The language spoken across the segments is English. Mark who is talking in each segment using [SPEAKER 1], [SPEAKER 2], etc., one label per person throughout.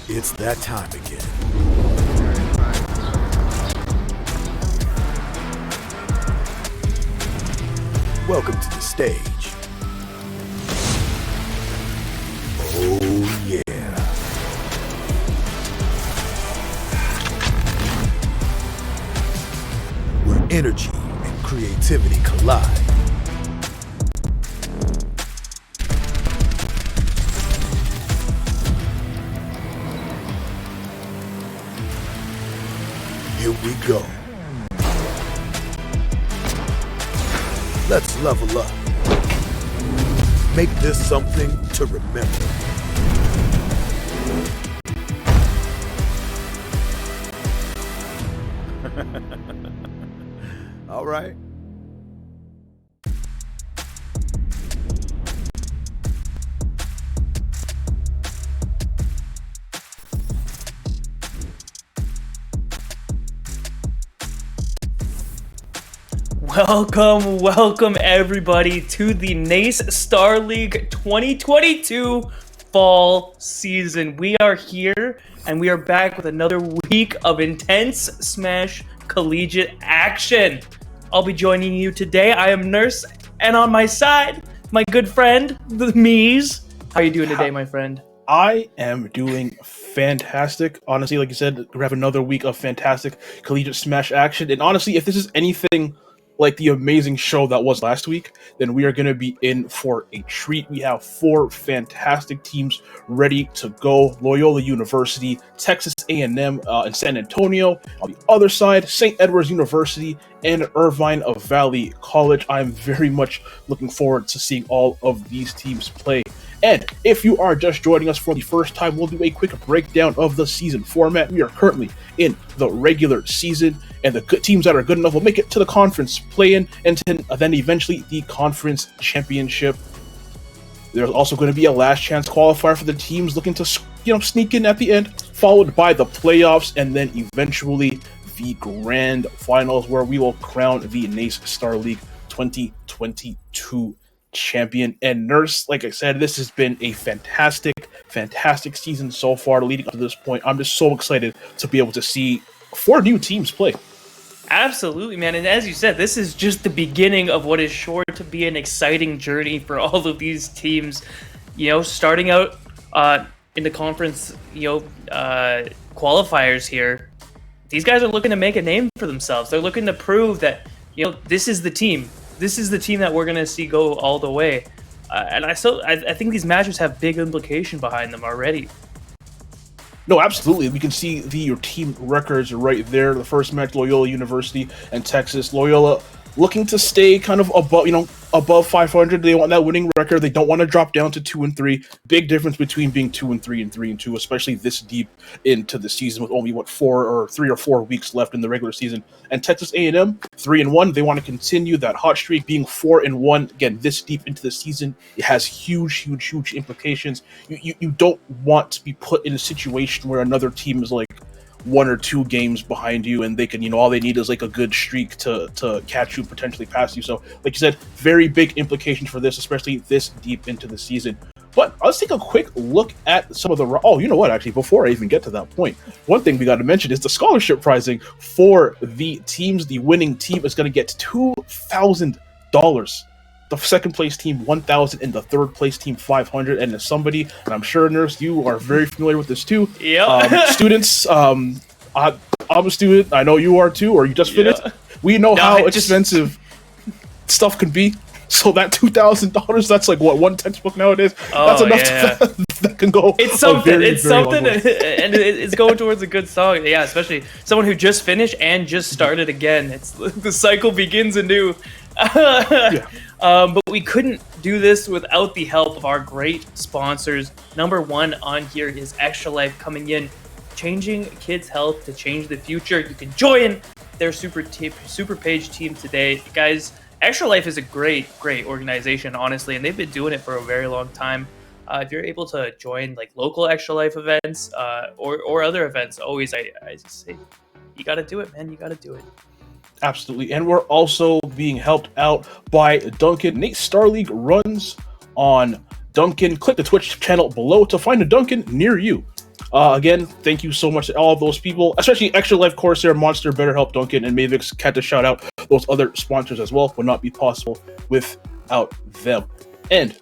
[SPEAKER 1] It's that time again. Welcome to the stage. Oh yeah. Where energy and creativity collide. Here we go. Let's level up. Make this something to remember. All right.
[SPEAKER 2] Welcome everybody to the NACE Star League 2022 fall season. We are here and we are back with another week of intense Smash Collegiate action. I'll be joining you today. I am Nurse, and on my side, my good friend, the Mies. How are you doing today, my friend?
[SPEAKER 3] I am doing fantastic. Honestly, like you said, we have another week of fantastic Collegiate Smash action. And honestly, if this is anything like the amazing show that was last week, then we are going to be in for a treat. We have 4 fantastic teams ready to go. Loyola University, Texas A&M, and San Antonio. On the other side, St. Edward's University and Irvine Valley College. I'm very much looking forward to seeing all of these teams play. And if you are just joining us for the first time, we'll do a quick breakdown of the season format. We are currently in the regular season, and the good teams that are good enough will make it to the conference play-in, and then eventually the conference championship. There's also going to be a last chance qualifier for the teams looking to, sneak in at the end, followed by the playoffs, and then eventually the grand finals, where we will crown the NACE Star League 2022 champion. And Nurse, like I said, this has been a fantastic season so far leading up to this point. I'm just so excited to be able to see 4 new teams play.
[SPEAKER 2] Absolutely, man. And as you said, this is just the beginning of what is sure to be an exciting journey for all of these teams. Starting out in the conference, qualifiers here. These guys are looking to make a name for themselves. They're looking to prove that, this is the team. This is the team that we're going to see go all the way. And I think these matches have big implication behind them already.
[SPEAKER 3] No, absolutely. We can see your team records right there. The first match, Loyola University and Texas. Loyola looking to stay kind of above 500. They want that winning record. They don't want to drop down to 2-3. Big difference between being 2-3 and 3-2, especially this deep into the season with only 3 or 4 weeks left in the regular season. And Texas A&M 3-1. They want to continue that hot streak, being 4-1 again this deep into the season. It has huge implications. You don't want to be put in a situation where another team is like 1 or 2 games behind you, and they can, all they need is like a good streak to catch you, potentially pass you. So, like you said, very big implications for this, especially this deep into the season. But let's take a quick look at some of the... Oh, you know what, actually, before I even get to that point, one thing we got to mention is the scholarship pricing for the teams. The winning team is going to get $2,000. The second place team $1,000, and the third place team $500. And as somebody, and I'm sure, Nurse, you are very familiar with this too.
[SPEAKER 2] Yep.
[SPEAKER 3] Students, I'm a student. I know you are too, or you just finished. Yeah. We know how expensive stuff can be. So that $2,000, that's like what, 1 textbook nowadays. That's enough that can go.
[SPEAKER 2] It's something. It's something, and it's going towards a good song. Yeah, especially someone who just finished and just started again. It's the cycle begins anew. But we couldn't do this without the help of our great sponsors. Number 1 on here is Extra Life, coming in, changing kids' health to change the future. You can join their super page team today, guys. Extra Life is a great organization, honestly, and they've been doing it for a very long time. If you're able to join like local Extra Life events or other events, always I say you got to do it, man. You got to do it.
[SPEAKER 3] Absolutely. And we're also being helped out by Duncan. NACE Star League runs on Duncan. Click the Twitch channel below to find a Duncan near you. Again, thank you so much to all of those people, especially Extra Life, Corsair, Monster, BetterHelp, Duncan, and Mavix. Had to shout out those other sponsors as well. Would not be possible without them. And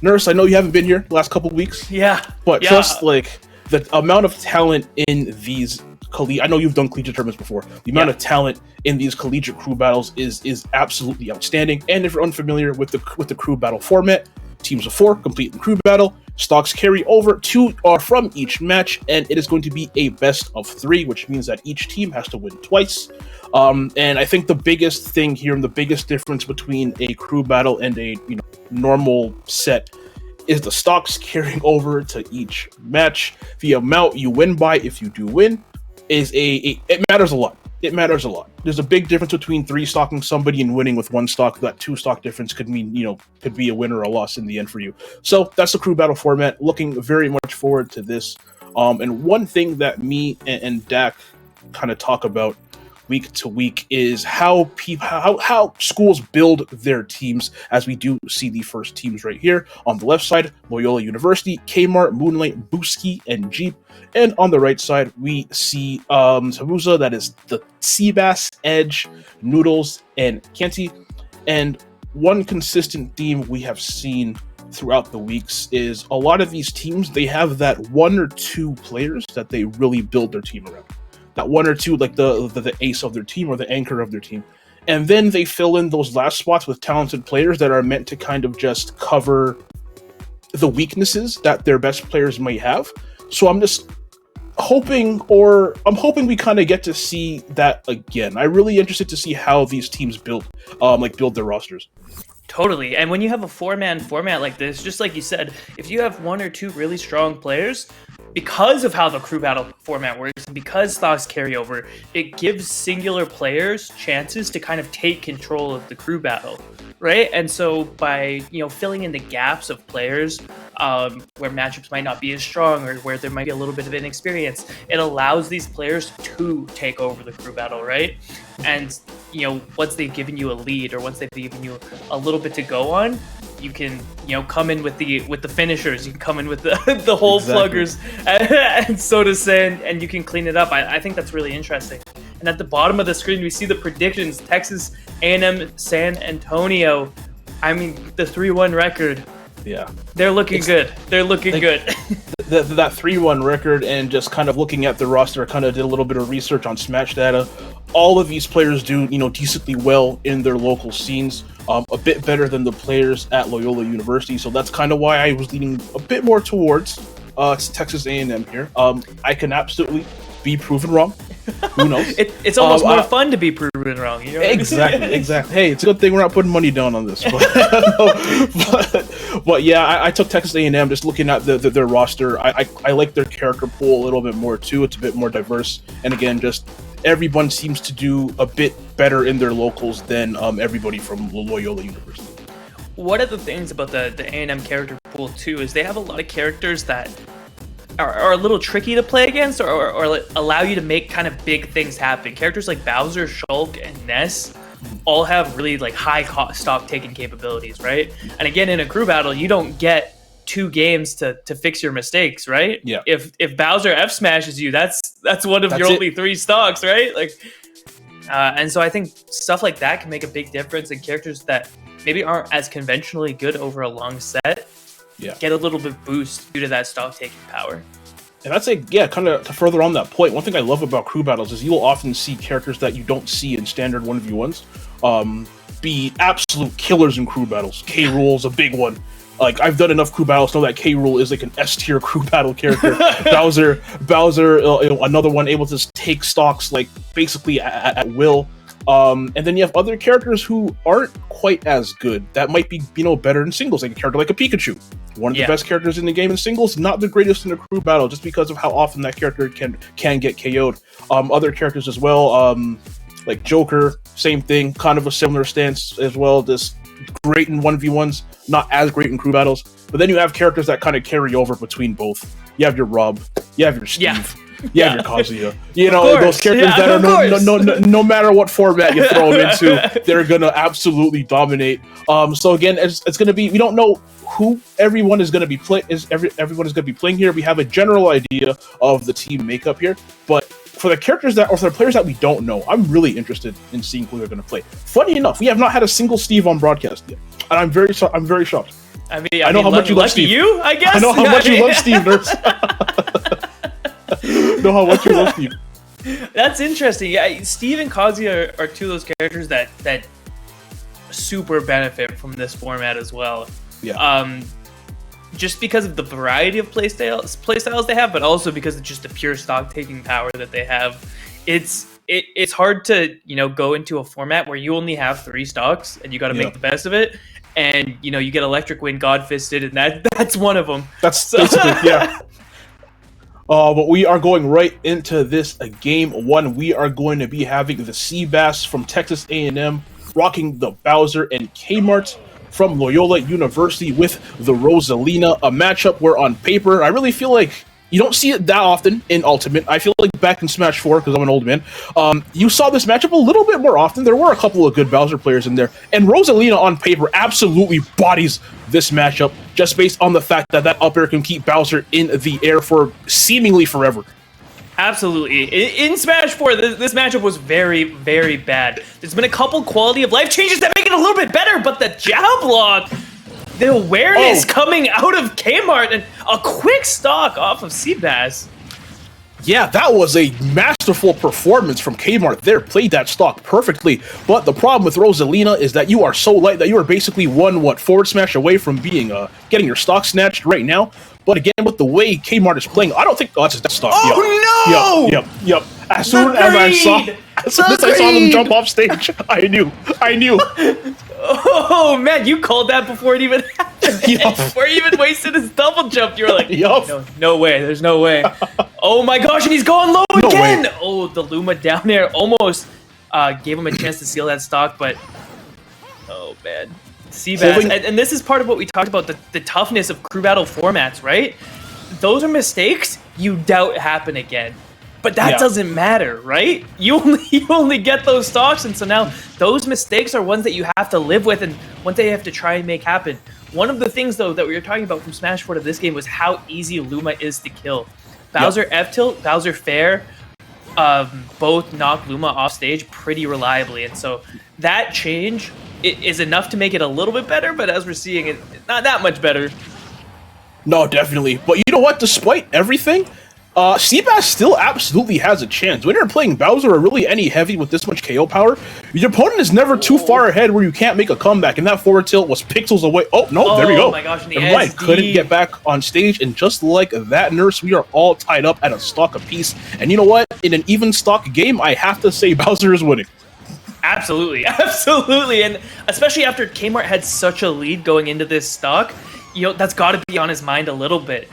[SPEAKER 3] Nurse, I know you haven't been here the last couple of weeks.
[SPEAKER 2] Yeah.
[SPEAKER 3] But
[SPEAKER 2] yeah.
[SPEAKER 3] just like the amount of talent in these I know you've done collegiate tournaments before. The amount of talent in these collegiate crew battles is absolutely outstanding. And if you're unfamiliar with the crew battle format, teams of 4 complete the crew battle. Stocks carry over 2 from each match, and it is going to be a best of 3, which means that each team has to win twice. And I think the biggest thing here and the biggest difference between a crew battle and a normal set is the stocks carrying over to each match. The amount you win by, if you do win, is it matters a lot. It matters a lot. There's a big difference between 3 stocking somebody and winning with 1 stock. That 2 stock difference could mean, could be a win or a loss in the end for you. So that's the crew battle format. Looking very much forward to this. And one thing that me and Dak kind of talk about week to week is how schools build their teams, as we do see the first teams right here. On the left side, Loyola University, Kmart, Moonlight, Booski, and Jeep. And on the right side, we see Sabuza, that is the Seabass, Edge, Noodles, and Canty. And one consistent theme we have seen throughout the weeks is a lot of these teams, they have that 1 or 2 players that they really build their team around. That 1 or 2, like the ace of their team or the anchor of their team. And then they fill in those last spots with talented players that are meant to kind of just cover the weaknesses that their best players may have. So I'm hoping we kind of get to see that again. I'm really interested to see how these teams build their rosters.
[SPEAKER 2] Totally. And when you have a 4-man format like this, just like you said, if you have 1 or 2 really strong players, because of how the crew battle format works, and because stocks carry over, it gives singular players chances to kind of take control of the crew battle, right? And so by filling in the gaps of players where matchups might not be as strong or where there might be a little bit of inexperience, it allows these players to take over the crew battle, right? And once they've given you a lead or once they've given you a little bit to go on, you can come in with the finishers. You can come in with the hole pluggers, and so to say, and you can clean it up. I think that's really interesting. And at the bottom of the screen, we see the predictions: Texas A&M, San Antonio. I mean, the 3-1 record.
[SPEAKER 3] Yeah,
[SPEAKER 2] they're looking good. They're looking good.
[SPEAKER 3] That 3-1 record, and just kind of looking at the roster, I kind of did a little bit of research on Smash Data. All of these players do, decently well in their local scenes. A bit better than the players at Loyola University, so that's kind of why I was leaning a bit more towards Texas A&M here. I can absolutely be proven wrong. Who knows?
[SPEAKER 2] It's almost more fun to be proven wrong.
[SPEAKER 3] Exactly. Hey, it's a good thing we're not putting money down on this. But yeah, I took Texas A&M. Just looking at their roster, I like their character pool a little bit more too. It's a bit more diverse, and again, just everyone seems to do a bit better in their locals than everybody from Loyola University.
[SPEAKER 2] One of the things about the A&M character pool too is they have a lot of characters that are a little tricky to play against or allow you to make kind of big things happen. Characters like Bowser, Shulk, and Ness all have really high stock taking capabilities, right? And again, in a crew battle, you don't get 2 games to fix your mistakes, right?
[SPEAKER 3] Yeah.
[SPEAKER 2] If Bowser F smashes you, that's one of your only 3 stocks, right? And so I think stuff like that can make a big difference in characters that maybe aren't as conventionally good over a long set.
[SPEAKER 3] Yeah.
[SPEAKER 2] Get a little bit boost due to that stock taking power.
[SPEAKER 3] And I'd say, kind of to further on that point, one thing I love about crew battles is you'll often see characters that you don't see in standard 1v1s be absolute killers in crew battles. K. Rool's a big one. I've done enough crew battles to know that K. Rool is an S tier crew battle character. Bowser, another one able to take stocks basically at will. And then you have other characters who aren't quite as good. That might be better in singles, like a character like a Pikachu. One of the best characters in the game in singles, not the greatest in a crew battle, just because of how often that character can get KO'd. Other characters as well, like Joker, same thing, kind of a similar stance as well. Just great in 1v1s, not as great in crew battles. But then you have characters that kind of carry over between both. You have your Rob, you have your Steve. Yeah, your Kazuya. You know,
[SPEAKER 2] course.
[SPEAKER 3] those characters
[SPEAKER 2] Yeah,
[SPEAKER 3] that
[SPEAKER 2] of
[SPEAKER 3] are
[SPEAKER 2] course.
[SPEAKER 3] no matter what format you throw them into, they're gonna absolutely dominate. So again, it's gonna be, we don't know who everyone is gonna be everyone is gonna be playing here. We have a general idea of the team makeup here, but for the characters or for the players that we don't know, I'm really interested in seeing who they're gonna play. Funny enough, we have not had a single Steve on broadcast yet, and I'm very shocked.
[SPEAKER 2] I
[SPEAKER 3] know how much you love
[SPEAKER 2] lucky
[SPEAKER 3] Steve.
[SPEAKER 2] you, I guess.
[SPEAKER 3] I know how much you love Steve, Nurse. Know how much you love Steve.
[SPEAKER 2] That's interesting. Yeah, Steve and Kazuya are two of those characters that super benefit from this format as well.
[SPEAKER 3] Yeah.
[SPEAKER 2] Just because of the variety of playstyles they have, but also because of just the pure stock taking power that they have. It's hard to, you know, go into a format where you only have 3 stocks and you got to make the best of it. And, you know, you get Electric Wind, God Fisted, and that's one of them.
[SPEAKER 3] That's basically, yeah. But we are going right into this game 1. We are going to be having the Seabass from Texas A&M rocking the Bowser and Kmart from Loyola University with the Rosalina, a matchup where on paper, I really feel like you don't see it that often in Ultimate. I feel like back in Smash 4, because I'm an old man, you saw this matchup a little bit more often. There were a couple of good Bowser players in there, and Rosalina on paper absolutely bodies this matchup just based on the fact that that up air can keep Bowser in the air for seemingly forever.
[SPEAKER 2] Absolutely. In Smash 4, this matchup was very, very bad. There's been a couple quality of life changes that make it a little bit better, but the jab block, the awareness coming out of Kmart, and a quick stock off of Seabass.
[SPEAKER 3] Yeah, that was a masterful performance from Kmart there. Played that stock perfectly. But the problem with Rosalina is that you are so light that you are basically forward smash away from being getting your stock snatched right now. But again, with the way Kmart is playing, I don't think that's that stock.
[SPEAKER 2] Oh no!
[SPEAKER 3] Yep. As soon as I saw them jump off stage, I knew.
[SPEAKER 2] Oh man, you called that before it even happened. Before he even wasted his double jump, you were like, no way, there's no way. Oh my gosh, and he's going low again! Oh, the Luma down there almost gave him a chance to seal that stock, but oh man. Seabass, and this is part of what we talked about, the toughness of crew battle formats, right? Those are mistakes you doubt happen again. But that doesn't matter, right? You only get those stocks, and so now those mistakes are ones that you have to live with and ones that you have to try and make happen. One of the things, though, that we were talking about from Smash 4 to this game was how easy Luma is to kill. Bowser F-Tilt, Bowser Fair, both knock Luma off stage pretty reliably, and so that change is enough to make it a little bit better, but as we're seeing, it's not that much better.
[SPEAKER 3] No, definitely. But you know what? Despite everything, Seabass still absolutely has a chance. When you're playing Bowser or really any heavy with this much KO power, your opponent is never too far ahead where you can't make a comeback, and that forward tilt was pixels away. Oh, no, there we go.
[SPEAKER 2] Oh my gosh, and the
[SPEAKER 3] Never mind,
[SPEAKER 2] SD.
[SPEAKER 3] couldn't get back on stage, and just like that, Nurse, we are all tied up at a stock apiece. And you know what? In an even stock game, I have to say Bowser is winning.
[SPEAKER 2] Absolutely, and especially after Kmart had such a lead going into this stock, you know, that's got to be on his mind a little bit.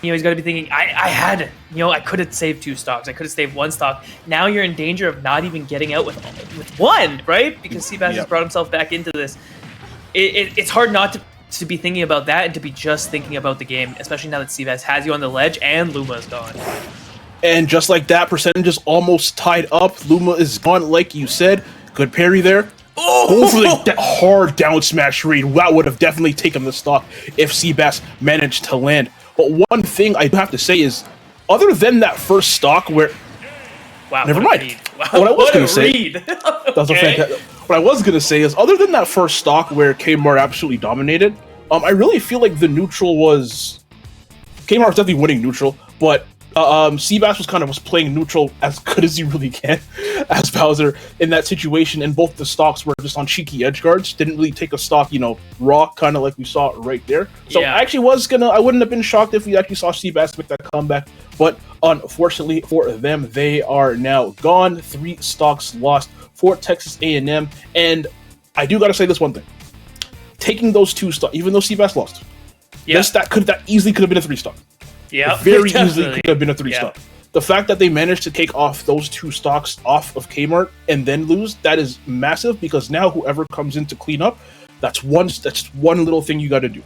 [SPEAKER 2] You know, he's got to be thinking, I could have saved 2 stocks. I could have saved 1 stock. Now you're in danger of not even getting out with 1, right? Because Seabass has brought himself back into this. It's hard not to be thinking about that and to be just thinking about the game, especially now that Seabass has you on the ledge and Luma's gone.
[SPEAKER 3] And just like that, percentage is almost tied up. Luma is gone, like you said. Good parry there. Go for the hard down smash read. That would have definitely taken the stock if Seabass managed to land. But one thing I do have to say is, other than that first stock where...
[SPEAKER 2] Wow,
[SPEAKER 3] never mind.
[SPEAKER 2] Wow,
[SPEAKER 3] what I was going to say...
[SPEAKER 2] Okay.
[SPEAKER 3] What I was going to say is, other than that first stock where Kmart absolutely dominated, I really feel like the neutral was... Kmart was definitely winning neutral, but Seabass was playing neutral as good as he really can as Bowser in that situation, and both the stocks were just on cheeky edge guards. Didn't really take a stock, raw, kind of like we saw right there. So I wouldn't have been shocked if we actually saw Seabass make that comeback, but unfortunately for them, they are now gone. 3 stocks lost for Texas A&M, and I do gotta say this one thing. Taking those 2 stocks, even though Seabass lost, that easily could have been a 3 stock.
[SPEAKER 2] Yeah,
[SPEAKER 3] very easily could have been a 3 stock. The fact that they managed to take off those 2 stocks off of Kmart and then lose, that is massive, because now whoever comes in to clean up, that's one little thing you got to do.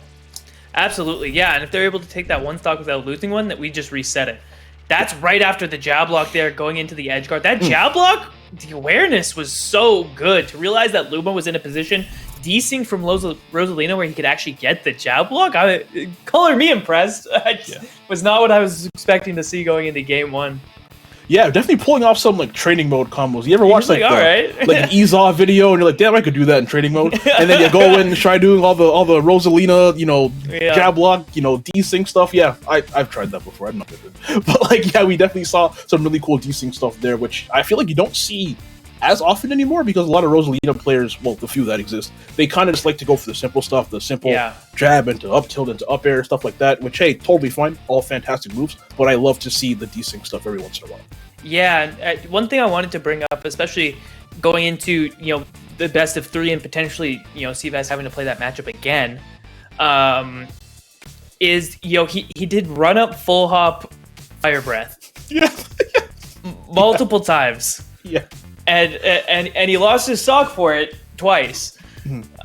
[SPEAKER 2] Absolutely, yeah. And if they're able to take that 1 stock without losing one, that we just reset it. That's right after the jab block there, going into the edge guard. That jab block, the awareness was so good to realize that Luma was in a position desync from Rosalina where he could actually get the jab block. Color me impressed. Was not what I was expecting to see going into game one.
[SPEAKER 3] Yeah, definitely pulling off some like training mode combos. You ever watch like an ease off video and you're like, damn, I could do that in training mode, and then you go in and try doing all the Rosalina, jab block, desync stuff. Yeah, I've tried that before. I'm not good, but like, yeah, we definitely saw some really cool desync stuff there, which I feel like you don't see as often anymore because a lot of Rosalina players, well, the few that exist, they kind of just like to go for the simple stuff, the simple jab into up tilt into up air, stuff like that, which, hey, totally fine, all fantastic moves, but I love to see the desync stuff every once in a while.
[SPEAKER 2] Yeah, one thing I wanted to bring up, especially going into, the best of 3 and potentially, CVAS having to play that matchup again, is, he did run up full hop fire breath.
[SPEAKER 3] Yeah.
[SPEAKER 2] Multiple times.
[SPEAKER 3] Yeah.
[SPEAKER 2] And he lost his stock for it twice. And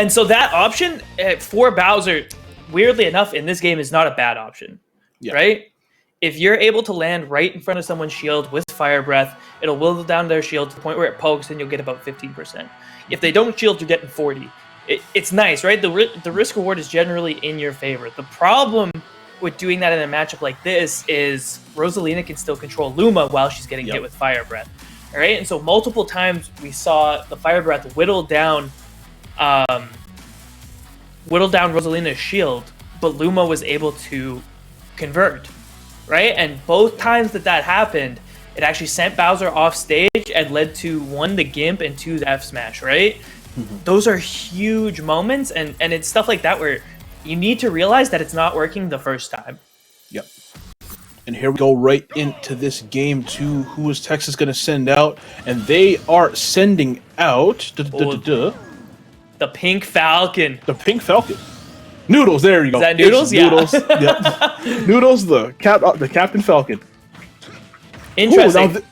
[SPEAKER 2] so that option for Bowser, weirdly enough, in this game is not a bad option, right? If you're able to land right in front of someone's shield with Fire Breath, it'll whittle down their shield to the point where it pokes and you'll get about 15%. If they don't shield, you're getting 40. It's nice, right? The risk reward is generally in your favor. The problem with doing that in a matchup like this is Rosalina can still control Luma while she's getting hit with Fire Breath. All right, and so multiple times we saw the Fire Breath whittle down Rosalina's shield, but Luma was able to convert, right? And both times that happened, it actually sent Bowser off stage and led to 1, the Gimp, and 2, the F Smash, right? Those are huge moments, and it's stuff like that where you need to realize that it's not working the first time.
[SPEAKER 3] Yep. And here we go right into this game 2. Who is Texas going to send out? And they are sending out
[SPEAKER 2] the Pink Falcon.
[SPEAKER 3] The Pink Falcon. Noodles, there you go.
[SPEAKER 2] Is that Noodles?
[SPEAKER 3] Noodles. Yep. Noodles, the Captain Falcon.
[SPEAKER 2] Interesting.
[SPEAKER 3] Ooh,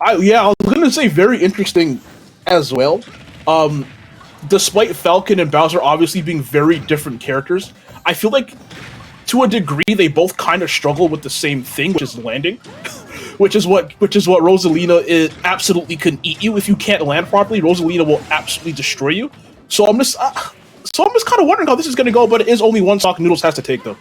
[SPEAKER 3] I was going to say very interesting as well. Despite Falcon and Bowser obviously being very different characters, I feel like to a degree they both kind of struggle with the same thing, which is landing. which is what Rosalina absolutely can eat you if you can't land properly. Rosalina will absolutely destroy you. So I'm just kind of wondering how this is going to go, but it is only one stock Noodles has to take though.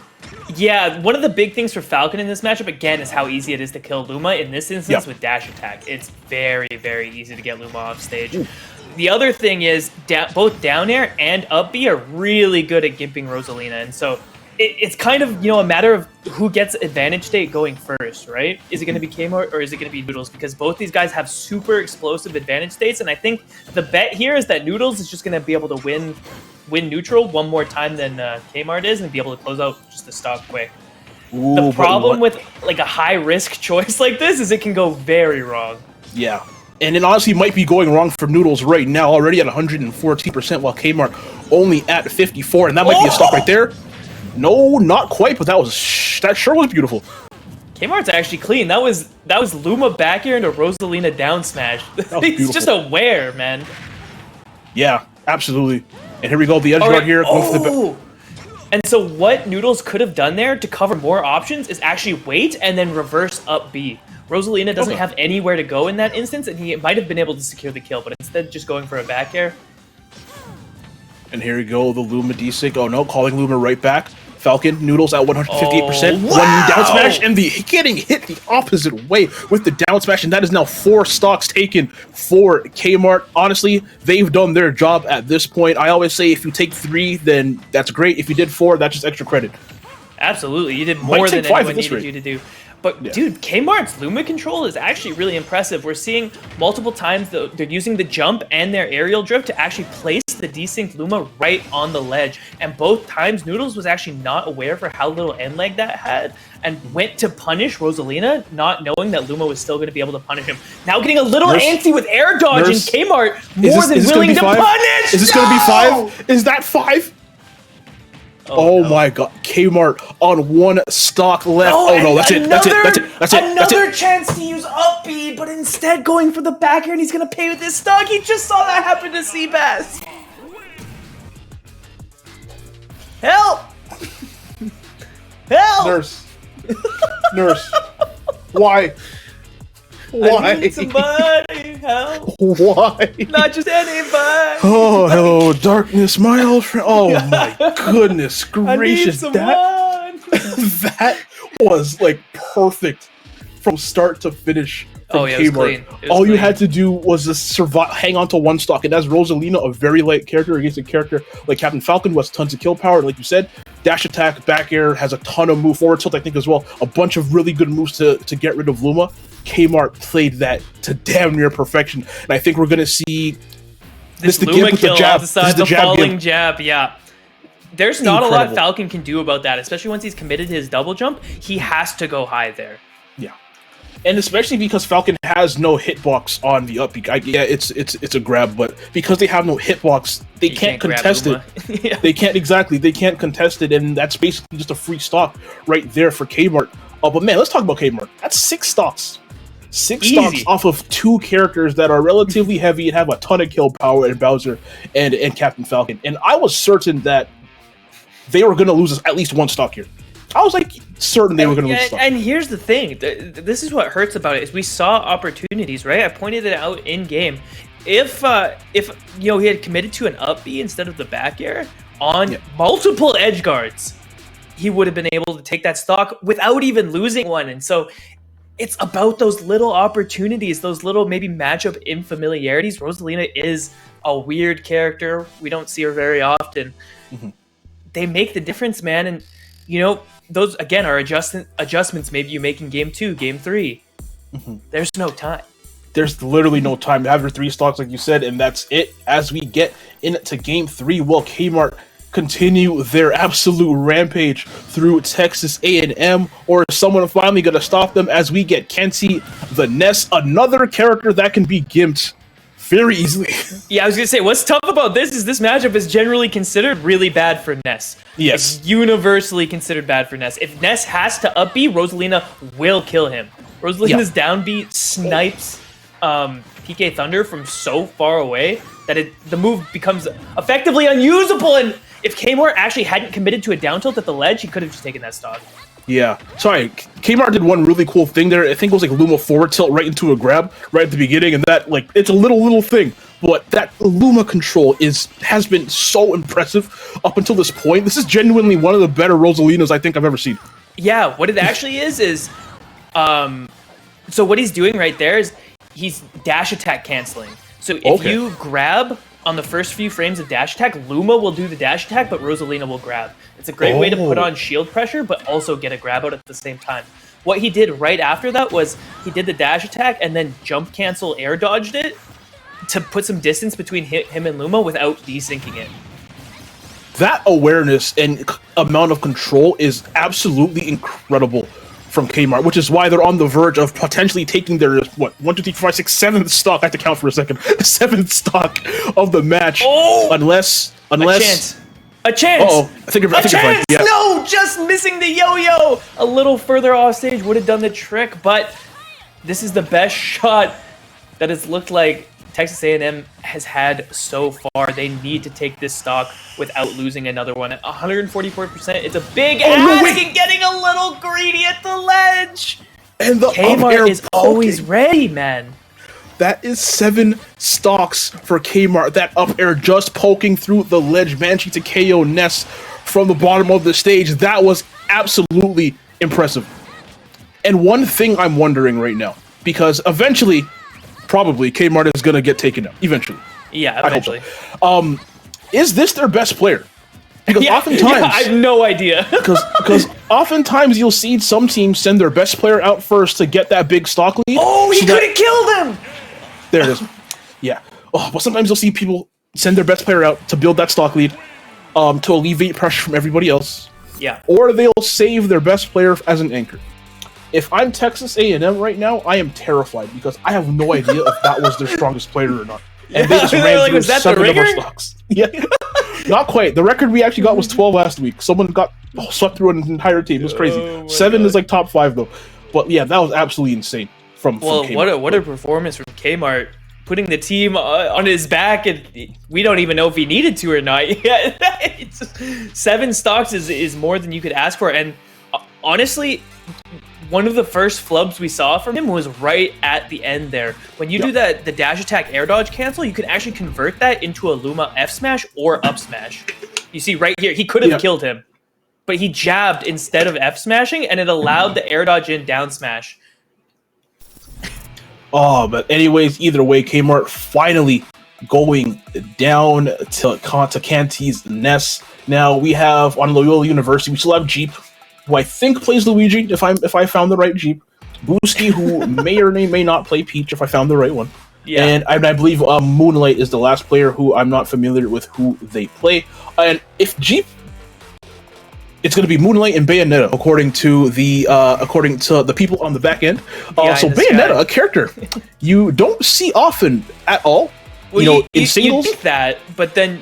[SPEAKER 2] Yeah, one of the big things for Falcon in this matchup, again, is how easy it is to kill Luma. In this instance, with dash attack, it's very, very easy to get Luma off stage. Ooh. The other thing is both down air and up B are really good at gimping Rosalina, and so it's kind of a matter of who gets advantage state going first, right? Is it going to be Kmart or is it going to be Noodles? Because both these guys have super explosive advantage states, and I think the bet here is that Noodles is just going to be able to win neutral one more time than Kmart is, and be able to close out just the stock quick. Ooh, the problem with like a high risk choice like this is it can go very wrong.
[SPEAKER 3] Yeah. And it honestly might be going wrong for Noodles right now, already at 114%, while Kmart only at 54%, and that might be a stock right there. No, not quite, but that sure was beautiful.
[SPEAKER 2] Kmart's actually clean. That was Luma back air into Rosalina down smash. He's just aware, man.
[SPEAKER 3] Yeah, absolutely. And here we go, the edge guard here.
[SPEAKER 2] And so what Noodles could have done there to cover more options is actually wait and then reverse up B. Rosalina doesn't have anywhere to go in that instance, and he might have been able to secure the kill, but instead just going for a back air.
[SPEAKER 3] And here we go, the Luma desync. Oh no, calling Luma right back. Falcon, Noodles at 158%.
[SPEAKER 2] Oh, wow.
[SPEAKER 3] One down smash, and getting hit the opposite way with the down smash, and that is now 4 stocks taken for Kmart. Honestly, they've done their job at this point. I always say if you take 3, then that's great. If you did 4, that's just extra credit.
[SPEAKER 2] Absolutely, you did more than anyone needed you to do. But, dude, Kmart's Luma control is actually really impressive. We're seeing multiple times they're using the jump and their aerial drift to actually place the desynced Luma right on the ledge. And both times, Noodles was actually not aware for how little end leg that had and went to punish Rosalina, not knowing that Luma was still going to be able to punish him. Now getting a little antsy with air dodge, and Kmart more than willing to punish!
[SPEAKER 3] Is this going to be 5? Is that 5? Oh no. My god, Kmart on 1 stock left. Oh no, that's it.
[SPEAKER 2] Another chance to use up B, but instead going for the back air, and he's gonna pay with his stock. He just saw that happen to Seabass. Help! Help!
[SPEAKER 3] Nurse. Nurse. Why? Why?
[SPEAKER 2] I need somebody help.
[SPEAKER 3] Why?
[SPEAKER 2] Not just anybody.
[SPEAKER 3] Oh, hello, darkness, my old friend. Oh my goodness
[SPEAKER 2] I need
[SPEAKER 3] gracious!
[SPEAKER 2] someone.
[SPEAKER 3] That was like perfect from start to finish. From
[SPEAKER 2] It was
[SPEAKER 3] Kmart.
[SPEAKER 2] clean. It was
[SPEAKER 3] All you
[SPEAKER 2] clean.
[SPEAKER 3] had to do was just survive, hang on to one stock, and as Rosalina, a very light character against a character like Captain Falcon, who has tons of kill power, like you said, dash attack, back air, has a ton of move, forward tilt, I think as well, a bunch of really good moves to get rid of Luma. Kmart played that to damn near perfection, and I think we're gonna see
[SPEAKER 2] This
[SPEAKER 3] the
[SPEAKER 2] Luma
[SPEAKER 3] gimp with the
[SPEAKER 2] kill
[SPEAKER 3] jab.
[SPEAKER 2] off the side,
[SPEAKER 3] This is
[SPEAKER 2] the
[SPEAKER 3] the jab
[SPEAKER 2] falling
[SPEAKER 3] gimp.
[SPEAKER 2] jab, yeah. There's not a lot
[SPEAKER 3] Incredible.
[SPEAKER 2] Falcon can do about that, especially once he's committed his double jump. He has to go high there.
[SPEAKER 3] Yeah, and especially because Falcon has no hitbox on the up. Yeah, it's a grab, but because they have no hitbox, they
[SPEAKER 2] You
[SPEAKER 3] can't
[SPEAKER 2] grab
[SPEAKER 3] contest it.
[SPEAKER 2] Luma. Yeah.
[SPEAKER 3] They can't contest it, and that's basically just a free stock right there for Kmart. Oh, but man, let's talk about Kmart. That's 6 stocks. Six
[SPEAKER 2] Easy.
[SPEAKER 3] stocks off of 2 characters that are relatively heavy and have a ton of kill power, and Bowser and Captain Falcon. And I was certain that they were going to lose at least 1 stock here. I was like certain they were going to lose a stock.
[SPEAKER 2] And here's the thing. This is what hurts about it is we saw opportunities, right? I pointed it out in game. If he had committed to an up B instead of the back air on multiple edge guards, he would have been able to take that stock without even losing one. And so it's about those little opportunities, those little maybe matchup infamiliarities. Rosalina is a weird character. We don't see her very often.
[SPEAKER 3] Mm-hmm.
[SPEAKER 2] They make the difference, man. And, those, again, are adjustments maybe you make in game 2, game 3.
[SPEAKER 3] Mm-hmm.
[SPEAKER 2] There's no time.
[SPEAKER 3] There's literally no time to have your 3 stocks, like you said, and that's it. As we get into game 3, will Kmart continue their absolute rampage through Texas A&M, or is someone finally going to stop them as we get Kenzie the Ness, another character that can be gimped very easily?
[SPEAKER 2] Yeah, I was going to say, what's tough about this is this matchup is generally considered really bad for Ness.
[SPEAKER 3] Yes.
[SPEAKER 2] It's universally considered bad for Ness. If Ness has to up B, Rosalina will kill him. Rosalina's down B snipes PK Thunder from so far away that the move becomes effectively unusable. And if Kmart actually hadn't committed to a down tilt at the ledge, he could have just taken that stock.
[SPEAKER 3] Yeah. Sorry, Kmart did one really cool thing there. I think it was like Luma forward tilt right into a grab right at the beginning, and that, like, it's a little thing. But that Luma control has been so impressive up until this point. This is genuinely one of the better Rosalinas I think I've ever seen.
[SPEAKER 2] Yeah, what it actually is so what he's doing right there is he's dash attack canceling. So if you grab on the first few frames of dash attack, Luma will do the dash attack, but Rosalina will grab. It's a great way to put on shield pressure, but also get a grab out at the same time. What he did right after that was he did the dash attack and then jump cancel air dodged it to put some distance between him and Luma without desyncing it.
[SPEAKER 3] That awareness and amount of control is absolutely incredible from Kmart, which is why they're on the verge of potentially taking their 1, 2, 3, 4, 5, 6, 7th stock. I have to count for a second. 7th stock of the match, unless
[SPEAKER 2] A chance.
[SPEAKER 3] I think you're fine. Yeah.
[SPEAKER 2] No, just missing the yo-yo. A little further off stage would have done the trick, but this is the best shot that it's looked like Texas A&M has had so far. They need to take this stock without losing another one. At 144%, it's a big ask and getting a little greedy at the ledge.
[SPEAKER 3] And the
[SPEAKER 2] Kmart is always ready, man.
[SPEAKER 3] That is 7 stocks for Kmart. That up air just poking through the ledge, managing to KO Ness from the bottom of the stage. That was absolutely impressive. And one thing I'm wondering right now, because eventually, probably, Kmart is going to get taken out. Eventually.
[SPEAKER 2] Yeah, eventually.
[SPEAKER 3] Is this their best player? Because oftentimes...
[SPEAKER 2] I have no idea.
[SPEAKER 3] Because oftentimes you'll see some teams send their best player out first to get that big stock lead.
[SPEAKER 2] Oh, he could have killed him!
[SPEAKER 3] There it is. Yeah. But sometimes you'll see people send their best player out to build that stock lead, to alleviate pressure from everybody else.
[SPEAKER 2] Yeah.
[SPEAKER 3] Or they'll save their best player as an anchor. If I'm Texas A&M right now, I am terrified because I have no idea if that was their strongest player or not. And they just ran through 7 of our stocks. Yeah. Not quite. The record we actually got was 12 last week. Someone got swept through an entire team. It was crazy. 7 is like top 5 though. But yeah, that was absolutely insane from Kmart.
[SPEAKER 2] What a performance from Kmart, putting the team on his back, and we don't even know if he needed to or not. Yeah, 7 stocks is more than you could ask for, and honestly, one of the first flubs we saw from him was right at the end there. When you do that, the dash attack air dodge cancel, you can actually convert that into a Luma F smash or up smash. You see right here, he could have killed him, but he jabbed instead of F smashing, and it allowed the air dodge in down smash.
[SPEAKER 3] Oh, but anyways, either way, Kmart finally going down to Canty's Nest. Now we have on Loyola University, we still have Jeep, who I think plays Luigi, if I found the right Jeep. Booski, who may or may not play Peach, if I found the right one. Yeah. And I believe Moonlight is the last player who I'm not familiar with who they play. And if Jeep, it's going to be Moonlight and Bayonetta, according to the people on the back end. So Bayonetta, a character you don't see often at all.
[SPEAKER 2] Well,
[SPEAKER 3] in singles.
[SPEAKER 2] You think that, but then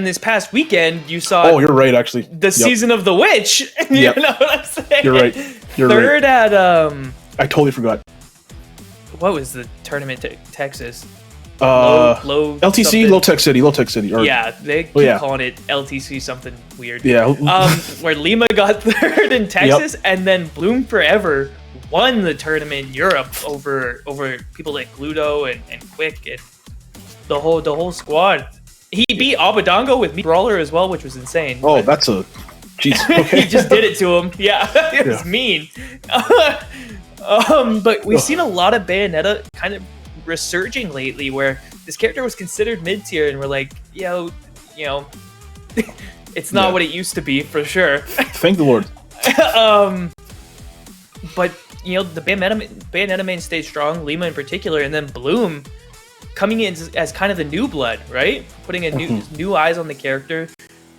[SPEAKER 2] this past weekend you saw.
[SPEAKER 3] Oh, you're right. Actually,
[SPEAKER 2] the season of the witch. You know what I'm saying?
[SPEAKER 3] You're right.
[SPEAKER 2] Third at
[SPEAKER 3] I totally forgot.
[SPEAKER 2] What was the tournament? Texas.
[SPEAKER 3] Low LTC, something. Low Tech City.
[SPEAKER 2] Yeah, they keep calling it LTC something weird.
[SPEAKER 3] Yeah.
[SPEAKER 2] Where Lima got third in Texas, and then Bloom Forever won the tournament in Europe over people like Gluto and Quick and the whole squad. He beat Abadongo with Brawler as well, which was insane.
[SPEAKER 3] Oh, that's a jeez. Okay.
[SPEAKER 2] He just did it to him. Yeah, it was mean. But we've seen a lot of Bayonetta kind of resurging lately, where this character was considered mid-tier, and we're like, it's not what it used to be for sure.
[SPEAKER 3] Thank the Lord.
[SPEAKER 2] But the Bayonetta main stayed strong, Lima in particular, and then Bloom coming in as kind of the new blood, right? Putting a new eyes on the character.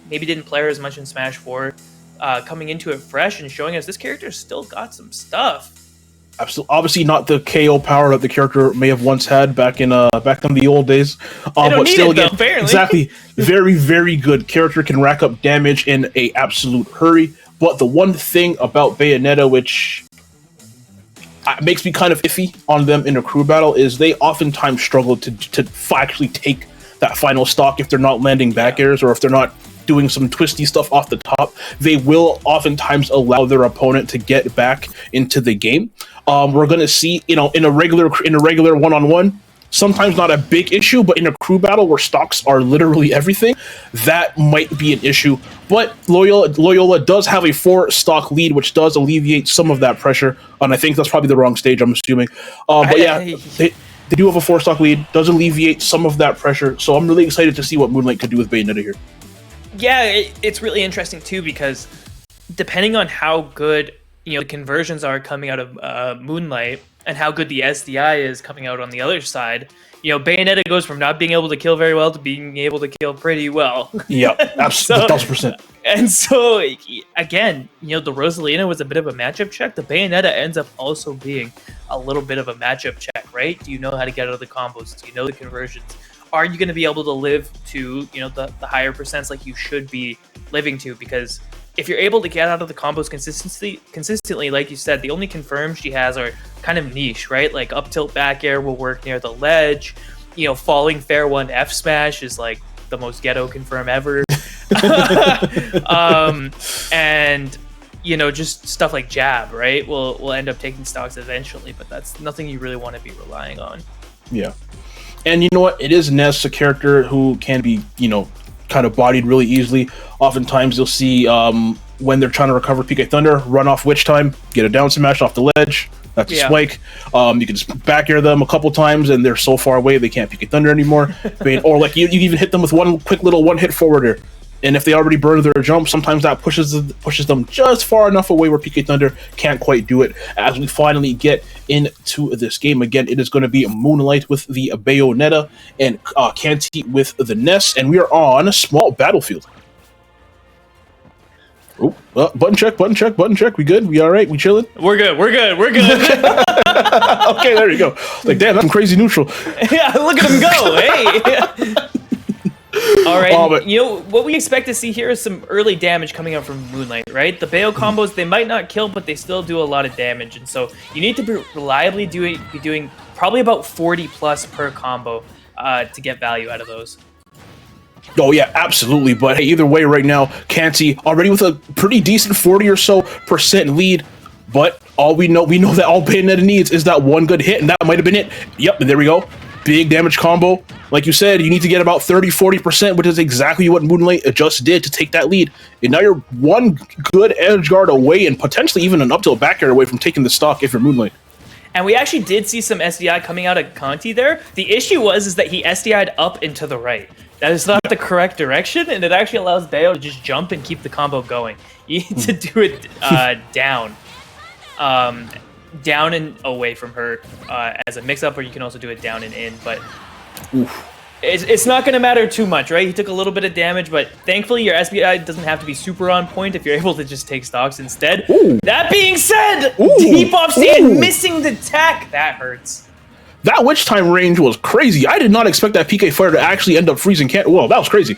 [SPEAKER 2] Maybe didn't play her as much in Smash 4. Coming into it fresh and showing us this character still got some stuff.
[SPEAKER 3] Absolutely, obviously not the KO power that the character may have once had back in the old days. But still, again,
[SPEAKER 2] apparently.
[SPEAKER 3] Exactly, very very good character, can rack up damage in a absolute hurry. But the one thing about Bayonetta, which makes me kind of iffy on them in a crew battle, is they oftentimes struggle to actually take that final stock if they're not landing back airs, or if they're not doing some twisty stuff off the top. They will oftentimes allow their opponent to get back into the game. We're going to see, in a regular one-on-one, sometimes not a big issue, but in a crew battle where stocks are literally everything, that might be an issue. But Loyola does have a 4-stock lead, which does alleviate some of that pressure. And I think that's probably the wrong stage, I'm assuming. But yeah, they do have a 4-stock lead, does alleviate some of that pressure. So I'm really excited to see what Moonlight could do with Bayonetta here.
[SPEAKER 2] Yeah, it's really interesting too, because depending on how good the conversions are coming out of Moonlight and how good the SDI is coming out on the other side, Bayonetta goes from not being able to kill very well to being able to kill pretty well.
[SPEAKER 3] Yeah, absolutely, 1,000%.
[SPEAKER 2] And so again, the Rosalina was a bit of a matchup check. The Bayonetta ends up also being a little bit of a matchup check, right? Do you know how to get out of the combos? Do you know the conversions? Are you going to be able to live to the higher percents like you should be living to? Because if you're able to get out of the combos consistently, like you said, the only confirms she has are kind of niche, right? Like up tilt back air will work near the ledge. Falling fair 1 F smash is like the most ghetto confirm ever. And just stuff like jab, right? Will end up taking stocks eventually, but that's nothing you really want to be relying on.
[SPEAKER 3] Yeah. And you know what? It is Ness, a character who can be, kind of bodied really easily. Oftentimes you'll see when they're trying to recover PK Thunder, run off Witch Time, get a down smash off the ledge. That's a spike. You can just back air them a couple times, and they're so far away they can't PK Thunder anymore. Or like you even hit them with one quick little one-hit forwarder. And if they already burn their jump, sometimes that pushes them just far enough away where PK Thunder can't quite do it. As we finally get into this game, again, it is going to be Moonlight with the Bayonetta and Canty with the Ness, and we are on a small battlefield. Oh, button check. We good? We all right? We chilling?
[SPEAKER 2] We're good.
[SPEAKER 3] Okay, there you go. Like, damn, that's crazy neutral.
[SPEAKER 2] Yeah, look at him go. Hey. All right, what we expect to see here is some early damage coming out from Moonlight, right? The Bayo combos, they might not kill, but they still do a lot of damage, and so you need to be reliably be doing probably about 40 plus per combo to get value out of those.
[SPEAKER 3] Oh yeah, absolutely. But hey, either way, right now, Canty already with a pretty decent 40 or so % lead, but All we know that all Bayonetta needs is that one good hit, and that might have been it. Yep, and there we go. Big damage combo. Like you said, you need to get about 30-40%, which is exactly what Moonlight just did to take that lead. And now you're one good edge guard away and potentially even an up tilt back air away from taking the stock if you're Moonlight.
[SPEAKER 2] And we actually did see some SDI coming out of Conti there. The issue was that he SDI'd up and to the right. That is not the correct direction, and it actually allows Bayo to just jump and keep the combo going. You need to do it down. Down and away from her as a mix-up, or you can also do it down and in, but it's not going to matter too much, right? He took a little bit of damage, but thankfully your SBI doesn't have to be super on point if you're able to just take stocks instead.
[SPEAKER 3] Ooh.
[SPEAKER 2] That being said,
[SPEAKER 3] Ooh.
[SPEAKER 2] deep off stand, missing the tech. That hurts.
[SPEAKER 3] That witch time range was crazy. I did not expect that PK Fire to actually end up freezing Whoa, that was crazy.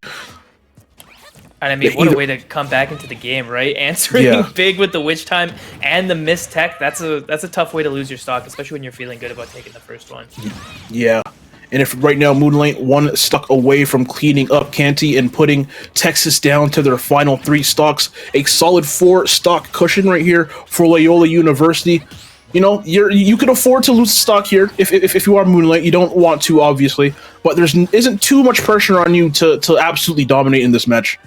[SPEAKER 2] And I mean, what a way to come back into the game, right? Answering big with the witch time and the missed tech, that's a tough way to lose your stock, especially when you're feeling good about taking the first one.
[SPEAKER 3] Yeah. And if right now Moonlight one stuck away from cleaning up Canty and putting Texas down to their final 3 stocks, a solid 4 stock cushion right here for Loyola University. You know, you can afford to lose stock here if you are Moonlight. You don't want to, obviously, but there isn't too much pressure on you to absolutely dominate in this match.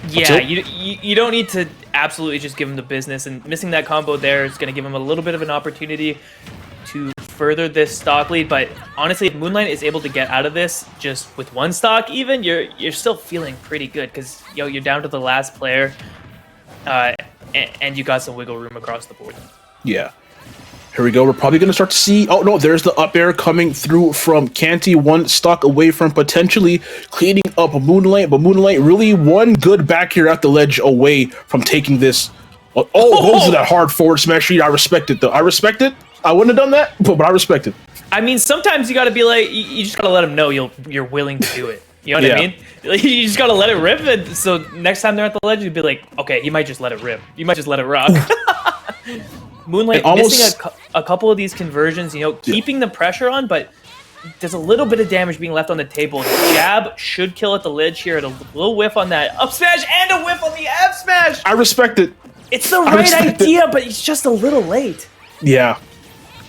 [SPEAKER 2] Yeah, you don't need to absolutely just give him the business, and missing that combo there is going to give him a little bit of an opportunity to further this stock lead. But honestly, if Moonlight is able to get out of this just with 1 stock even, you're still feeling pretty good because you're down to the last player, and you got some wiggle room across the board.
[SPEAKER 3] Yeah. Here we go. We're probably going to start to see... Oh, no, there's the up air coming through from Canty. 1 stock away from potentially cleaning up Moonlight. But Moonlight really one good back here at the ledge away from taking this. Oh, goes to that hard forward smash read. I respect it, though. I respect it. I wouldn't have done that, but I respect it.
[SPEAKER 2] I mean, sometimes you got to be like... You just got to let them know you're willing to do it. You know what I mean? You just got to let it rip. And so next time they're at the ledge, you'd be like, okay, you might just let it rip. You might just let it rock. Moonlight missing a couple of these conversions, keeping the pressure on, but there's a little bit of damage being left on the table. Jab should kill at the ledge here. A little whiff on that up smash and a whiff on the F smash.
[SPEAKER 3] I respect it.
[SPEAKER 2] It's the right idea, but it's just a little late.
[SPEAKER 3] Yeah.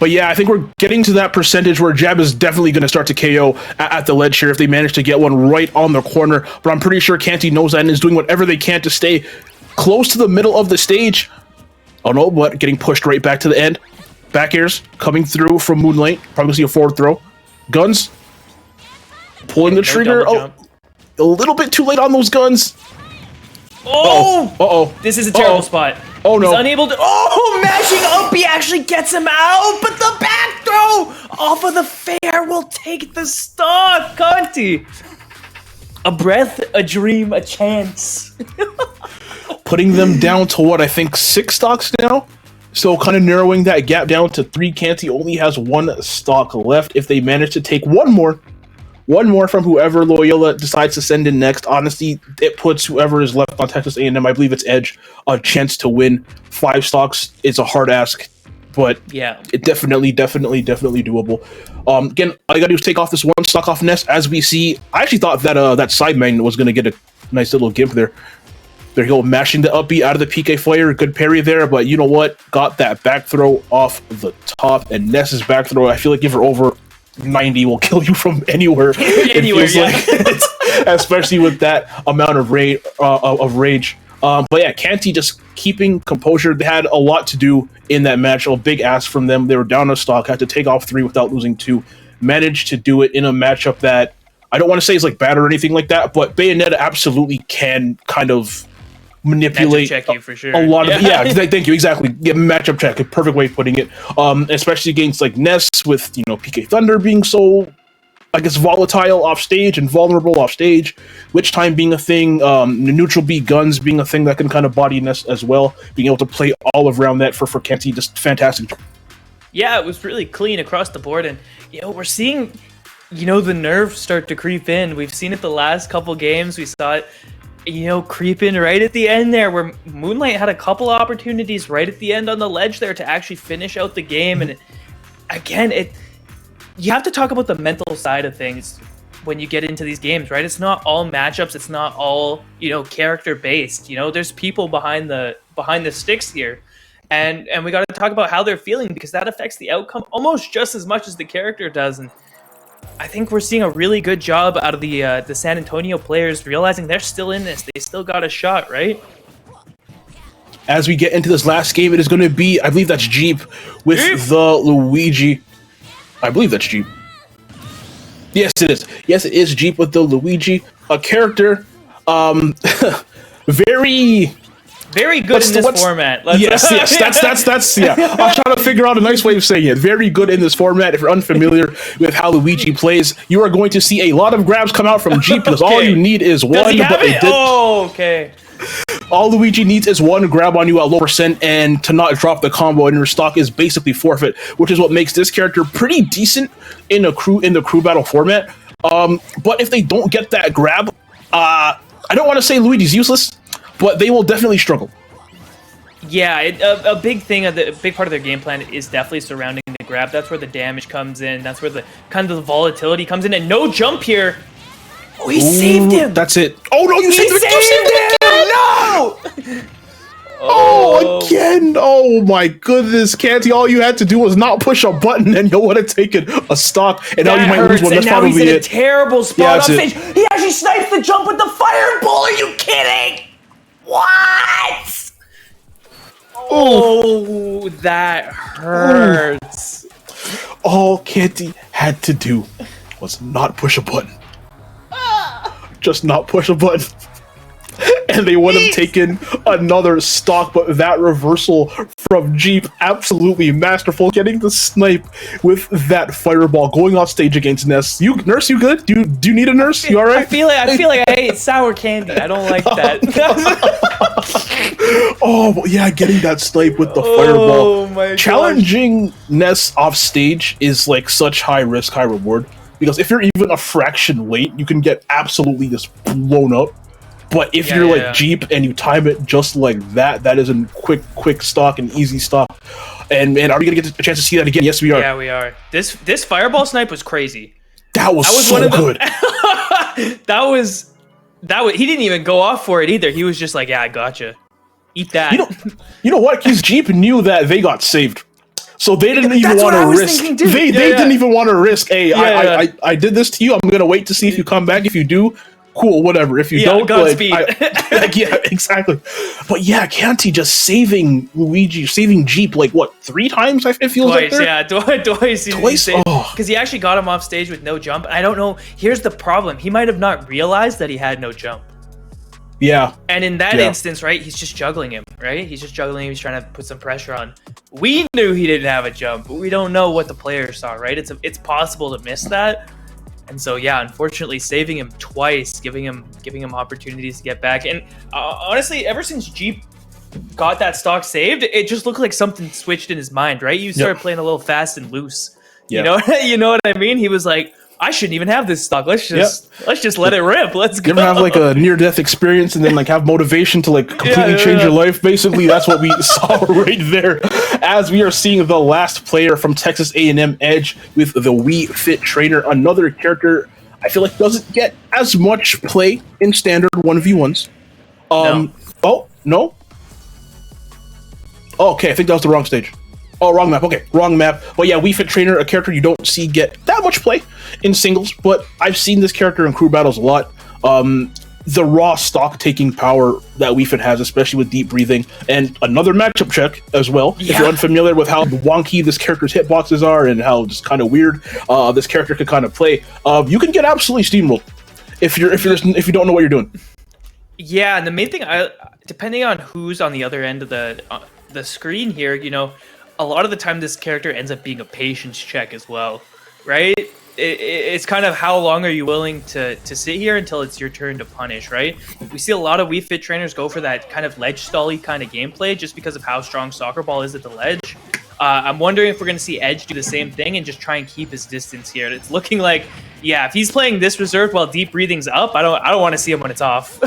[SPEAKER 3] But yeah, I think we're getting to that percentage where Jab is definitely going to start to KO at the ledge here if they manage to get one right on the corner. But I'm pretty sure Canty knows that and is doing whatever they can to stay close to the middle of the stage. Oh no, but getting pushed right back to the end. Back airs coming through from Moonlight. Probably see a forward throw. Guns. Pulling the trigger. Oh, a little bit too late on those guns.
[SPEAKER 2] Oh!
[SPEAKER 3] Uh-oh.
[SPEAKER 2] This is a terrible spot.
[SPEAKER 3] Oh no.
[SPEAKER 2] He's unable to... Oh! Mashing up, he actually gets him out, but the back throw off of the fair will take the stock. Conti. A breath, a dream, a chance.
[SPEAKER 3] Putting them down to what, I think 6 stocks now? So kind of narrowing that gap down to 3. Canty only has 1 stock left. If they manage to take one more from whoever Loyola decides to send in next, honestly, it puts whoever is left on Texas A&M, I believe it's Edge, a chance to win. 5 stocks is a hard ask, but
[SPEAKER 2] yeah,
[SPEAKER 3] it definitely doable. Again, all you gotta do is take off this 1 stock off Ness. As we see, I actually thought that that side main was gonna get a nice little gimp there. There you go, mashing the up B out of the PK Flare. Good parry there, but you know what? Got that back throw off the top, and Ness's back throw, I feel like give her over 90 will kill you from anywhere.
[SPEAKER 2] Anywhere, yeah.
[SPEAKER 3] Like, especially with that amount of rage. But yeah, Canty just keeping composure. They had a lot to do in that match. A big ask from them. They were down a stock, had to take off 3 without losing 2. Managed to do it in a matchup that I don't want to say is like bad or anything like that, but Bayonetta absolutely can kind of manipulate
[SPEAKER 2] check you for sure.
[SPEAKER 3] a lot of thank you, exactly. Yeah, matchup check, a perfect way of putting it. Especially against like Ness with PK Thunder being so, I guess, volatile off stage and vulnerable off stage. Witch time being a thing, neutral B guns being a thing that can kind of body Ness as well. Being able to play all around that for Canty, just fantastic.
[SPEAKER 2] Yeah, it was really clean across the board, and we're seeing the nerve start to creep in. We've seen it the last couple games. We saw it creep in right at the end there, where Moonlight had a couple opportunities right at the end on the ledge there to actually finish out the game. And you have to talk about the mental side of things when you get into these games, right? It's not all matchups. It's not all, character based. There's people behind the sticks here. and we got to talk about how they're feeling, because that affects the outcome almost just as much as the character does. And I think we're seeing a really good job out of the San Antonio players realizing they're still in this. They still got a shot, right?
[SPEAKER 3] As we get into this last game, it is going to be, I believe that's Jeep with the Luigi. I believe that's Jeep. Yes, it is. Yes, it is Jeep with the Luigi. A character, very
[SPEAKER 2] good in this format.
[SPEAKER 3] Yes, that's yeah. I'm trying to figure out a nice way of saying it. Very good in this format. If you're unfamiliar with how Luigi plays, you are going to see a lot of grabs come out from Jeep, because all you need is one.
[SPEAKER 2] Oh, okay.
[SPEAKER 3] All Luigi needs is one grab on you at low percent, and to not drop the combo in your stock is basically forfeit, which is what makes this character pretty decent in the crew battle format. But if they don't get that grab, I don't want to say Luigi's useless, but they will definitely struggle.
[SPEAKER 2] Yeah, a big part of their game plan is definitely surrounding the grab. That's where the damage comes in. That's where the kind of the volatility comes in. And no jump here. Oh, he saved him.
[SPEAKER 3] That's it. Oh no, you saved him!
[SPEAKER 2] No!
[SPEAKER 3] Oh, again! Oh my goodness, Canty! All you had to do was not push a button, and you would have taken a stock. And now you might lose one. That's probably
[SPEAKER 2] he's in a terrible spot on stage.
[SPEAKER 3] It.
[SPEAKER 2] He actually snipes the jump with the fireball. Are you kidding? What? Oh, that hurts.
[SPEAKER 3] All Canty had to do was not push a button. Just not push a button. And they would have taken another stock, but that reversal from Jeep, absolutely masterful, getting the snipe with that fireball, going off stage against Ness. Nurse, you good? Do you need a nurse? You alright?
[SPEAKER 2] I feel like I ate sour candy. I don't like that.
[SPEAKER 3] Oh, yeah, getting that snipe with the fireball.
[SPEAKER 2] Oh my
[SPEAKER 3] Challenging Ness off stage is like such high risk, high reward. Because if you're even a fraction late, you can get absolutely just blown up. But if you're like Jeep and you time it just like that, that is a quick stock and easy stock. And are we gonna get a chance to see that again? Yes, we are.
[SPEAKER 2] Yeah, we are. This fireball snipe was crazy.
[SPEAKER 3] That was so good.
[SPEAKER 2] that was he didn't even go off for it either. He was just like, yeah, I gotcha. Eat that.
[SPEAKER 3] You know what? Because Jeep knew that they got saved. So they didn't even want to risk. They didn't even want to risk. Hey, I did this to you. I'm gonna wait to see if you come back. If you do, cool, whatever. If you don't,
[SPEAKER 2] Godspeed.
[SPEAKER 3] Yeah, exactly. But yeah, Canty just saving Luigi, saving Jeep like what 3 times? It feels
[SPEAKER 2] twice,
[SPEAKER 3] like
[SPEAKER 2] twice.
[SPEAKER 3] Twice,
[SPEAKER 2] because he actually got him off stage with no jump. I don't know. Here's the problem: he might have not realized that he had no jump.
[SPEAKER 3] Yeah.
[SPEAKER 2] And in that instance, right, he's just juggling him, right? He's just juggling him. He's trying to put some pressure on. We knew he didn't have a jump, but we don't know what the players saw, right? It's possible to miss that. And so, yeah, unfortunately, saving him twice, giving him opportunities to get back. And honestly, ever since Jeep got that stock saved, it just looked like something switched in his mind, right? You started playing a little fast and loose. Yep. You know what I mean? He was like, I shouldn't even have this stock. Let's just let it rip. Let's go.
[SPEAKER 3] You ever have like a near-death experience and then like have motivation to like completely change your life? Basically, that's what we saw right there. As we are seeing the last player from Texas A&M Edge with the Wii Fit Trainer, another character I feel like doesn't get as much play in standard 1v1s.
[SPEAKER 2] No.
[SPEAKER 3] Oh, no? Oh, okay, I think that was the wrong stage. Oh, wrong map. Okay, wrong map. But yeah, Wii Fit Trainer, a character you don't see get that much play in singles, but I've seen this character in crew battles a lot. The raw stock taking power that Wii Fit has, especially with deep breathing, and another matchup check as well. Yeah. If you're unfamiliar with how wonky this character's hitboxes are and how just kind of weird this character could kind of play, you can get absolutely steamrolled if you don't know what you're doing.
[SPEAKER 2] Yeah, and the main thing, depending on who's on the other end of the screen here, you know, a lot of the time this character ends up being a patience check as well, right? It's kind of how long are you willing to sit here until it's your turn to punish, right? We see a lot of Wii Fit trainers go for that kind of ledge stally kind of gameplay just because of how strong Soccer Ball is at the ledge. I'm wondering if we're going to see Edge do the same thing and just try and keep his distance here. It's looking like, yeah, if he's playing this reserve while deep breathing's up, I don't want to see him when it's off.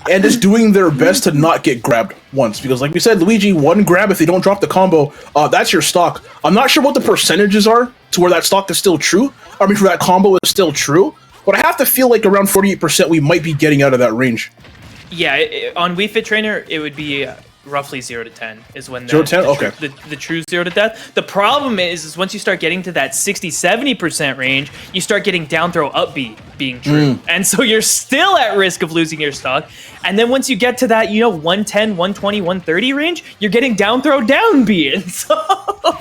[SPEAKER 3] And just doing their best to not get grabbed once. Because like we said, Luigi, one grab if they don't drop the combo, that's your stock. I'm not sure what the percentages are to where that stock is still true. I mean, for that combo is still true. But I have to feel like around 48% we might be getting out of that range.
[SPEAKER 2] Yeah, on Wii Fit Trainer, it would be roughly 0 to 10 is when
[SPEAKER 3] 0 to 10? Okay.
[SPEAKER 2] The true 0 to death. The problem is once you start getting to that 60-70% range, you start getting down throw up B being true. And so you're still at risk of losing your stock. And then once you get to that, 110, 120, 130 range, you're getting down throw down B. And so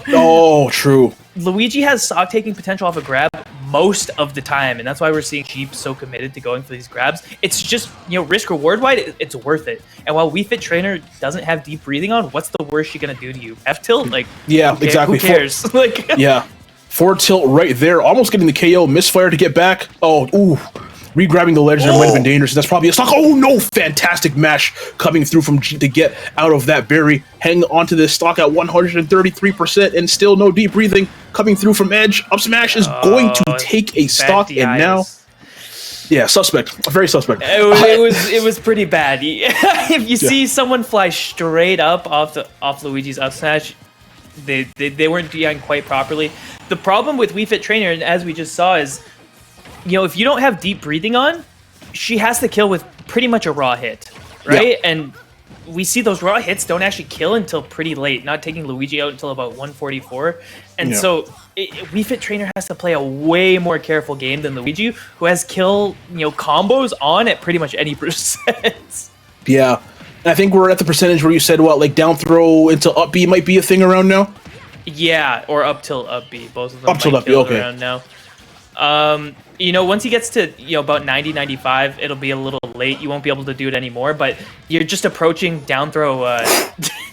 [SPEAKER 3] oh, true.
[SPEAKER 2] Luigi has stock taking potential off a grab most of the time, and that's why we're seeing Jeep so committed to going for these grabs. It's just, risk reward wise, it's worth it. And while Wii Fit Trainer doesn't have deep breathing on, what's the worst she gonna do to you? F tilt? Like,
[SPEAKER 3] yeah, exactly.
[SPEAKER 2] Who cares?
[SPEAKER 3] Yeah, forward tilt right there, almost getting the KO. Misfire to get back. Oh, ooh. Re-grabbing the ledge there might have been dangerous. That's probably a stock. Oh no! Fantastic mash coming through from Jeep to get out of that berry. Hanging onto this stock at 133%, and still no deep breathing coming through from Edge. Up smash is going to take a stock, and now, yeah, suspect. Very suspect.
[SPEAKER 2] It was pretty bad. If you see someone fly straight up off Luigi's up smash, they weren't DIing quite properly. The problem with Wii Fit Trainer, and as we just saw, is if you don't have deep breathing on, she has to kill with pretty much a raw hit, right? Yeah. And we see those raw hits don't actually kill until pretty late, not taking Luigi out until about 144. And so Wii Fit Trainer has to play a way more careful game than Luigi, who has kill, combos on at pretty much any percent.
[SPEAKER 3] Yeah. And I think we're at the percentage where you said, like down throw into up B might be a thing around now?
[SPEAKER 2] Yeah, or up tilt up B. Both of them
[SPEAKER 3] up tilt up B, okay.
[SPEAKER 2] Around now. Once he gets to, about 90, 95, it'll be a little late. You won't be able to do it anymore, but you're just approaching down throw,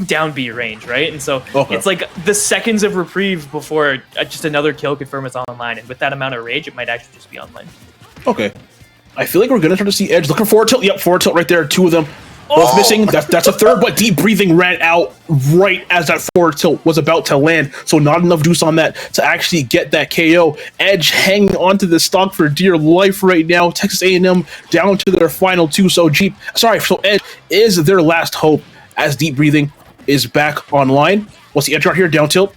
[SPEAKER 2] down B range, right? And so it's like the seconds of reprieve before just another kill confirm is online. And with that amount of rage, it might actually just be online. Okay.
[SPEAKER 3] I feel like we're going to start to see Edge looking forward tilt. Yep, forward tilt right there. Two of them. Both missing. That's a third, but deep breathing ran out right as that forward tilt was about to land. So not enough juice on that to actually get that KO. Edge hanging onto the stock for dear life right now. Texas A&M down to their final two. So Edge is their last hope as deep breathing is back online. What's the Edge right here? Down tilt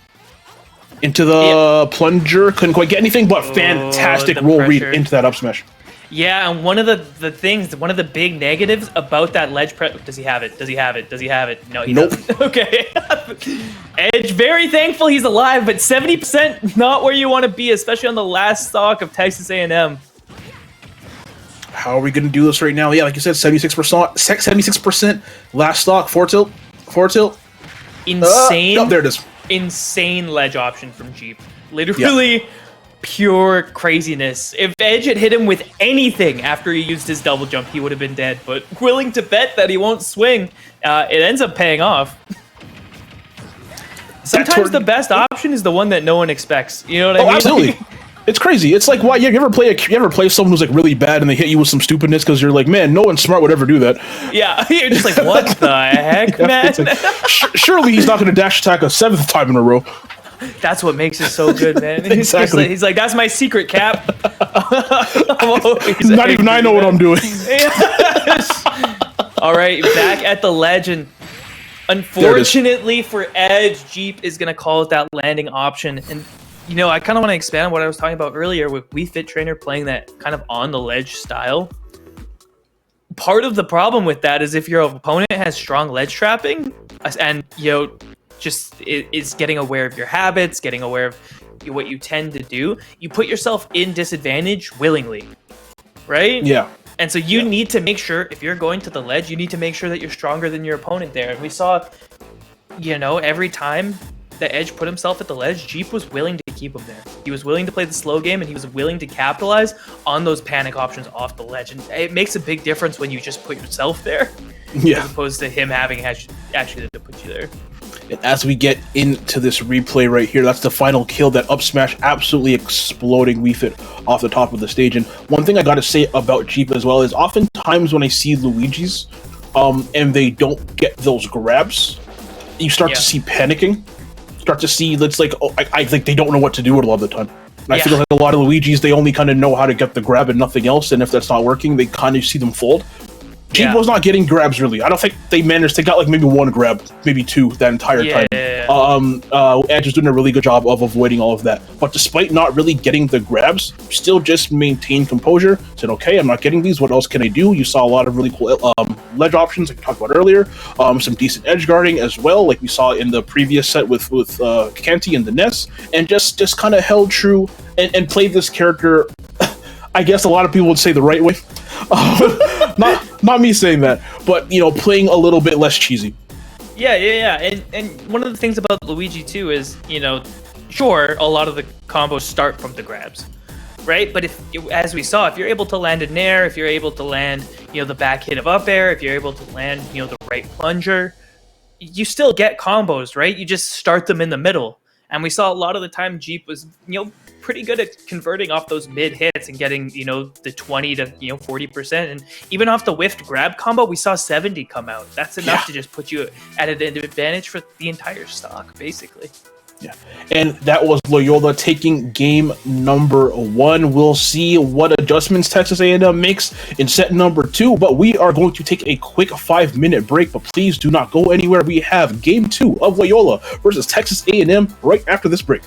[SPEAKER 3] into the plunger. Couldn't quite get anything, but fantastic roll read into that up smash.
[SPEAKER 2] Yeah, and one of the things, one of the big negatives about that ledge press... Does he have it? Does he have it? Does he have it? No, he doesn't. Okay. Edge, very thankful he's alive, but 70% not where you want to be, especially on the last stock of Texas A&M.
[SPEAKER 3] How are we going to do this right now? Yeah, like you said, 76% last stock. Forward tilt.
[SPEAKER 2] Insane.
[SPEAKER 3] There it is.
[SPEAKER 2] Insane ledge option from Jeep. Literally... Yeah. Pure craziness. If Edge had hit him with anything after he used his double jump, he would have been dead. But willing to bet that he won't swing, it ends up paying off. Sometimes the best option is the one that no one expects. You know what I mean?
[SPEAKER 3] Absolutely. It's crazy. It's like, why you ever play someone who's like really bad and they hit you with some stupidness because you're like, man, no one smart would ever do that.
[SPEAKER 2] Yeah, you're just like, what the heck, man?
[SPEAKER 3] Like, surely he's not going to dash attack a 7th time in a row.
[SPEAKER 2] That's what makes it so good, man.
[SPEAKER 3] Exactly.
[SPEAKER 2] He's like, that's my secret, Cap.
[SPEAKER 3] Not even I know what I'm doing.
[SPEAKER 2] All right, back at the ledge, and unfortunately for Edge, Jeep is going to call it that landing option. And, I kind of want to expand on what I was talking about earlier with Wii Fit Trainer playing that kind of on the ledge style. Part of the problem with that is if your opponent has strong ledge trapping and, just is getting aware of your habits, getting aware of what you tend to do, you put yourself in disadvantage willingly, right?
[SPEAKER 3] Yeah.
[SPEAKER 2] And so you need to make sure, if you're going to the ledge, you need to make sure that you're stronger than your opponent there. And we saw, every time the Edge put himself at the ledge, Jeep was willing to keep him there. He was willing to play the slow game, and he was willing to capitalize on those panic options off the ledge. And it makes a big difference when you just put yourself there, as opposed to him having actually to put you there.
[SPEAKER 3] And as we get into this replay right here, that's the final kill, that up smash absolutely exploding Wii Fit off the top of the stage. And one thing I gotta say about Jeep as well is oftentimes when I see Luigi's and they don't get those grabs, you start to see panicking. Start to see, it's like, I think they don't know what to do with it a lot of the time. And I feel like a lot of Luigi's, they only kind of know how to get the grab and nothing else, and if that's not working, they kind of see them fold. Jeep was not getting grabs, really. I don't think they managed. They got like maybe one grab, maybe two that entire time. Edge is doing a really good job of avoiding all of that. But despite not really getting the grabs, still just maintained composure. Said, okay, I'm not getting these. What else can I do? You saw a lot of really cool ledge options, like we talked about earlier. Some decent edge guarding as well, like we saw in the previous set with Kanti and the Ness, and just kind of held true and played this character. I guess a lot of people would say the right way. Not me saying that, but playing a little bit less cheesy.
[SPEAKER 2] Yeah. And one of the things about Luigi too is, sure, a lot of the combos start from the grabs, right? But as we saw, if you're able to land a nair, if you're able to land, the back hit of up air, if you're able to land, the right plunger, you still get combos, right? You just start them in the middle. And we saw a lot of the time Jeep was, pretty good at converting off those mid hits and getting, the 20 to 40%. And even off the whiffed grab combo, we saw 70 come out. That's enough to just put you at an advantage for the entire stock, basically.
[SPEAKER 3] Yeah, and that was Loyola taking game number 1. We'll see what adjustments Texas A&M makes in set number 2, but we are going to take a quick 5-minute break, but please do not go anywhere. We have game 2 of Loyola versus Texas A&M right after this break.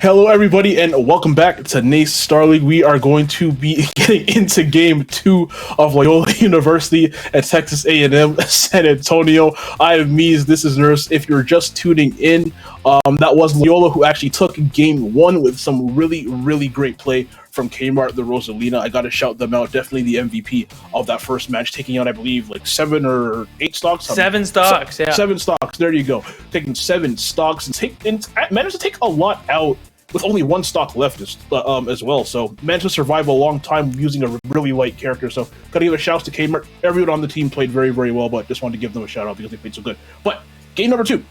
[SPEAKER 3] Hello, everybody, and welcome back to Nace Star League. We are going to be getting into Game 2 of Loyola University at Texas A&M San Antonio. I am Mies, this is Nurse. If you're just tuning in, that was Loyola who actually took Game 1 with some really great play from Kmart, the Rosalina. I got to shout them out. Definitely the MVP of that first match, taking out, I believe, like 7 or 8 stocks.
[SPEAKER 2] 7 stocks, yeah.
[SPEAKER 3] 7 stocks. There you go. Taking 7 stocks and managed to take a lot out with only 1 stock left as well. So managed to survive a long time using a really light character. So gotta give a shout out to Kmart. Everyone on the team played very well, but just wanted to give them a shout out because they played so good. But game number 2.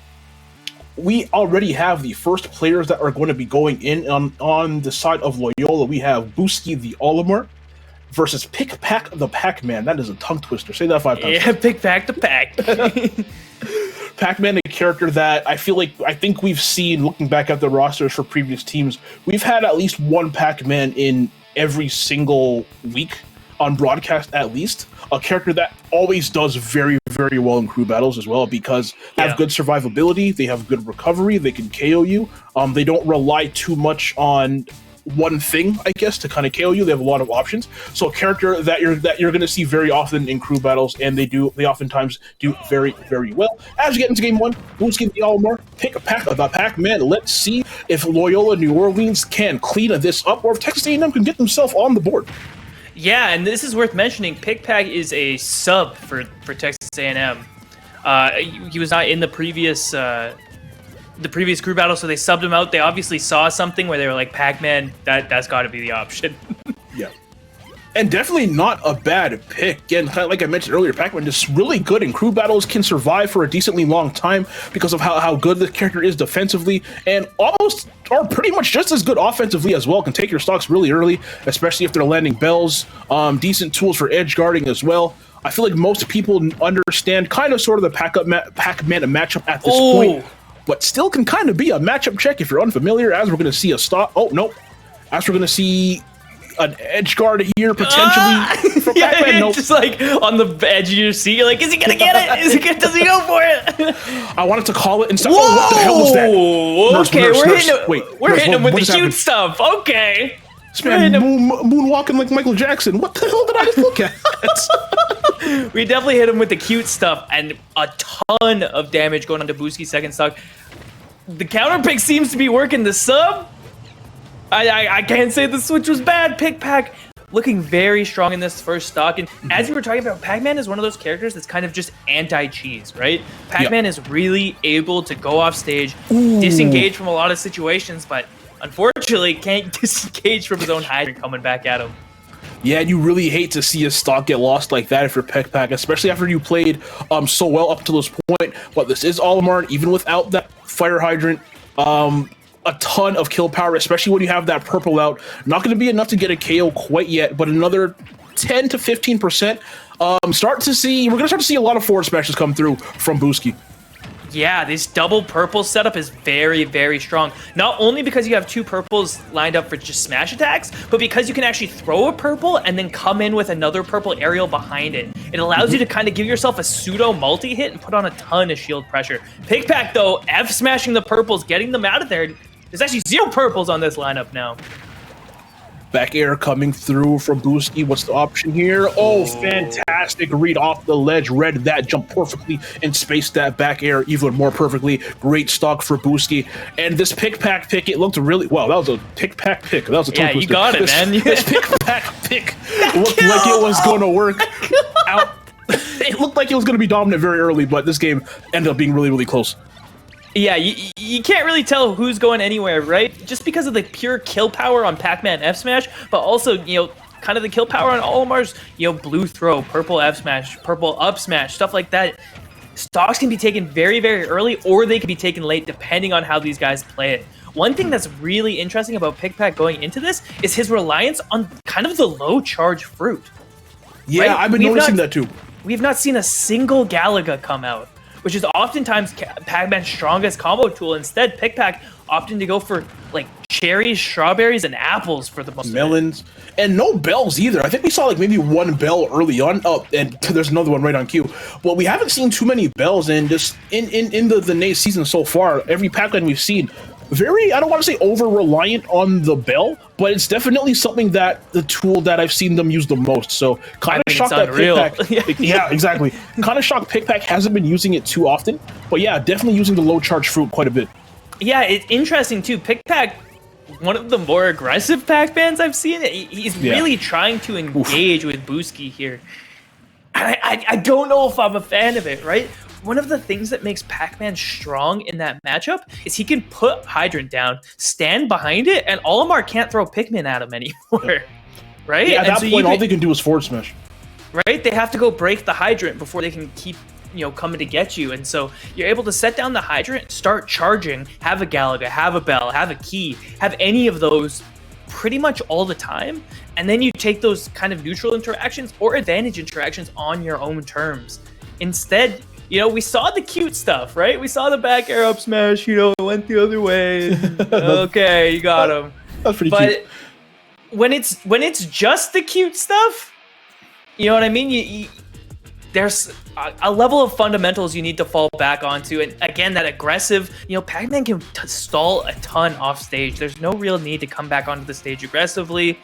[SPEAKER 3] We already have the first players that are going to be going in on the side of Loyola. We have Booski the Olimar versus Pick Pack the Pac-Man. That is a tongue twister. Say that 5 times.
[SPEAKER 2] Yeah, Pick Pack the Pack.
[SPEAKER 3] Pac-Man, a character that I think we've seen, looking back at the rosters for previous teams, we've had at least one Pac-Man in every single week on broadcast, at least. A character that always does very well in crew battles as well, because they have good survivability, they have good recovery, they can KO you. They don't rely too much on one thing, I guess, to kind of KO you. They have a lot of options. So a character that you're going to see very often in crew battles, and they oftentimes do very well. As we get into game 1, Booski the Olimar, Pick a Pack of the Pac-Man. Let's see if Loyola New Orleans can clean this up, or if Texas A&M can get themselves on the board.
[SPEAKER 2] Yeah, and this is worth mentioning. Pick Pack is a sub for Texas A&M. He was not in the previous crew battle, so they subbed him out. They obviously saw something where they were like, Pac-Man, that's got to be the option.
[SPEAKER 3] Yeah. And definitely not a bad pick. Again, like I mentioned earlier, Pac-Man is really good in crew battles, can survive for a decently long time because of how good the character is defensively, and almost are pretty much just as good offensively as well. Can take your stocks really early, especially if they're landing bells. Decent tools for edge guarding as well. I feel like most people understand kind of sort of the Pac-Man matchup at this point, but still can kind of be a matchup check if you're unfamiliar, as we're going to see a stock. Oh, no. As we're going to see an edge guard here, potentially. For Pac-Man. Nope.
[SPEAKER 2] Just like on the edge of your seat, you're like, is he going to get it? Does he go for it?
[SPEAKER 3] I wanted to call it and say, oh, what the hell was that?
[SPEAKER 2] Okay, we're
[SPEAKER 3] Nurse,
[SPEAKER 2] hitting him with the cute
[SPEAKER 3] happened?
[SPEAKER 2] stuff. Okay.
[SPEAKER 3] This man moonwalking like Michael Jackson. What the hell did I just look at?
[SPEAKER 2] We definitely hit him with the cute stuff and a ton of damage going on to Booski's second stock. The counter pick seems to be working. The sub, I can't say the switch was bad. Pick Pack looking very strong in this first stock. And as you were talking about, Pac-Man is one of those characters that's kind of just anti-cheese, right? Pac-Man is really able to go off stage, disengage from a lot of situations, but unfortunately can't disengage from his own hydrant coming back at him.
[SPEAKER 3] Yeah, and you really hate to see a stock get lost like that if you're Pick Pack, especially after you played so well up to this point. But this is Olimar, even without that fire hydrant. A ton of kill power, especially when you have that purple out. Not going to be enough to get a KO quite yet, but another 10 to 15%. We're going to start to see a lot of forward smashes come through from Booski.
[SPEAKER 2] Yeah, this double purple setup is very strong. Not only because you have 2 purples lined up for just smash attacks, but because you can actually throw a purple and then come in with another purple aerial behind it. It allows you to kind of give yourself a pseudo multi-hit and put on a ton of shield pressure. Pick Pack, though, F-smashing the purples, getting them out of there. There's actually 0 purples on this lineup now.
[SPEAKER 3] Back air coming through from Booski. What's the option here? Oh, fantastic read off the ledge. Read that jump perfectly and spaced that back air even more perfectly. Great stock for Booski. And this Pick Pack pick, it looked really well. That was a Pick Pack pick. That was a tongue twister.
[SPEAKER 2] You got it, man.
[SPEAKER 3] This Pick Pack pick looked like it was going to work out. It looked like it was going to be dominant very early, but this game ended up being really close.
[SPEAKER 2] Yeah, you can't really tell who's going anywhere, right? Just because of the pure kill power on Pac-Man F-Smash, but also, kind of the kill power on Olimar's, blue throw, purple F-Smash, purple up smash, stuff like that. Stocks can be taken very early, or they can be taken late, depending on how these guys play it. One thing that's really interesting about Pick Pack going into this is his reliance on kind of the low charge fruit.
[SPEAKER 3] Yeah, right? I've been noticing that too.
[SPEAKER 2] We've not seen a single Galaga come out, which is oftentimes Pac-Man's strongest combo tool. Instead, Pick Pack opting to go for like cherries, strawberries, and apples for the most
[SPEAKER 3] melons, and no bells either. I think we saw like maybe 1 bell early on. Oh, and there's another one right on cue. But we haven't seen too many bells, and just in the Nace season so far, every Pac-Man we've seen, very, I don't want to say over-reliant on the bell, but it's definitely something that the tool that I've seen them use the most. So kind of shocked that Pickpack. Yeah, exactly. Kind of shocked Pickpack hasn't been using it too often. But yeah, definitely using the low charge fruit quite a bit.
[SPEAKER 2] Yeah, it's interesting too. Pickpack, one of the more aggressive Pac-Mans I've seen. He's really trying to engage with Booski here. I don't know if I'm a fan of it, right? One of the things that makes Pac-Man strong in that matchup is he can put Hydrant down, stand behind it, and Olimar can't throw Pikmin at him anymore, right?
[SPEAKER 3] Yeah, at that point, all they can do is forward smash.
[SPEAKER 2] Right? They have to go break the Hydrant before they can keep, coming to get you. And so you're able to set down the Hydrant, start charging, have a Galaga, have a Bell, have a Key, have any of those pretty much all the time. And then you take those kind of neutral interactions or advantage interactions on your own terms. Instead, we saw the cute stuff, right? We saw the back air up smash, it went the other way. Okay, you got him.
[SPEAKER 3] That's pretty cute.
[SPEAKER 2] But when it's just the cute stuff, you know what I mean? There's a level of fundamentals you need to fall back onto. And again, that aggressive, Pac-Man can stall a ton off stage. There's no real need to come back onto the stage aggressively.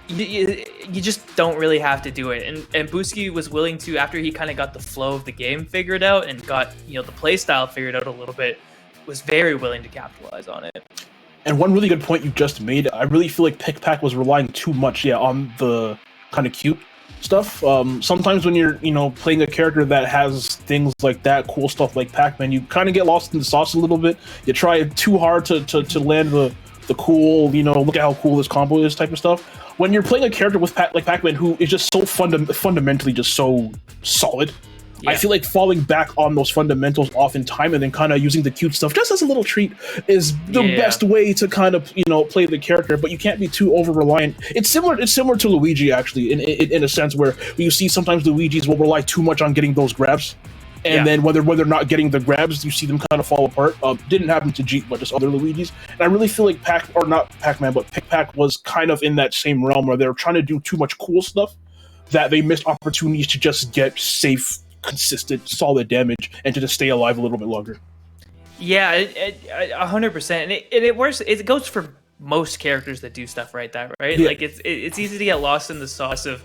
[SPEAKER 2] You just don't really have to do it. And Booski was willing to, after he kind of got the flow of the game figured out and got, the play style figured out a little bit, was very willing to capitalize on it.
[SPEAKER 3] And one really good point you just made, I really feel like Pickpack was relying too much, on the kind of cute stuff. Sometimes when you're, playing a character that has things like that, cool stuff like Pac-Man, you kind of get lost in the sauce a little bit. You try too hard to land the cool, look at how cool this combo is type of stuff. When you're playing a character with like Pac-Man who is just so fundamentally just so solid, I feel like falling back on those fundamentals oftentimes and then kind of using the cute stuff just as a little treat is the best way to kind of play the character. But you can't be too over reliant. It's similar to Luigi actually in a sense where you see sometimes Luigi's will rely too much on getting those grabs. And then whether they're not getting the grabs, you see them kind of fall apart. Didn't happen to Jeet, but just other Luigis. And I really feel like Pac-Man, but Pickpack was kind of in that same realm where they were trying to do too much cool stuff that they missed opportunities to just get safe, consistent, solid damage and to just stay alive a little bit longer.
[SPEAKER 2] Yeah, 100%. And it works. It goes for most characters that do stuff right. Yeah. Like it's easy to get lost in the sauce of,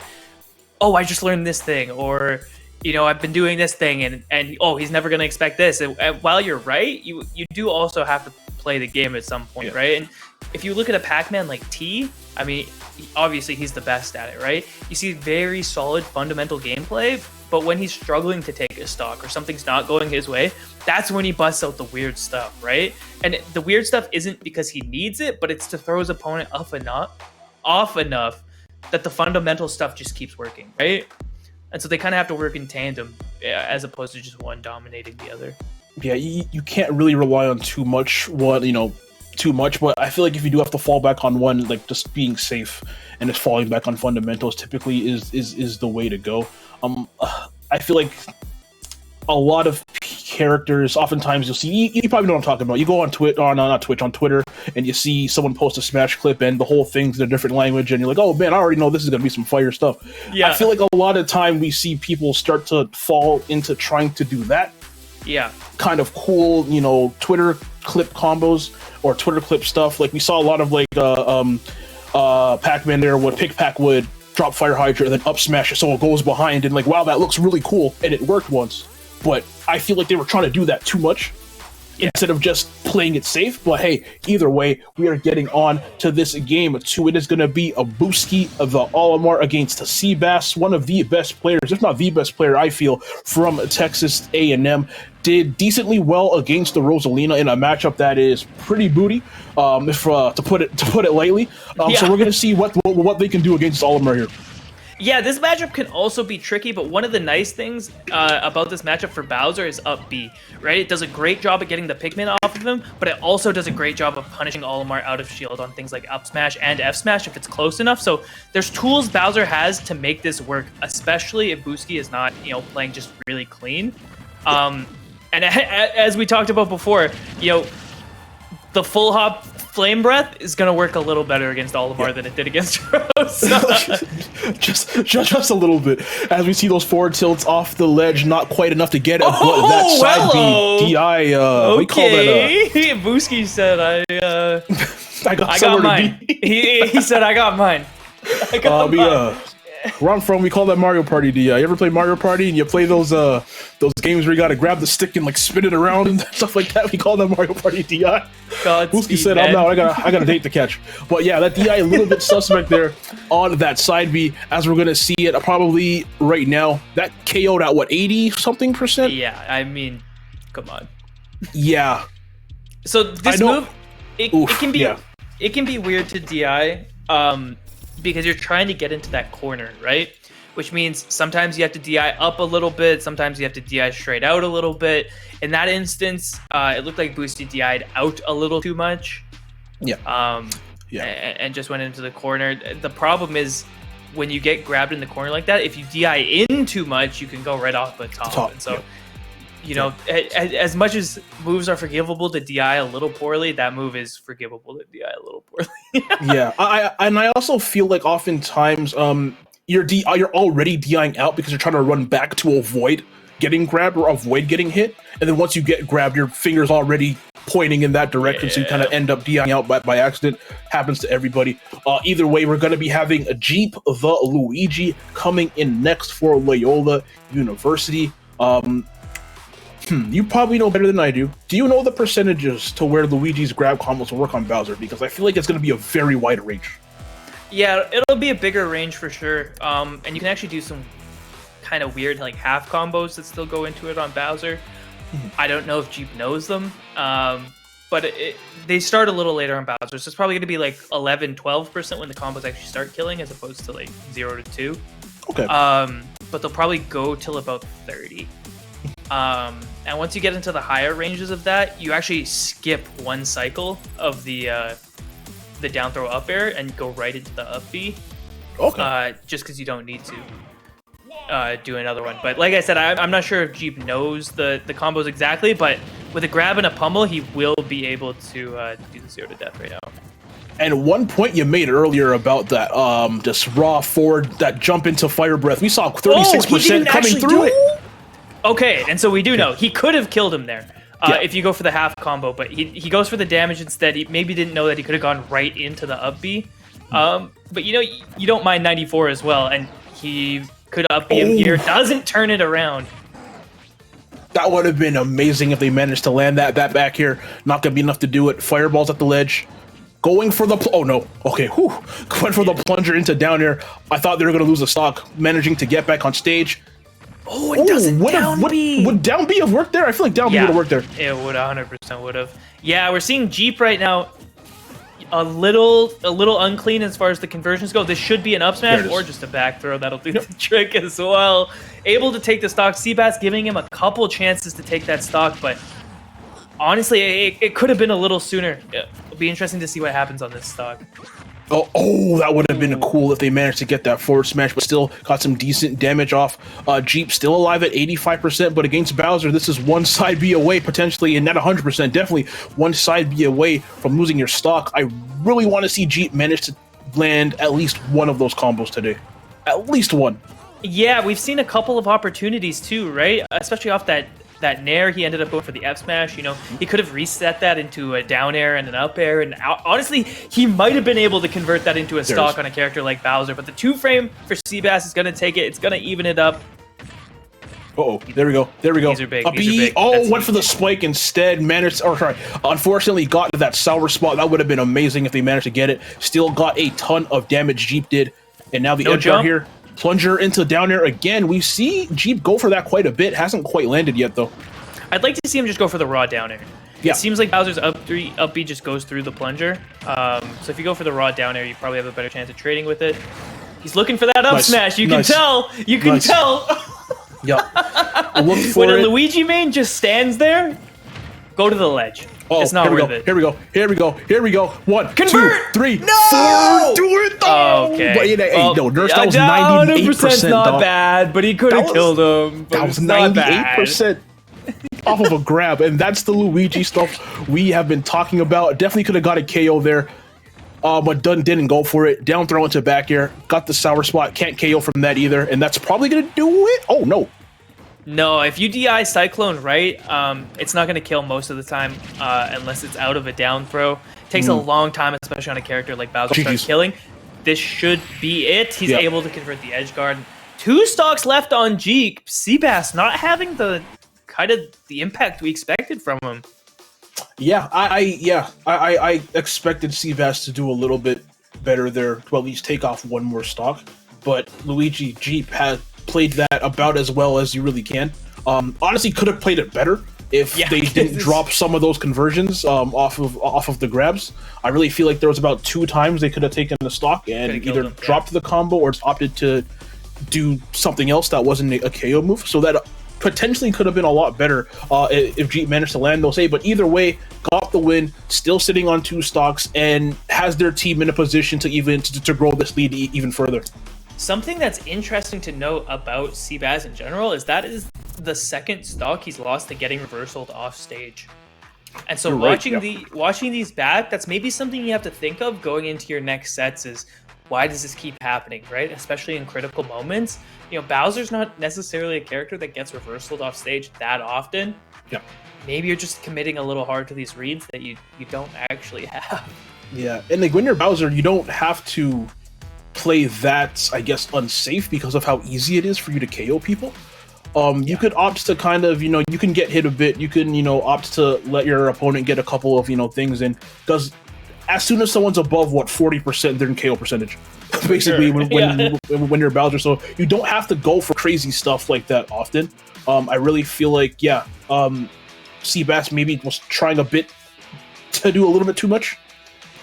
[SPEAKER 2] oh, I just learned this thing, or I've been doing this thing, and oh, he's never going to expect this. And while you're right, you do also have to play the game at some point, right? And if you look at a Pac-Man like T, I mean, obviously he's the best at it, right? You see very solid fundamental gameplay, but when he's struggling to take a stock or something's not going his way, that's when he busts out the weird stuff, right? And the weird stuff isn't because he needs it, but it's to throw his opponent off enough that the fundamental stuff just keeps working, right? And so they kind of have to work in tandem as opposed to just one dominating the other.
[SPEAKER 3] Yeah, you can't really rely on too much, but I feel like if you do have to fall back on one, like just being safe and just falling back on fundamentals typically is the way to go. I feel like a lot of characters, oftentimes you'll see, you probably know what I'm talking about. You go on on Twitter, and you see someone post a Smash clip and the whole thing's in a different language, and you're like, oh man, I already know this is going to be some fire stuff. Yeah. I feel like a lot of time we see people start to fall into trying to do that.
[SPEAKER 2] Yeah.
[SPEAKER 3] Kind of cool, Twitter clip combos or Twitter clip stuff. Like we saw a lot of like Pac-Man there where Pickpack would drop Fire Hydra and then up smash it so it goes behind, and like, wow, that looks really cool, and it worked once. But I feel like they were trying to do that too much instead of just playing it safe. But hey, either way, we are getting on to this game. It is going to be a Booski of the Olimar against Seabass, one of the best players, if not the best player, I feel, from Texas A&M. Did decently well against the Rosalina in a matchup that is pretty booty, to put it lightly. So we're going to see what they can do against Olimar here.
[SPEAKER 2] Yeah, this matchup can also be tricky, but one of the nice things about this matchup for Bowser is up B, right? It does a great job at getting the Pikmin off of him, but it also does a great job of punishing Olimar out of shield on things like up smash and F smash if it's close enough. So there's tools Bowser has to make this work, especially if Booski is not, playing just really clean. And as we talked about before, the full hop Flame Breath is gonna work a little better against Olimar than it did against Rose.
[SPEAKER 3] just a little bit. As we see those forward tilts off the ledge, not quite enough to get it, but
[SPEAKER 2] Oh,
[SPEAKER 3] that side
[SPEAKER 2] hello.
[SPEAKER 3] B DI, we call
[SPEAKER 2] Okay, Booski said
[SPEAKER 3] I got
[SPEAKER 2] I got
[SPEAKER 3] somewhere to
[SPEAKER 2] mine.
[SPEAKER 3] be.
[SPEAKER 2] He said I got mine. I got mine.
[SPEAKER 3] Where I'm from, we call that Mario Party DI. You ever play Mario Party and you play those games where you gotta grab the stick and like spin it around and stuff like that? We call that Mario Party DI. Booski said, "I'm out. I got a date to catch." But yeah, that DI a little bit suspect there on that side B, as we're gonna see it probably right now. That KO'd at what, 80-something%?
[SPEAKER 2] Yeah, I mean, come on.
[SPEAKER 3] Yeah.
[SPEAKER 2] So this move, it can be
[SPEAKER 3] yeah.
[SPEAKER 2] it can be weird to DI, because you're trying to get into that corner, right? Which means sometimes you have to DI up a little bit, sometimes you have to DI straight out a little bit. In that instance, it looked like Boosty DI'd out a little too much.
[SPEAKER 3] Yeah.
[SPEAKER 2] And just went into the corner. The problem is when you get grabbed in the corner like that, if you DI in too much, you can go right off the top. And so, you know, as much as moves are forgivable to DI a little poorly, that move is forgivable to DI a little poorly.
[SPEAKER 3] Yeah, I also feel like oftentimes you're already DIing out because you're trying to run back to avoid getting grabbed or avoid getting hit, and then once you get grabbed, your finger's already pointing in that direction, so you kind of end up DIing out by accident. Happens to everybody. Either way, we're going to be having a Jeep the Luigi coming in next for Loyola University. You probably know better than I do. Do you know the percentages to where Luigi's grab combos will work on Bowser? Because I feel like it's going to be a very wide range.
[SPEAKER 2] Yeah, it'll be a bigger range for sure. And you can actually do some kind of weird like half combos that still go into it on Bowser. I don't know if Jeep knows them, but they start a little later on Bowser, so it's probably going to be like 11-12% when the combos actually start killing, as opposed to like 0 to 2.
[SPEAKER 3] Okay.
[SPEAKER 2] But they'll probably go till about 30. And once you get into the higher ranges of that, you actually skip one cycle of the down throw up air and go right into the up B.
[SPEAKER 3] Okay.
[SPEAKER 2] Just because you don't need to do another one. But like I said, I'm not sure if Jeep knows the combos exactly, but with a grab and a pummel, he will be able to do the 0 to death right now.
[SPEAKER 3] And one point you made earlier about that just raw forward, that jump into fire breath, we saw 36% coming through it.
[SPEAKER 2] Okay, and so we do know he could have killed him there if you go for the half combo, but he goes for the damage instead. He maybe didn't know that he could have gone right into the up B. But you know, you don't mind 94 as well, and he could up B him here. Doesn't turn it around.
[SPEAKER 3] That would have been amazing if they managed to land that back here. Not gonna be enough to do it. Fireballs at the ledge. Going for the going for the plunger into down air. I thought they were gonna lose the stock. Managing to get back on stage.
[SPEAKER 2] Oh, it doesn't down B.
[SPEAKER 3] Would down B have worked there? I feel like down B would have worked there.
[SPEAKER 2] It would 100% would have. Yeah, we're seeing Jeep right now a little unclean as far as the conversions go. This should be an up smash or just a back throw. That'll do the trick as well. Able to take the stock. Seabass giving him a couple chances to take that stock, but honestly, it could have been a little sooner. It'll be interesting to see what happens on this stock.
[SPEAKER 3] Oh, that would have been cool if they managed to get that forward smash, but still got some decent damage off. Jeep still alive at 85%, but against Bowser, this is one side B away potentially, and not 100%, definitely one side B away from losing your stock. I really want to see Jeep manage to land at least one of those combos today. At least one.
[SPEAKER 2] Yeah, we've seen a couple of opportunities too, right? Especially off that nair, he ended up going for the F smash. You know, he could have reset that into a down air and an up air, and honestly, he might have been able to convert that into a stock on a character like Bowser. But the 2-frame for Seabass is going to take it. It's going to even it up.
[SPEAKER 3] There we go.
[SPEAKER 2] These are big. These are big.
[SPEAKER 3] Went for the spike instead. Unfortunately got to that sour spot. That would have been amazing if they managed to get it. Still got a ton of damage. Jeep did, and now the edge out here. Plunger into down air again. We see Jeep go for that quite a bit. Hasn't quite landed yet, though.
[SPEAKER 2] I'd like to see him just go for the raw down air.
[SPEAKER 3] Yeah.
[SPEAKER 2] It seems like Bowser's up B just goes through the plunger. So if you go for the raw down air, you probably have a better chance of trading with it. He's looking for that up smash. You can tell. You can tell.
[SPEAKER 3] Yeah.
[SPEAKER 2] When a Luigi main just stands there, go to the ledge. It's not worth it.
[SPEAKER 3] Here we go. 1,
[SPEAKER 2] Convert!
[SPEAKER 3] 2, 3,
[SPEAKER 2] No!
[SPEAKER 3] 4. Do it.
[SPEAKER 2] Okay.
[SPEAKER 3] No, Nurse, that was 98%.
[SPEAKER 2] Not bad, but he could have killed him.
[SPEAKER 3] That was 98%. off of a grab, and that's the Luigi stuff we have been talking about. Definitely could have got a KO there, but didn't go for it. Down throw into back air, got the sour spot, can't KO from that either, and that's probably gonna do it. Oh no.
[SPEAKER 2] No, if you DI Cyclone right, it's not going to kill most of the time unless it's out of a down throw. Takes a long time, especially on a character like Bowser to start killing. This should be it. He's able to convert the edge guard. 2 stocks left on Jeep. Seabass not having the kind of the impact we expected from him.
[SPEAKER 3] Yeah, I expected Seabass to do a little bit better there, to at least take off one more stock. But Luigi Jeep had played that about as well as you really can. Honestly, could have played it better if they didn't drop some of those conversions off of the grabs. I really feel like there was about 2 times they could have taken the stock and either dropped the combo or just opted to do something else that wasn't a KO move. So that potentially could have been a lot better if Jeep managed to land those. But either way, got the win, still sitting on 2 stocks, and has their team in a position to even to grow this lead even further.
[SPEAKER 2] Something that's interesting to note about Seabass in general is that is the second stock he's lost to getting reversaled off stage. And so watching these back, that's maybe something you have to think of going into your next sets is, why does this keep happening, right? Especially in critical moments. You know, Bowser's not necessarily a character that gets reversaled off stage that often.
[SPEAKER 3] Yeah.
[SPEAKER 2] Maybe you're just committing a little hard to these reads that you don't actually have.
[SPEAKER 3] Yeah, and like when you're Bowser, you don't have to play that, I guess, unsafe because of how easy it is for you to KO people. You could opt to kind of, you can get hit a bit. You can, opt to let your opponent get a couple of, things in. Because as soon as someone's above, 40%, they're in KO percentage. Basically, when you're Bowser. So you don't have to go for crazy stuff like that often. I really feel like, Seabass maybe was trying a bit to do a little bit too much.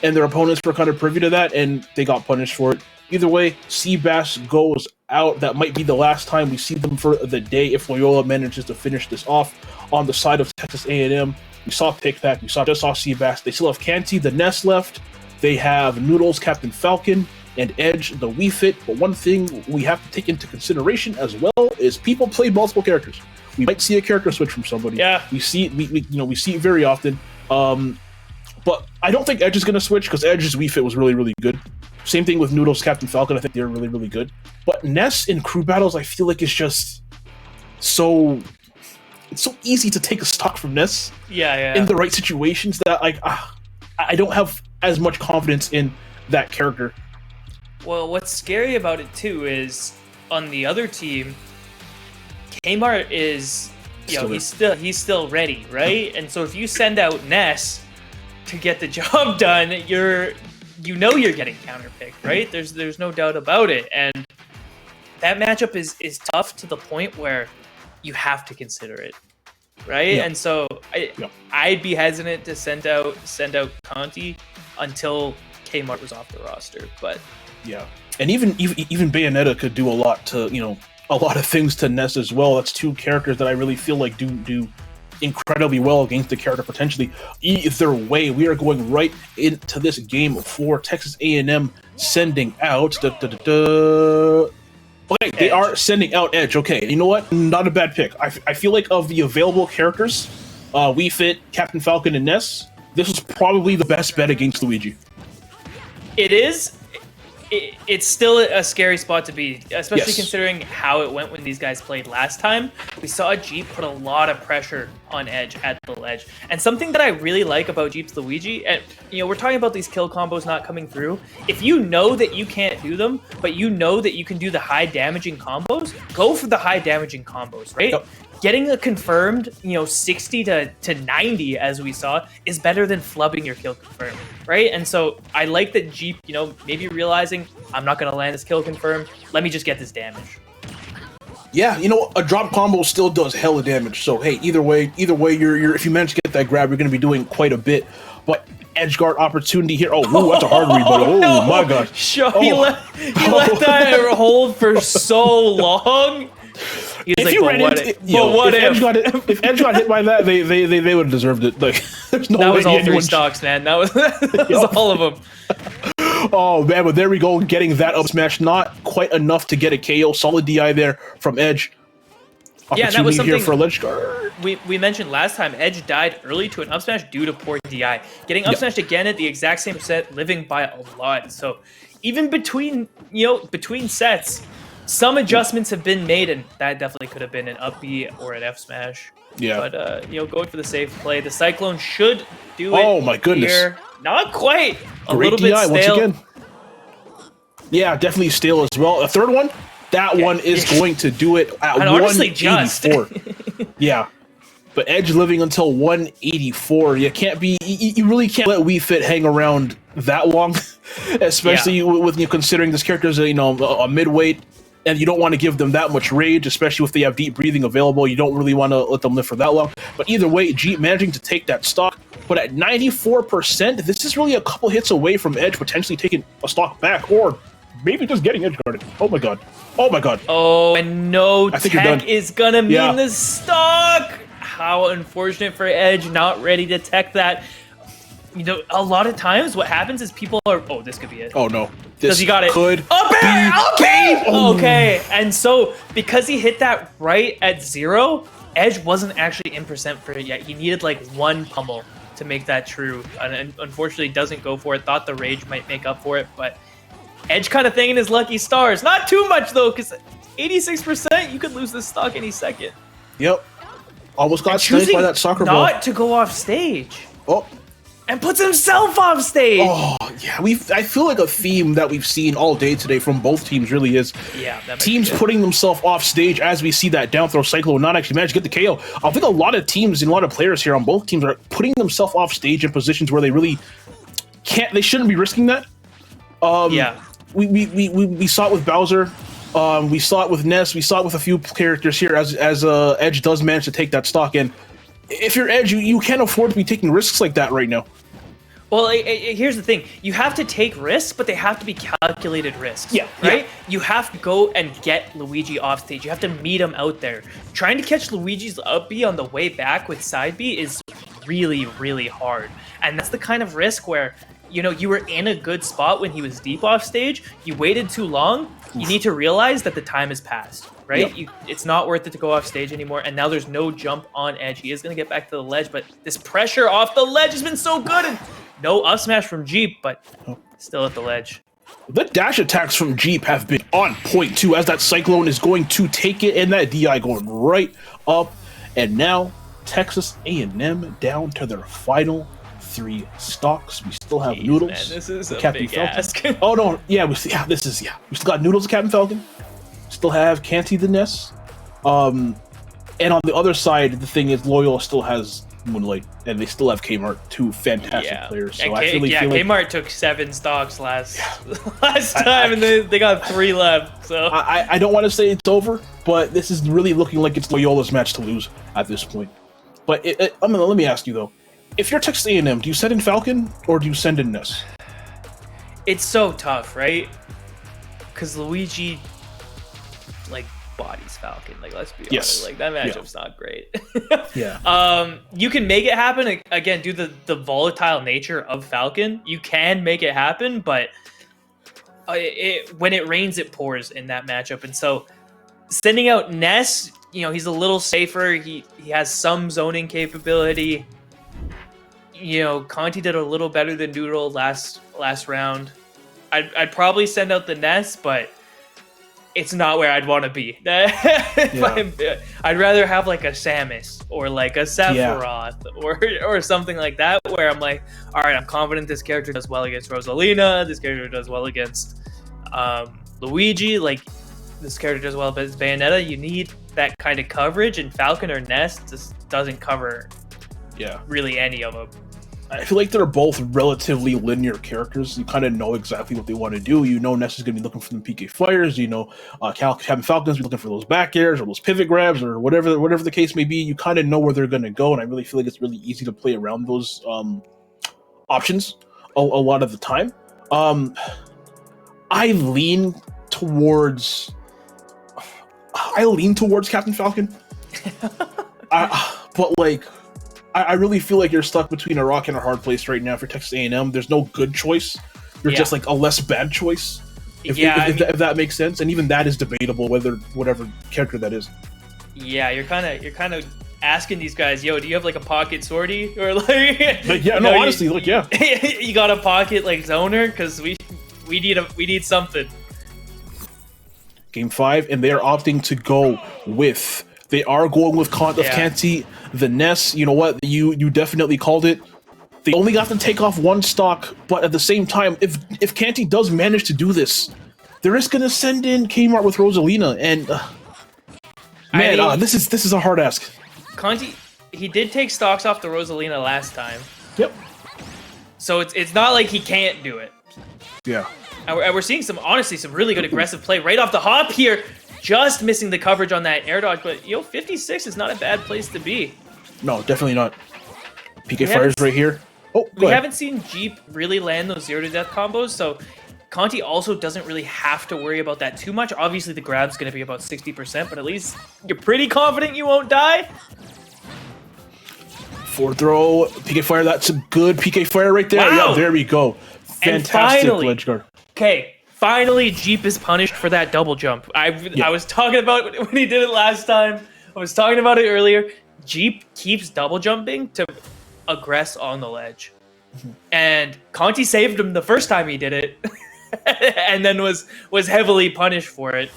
[SPEAKER 3] And their opponents were kind of privy to that, and they got punished for it. Either way, Seabass goes out. That might be the last time we see them for the day if Loyola manages to finish this off. On the side of Texas A&M, we saw Pickpack, we just saw Seabass. They still have Canty, the Nest left. They have Noodles, Captain Falcon, and Edge, the Wii Fit. But one thing we have to take into consideration as well is people play multiple characters. We might see a character switch from somebody.
[SPEAKER 2] Yeah,
[SPEAKER 3] we see it very often. But I don't think Edge is going to switch because Edge's Wii Fit was really, really good. Same thing with Noodles, Captain Falcon. I think they're really, really good. But Ness in crew battles, I feel like it's just so easy to take a stock from Ness. In the right situations that I don't have as much confidence in that character.
[SPEAKER 2] Well, what's scary about it too is on the other team, Kmart is he's still ready, right? And so if you send out Ness to get the job done, you're getting counterpicked, right? There's no doubt about it. And that matchup is tough to the point where you have to consider it, right? And so I'd be hesitant to send out Conti until Kmart was off the roster. But
[SPEAKER 3] and even Bayonetta could do a lot to a lot of things to Ness as well. That's 2 characters that I really feel like do incredibly well against the character potentially. Either way, we are going right into this game for Texas A&M sending out okay, they are sending out Edge. Okay, you know what? Not a bad pick. I feel like of the available characters, Wii Fit, Captain Falcon, and Ness, this is probably the best bet against Luigi.
[SPEAKER 2] It is. It's still a scary spot to be, especially considering how it went when these guys played last time. We saw Jeep put a lot of pressure on Edge at the ledge. And something that I really like about Jeep's Luigi, and we're talking about these kill combos not coming through. If you know that you can't do them, but you know that you can do the high damaging combos, go for the high damaging combos, right? Yep. Getting a confirmed, 60 to 90, as we saw, is better than flubbing your kill confirm, right? And so I like that Jeep, maybe realizing I'm not going to land this kill confirm. Let me just get this damage.
[SPEAKER 3] Yeah, a drop combo still does hella damage. So hey, either way, you're if you manage to get that grab, you're going to be doing quite a bit. But edge guard opportunity here. Oh, ooh, that's a hard read, buddy. Oh no. My gosh.
[SPEAKER 2] He let that hold for so long. He's
[SPEAKER 3] if
[SPEAKER 2] like,
[SPEAKER 3] you ran into, if Edge got hit by that, they would have deserved it. Like, there's no
[SPEAKER 2] that
[SPEAKER 3] way
[SPEAKER 2] was all 3 stocks, man. That was all of them.
[SPEAKER 3] Oh man, but there we go, getting that up smash. Not quite enough to get a KO. Solid DI there from Edge.
[SPEAKER 2] Yeah, and that was
[SPEAKER 3] here
[SPEAKER 2] something
[SPEAKER 3] for a ledge guard.
[SPEAKER 2] we mentioned last time. Edge died early to an up smash due to poor DI. Getting up smashed again at the exact same set, living by a lot. So even between sets, some adjustments have been made, and that definitely could have been an up B or an F smash.
[SPEAKER 3] Yeah.
[SPEAKER 2] But going for the safe play. The Cyclone should do it.
[SPEAKER 3] Oh my goodness.
[SPEAKER 2] Here. Not quite. A
[SPEAKER 3] Great
[SPEAKER 2] little
[SPEAKER 3] DI
[SPEAKER 2] bit
[SPEAKER 3] once
[SPEAKER 2] stale.
[SPEAKER 3] again. Yeah, definitely stale as well. A third one, that one is going to do it at
[SPEAKER 2] And honestly, just.
[SPEAKER 3] 184. Yeah. But Edge living until 184. You really can't let Wii Fit hang around that long, especially with you considering this character is a midweight, and you don't want to give them that much rage, especially if they have deep breathing available. You don't really want to let them live for that long. But either way, Jeep managing to take that stock. But at 94%, this is really a couple hits away from Edge potentially taking a stock back, or maybe just getting edge guarded. Oh my god. Oh my god.
[SPEAKER 2] Oh, and no
[SPEAKER 3] I think you're done.
[SPEAKER 2] tech is gonna mean the stock. How unfortunate for Edge, not ready to tech that. A lot of times what happens is people are, oh, this could be it.
[SPEAKER 3] Oh no.
[SPEAKER 2] Because he got it.
[SPEAKER 3] Could
[SPEAKER 2] up air! Okay!
[SPEAKER 3] Oh.
[SPEAKER 2] Okay. And so, because he hit that right at 0, Edge wasn't actually in percent for it yet. He needed like one pummel to make that true. And unfortunately doesn't go for it. Thought the rage might make up for it, but Edge kind of thanking his lucky stars. Not too much though, because 86%, you could lose this stock any second.
[SPEAKER 3] Yep. Almost got sniped by that soccer ball.
[SPEAKER 2] Not to go off stage.
[SPEAKER 3] Oh.
[SPEAKER 2] And puts himself off stage.
[SPEAKER 3] Oh, yeah. I feel like a theme that we've seen all day today from both teams really is teams putting themselves off stage as we see that down throw Cyclone not actually manage to get the KO. I think a lot of teams and a lot of players here on both teams are putting themselves off stage in positions where they really they shouldn't be risking that. We saw it with Bowser. We saw it with Ness. We saw it with a few characters here as Edge does manage to take that stock. And if you're Edge, you can't afford to be taking risks like that right now.
[SPEAKER 2] Well, here's the thing. You have to take risks, but they have to be calculated risks.
[SPEAKER 3] Yeah.
[SPEAKER 2] Right?
[SPEAKER 3] Yeah.
[SPEAKER 2] You have to go and get Luigi off stage. You have to meet him out there. Trying to catch Luigi's up B on the way back with side B is really, really hard. And that's the kind of risk where, you were in a good spot when he was deep off stage. You waited too long. You need to realize that the time has passed, right?
[SPEAKER 3] Yep.
[SPEAKER 2] It's not worth it to go off stage anymore. And now there's no jump on Edge. He is going to get back to the ledge, but this pressure off the ledge has been so good. And no up smash from Jeep, but still at the ledge.
[SPEAKER 3] The dash attacks from Jeep have been on point too, as that Cyclone is going to take it, and that DI going right up. And now Texas A&M down to their final 3 stocks. We still have Noodles.
[SPEAKER 2] Man, this is a
[SPEAKER 3] Captain
[SPEAKER 2] big
[SPEAKER 3] Falcon.
[SPEAKER 2] ask.
[SPEAKER 3] Oh no, we still got Noodles, Captain Falcon. Still have Canty the Ness. And on the other side, the thing is, Loyola still has Moonlight, and they still have Kmart, 2 fantastic players. So I feel like
[SPEAKER 2] Kmart took 7 stocks last time, and they got 3 left. So
[SPEAKER 3] I don't want to say it's over, but this is really looking like it's Loyola's match to lose at this point. But let me ask you though. If you're Texas A&M, do you send in Falcon or do you send in Ness?
[SPEAKER 2] it's so tough, right? Because Luigi, bodies Falcon. Let's be honest. That matchup's not great. You can make it happen. Again, due to the volatile nature of Falcon, you can make it happen, but when it rains, it pours in that matchup. And so sending out Ness, he's a little safer. He has some zoning capability. Conti did a little better than Noodle last round. I'd probably send out the Ness, but it's not where I'd want to be. I'd rather have a Samus or a Sephiroth or something like that, where I'm like, all right, I'm confident this character does well against Rosalina. This character does well against Luigi. This character does well against Bayonetta. You need that kind of coverage, and Falcon or Ness just doesn't cover really any of them.
[SPEAKER 3] I feel like they're both relatively linear characters. You kind of know exactly what they want to do. Ness is going to be looking for them PK fires. Captain Falcon's be looking for those back airs or those pivot grabs or whatever the case may be. You kind of know where they're going to go, and I really feel like it's really easy to play around those options a lot of the time. I lean towards Captain Falcon, but I really feel like you're stuck between a rock and a hard place right now for Texas A&M. There's no good choice. There's just a less bad choice, if that makes sense. And even that is debatable, whatever character that is.
[SPEAKER 2] Yeah, you're kind of asking these guys, yo, do you have like a pocket sortie or like?
[SPEAKER 3] But yeah, no, honestly, look, yeah.
[SPEAKER 2] You got a pocket like zoner because we need something.
[SPEAKER 3] Game 5, and they are opting to go with. They are going with Kanti, the Ness. You know what? You definitely called it. They only got to take off one stock, but at the same time, if Kanti does manage to do this, they're just gonna send in Kmart with Rosalina, and man, this is a hard ask.
[SPEAKER 2] Conti, he did take stocks off the Rosalina last time.
[SPEAKER 3] Yep.
[SPEAKER 2] So it's not like he can't do it.
[SPEAKER 3] Yeah.
[SPEAKER 2] And we're seeing some really good aggressive play right off the hop here. Just missing the coverage on that air dodge, but 56 is not a bad place to be.
[SPEAKER 3] No, definitely not. PK Fire's right here. Oh,
[SPEAKER 2] we haven't seen Jeep really land those 0 to death combos, so Conti also doesn't really have to worry about that too much. Obviously, the grab's going to be about 60%, but at least you're pretty confident you won't die.
[SPEAKER 3] Forward throw, PK Fire, that's a good PK Fire right there.
[SPEAKER 2] Wow.
[SPEAKER 3] Yeah, there we go. Fantastic ledge guard.
[SPEAKER 2] Okay, finally Jeep is punished for that double jump. I was talking about it when he did it last time. I was talking about it earlier. Jeep keeps double jumping to aggress on the ledge. And Conti saved him the first time he did it. And then was heavily punished for it.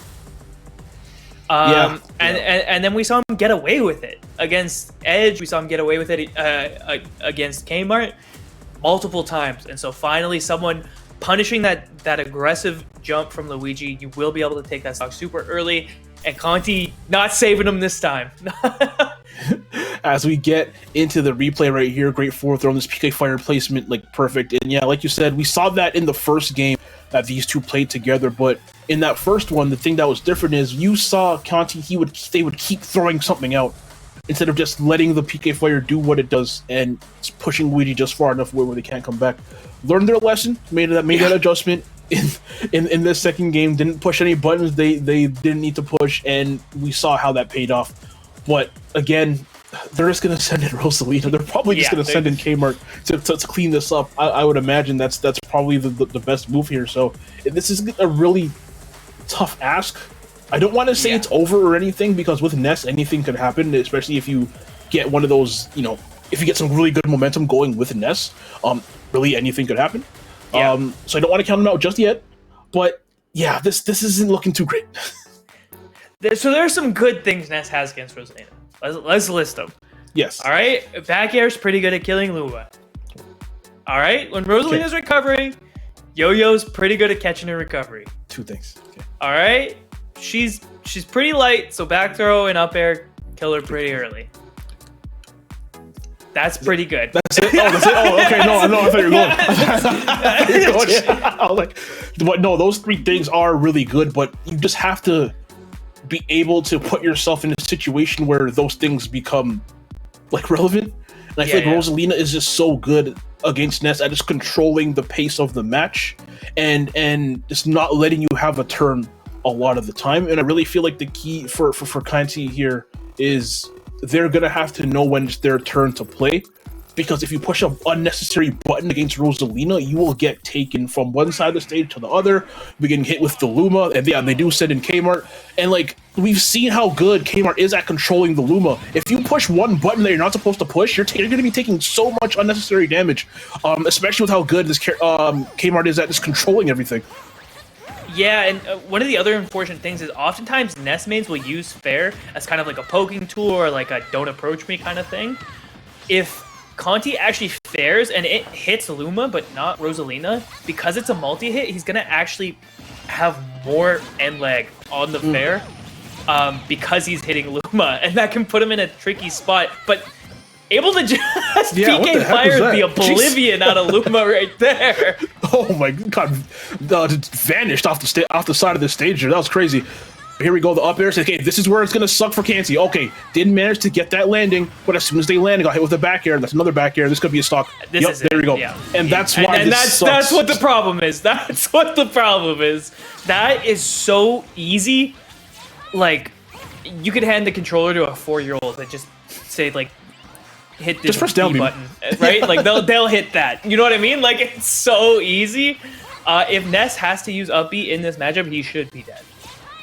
[SPEAKER 2] And then we saw him get away with it against Edge. We saw him get away with it against Kmart multiple times. And so finally someone punishing that aggressive jump from Luigi. You will be able to take that stock super early. And Conti not saving him this time.
[SPEAKER 3] As we get into the replay right here, great forward throw on this PK Fire placement, like perfect. And yeah, like you said, we saw that in the first game that these two played together. But in that first one, the thing that was different is you saw Conti, they would keep throwing something out instead of just letting the PK Fire do what it does and pushing Luigi just far enough where they can't come back. Learned their lesson, made that adjustment in this second game. Didn't push any buttons they didn't need to push, and we saw how that paid off. But again, they're just gonna send in Rosalina. They're probably just gonna send in Kmart to clean this up. I would imagine that's probably the best move here. So this is a really tough ask. I don't want to say it's over or anything, because with Ness anything could happen, especially if you get one of those, if you get some really good momentum going with Ness, really anything could happen.
[SPEAKER 2] Yeah.
[SPEAKER 3] So I don't want to count him out just yet, but yeah, this isn't looking too great.
[SPEAKER 2] So there's some good things Ness has against Rosalina. Let's list them.
[SPEAKER 3] Yes.
[SPEAKER 2] All right. Back air's pretty good at killing Luma. All right. When Rosalina's recovering, Yo-Yo's pretty good at catching her recovery.
[SPEAKER 3] Two things. Okay.
[SPEAKER 2] All right. She's pretty light, so back throw and up air kill her pretty early. That's pretty good.
[SPEAKER 3] That's it. Oh, that's it. Oh, okay. No, I thought you were going. I was like, but no, those three things are really good, but you just have to be able to put yourself in a situation where those things become like relevant. And I feel like Rosalina is just so good against Ness at just controlling the pace of the match and just not letting you have a turn a lot of the time. And I really feel like the key for Kanti here is they're gonna have to know when it's their turn to play, because if you push an unnecessary button against Rosalina, you will get taken from one side of the stage to the other. We get hit with the Luma, and they do send in Kmart, and like we've seen how good Kmart is at controlling the Luma. If you push one button that you're not supposed to push, you're going to be taking so much unnecessary damage, especially with how good this Kmart is at just controlling everything.
[SPEAKER 2] Yeah, and one of the other unfortunate things is oftentimes Ness mains will use Fair as kind of like a poking tool or like a don't approach me kind of thing. If Conti actually fares and it hits Luma but not Rosalina, because it's a multi-hit, he's going to actually have more end lag on the Fair because he's hitting Luma, and that can put him in a tricky spot. But able to just PK Fire the oblivion out of Luma right there.
[SPEAKER 3] Oh my god, just vanished off the side of the stage there. That was crazy. Here we go, the up air. Okay, this is where it's gonna suck for Kanti. Okay, didn't manage to get that landing, but as soon as they landed, got hit with the back air. That's another back air. This could be a stock. There we go. Yeah. And that's why
[SPEAKER 2] that's what the problem is. That's what the problem is. That is so easy. Like, you could hand the controller to a 4-year-old that just say like, hit this
[SPEAKER 3] press down
[SPEAKER 2] button, right? Like they'll hit that. You know what I mean? Like, it's so easy. If Ness has to use up B in this matchup, he should be dead.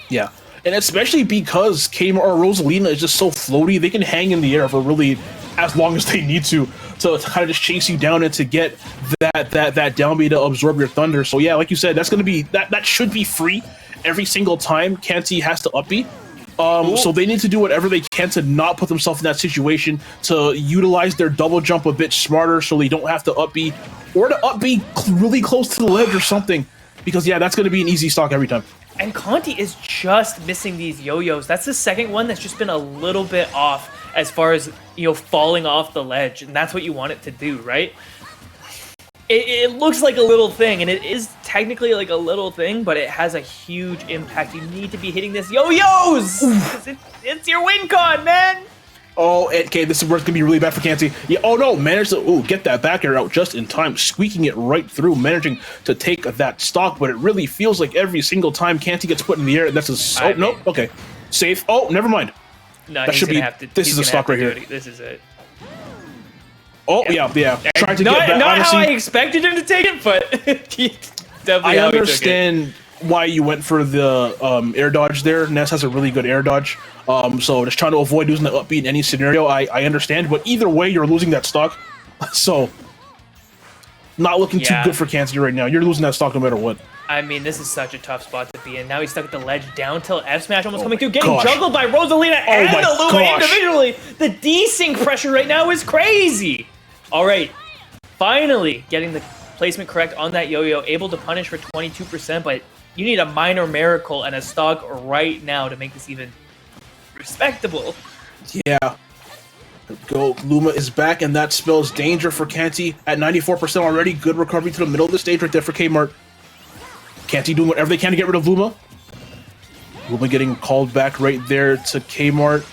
[SPEAKER 3] Yeah. And especially because Kmart or Rosalina is just so floaty, they can hang in the air for really as long as they need to kind of just chase you down and to get that down B to absorb your thunder. So yeah, like you said, that's gonna be that should be free every single time Kanti has to up B. So they need to do whatever they can to not put themselves in that situation, to utilize their double jump a bit smarter so they don't have to up B, or to up B really close to the ledge or something, because yeah, that's going to be an easy stock every time.
[SPEAKER 2] And Conti is just missing these yo-yos. That's the second one that's just been a little bit off as far as, you know, falling off the ledge, and that's what you want it to do, right? It looks like a little thing, and it is technically like a little thing, but it has a huge impact. You need to be hitting this yo-yos! It's your win con, man!
[SPEAKER 3] Oh, okay, this is where it's going to be really bad for Kanti. Yeah, oh no, managed to get that back air out just in time, squeaking it right through, managing to take that stock, but it really feels like every single time Kanti gets put in the air, that's a... Oh, nope, okay. Safe. Oh, never mind.
[SPEAKER 2] No,
[SPEAKER 3] that should be... This is a stock right here.
[SPEAKER 2] This is it.
[SPEAKER 3] Oh, yeah. Trying to
[SPEAKER 2] not,
[SPEAKER 3] get back,
[SPEAKER 2] not
[SPEAKER 3] honestly,
[SPEAKER 2] how I expected him to take it, but definitely
[SPEAKER 3] I
[SPEAKER 2] how
[SPEAKER 3] understand why you went for the air dodge there. Ness has a really good air dodge. So just trying to avoid losing the upbeat in any scenario, I understand. But either way, you're losing that stock. So not looking too good for Kanti right now. You're losing that stock no matter what.
[SPEAKER 2] I mean, this is such a tough spot to be in. Now he's stuck at the ledge, down tilt F smash almost coming through, getting juggled by Rosalina and the Luma individually. The desync pressure right now is crazy. All right, finally getting the placement correct on that yo-yo, able to punish for 22%, but you need a minor miracle and a stock right now to make this even respectable.
[SPEAKER 3] Yeah. Go. Luma is back, and that spells danger for Kanti at 94% already. Good recovery to the middle of the stage right there for Kmart. Kanti doing whatever they can to get rid of Luma. Luma getting called back right there to Kmart.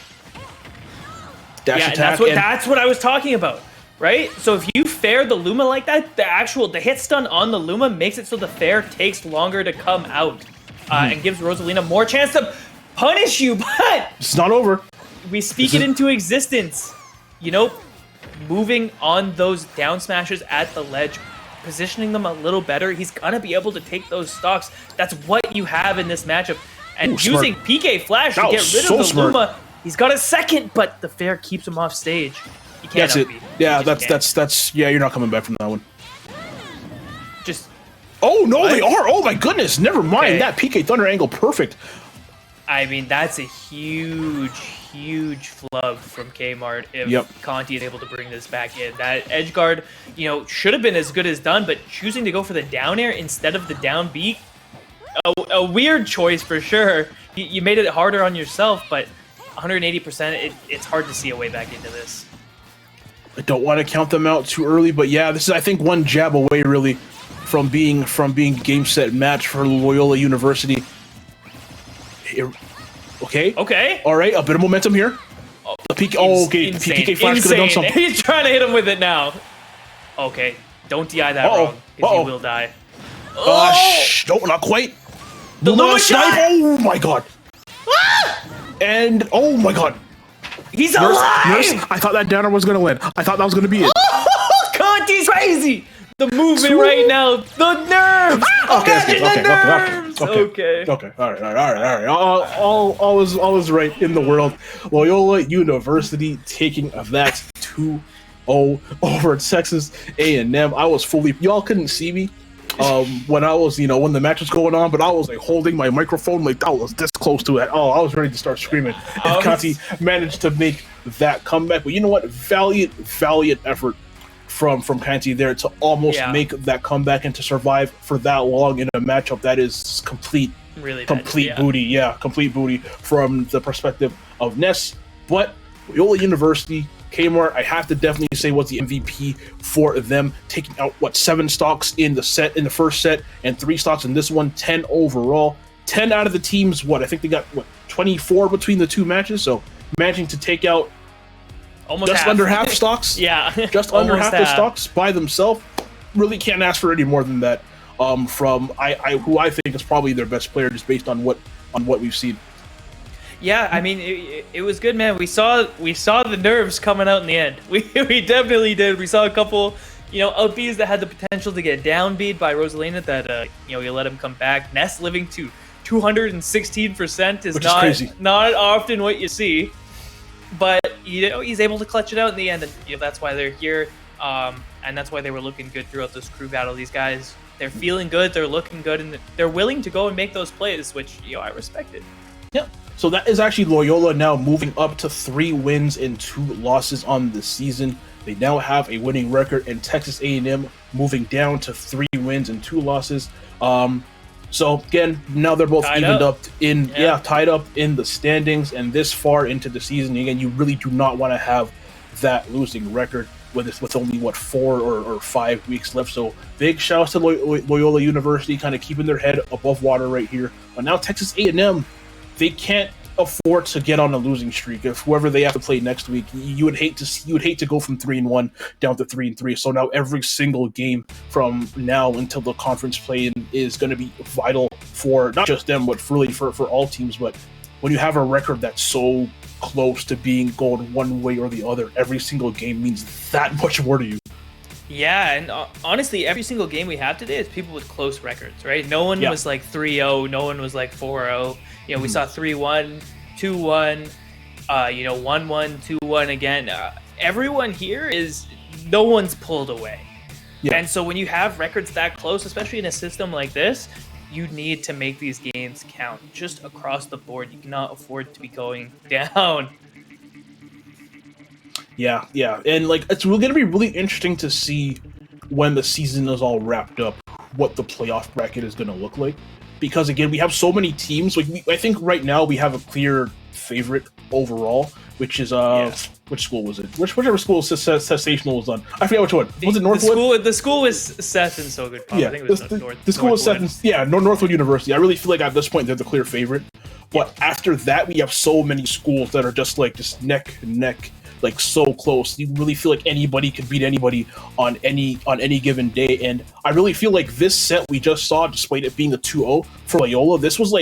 [SPEAKER 3] Dash attack.
[SPEAKER 2] That's what I was talking about, right? So if you fair the Luma like that, the hit stun on the Luma makes it so the fair takes longer to come out, and gives Rosalina more chance to punish you, but
[SPEAKER 3] it's not over.
[SPEAKER 2] We speak it into existence. You know, moving on those down smashes at the ledge, positioning them a little better, he's gonna be able to take those stocks. That's what you have in this matchup. And using PK Flash to get rid of the Luma, he's got a second, but the fair keeps him off stage. You can't
[SPEAKER 3] that's it. Yeah, that's yeah, you're not coming back from that one.
[SPEAKER 2] Just
[SPEAKER 3] oh no, they are. Oh my goodness, never mind.
[SPEAKER 2] Okay.
[SPEAKER 3] That PK Thunder angle, perfect.
[SPEAKER 2] I mean, that's a huge flub from Kmart if Conti is able to bring this back in. That edge guard, you know, should have been as good as done, but choosing to go for the down air instead of the down B, a weird choice for sure. You made it harder on yourself, but 180%, it's hard to see a way back into this.
[SPEAKER 3] I don't want to count them out too early, but yeah, this is, I think, one jab away really from being game set match for Loyola University. Okay. All right. A bit of momentum here. The PK. Oh, okay. The PK Flash could have done something.
[SPEAKER 2] He's trying to hit him with it now. Okay. Don't DI that wrong, because he will die.
[SPEAKER 3] Nope, not quite.
[SPEAKER 2] The Luma snipe.
[SPEAKER 3] Oh my god. And oh my god.
[SPEAKER 2] He's alive.
[SPEAKER 3] Nurse, I thought that downer was gonna win. I thought that was gonna be it.
[SPEAKER 2] Conti's crazy. The movement right now, the nerves! Okay. All right.
[SPEAKER 3] All is right in the world. Loyola University taking that 2-0 over Texas A&M. I was fully... Y'all couldn't see me when I was, when the match was going on, but I was like holding my microphone like I was this close to it. Oh, I was ready to start screaming. And Conti managed to make that comeback. But you know what? Valiant effort from Kanti there to almost make that comeback and to survive for that long in a matchup that is complete booty from the perspective of Ness. But Loyola University, Kmart, I have to definitely say was the MVP for them, taking out 7 stocks in the first set and 3 stocks in this one, 10 overall. 10 out of the teams, I think they got 24 between the 2 matches, so managing to take out just under half stocks.
[SPEAKER 2] Yeah.
[SPEAKER 3] Just under half the stocks by themselves. Really can't ask for any more than that. From who I think is probably their best player just based on what we've seen.
[SPEAKER 2] Yeah, I mean it was good, man. We saw the nerves coming out in the end. We definitely did. We saw a couple, out Bs that had the potential to get down beat by Rosalina that you let him come back. Ness living to 216% is
[SPEAKER 3] Which is crazy.
[SPEAKER 2] not often what you see. But he's able to clutch it out in the end, and that's why they're here. And that's why they were looking good throughout this crew battle. These guys, they're feeling good, they're looking good, and they're willing to go and make those plays, which I respected.
[SPEAKER 3] Yeah. So that is actually Loyola now moving up to 3 wins and 2 losses on the season. They now have a winning record, and Texas A&M moving down to 3 wins and 2 losses. So again, now they're both tied up in the standings, and this far into the season, again, you really do not want to have that losing record with only 4 or 5 weeks left. So big shout out to Loyola University, kind of keeping their head above water right here. But now Texas A&M, they can't afford to get on a losing streak. If whoever they have to play next week, you would hate to go from 3-1 down to 3-3. So now every single game from now until the conference play is going to be vital for not just them, but really for all teams. But when you have a record that's so close to being going one way or the other, every single game means that much more to you.
[SPEAKER 2] Yeah, and honestly, every single game we have today is people with close records, right? No one was like 3-0, no one was like 4-0. We saw 3-1, 2-1, 1-1, 2-1 again. Everyone here no one's pulled away. Yeah. And so when you have records that close, especially in a system like this, you need to make these games count just across the board. You cannot afford to be going down.
[SPEAKER 3] Yeah, and it's really going to be really interesting to see when the season is all wrapped up what the playoff bracket is going to look like, because again, we have so many teams. I think right now we have a clear favorite overall, which is which school was it? Whichever school Sensational was on. I forget which one. Was it Northwood?
[SPEAKER 2] The school was Seth and So Good.
[SPEAKER 3] Yeah, I think it was the school was Seth and Northwood University. I really feel like at this point they're the clear favorite. But after that, we have so many schools that are just neck and neck. So close. You really feel like anybody could beat anybody on any given day. And I really feel like this set we just saw, despite it being a 2-0 for Loyola, this was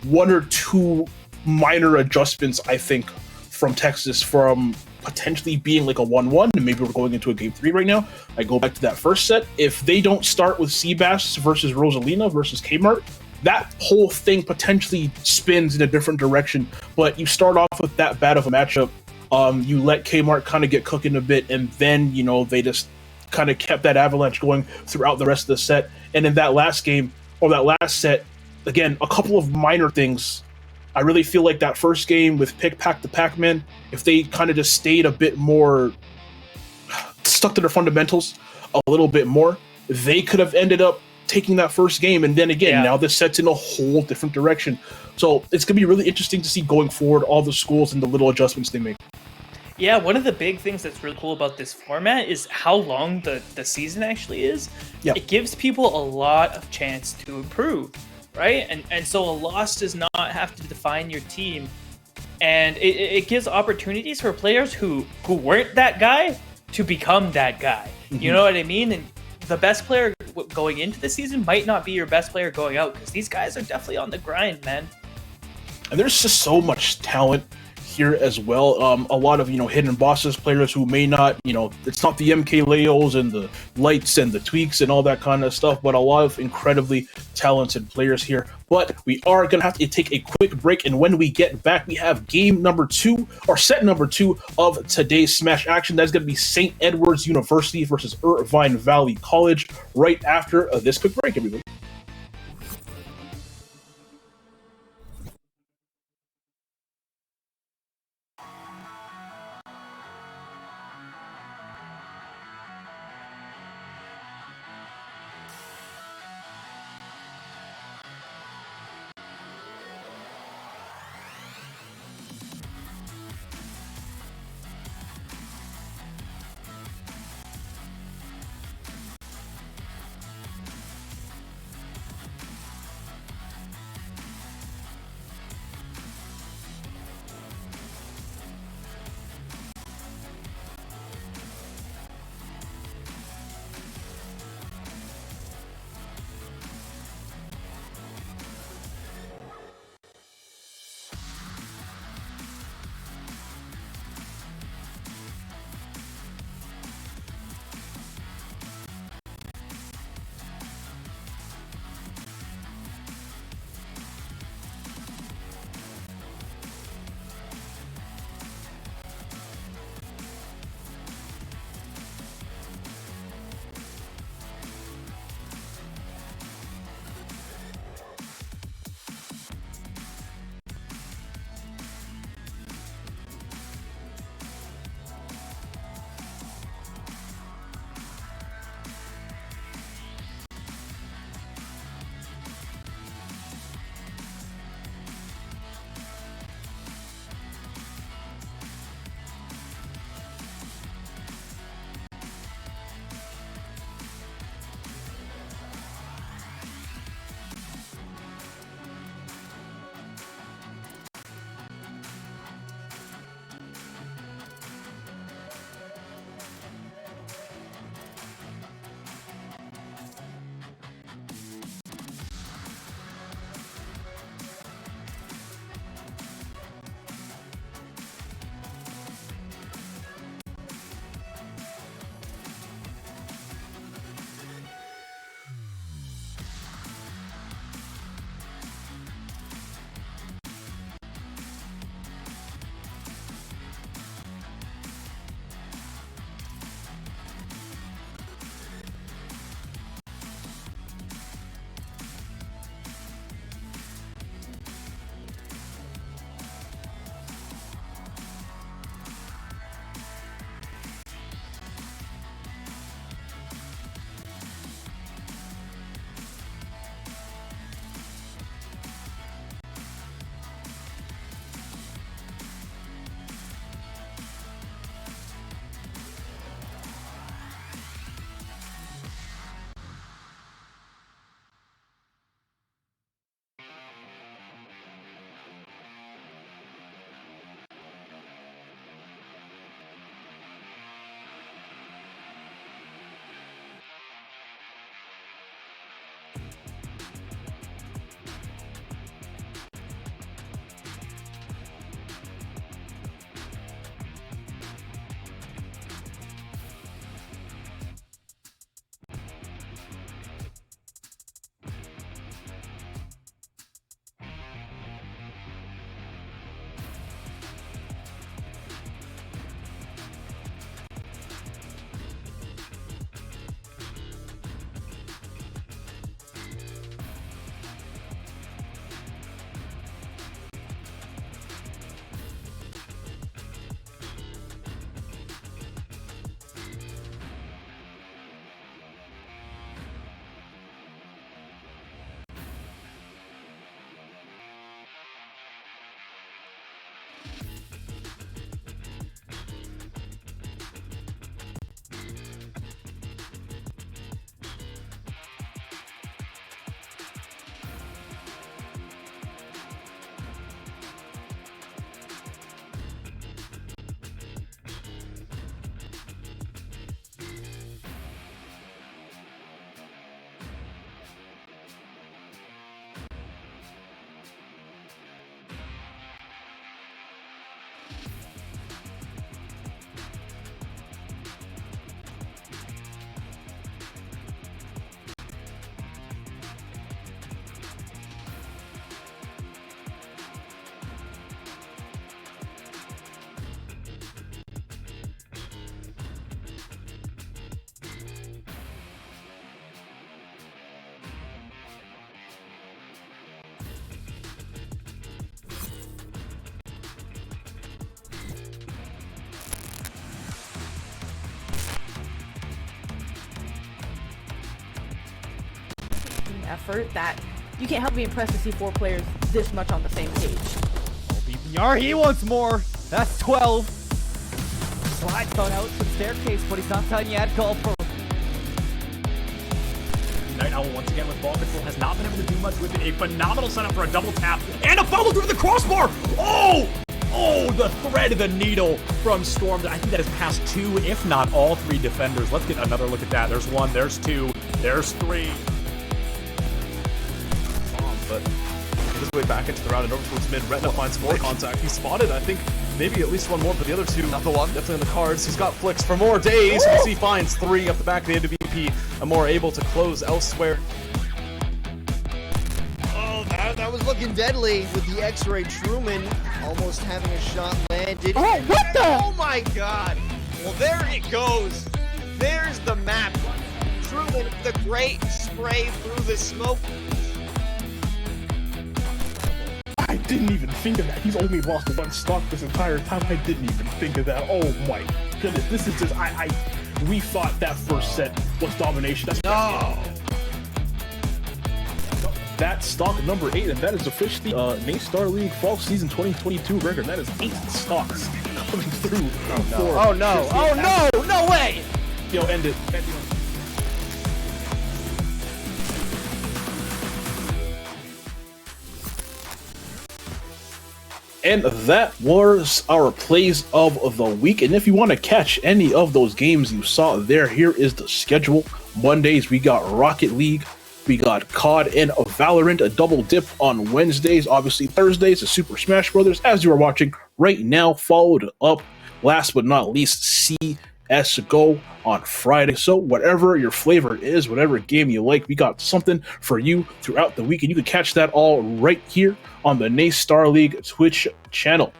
[SPEAKER 3] 1 or 2 minor adjustments, I think, from Texas, from potentially being a 1-1, and maybe we're going into a game 3 right now. I go back to that first set. If they don't start with Seabass versus Rosalina versus Kmart, that whole thing potentially spins in a different direction. But you start off with that bad of a matchup. You let Kmart kind of get cooking a bit, and then, they just kind of kept that avalanche going throughout the rest of the set. And in that last game, or that last set, again, a couple of minor things. I really feel like that first game with Pick Pack the Pac-Man, if they kind of just stayed a bit more stuck to their fundamentals a little bit more, they could have ended up taking that first game. And then again, now this set's in a whole different direction. So it's going to be really interesting to see going forward all the schools and the little adjustments they make.
[SPEAKER 2] Yeah, one of the big things that's really cool about this format is how long the season actually is. Yeah. It gives people a lot of chance to improve, right? And so a loss does not have to define your team. And it gives opportunities for players who weren't that guy to become that guy. Mm-hmm. You know what I mean? And the best player going into the season might not be your best player going out, because these guys are definitely on the grind, man.
[SPEAKER 3] And there's just so much talent here as well. A lot of, hidden bosses players who may not, it's not the MK Leos and the Lights and the Tweaks and all that kind of stuff, but a lot of incredibly talented players here. But we are going to have to take a quick break, and when we get back, we have game number 2, or set number 2 of today's Smash action. That's going to be St. Edward's University versus Irvine Valley College right after this quick break, everybody.
[SPEAKER 4] effort that you can't help but be impressed to see 4 players this much on the same page.
[SPEAKER 5] BPR, he wants more. That's 12. Slides thrown out to the staircase, but he's not telling you how to call for.
[SPEAKER 6] Night Owl once again with ball control has not been able to do much with it. A phenomenal setup for a double tap and a follow through the crossbar. Oh, the thread of the needle from Storm. I think that is past 2, if not all 3 defenders. Let's get another look at that. There's 1, there's 2, there's 3.
[SPEAKER 7] But his way back into the round and over towards mid. Retina finds more contact. He spotted, I think, maybe at least 1 more, but the other 2, not the one, definitely on the cards. He's got flicks for more days. We see finds 3 up the back of the AWP. Amore able to close elsewhere.
[SPEAKER 8] Oh, that was looking deadly with the X-Ray. Truman almost having a shot landed.
[SPEAKER 4] Oh, what the?
[SPEAKER 8] Oh my god. Well, there it goes. There's the map. Truman, the great spray through the smoke.
[SPEAKER 3] I didn't even think of that. He's only lost 1 stock this entire time. I didn't even think of that. Oh my goodness. This is just, we thought that first set was domination. That's That's stock number 8, and that is officially Nate Star League Fall Season 2022 record. That is 8 stocks coming through.
[SPEAKER 5] Oh no, no way!
[SPEAKER 3] Yo, end it. And that was our plays of the week. And if you want to catch any of those games you saw there, here is the schedule. Mondays, we got Rocket League. We got COD and Valorant, a double dip on Wednesdays. Obviously, Thursdays, the Super Smash Brothers, as you are watching right now, followed up, last but not least, CSGO on Friday. So whatever your flavor is, whatever game you like, we got something for you throughout the week. And you can catch that all right here on the Nate Star League Twitch channel.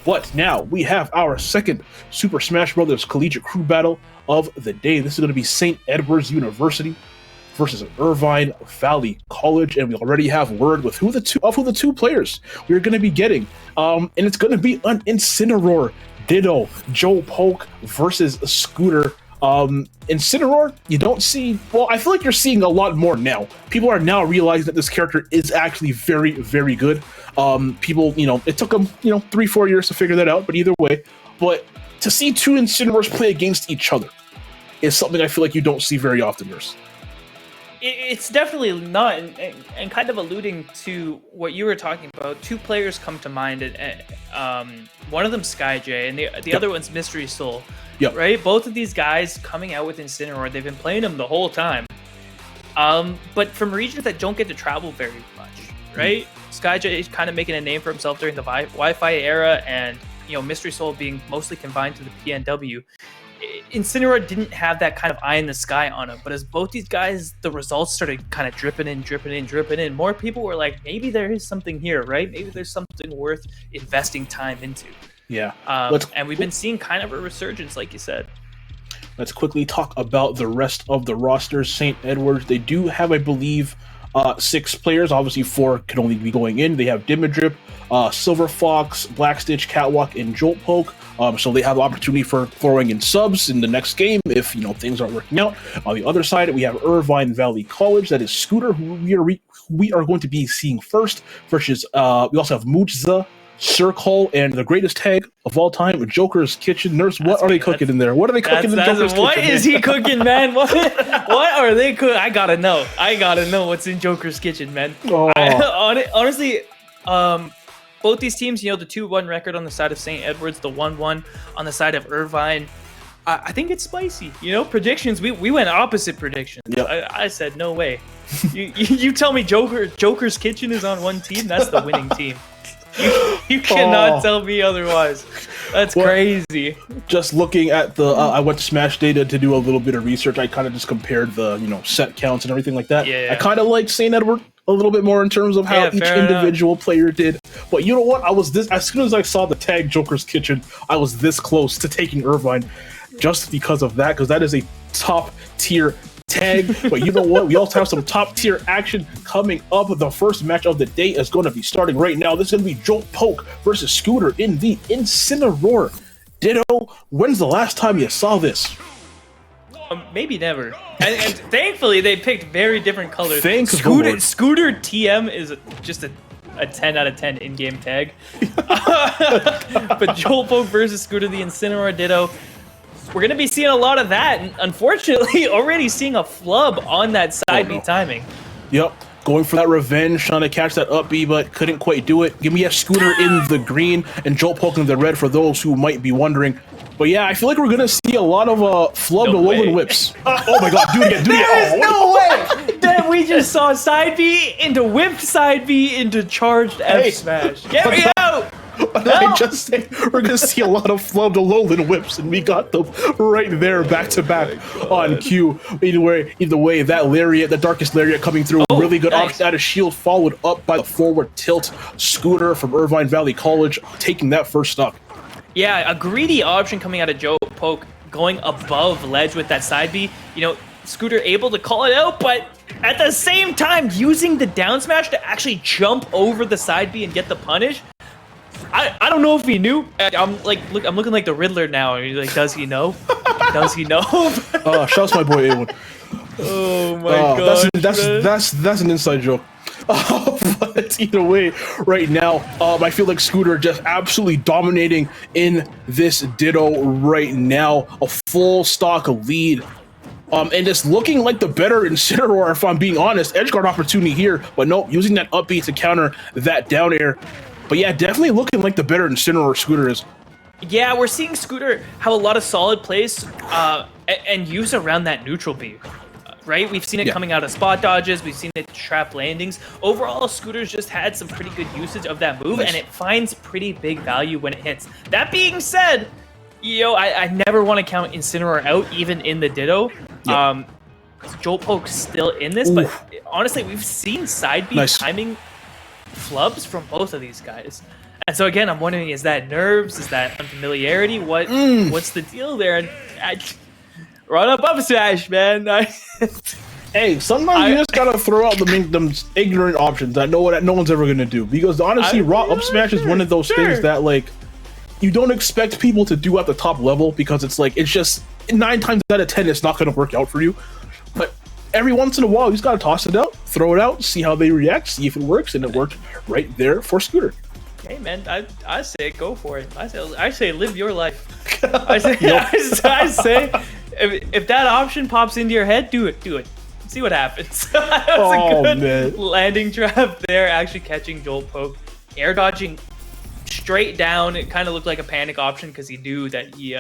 [SPEAKER 3] But now we have our second Super Smash Brothers Collegiate Crew Battle of the day. This is going to be St. Edward's University versus Irvine Valley College, and we already have word with who the two players we're going to be getting. And it's going to be an Incineroar Ditto Joe Polk versus Scooter. Incineroar, you don't see, well, I feel like you're seeing a lot more now. People are now realizing that this character is actually very, very good. People, it took them, 3-4 years to figure that out, but either way, but to see 2 Incineroars play against each other is something I feel like you don't see very often, Nurse.
[SPEAKER 2] It's definitely not, and kind of alluding to what you were talking about. 2 players come to mind, and one of them SkyJ, and the other one's Mystery Soul.
[SPEAKER 3] Yep.
[SPEAKER 2] Right? Both of these guys coming out with Incineroar, they've been playing him the whole time. But from regions that don't get to travel very much, right? SkyJ is kind of making a name for himself during the Wi-Fi era, and Mystery Soul being mostly confined to the PNW. Incineroar didn't have that kind of eye in the sky on him, but as both these guys, the results started kind of dripping in, more people were like, maybe there is something here, right? Maybe there's something worth investing time into.
[SPEAKER 3] Yeah.
[SPEAKER 2] And we've been seeing kind of a resurgence, like you said.
[SPEAKER 3] Let's quickly talk about the rest of the rosters. St. Edward's, they do have, I believe, 6 players. Obviously, 4 can only be going in. They have Dimmadrip, Silver Fox, Black Stitch, Catwalk, and Jolt Poke. So they have opportunity for throwing in subs in the next game if things aren't working out. On the other side, we have Irvine Valley College. That is Scooter, who we are going to be seeing first. Versus we also have Muchza, Circle, and the greatest tag of all time, Joker's Kitchen. Nurse, what are they cooking in there? What are they cooking in Joker's Kitchen?
[SPEAKER 2] What is he cooking, man? What are they cooking? I gotta know what's in Joker's Kitchen, man.
[SPEAKER 3] Oh.
[SPEAKER 2] Honestly, both these teams, the 2-1 record on the side of St. Edward's, the 1-1 on the side of Irvine. I think it's spicy. Predictions. We went opposite predictions.
[SPEAKER 3] Yep.
[SPEAKER 2] I said no way. You tell me Joker's Kitchen is on one team. That's the winning team. You cannot tell me otherwise. That's crazy.
[SPEAKER 3] Just looking at the, I went to Smash Data to do a little bit of research. I kind of just compared the, set counts and everything like that.
[SPEAKER 2] Yeah.
[SPEAKER 3] I kind of like St. Edward a little bit more in terms of how each individual player did. But you know what? As soon as I saw the tag Joker's Kitchen, I was this close to taking Irvine just because of that, because that is a top tier tag. But you know what? We also have some top tier action coming up. The first match of the day is going to be starting right now. This is going to be Jolt Poke versus Scooter in the Incineroar Ditto. When's the last time you saw this?
[SPEAKER 2] Maybe never. And thankfully, they picked very different colors.
[SPEAKER 3] Thank
[SPEAKER 2] Scooter
[SPEAKER 3] the Lord.
[SPEAKER 2] Scooter TM is just a 10 out of 10 in-game tag. But Jolt Poke versus Scooter the Incineroar Ditto. We're going to be seeing a lot of that. And unfortunately, already seeing a flub on that side B timing.
[SPEAKER 3] Yep. Going for that revenge, trying to catch that up B, but couldn't quite do it. Give me a Scooter in the green and Jolt Poke in the red for those who might be wondering. But yeah, I feel like we're going to see a lot of flub to Alolan whips. Oh my god, do it again, do it again.
[SPEAKER 2] There's no way that we just saw side B into whipped side B into charged F smash. Get me out!
[SPEAKER 3] I just say we're gonna see a lot of flub to Alolan whips, and we got them right there, back to back on cue. Either way, that lariat, the darkest lariat coming through, really good option out of shield, followed up by the forward tilt Scooter from Irvine Valley College, taking that first stock.
[SPEAKER 2] Yeah, a greedy option coming out of Jolt Poke, going above ledge with that side B. You know, Scooter able to call it out, but at the same time using the down smash to actually jump over the side B and get the punish. I don't know if he knew. I'm looking like the Riddler now. Like, does he know? Does he know?
[SPEAKER 3] Shouts my boy A1.
[SPEAKER 2] Oh my god.
[SPEAKER 3] That's an inside joke. But either way, right now, I feel like Scooter just absolutely dominating in this Ditto right now. A full stock lead. And just looking like the better Incineroar, if I'm being honest. Edgeguard opportunity here, but no, using that up B to counter that down air. But yeah, definitely looking like the better Incineroar Scooter is.
[SPEAKER 2] Yeah, we're seeing Scooter have a lot of solid plays and use around that neutral B. Right? We've seen it coming out of spot dodges. We've seen it trap landings. Overall, Scooter's just had some pretty good usage of that move, and it finds pretty big value when it hits. That being said, I never want to count Incineroar out, even in the Ditto. Jolt Poke's still in this, but honestly, we've seen side B timing flubs from both of these guys. And so again, I'm wondering, is that nerves? Is that unfamiliarity? What's the deal there? And run up smash, man.
[SPEAKER 3] Hey, sometimes you just gotta throw out them ignorant options that no one's ever gonna do. Because honestly, raw up smash is one of those things that like you don't expect people to do at the top level, because it's just 9 times out of 10 it's not gonna work out for you. But every once in a while, you just gotta toss it out, throw it out, see how they react, see if it works, and it worked right there for Scooter.
[SPEAKER 2] Hey man, I say go for it. I say live your life. I say if that option pops into your head, do it. See what happens. That was a good landing trap there, actually catching Jolt Poke, air dodging straight down. It kind of looked like a panic option because he knew that he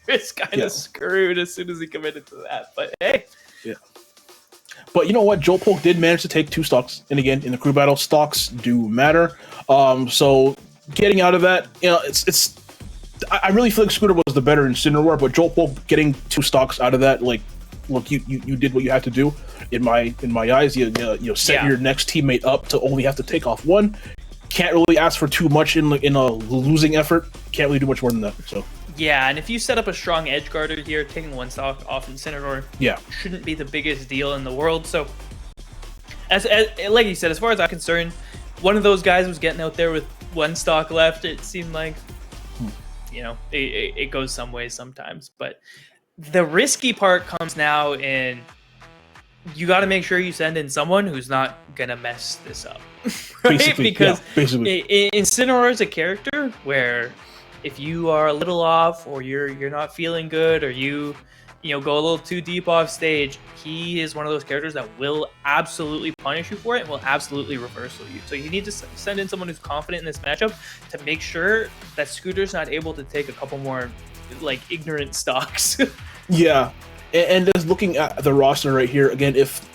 [SPEAKER 2] was kind of screwed as soon as he committed to that. But hey.
[SPEAKER 3] Yeah. But you know what? Jolt Poke did manage to take 2 stocks. And again, in the crew battle, stocks do matter. So getting out of that, I really feel like Scooter was the better Incineroar, but Jolt Poke getting 2 stocks out of that, like, look, you did what you had to do. In my eyes, you set your next teammate up to only have to take off 1. Can't really ask for too much in a losing effort. Can't really do much more than that. So.
[SPEAKER 2] Yeah, and if you set up a strong edge guarder here, taking 1 stock off Incineroar shouldn't be the biggest deal in the world. So, as like you said, as far as I'm concerned, one of those guys was getting out there with 1 stock left. It seemed like, it goes some ways sometimes. But the risky part comes now in you got to make sure you send in someone who's not going to mess this up. Right? Because Incineroar is a character where if you are a little off, or you're not feeling good, or you go a little too deep off stage, he is one of those characters that will absolutely punish you for it and will absolutely reversal you. So you need to send in someone who's confident in this matchup to make sure that Scooter's not able to take a couple more like ignorant stocks. Yeah, and just looking at the roster right here again, if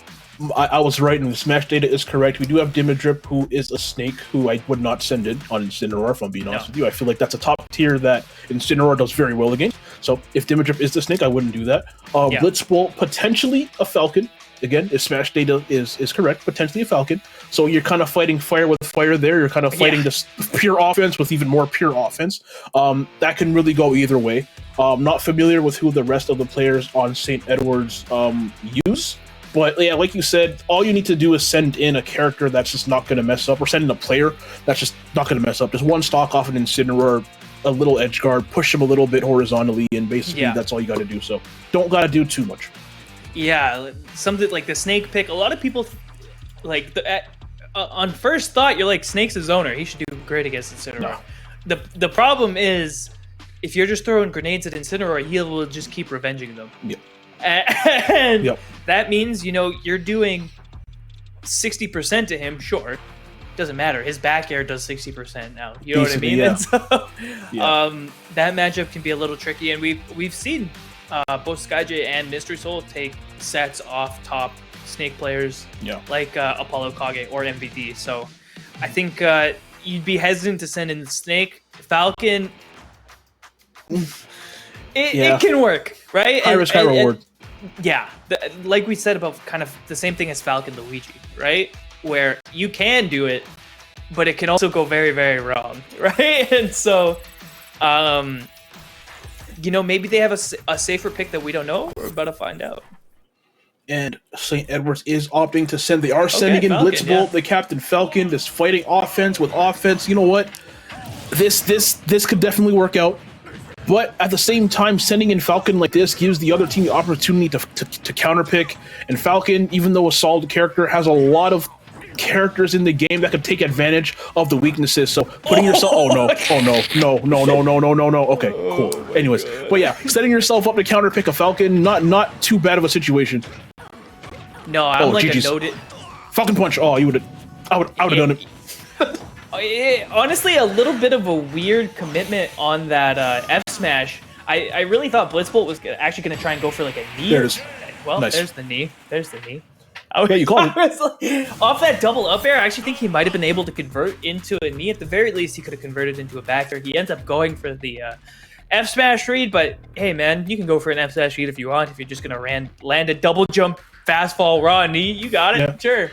[SPEAKER 2] I was right and the Smash data is correct, we do have Dimidrip, who is a snake who I would not send in on Incineroar, if I'm being honest with you. I feel like that's a top tier that Incineroar does very well against. So if Dimidrip is the snake, I wouldn't do that. Blitzball, potentially a Falcon. Again, if Smash data is correct, potentially a Falcon. So you're kind of fighting fire with fire there. You're kind of fighting this pure offense with even more pure offense. That can really go either way. Not familiar with who the rest of the players on St. Edward's use. But yeah, like you said, all you need to do is send in a character that's just not going to mess up, or send in a player that's just not going to mess up. Just 1 stock off an Incineroar
[SPEAKER 3] a little edge guard, push him a little bit horizontally, and basically that's all you got to do. So don't got to do too much.
[SPEAKER 2] Yeah, something like the snake pick. A lot of people like on first thought, you're like, Snake's a zoner. He should do great against Incineroar. No. The problem is, if you're just throwing grenades at Incineroar, he will just keep revenging them.
[SPEAKER 3] Yep.
[SPEAKER 2] And that means, you're doing 60% to him, sure. Doesn't matter. His back air does 60% now. You know what I mean?
[SPEAKER 3] Yeah.
[SPEAKER 2] And so that matchup can be a little tricky. And we've seen both SkyJ and Mystery Soul take sets off top Snake players like Apollo Kage or MVD. So I think you'd be hesitant to send in Snake. Falcon, it can work, right?
[SPEAKER 3] High risk, high reward.
[SPEAKER 2] Like we said about kind of the same thing as Falcon Luigi, right? Where you can do it, but it can also go very, very wrong, right? And so, maybe they have a safer pick that we don't know. We're about to find out.
[SPEAKER 3] And St. Edward's is opting to send. They are sending in
[SPEAKER 2] Falcon,
[SPEAKER 3] Blitzbolt, the Captain Falcon, just fighting offense with offense. You know what? This could definitely work out. But at the same time, sending in Falcon like this gives the other team the opportunity to counterpick. And Falcon, even though a solid character, has a lot of characters in the game that could take advantage of the weaknesses. So putting yourself no. Okay, cool. Anyways, but yeah, setting yourself up to counterpick a Falcon, not too bad of a situation.
[SPEAKER 2] No, I'm like GG's. A noted
[SPEAKER 3] Falcon Punch. Oh, I would have done it.
[SPEAKER 2] Honestly, a little bit of a weird commitment on that F smash. I really thought Blitzbolt was actually going to try and go for like a knee. Nice. There's the knee.
[SPEAKER 3] Yeah, you called
[SPEAKER 2] it. Off that double up air, I actually think he might have been able to convert into a knee. At the very least, he could have converted into a back air. He ends up going for the F smash read, but hey, man, you can go for an F smash read if you want. If you're just going to land a double jump, fast fall, raw knee, you got it. Sure.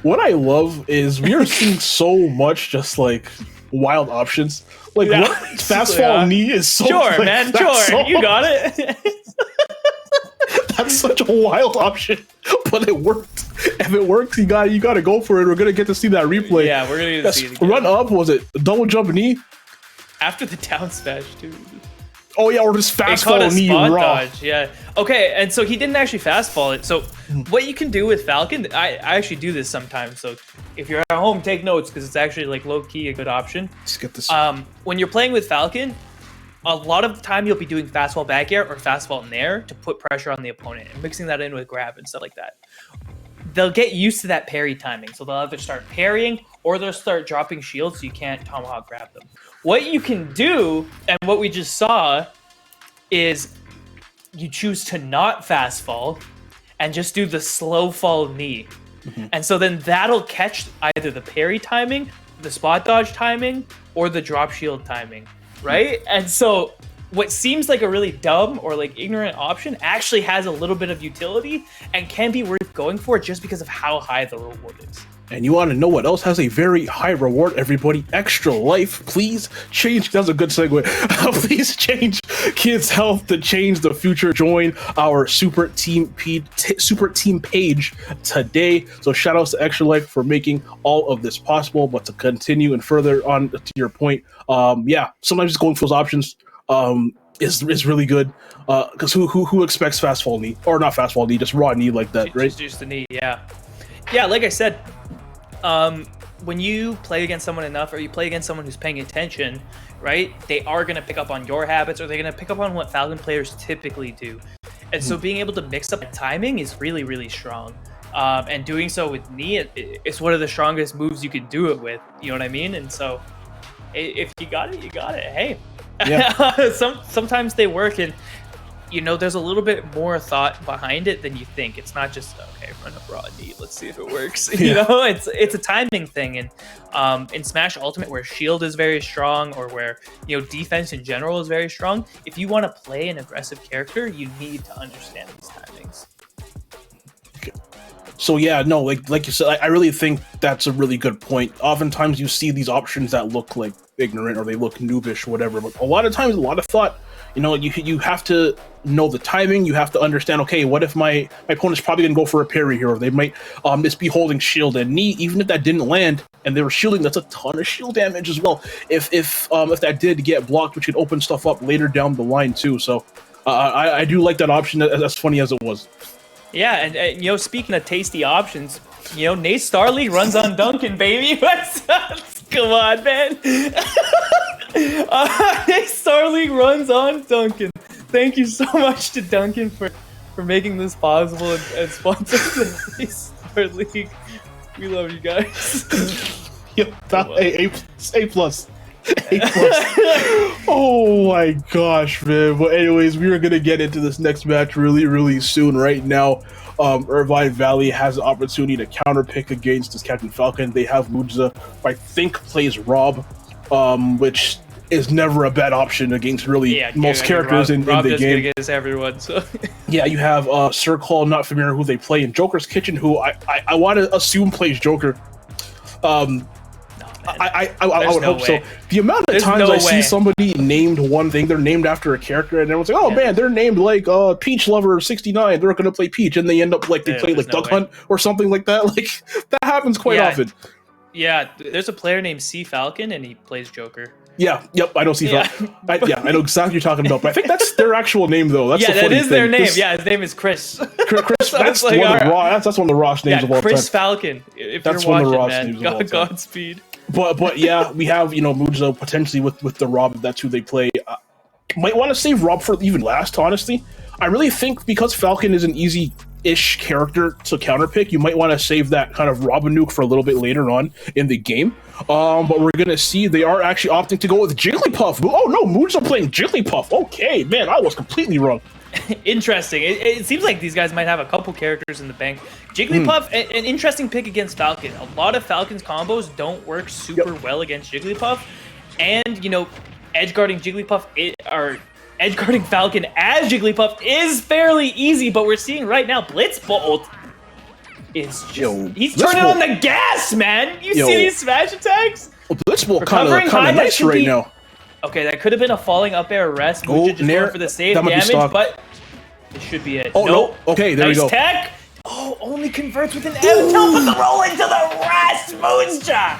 [SPEAKER 3] What I love is we are seeing so much just like wild options. Like what fast fall knee is so
[SPEAKER 2] man. Sure, you got it.
[SPEAKER 3] That's such a wild option, but it worked. If it works, you got to go for it. We're gonna get to see that replay.
[SPEAKER 2] Yeah, we're gonna get to see it again.
[SPEAKER 3] Run up, was it double jump knee?
[SPEAKER 2] After the down smash too.
[SPEAKER 3] Oh yeah, or just fast fall knee raw.
[SPEAKER 2] Dodge, yeah. Okay, and so he didn't actually fast fall it. So what you can do with Falcon, I actually do this sometimes. So if you're at home, take notes because it's actually like low key a good option.
[SPEAKER 3] Let's get this.
[SPEAKER 2] When you're playing with Falcon, a lot of the time you'll be doing fast fall back air or fast fall nair to put pressure on the opponent and mixing that in with grab and stuff like that. They'll get used to that parry timing. So they'll either start parrying or they'll start dropping shields so you can't tomahawk grab them. What you can do, and what we just saw, is you choose to not fast fall and just do the slow fall knee. And so then that'll catch either the parry timing, the spot dodge timing, or the drop shield timing, right? And so what seems like a really dumb or like ignorant option actually has a little bit of utility and can be worth going for just because of how high the reward is.
[SPEAKER 3] And you want to know what else has a very high reward, everybody? Extra life. Please change. That's a good segue. Please change kids' health to change the future. Join our super team page today. So shout outs to Extra Life for making all of this possible. But to continue and further on to your point, sometimes just going for those options is really good. Because who expects fast fall knee or not fast fall knee, just raw knee like that, right?
[SPEAKER 2] Just the knee, yeah. Like I said. When you play against someone enough or you play against someone who's paying attention, right, they are going to pick up on your habits or they're going to pick up on what Falcon players typically do. And so being able to mix up the timing is really, really strong. And doing so with knee, it's one of the strongest moves you can do it with. You know what I mean? And so if you got it, you got it. Hey, sometimes they work and, there's a little bit more thought behind it than you think. It's not just, run a raw knee, let's see if it works. It's a timing thing. And in Smash Ultimate, where shield is very strong or where, defense in general is very strong, if you want to play an aggressive character, you need to understand these timings.
[SPEAKER 3] So yeah, no, like you said, I really think that's a really good point. Oftentimes you see these options that look like ignorant or they look noobish or whatever, but a lot of times, a lot of thought. You know, you have to know the timing. You have to understand, okay, what if my opponent's probably gonna go for a parry here, or they might just be holding shield and knee. Even if that didn't land and they were shielding, that's a ton of shield damage as well. If that did get blocked, which could open stuff up later down the line too. So I do like that option, as funny as it was.
[SPEAKER 2] Yeah, and you know, speaking of tasty options, you know, Nate Starleague runs on Duncan, baby. Come on, man. Nate Starleague runs on Duncan. Thank you so much to Duncan for making this possible and sponsoring the Nate Starleague. We love you guys.
[SPEAKER 3] Yep, A plus. Oh my gosh, man. But anyways, we are gonna get into this next match really soon. Right now, Irvine Valley has the opportunity to counter pick against this Captain Falcon. They have Mudza, who I think plays Rob, which is never a bad option against most characters in the game.
[SPEAKER 2] Rob gonna get us everyone. So
[SPEAKER 3] yeah, you have Sir Call, not familiar who they play in Joker's Kitchen, who I want to assume plays Joker. I would hope so. The amount of times I see somebody named one thing, they're named after a character, and everyone's like, "Oh man, they're named like Peach Lover 69. They're going to play Peach," and they end up like they play like Duck Hunt or something like that. Like that happens quite often.
[SPEAKER 2] Yeah, there's a player named C Falcon, and he plays Joker.
[SPEAKER 3] Yeah, yep, I know C Falcon. I know exactly what you're talking about, but I think that's their actual name though. That's the funny
[SPEAKER 2] that is
[SPEAKER 3] thing.
[SPEAKER 2] their name. Yeah, his name is Chris.
[SPEAKER 3] Chris, that's one of the raw. That's one of the Ross names of all time.
[SPEAKER 2] Chris Falcon. If
[SPEAKER 3] that's
[SPEAKER 2] you're
[SPEAKER 3] one
[SPEAKER 2] watching,
[SPEAKER 3] of the Ross
[SPEAKER 2] man,
[SPEAKER 3] names of all time.
[SPEAKER 2] Godspeed.
[SPEAKER 3] But yeah, we have Mudza potentially with the Rob, if that's who they play. Might want to save Rob for even last, honestly. I really think because Falcon is an easy-ish character to counterpick, you might want to save that kind of Robin nuke for a little bit later on in the game. But we're gonna see they are actually opting to go with Jigglypuff. Oh no, Mudza playing Jigglypuff. Okay, man, I was completely wrong.
[SPEAKER 2] Interesting. It seems like these guys might have a couple characters in the bank. Jigglypuff, an interesting pick against Falcon. A lot of Falcon's combos don't work super well against Jigglypuff. And, edgeguarding Jigglypuff, or edgeguarding Falcon as Jigglypuff is fairly easy, but we're seeing right now Blitzbolt is just... he's turning on the gas, man! You see these smash attacks?
[SPEAKER 3] Well, Blitzbolt kind of nice right now.
[SPEAKER 2] Okay, that could have been a falling up air arrest. Muja just going for the save damage, but it should be it.
[SPEAKER 3] Oh, no. Okay, there we go.
[SPEAKER 2] Nice tech. Oh, only converts with an M. Don't put the roll into the rest, Muja.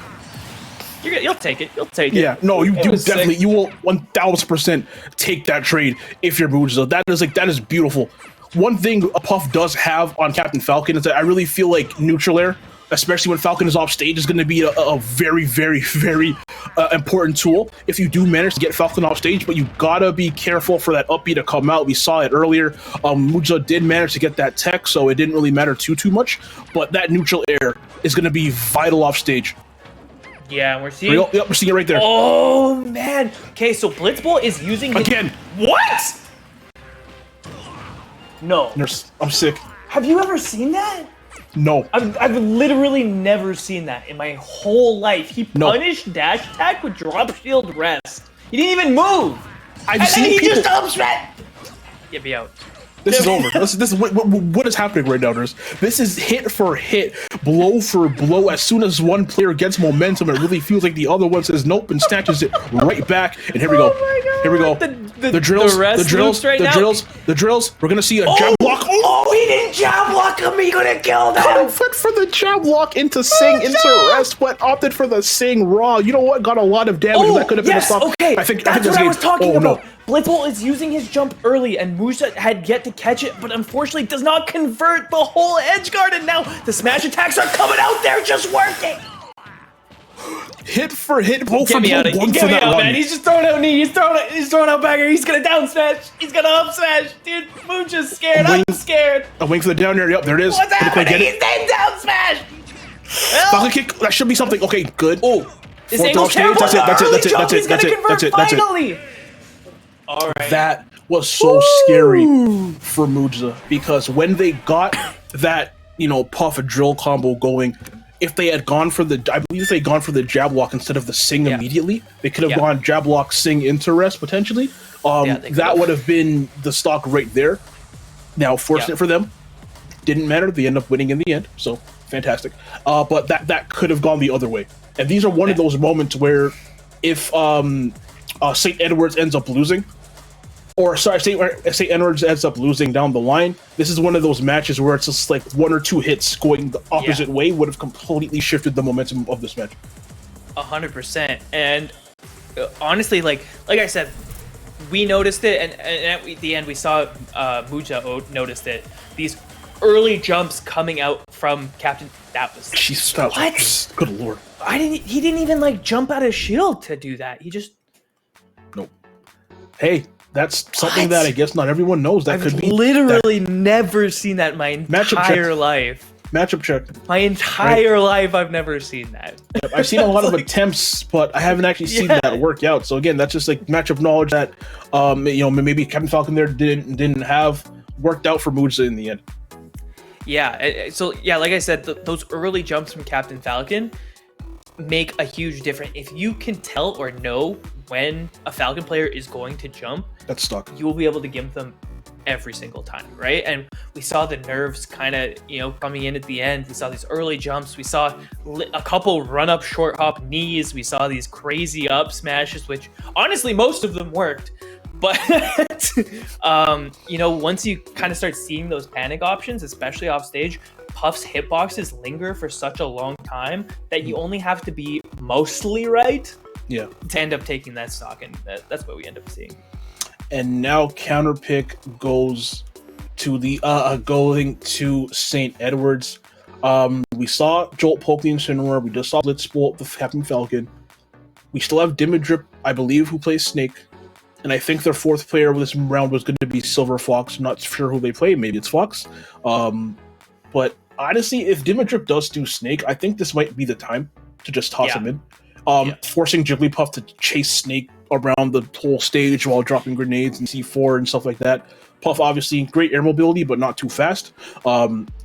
[SPEAKER 2] You'll take it. You'll take it.
[SPEAKER 3] Yeah, no, you definitely, you will 1000% take that trade if you're Muja. That is beautiful. One thing a Puff does have on Captain Falcon is that I really feel like neutral air, especially when Falcon is off stage, is going to be a very, very, very important tool if you do manage to get Falcon off stage, but you gotta be careful for that up B to come out. We saw it earlier. Mudza did manage to get that tech, so it didn't really matter too much, but that neutral air is going to be vital off stage.
[SPEAKER 2] Yeah, we're seeing...
[SPEAKER 3] Yep, we're seeing it right there.
[SPEAKER 2] Oh, man. Okay, so Blitzbolt is using...
[SPEAKER 3] Again.
[SPEAKER 2] What? No.
[SPEAKER 3] Nurse, I'm sick.
[SPEAKER 2] Have you ever seen that?
[SPEAKER 3] No.
[SPEAKER 2] I've literally never seen that in my whole life. He punished dash attack with drop shield rest. He didn't even move.
[SPEAKER 3] I've seen people...
[SPEAKER 2] just up smash. Get me out.
[SPEAKER 3] This is over. This is what is happening right now, Nurse. This is hit for hit, blow for blow. As soon as one player gets momentum, it really feels like the other one says nope and snatches it right back. And here we go. Here we go. The drills. The drills. We're gonna see a jab block.
[SPEAKER 2] Oh, he didn't jab block him. He's gonna kill them.
[SPEAKER 3] Went for the jab block into Sing, into rest, but opted for the Sing raw. You know what? Got a lot of damage. That could have been a stop.
[SPEAKER 2] Okay.
[SPEAKER 3] I think
[SPEAKER 2] that's what I was talking about.
[SPEAKER 3] No.
[SPEAKER 2] Blitzbolt is using his jump early, and Muja had yet to catch it, but unfortunately does not convert the whole edge guard, and now the smash attacks are coming out there, just working.
[SPEAKER 3] Hit for hit, blow for blow.
[SPEAKER 2] Get me out, man. He's just throwing out knee. He's throwing out bagger. He's gonna down smash. He's gonna up smash. Dude, Muja's scared. I'm scared.
[SPEAKER 3] I'm waiting for the down air. Yep, there it is.
[SPEAKER 2] What's happening? He's then down smash.
[SPEAKER 3] Falcon kick. That should be something. Okay, good.
[SPEAKER 2] Oh, this angle's terrible.
[SPEAKER 3] That's it.
[SPEAKER 2] All right.
[SPEAKER 3] That was so scary for Mudza because when they got that, Puff drill combo going, if they had gone for the jab lock instead of the Sing immediately, they could have gone jab lock Sing into rest potentially. That would have been the stock right there. Now, fortunate for them, Didn't matter. They end up winning in the end, so fantastic. But that could have gone the other way. And these are one of those moments where if St. Edwards ends up losing, or sorry, St. Edwards ends up losing down the line, this is one of those matches where it's just like 1 or 2 hits going the opposite way would have completely shifted the momentum of this match.
[SPEAKER 2] 100%. And honestly, like I said, we noticed it, and at the end we saw Muja noticed it. These early jumps coming out from Captain. That was
[SPEAKER 3] what? Good lord!
[SPEAKER 2] He didn't even like jump out of shield to do that. He just
[SPEAKER 3] nope. Hey, that's something that I guess not everyone knows. That could be
[SPEAKER 2] literally never seen that in my entire life.
[SPEAKER 3] Matchup check.
[SPEAKER 2] My entire life, I've never seen that.
[SPEAKER 3] I've seen a lot of attempts, but I haven't actually seen that work out. So again, that's just like matchup knowledge that maybe Captain Falcon there didn't have worked out for Muja in the end.
[SPEAKER 2] Yeah. So yeah, like I said, those early jumps from Captain Falcon make a huge difference. If you can tell or know when a Falcon player is going to jump,
[SPEAKER 3] that's stuck.
[SPEAKER 2] You will be able to give them every single time, right? And we saw the nerves kind of, coming in at the end. We saw these early jumps. We saw a couple run-up short hop knees. We saw these crazy up smashes, which honestly, most of them worked. But, once you kind of start seeing those panic options, especially off stage, Puff's hitboxes linger for such a long time that you only have to be mostly right to end up taking that stock. And that's what we end up seeing.
[SPEAKER 3] And now counter pick goes to the going to St. Edwards. We saw Jolt poke the Incineroar. We just saw Blitz pull up the Captain Falcon. We still have Dimidrip, I believe, who plays Snake. And I think their 4th player of this round was going to be Silver Fox. I'm not sure who they play. Maybe it's Fox. But honestly, if Dimidrip does do Snake, I think this might be the time to just toss him in. Forcing Jigglypuff to chase Snake around the whole stage while dropping grenades and C4 and stuff like that. Puff, obviously, great air mobility, but not too fast.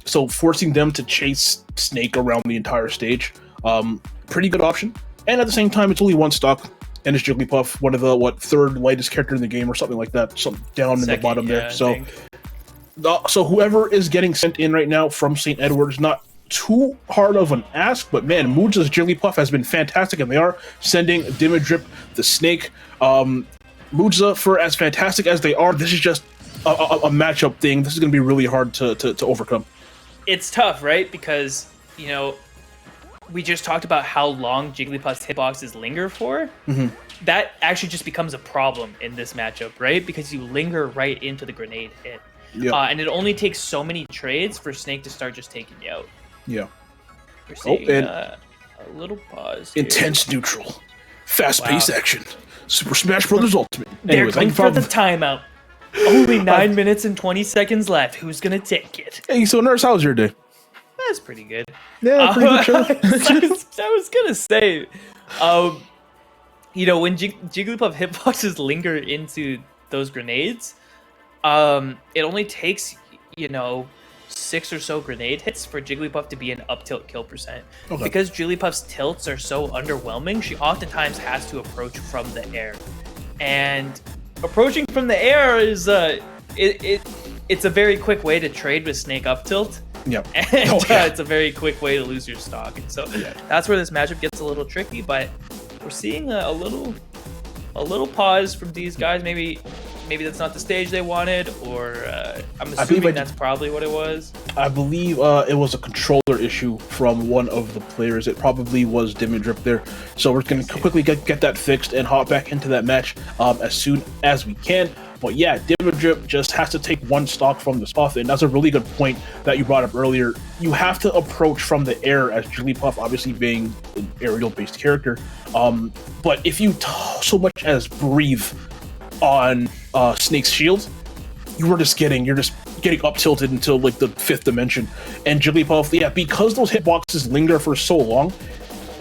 [SPEAKER 3] So forcing them to chase Snake around the entire stage, pretty good option. And at the same time, it's only 1 stock, and it's Jigglypuff, one of the, 3rd lightest character in the game or something like that, something down in the bottom there. So whoever is getting sent in right now from St. Edwards, not too hard of an ask, but man, Muja's Jigglypuff has been fantastic, and they are sending Dimidrip the Snake. Muja, for as fantastic as they are, this is just a matchup thing. This is going to be really hard to overcome.
[SPEAKER 2] It's tough, right? Because, we just talked about how long Jigglypuff's hitboxes linger for.
[SPEAKER 3] Mm-hmm.
[SPEAKER 2] That actually just becomes a problem in this matchup, right? Because you linger right into the grenade hit.
[SPEAKER 3] Yep.
[SPEAKER 2] And it only takes so many trades for Snake to start just taking you out.
[SPEAKER 3] Yeah.
[SPEAKER 2] We're seeing a little pause here.
[SPEAKER 3] Intense neutral. Fast-paced action. Super Smash Brothers Ultimate.
[SPEAKER 2] They're going for the timeout. Only 9 minutes and 20 seconds left. Who's going to take it?
[SPEAKER 3] Hey, so Nurse, how was your day?
[SPEAKER 2] That's pretty good.
[SPEAKER 3] Yeah, pretty good show.
[SPEAKER 2] I was going to say, when Jigglypuff hitboxes linger into those grenades, it only takes, 6 or so grenade hits for Jigglypuff to be an up tilt kill percent. Okay. Because Jigglypuff's tilts are so underwhelming, she oftentimes has to approach from the air. And approaching from the air is it's a very quick way to trade with Snake up tilt.
[SPEAKER 3] Yep.
[SPEAKER 2] And it's a very quick way to lose your stock. And so that's where this matchup gets a little tricky, but we're seeing a little pause from these guys. Maybe that's not the stage they wanted, or I'm assuming that's probably what it was.
[SPEAKER 3] I believe it was a controller issue from one of the players. It probably was Dimidrip there. So we're going to quickly get that fixed and hop back into that match as soon as we can. But yeah, Dimidrip just has to take 1 stock from this Puff, and that's a really good point that you brought up earlier. You have to approach from the air as Jigglypuff, obviously being an aerial-based character. But if you so much as breathe on Snake's shield, you're just getting up tilted until like the 5th dimension. And Jigglypuff, because those hitboxes linger for so long,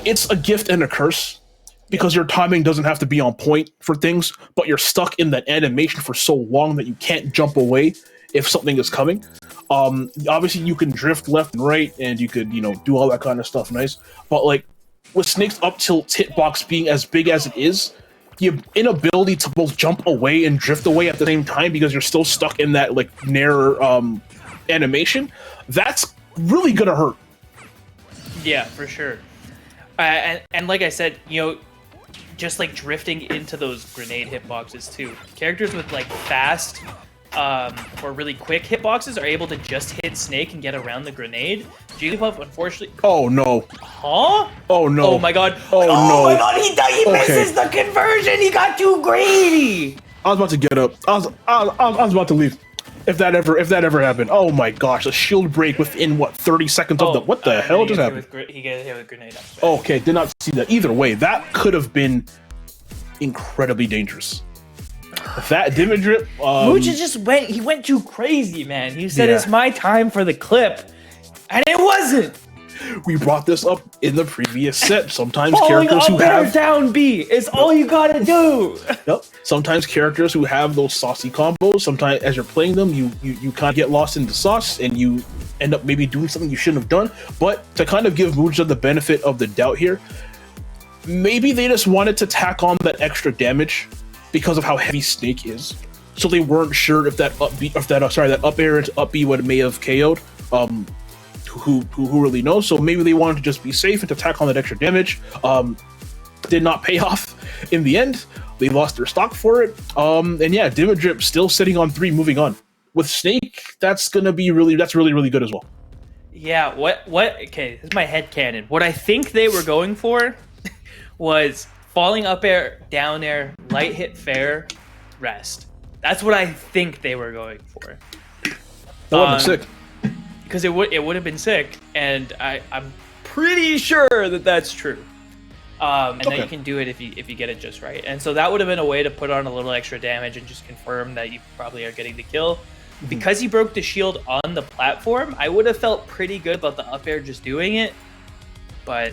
[SPEAKER 3] it's a gift and a curse. Because your timing doesn't have to be on point for things, but you're stuck in that animation for so long that you can't jump away if something is coming. Obviously, you can drift left and right, and you could, do all that kind of stuff nice. But like with Snake's up tilt hitbox being as big as it is, the inability to both jump away and drift away at the same time because you're still stuck in that like narrow animation, that's really gonna hurt.
[SPEAKER 2] Yeah, for sure. And like I said, you know, just like drifting into those grenade hitboxes too. Characters with like fast or really quick hitboxes are able to just hit Snake and get around the grenade. Jigglypuff, unfortunately.
[SPEAKER 3] Oh no.
[SPEAKER 2] Huh?
[SPEAKER 3] Oh no.
[SPEAKER 2] Oh my god.
[SPEAKER 3] Oh no.
[SPEAKER 2] My god, he misses the conversion. He got too greedy.
[SPEAKER 3] I was about to get up. I was about to leave. If that ever happened. Oh my gosh, a shield break within what 30 seconds of the what the hell just happened?
[SPEAKER 2] He got hit with a grenade.
[SPEAKER 3] Okay, did not see that. Either way, that could have been incredibly dangerous. That Dimid Drip,
[SPEAKER 2] Mooch just went too crazy, man. He said it's my time for the clip. And it wasn't.
[SPEAKER 3] We brought this up in the previous set. Sometimes
[SPEAKER 2] Falling
[SPEAKER 3] characters who
[SPEAKER 2] up air
[SPEAKER 3] have
[SPEAKER 2] down B is all you gotta do.
[SPEAKER 3] Yep. Sometimes characters who have those saucy combos, sometimes as you're playing them, you kind of get lost in the sauce and you end up maybe doing something you shouldn't have done. But to kind of give Muja the benefit of the doubt here, maybe they just wanted to tack on that extra damage because of how heavy Snake is. So they weren't sure if that that up air into up B may have KO'd. Who really knows? So maybe they wanted to just be safe and to tack on that extra damage. Did not pay off in the end. They lost their stock for it. And yeah, Dimid Drip still sitting on 3, moving on. With Snake, that's really good as well.
[SPEAKER 2] Yeah, what okay, this is my headcanon. What I think they were going for was falling up air, down air, light hit fair, rest. That's what I think they were going for.
[SPEAKER 3] That would have been sick.
[SPEAKER 2] Because it would have been sick, and I'm pretty sure that that's true. And then you can do it if you get it just right. And so that would have been a way to put on a little extra damage and just confirm that you probably are getting the kill. Mm-hmm. Because he broke the shield on the platform, I would have felt pretty good about the up air just doing it. But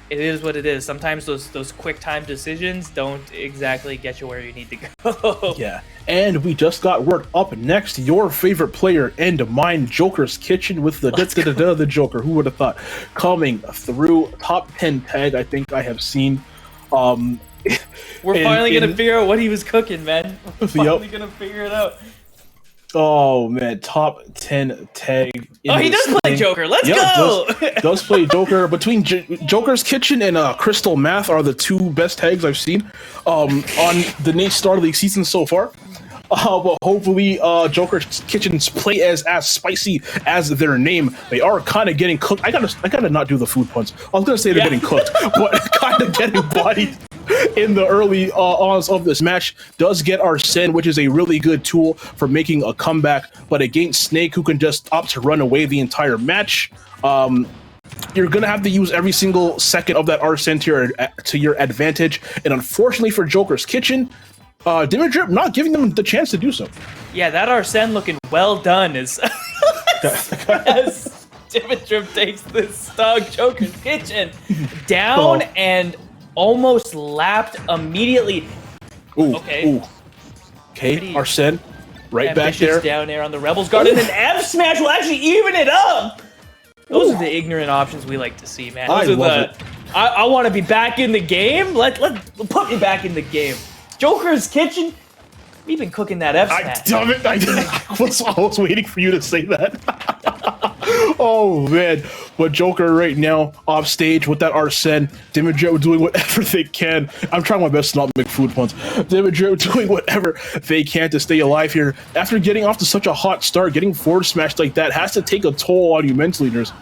[SPEAKER 2] it is what it is. Sometimes those quick time decisions don't exactly get you where you need to go.
[SPEAKER 3] Yeah. And we just got word up next, your favorite player and mine, Joker's Kitchen, with the the Joker. Who would have thought? Coming through top 10 tag, I think I have seen.
[SPEAKER 2] We're finally gonna figure out what he was cooking, man. We're finally gonna figure it out.
[SPEAKER 3] Oh man, top 10 tag.
[SPEAKER 2] Oh, he does play Joker. Let's go.
[SPEAKER 3] Does play Joker. Between Joker's Kitchen and Crystal Math are the 2 best tags I've seen on the Nate Star League season so far. But hopefully, Joker's Kitchen's play as spicy as their name. They are kind of getting cooked. I gotta not do the food puns. I was gonna say they're getting cooked, but kind of getting bodied in the early ons of this match. Does get our Shen, which is a really good tool for making a comeback. But against Snake, who can just opt to run away the entire match, you're gonna have to use every single second of that Arsene to your advantage. And unfortunately for Joker's Kitchen, Dimid Drip not giving them the chance to do so.
[SPEAKER 2] Yeah, that Arsene looking well done as Dimid Drip takes this stock Joker's Kitchen down and almost lapped immediately.
[SPEAKER 3] Ooh,
[SPEAKER 2] okay.
[SPEAKER 3] Ooh. Okay, Arsene right back there.
[SPEAKER 2] Down there on the Rebels Guard, and an F smash will actually even it up. Those are the ignorant options we like to see, man. I want to be back in the game. Let put me back in the game. Joker's Kitchen. We've been cooking that F smash.
[SPEAKER 3] Damn it! I was waiting for you to say that. Oh man, but Joker right now off stage with that Arsene. Dimid Drip doing whatever they can. I'm trying my best to not make food puns. Dimid Drip doing whatever they can to stay alive here. After getting off to such a hot start, getting forward smashed like that has to take a toll on you mentally, leaders.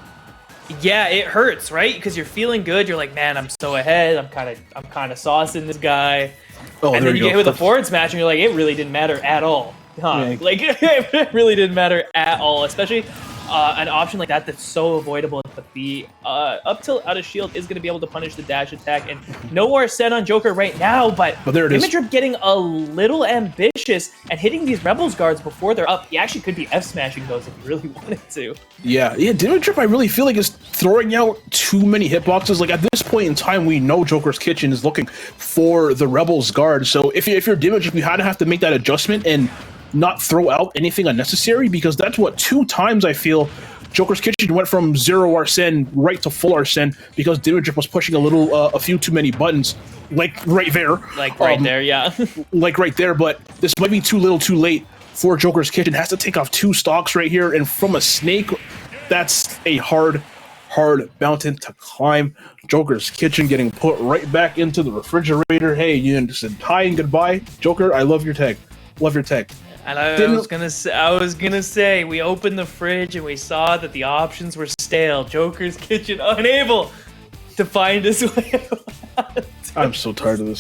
[SPEAKER 2] Yeah, it hurts, right? Because you're feeling good. You're like, man, I'm so ahead. I'm kind of saucing this guy.
[SPEAKER 3] Oh,
[SPEAKER 2] and then you get hit with a forward smash, and you're like, it really didn't matter at all. Huh? Yeah. Like, it really didn't matter at all, especially an option like that that's so avoidable at the B. Up tilt out of shield is going to be able to punish the dash attack, and no Arsene on Joker right now, but
[SPEAKER 3] there it is.
[SPEAKER 2] Dimid Drip getting a little ambitious and hitting these Rebels guards before they're up. He actually could be F-smashing those if he really wanted to.
[SPEAKER 3] Yeah, Dimid Drip I really feel like is throwing out too many hitboxes. Like at this point in time, we know Joker's Kitchen is looking for the Rebels guard, so if you're Dimid Drip, you have to make that adjustment and not throw out anything unnecessary, because that's what 2 times I feel Joker's Kitchen went from 0 Arsene right to full Arsene because Dimid Drip was pushing a few too many buttons, like right there.
[SPEAKER 2] Like right there, yeah.
[SPEAKER 3] Like right there, but this might be too little too late for Joker's Kitchen. Has to take off 2 stocks right here, and from a Snake, that's a hard mountain to climb. Joker's Kitchen getting put right back into the refrigerator. Hey, you said hi and goodbye. Joker, I love your tag. Love your tag.
[SPEAKER 2] And I was gonna say, we opened the fridge and we saw that the options were stale. Joker's Kitchen unable to find his way out.
[SPEAKER 3] I'm so tired of this.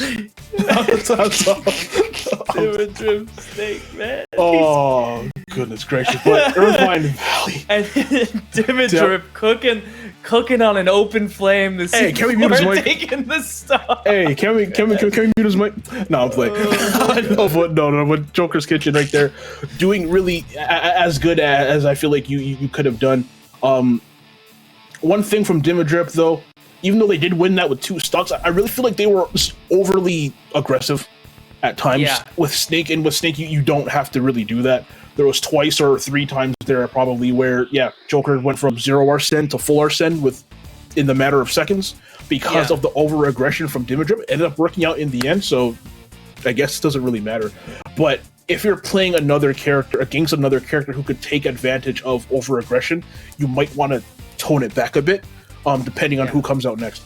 [SPEAKER 2] Snake, man.
[SPEAKER 3] Oh, goodness gracious. But Irvine Valley.
[SPEAKER 2] And Dimidrip cooking on an open flame.
[SPEAKER 3] Hey, can we mute his mic?
[SPEAKER 2] Taking the stuff.
[SPEAKER 3] Hey, can we mute his mic? No, I'm playing. No, but Joker's Kitchen right there, doing really as good as I feel like you could have done. One thing from Dimidrip though, even though they did win that with 2 stocks, I really feel like they were overly aggressive at times with Snake. And with Snake, you don't have to really do that. There was twice or 3 times there probably where, Joker went from 0 Arsene to full Arsene in the matter of seconds because of the over-aggression from Dimidrip. It ended up working out in the end, so I guess it doesn't really matter. But if you're playing another character against another character who could take advantage of over-aggression, you might want to tone it back a bit. Depending on who comes out next.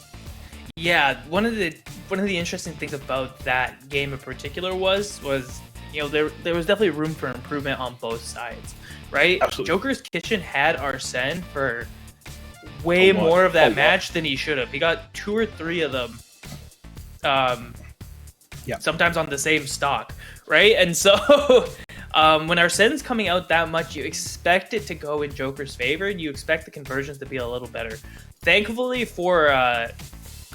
[SPEAKER 2] Yeah, one of the interesting things about that game in particular was there was definitely room for improvement on both sides, right?
[SPEAKER 3] Absolutely.
[SPEAKER 2] Joker's Kitchen had Arsene for way more of that match than he should have. He got 2 or 3 of them, sometimes on the same stock, right? And so when Arsene's coming out that much, you expect it to go in Joker's favor, and you expect the conversions to be a little better. Thankfully for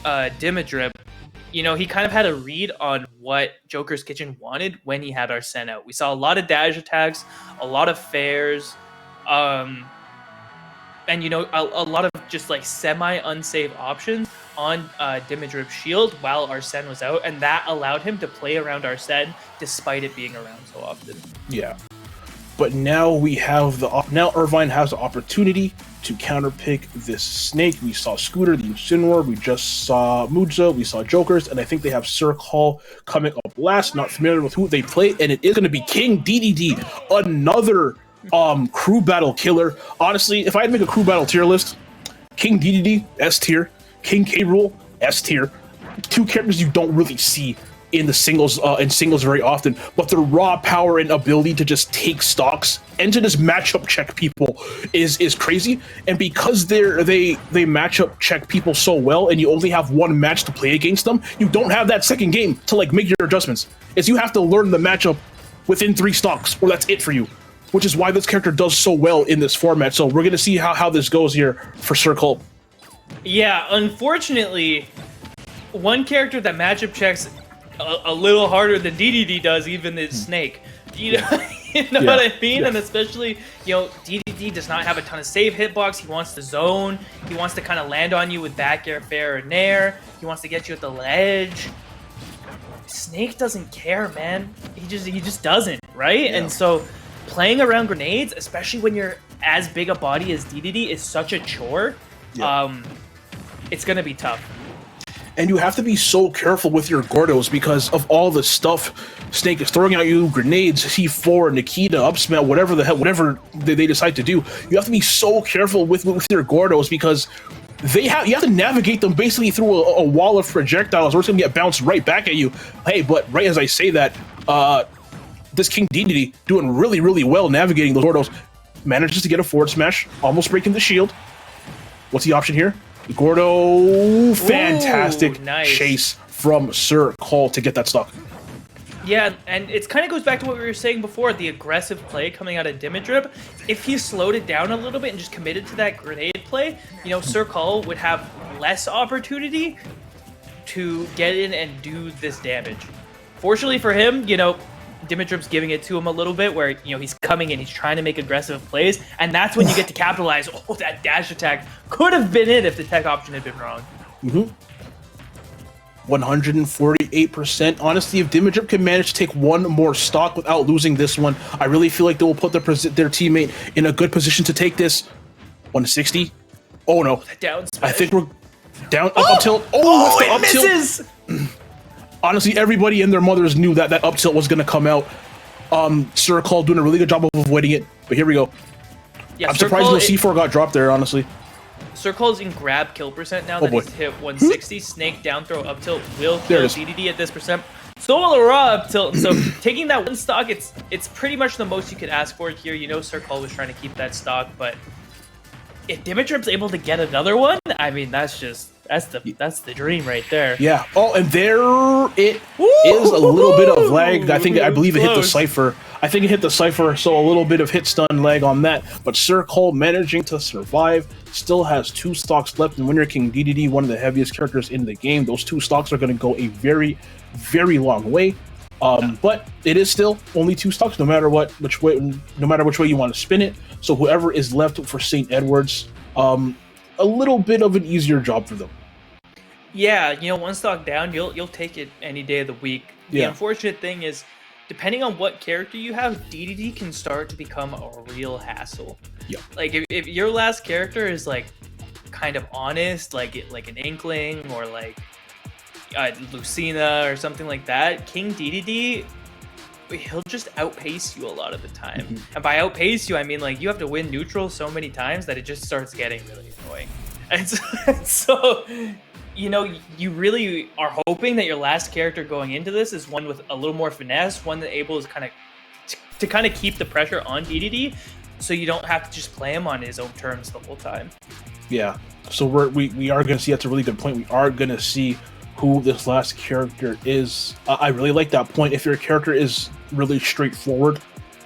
[SPEAKER 2] Dimidrip, he kind of had a read on what Joker's Kitchen wanted when he had Arsene out. We saw a lot of dash attacks, a lot of fairs, and a lot of just like semi-unsafe options on Dimidrip's shield while Arsene was out, and that allowed him to play around Arsene despite it being around so often. Yeah.
[SPEAKER 3] But now now Irvine has the opportunity to counterpick this Snake. We saw Scooter, the Incineroar, we just saw Muja, we saw Jokers, and I think they have Cirque Hall coming up last. Not familiar with who they play, and it is going to be King DDD, another crew battle killer. Honestly, if I had to make a crew battle tier list, King DDD, S tier, King K. Rool, S tier. 2 characters you don't really see in the singles very often, but their raw power and ability to just take stocks and to just matchup check people is crazy. And because they matchup check people so well, and you only have 1 match to play against them, you don't have that second game to like make your adjustments. You have to learn the matchup within 3 stocks, or that's it for you. Which is why this character does so well in this format. So we're gonna see how this goes here for Circle.
[SPEAKER 2] Yeah, unfortunately, one character that matchup checks a little harder than DDD does even is Snake. You know what I mean? And especially, DDD does not have a ton of save hitbox. He wants to zone. He wants to kind of land on you with back air, fair, and nair. He wants to get you at the ledge. Snake doesn't care, man. He just doesn't, right? Yeah. And so playing around grenades, especially when you're as big a body as DDD, is such a chore. Yeah. It's gonna be tough.
[SPEAKER 3] And you have to be so careful with your Gordos because of all the stuff Snake is throwing at you, grenades, C4, Nikita, up-smash, whatever they decide to do. You have to be so careful with your Gordos because you have to navigate them basically through a wall of projectiles or it's going to get bounced right back at you. Hey, but right as I say that, this King DDD doing really, really well navigating those Gordos. Manages to get a forward smash, almost breaking the shield. What's the option here? Gordo, fantastic chase from Sir Cole to get that stock.
[SPEAKER 2] Yeah, and it kind of goes back to what we were saying before, the aggressive play coming out of Dimidrip. If he slowed it down a little bit and just committed to that grenade play, Sir Cole would have less opportunity to get in and do this damage. Fortunately for him, Dimidrip's giving it to him a little bit where, he's coming in, he's trying to make aggressive plays, and that's when you get to capitalize. Oh, that dash attack could have been it if the tech option had been wrong.
[SPEAKER 3] 148%. Honestly, if Dimidrip can manage to take 1 more stock without losing this one, I really feel like they will put their teammate in a good position to take this. 160. Oh no.
[SPEAKER 2] Down smash.
[SPEAKER 3] I think we're down up tilt. Oh,
[SPEAKER 2] it misses!
[SPEAKER 3] Honestly, everybody and their mothers knew that up tilt was going to come out. Sir Cole doing a really good job of avoiding it, but here we go.
[SPEAKER 2] Yeah,
[SPEAKER 3] I'm surprised no C4 got dropped there, honestly.
[SPEAKER 2] Sir Cole's in grab kill percent now.
[SPEAKER 3] Oh,
[SPEAKER 2] That he's hit 160. Snake down throw up tilt will kill DDD at this percent. So will a raw up tilt. So taking that one stock, it's pretty much the most you could ask for here. You know, Sir Cole was trying to keep that stock, but if Dimitriv's able to get another one, I mean, that's the dream right there.
[SPEAKER 3] Yeah. Oh, and there it is, a little bit of lag. I believe it hit the Cypher. I think it hit the Cypher, so a little bit of hit stun lag on that. But Sir Cole managing to survive, still has 2 stocks left, and Winter King DDD, one of the heaviest characters in the game. Those 2 stocks are going to go a very, very long way. But it is still only 2 stocks, no matter which way you want to spin it. So whoever is left for St. Edwards, a little bit of an easier job for them.
[SPEAKER 2] Yeah, you know, 1 stock down, you'll take it any day of the week. The unfortunate thing is, depending on what character you have, DDD can start to become a real hassle.
[SPEAKER 3] Yeah.
[SPEAKER 2] Like if your last character is like kind of honest, like an Inkling or like Lucina or something like that, King DDD, he'll just outpace you a lot of the time. And by outpace you, I mean like you have to win neutral so many times that it just starts getting really annoying. And so you know, you really are hoping that your last character going into this is one with a little more finesse, one that able to kind of keep the pressure on DDD, so you don't have to just play him on his own terms the whole time.
[SPEAKER 3] Yeah. So we are going to see. That's a really good point. We are going to see who this last character is. I really like that point. If your character is really straightforward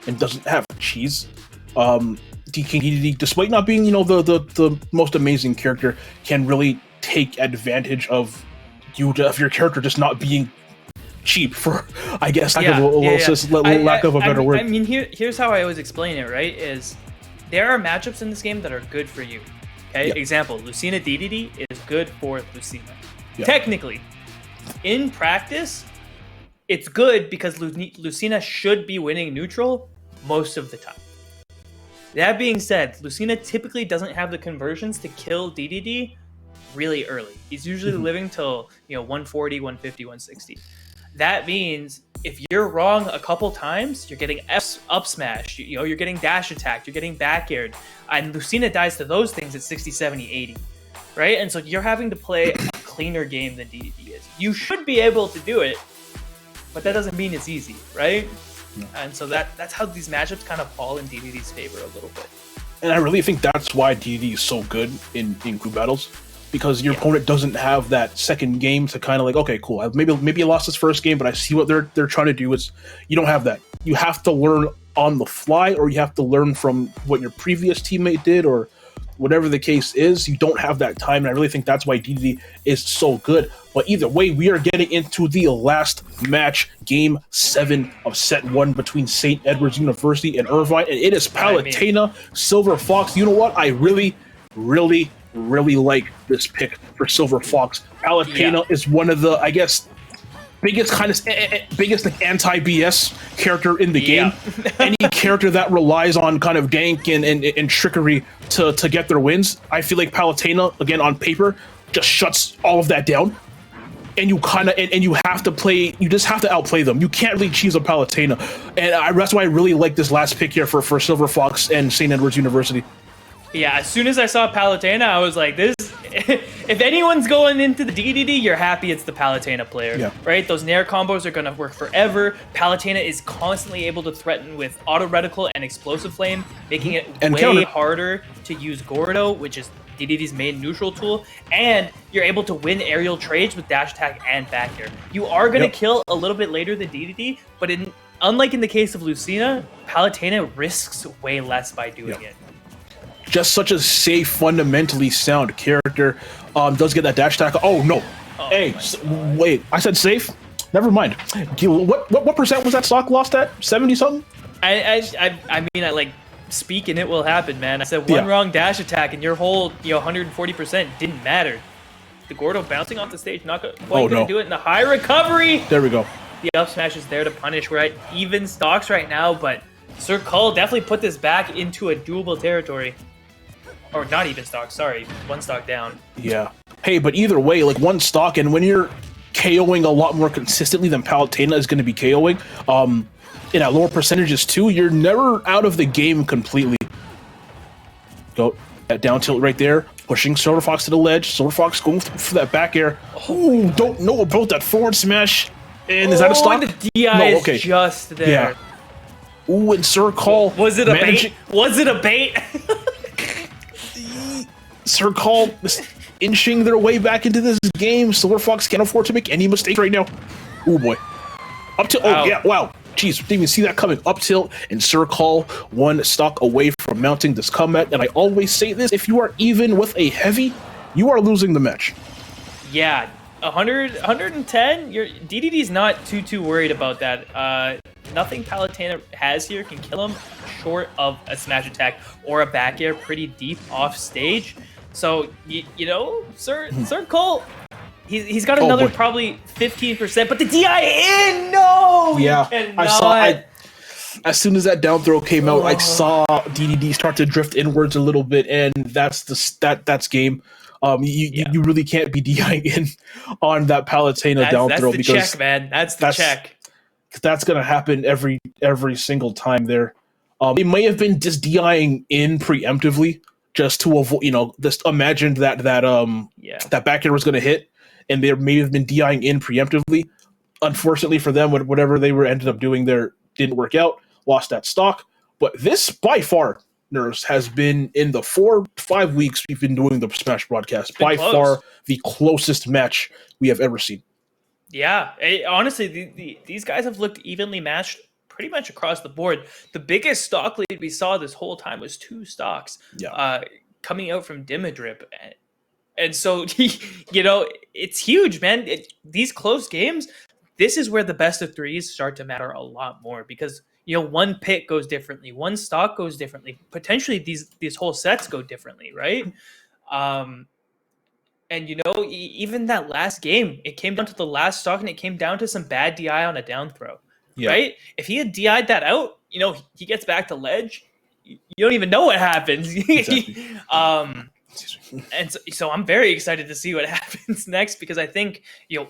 [SPEAKER 3] and doesn't have cheese, DDD, despite not being, you know, the most amazing character, can really take advantage of your character just not being cheap, for I guess lack of a better word.
[SPEAKER 2] I mean, here's how I always explain it, right? Is there are matchups in this game that are good for you. Okay, example, Lucina DDD is good for Lucina. Technically, in practice, it's good because Lucina should be winning neutral most of the time. That being said, Lucina typically doesn't have the conversions to kill DDD really early. He's usually living till 140, 150, 160. That means if you're wrong a couple times, you're getting up smash, you're getting dash attacked, you're getting back aired, and Lucina dies to those things at 60, 70, 80, right? And so you're having to play a cleaner game than DDD is. You should be able to do it, but that doesn't mean it's easy, right? No. And so that's how these matchups kind of fall in DDD's favor a little bit.
[SPEAKER 3] And I really think that's why DDD is so good in group battles. Because your opponent doesn't have that second game to kind of like, okay, cool. Maybe I lost this first game, but I see what they're trying to do. You don't have that. You have to learn on the fly, or you have to learn from what your previous teammate did, or whatever the case is. You don't have that time, and I really think that's why DDD is so good. But either way, we are getting into the last match, Game 7 of Set 1 between St. Edwards University and Irvine, and it is Palutena, Silver Fox. You know what? I really like this pick for Silver Fox. Palutena is one of the, I guess, biggest like anti-BS character in the game. Any character that relies on kind of gank and trickery to get their wins, I feel like Palutena, again on paper, just shuts all of that down. And you you have to play. You just have to outplay them. You can't really cheese a Palutena, and that's why I really like this last pick here for Silver Fox and St. Edwards University.
[SPEAKER 2] Yeah, as soon as I saw Palutena, I was like, this, if anyone's going into the DDD, you're happy it's the Palutena player, right? Those Nair combos are going to work forever. Palutena is constantly able to threaten with Auto Reticle and Explosive Flame, making it way harder to use Gordo, which is DDD's main neutral tool, and you're able to win aerial trades with dash attack and back air. You are going to kill a little bit later than DDD, but unlike in the case of Lucina, Palutena risks way less by doing it.
[SPEAKER 3] Just such a safe, fundamentally sound character. Does get that dash attack. Oh no! Hey, wait! I said safe. Never mind. What percent was that stock lost at? 70 something?
[SPEAKER 2] I mean, I like speak and it will happen, man. I said one wrong dash attack and your whole 140% didn't matter. The Gordo bouncing off the stage, not quite gonna do it in the high recovery.
[SPEAKER 3] There we go.
[SPEAKER 2] The up smash is there to punish. We're at even stocks right now, but Sir Cole definitely put this back into a doable territory. Or not even stock, sorry. 1 stock down.
[SPEAKER 3] Yeah. Hey, but either way, like 1 stock, and when you're KOing a lot more consistently than Palutena is going to be KOing. And at lower percentages too, you're never out of the game completely. Go that down tilt right there, pushing Silver Fox to the ledge. Silver Fox going for that back air. Ooh, don't know about that forward smash. And is that a stock?
[SPEAKER 2] And the DI is just there.
[SPEAKER 3] Yeah. Ooh, and Sir Call.
[SPEAKER 2] Was it a bait? Was it a bait?
[SPEAKER 3] Sir Call inching their way back into this game. Silver Fox can't afford to make any mistakes right now. Oh boy. Up tilt.
[SPEAKER 2] Wow.
[SPEAKER 3] Oh yeah, wow. Jeez, didn't even see that coming. Up tilt, and Sir Call one stock away from mounting this comeback. And I always say this, if you are even with a heavy, you are losing the match.
[SPEAKER 2] Yeah, 100, 110, DDD's not too worried about that. Nothing Palutena has here can kill him short of a smash attack or a back air pretty deep off stage. So, you know, Sir Cole, he's got another probably 15%, but the DI in, no!
[SPEAKER 3] Yeah, I saw, as soon as that down throw came out, I saw DDD start to drift inwards a little bit, and that's game. You really can't be DIing in on that Palutena down throw because
[SPEAKER 2] check, man. That's the check.
[SPEAKER 3] That's gonna happen every single time there. It may have been just DIing in preemptively just to avoid, just imagine that back air was gonna hit, and they may have been DIing in preemptively. Unfortunately for them, whatever they ended up doing there didn't work out. Lost that stock. But this by far, Nurse, has been in the 4-5 weeks we've been doing the Smash broadcast, by far the closest match we have ever seen.
[SPEAKER 2] Yeah, honestly, these guys have looked evenly matched pretty much across the board. The biggest stock lead we saw this whole time was 2 stocks coming out from Dimmadrip. And so, it's huge, man. These close games, this is where the best of threes start to matter a lot more because, one pick goes differently, one stock goes differently. Potentially, these whole sets go differently, right? And, even that last game, it came down to the last stock and it came down to some bad DI on a down throw, right? If he had DI'd that out, he gets back to ledge. You don't even know what happens. Exactly. And so I'm very excited to see what happens next because I think,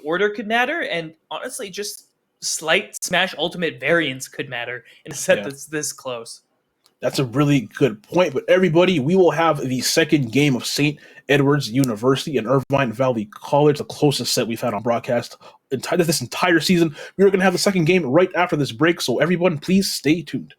[SPEAKER 2] order could matter. And honestly, just slight Smash Ultimate variance could matter in a set that's this close.
[SPEAKER 3] That's a really good point. But everybody, we will have the second game of St. Edward's University and Irvine Valley College, the closest set we've had on broadcast this entire season. We are going to have the second game right after this break. So everyone, please stay tuned.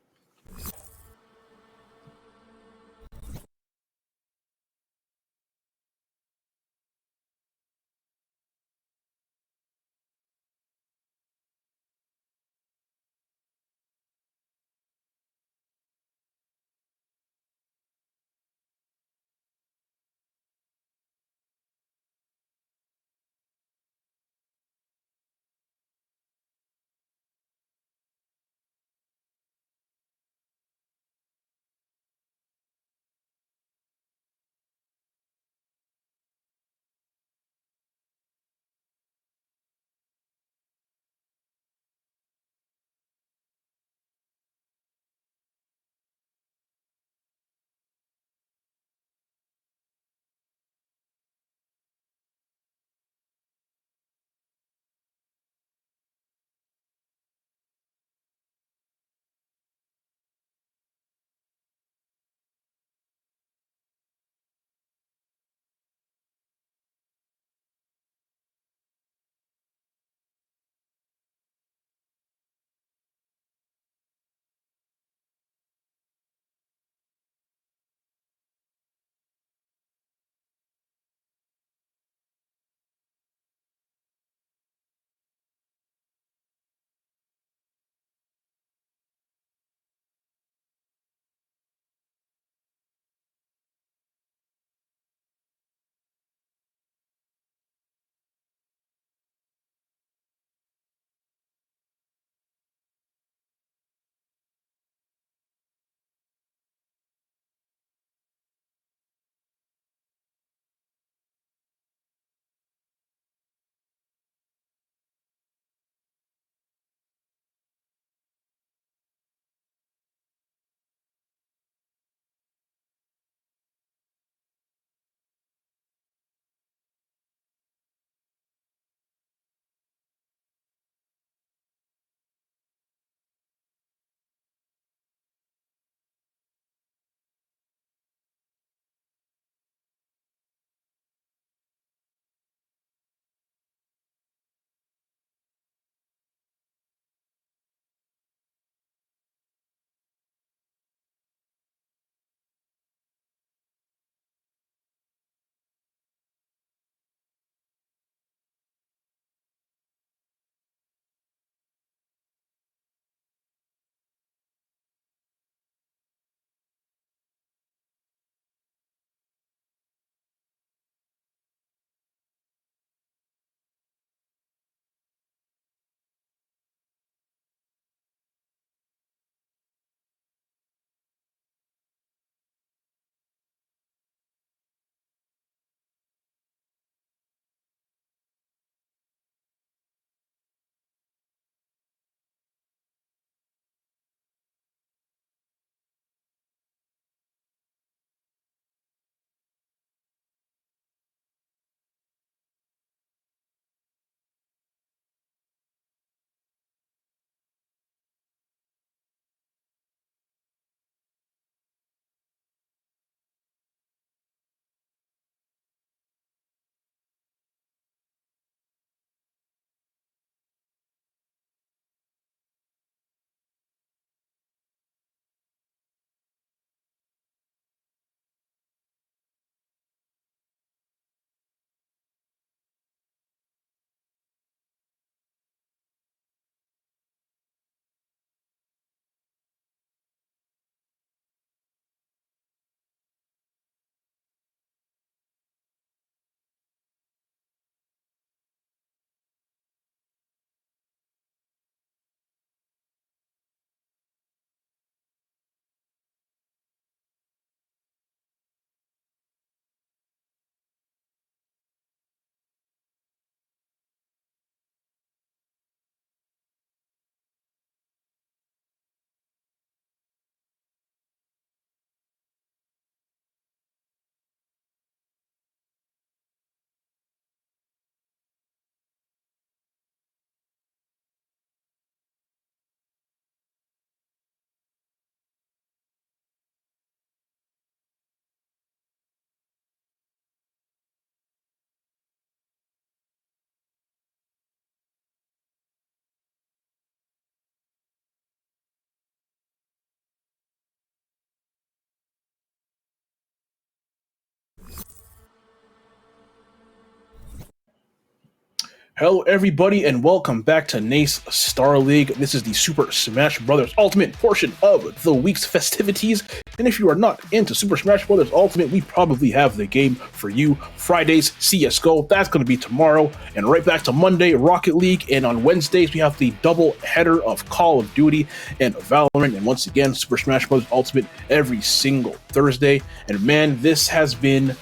[SPEAKER 3] Hello, everybody, and welcome back to Nace Star League. This is the Super Smash Bros. Ultimate portion of the week's festivities. And if you are not into Super Smash Bros. Ultimate, we probably have the game for you. Fridays, CSGO, that's going to be tomorrow. And right back to Monday, Rocket League. And on Wednesdays, we have the double header of Call of Duty and Valorant. And once again, Super Smash Bros. Ultimate every single Thursday. And man, this has been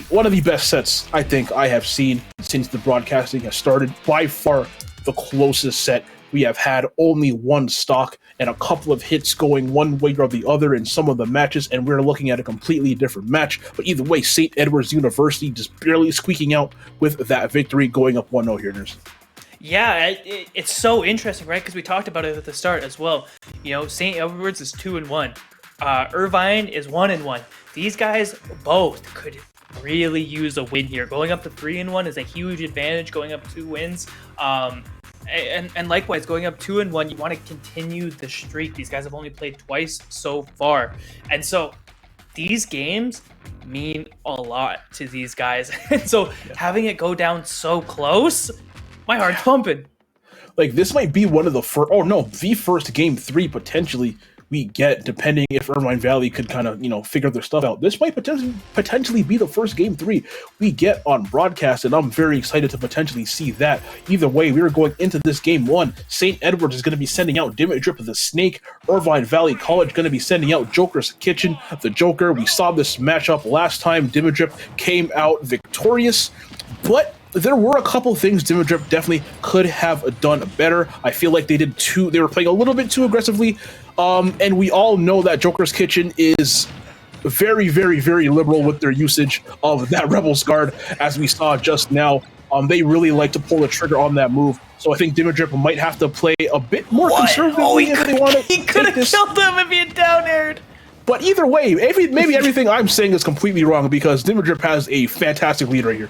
[SPEAKER 3] one of the best sets I think I have seen since the broadcasting has started. By far the closest set we have had. Only one stock and a couple of hits going one way or the other in some of the matches, and we're looking at a completely different match. But either way, St. Edward's University just barely squeaking out with that victory, going up 1-0 here, Ners.
[SPEAKER 2] Yeah, it's so interesting, right? Because we talked about it at the start as well. You know, St. Edward's is 2-1. Irvine is 1-1. These guys both could really use a win here. Going up to 3-1 is a huge advantage. Going up 2 wins, and likewise going up 2-1, you want to continue the streak. These guys have only played twice so far, and so these games mean a lot to these guys. And so having it go down so close, my heart's pumping.
[SPEAKER 3] Like, this might be one of the first, the first game 3 potentially we get, depending if Irvine Valley could kind of, figure their stuff out. This might potentially be the first game 3 we get on broadcast, and I'm very excited to potentially see that. Either way, we are going into this game 1. St. Edward's is going to be sending out Dimidrip the Snake. Irvine Valley College going to be sending out Joker's Kitchen, the Joker. We saw this matchup last time. Dimidrip came out victorious, but there were a couple things Dimidrip definitely could have done better. I feel like they were playing a little bit too aggressively. And we all know that Joker's Kitchen is very, very, very liberal with their usage of that Rebels guard, as we saw just now. They really like to pull the trigger on that move. So I think Dimidrip might have to play a bit more conservatively if they want to.
[SPEAKER 2] He could have killed him if he had down aired.
[SPEAKER 3] But either way, maybe everything I'm saying is completely wrong, because Dimidrip has a fantastic lead right here.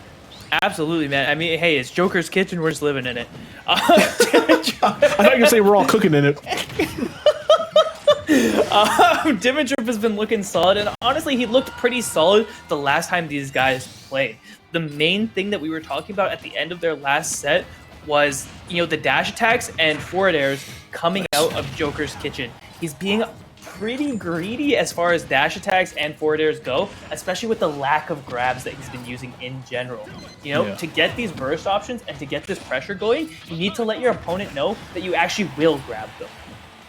[SPEAKER 2] Absolutely, man. I mean, hey, it's Joker's Kitchen. We're just living in it.
[SPEAKER 3] I thought you were going to say we're all cooking in it.
[SPEAKER 2] Dimidrip has been looking solid, and honestly, he looked pretty solid the last time these guys played. The main thing that we were talking about at the end of their last set was, the dash attacks and forward airs coming out of Joker's Kitchen. He's being pretty greedy as far as dash attacks and forward airs go, especially with the lack of grabs that he's been using in general. To get these burst options and to get this pressure going, you need to let your opponent know that you actually will grab them.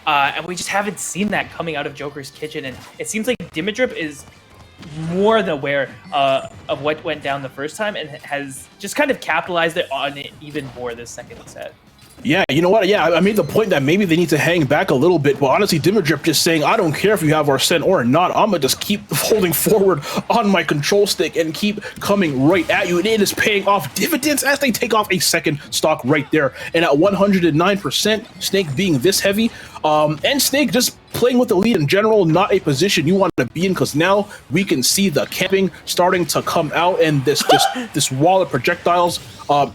[SPEAKER 2] And we just haven't seen that coming out of Joker's Kitchen, and it seems like Dimidrip is more than aware of what went down the first time and has just kind of capitalized on it even more this second set.
[SPEAKER 3] Yeah, you know what? Yeah, I made the point that maybe they need to hang back a little bit, but honestly, Dimidrip just saying, I don't care if you have Arsene or not, I'm gonna just keep holding forward on my control stick and keep coming right at you, and it is paying off dividends as they take off a second stock right there. And at 109%, Snake being this heavy, and Snake just playing with the lead in general, not a position you want to be in, because now we can see the camping starting to come out, and this wall of projectiles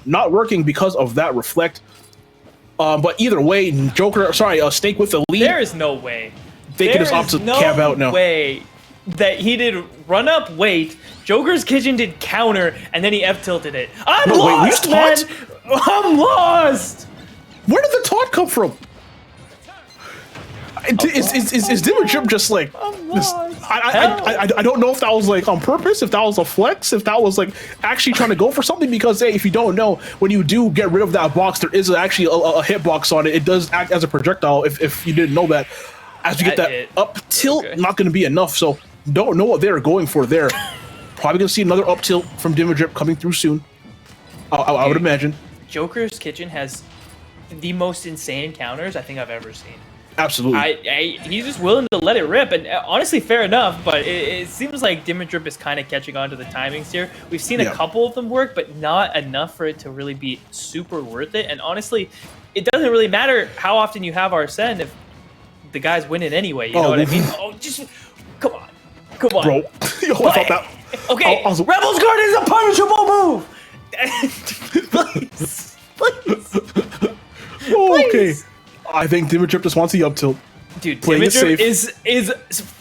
[SPEAKER 3] not working because of that reflect. But either way, Snake with the lead.
[SPEAKER 2] There is no way.
[SPEAKER 3] They can just opt to camp out now.
[SPEAKER 2] Way that he did run up, wait. Joker's Kitchen did counter, and then he F-tilted it. I'm lost, man! I'm lost!
[SPEAKER 3] Where did the taunt come from? Is Dimidrip just like this? I don't know if that was like on purpose, if that was a flex, if that was like actually trying to go for something, because hey, if you don't know, when you do get rid of that box, there is actually a hitbox on it. It does act as a projectile, if you didn't know that. As you get that up tilt, not going to be enough, so don't know what they're going for there. Probably going to see another up tilt from Dimidrip coming through soon, I would imagine.
[SPEAKER 2] Joker's Kitchen has the most insane counters I think I've ever seen.
[SPEAKER 3] Absolutely.
[SPEAKER 2] He's just willing to let it rip, and honestly, fair enough, but it seems like Dimidrip is kind of catching on to the timings here. We've seen a couple of them work, but not enough for it to really be super worth it, and honestly, it doesn't really matter how often you have Arsene if the guy's winning anyway, you know what I mean? Oh, just, come on.
[SPEAKER 3] Bro, yo, I thought that...
[SPEAKER 2] Okay, Rebels Guard is a punishable move! Please.
[SPEAKER 3] Okay. I think Dimidrip just wants the up tilt.
[SPEAKER 2] Dude, Dimidrip is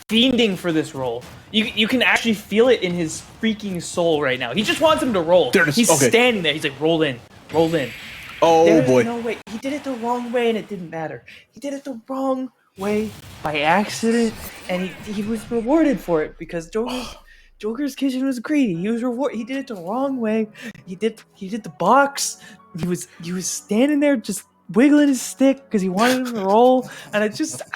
[SPEAKER 2] fiending for this roll. You can actually feel it in his freaking soul right now. He just wants him to roll. He's standing there. He's like, roll in. roll in.
[SPEAKER 3] Oh
[SPEAKER 2] There's
[SPEAKER 3] boy.
[SPEAKER 2] no way. He did it the wrong way, and it didn't matter. He did it the wrong way by accident, and he was rewarded for it because Joker's Kitchen was greedy. He was He did it the wrong way. He did the box. He was standing there just wiggling his stick because he wanted him to roll, and I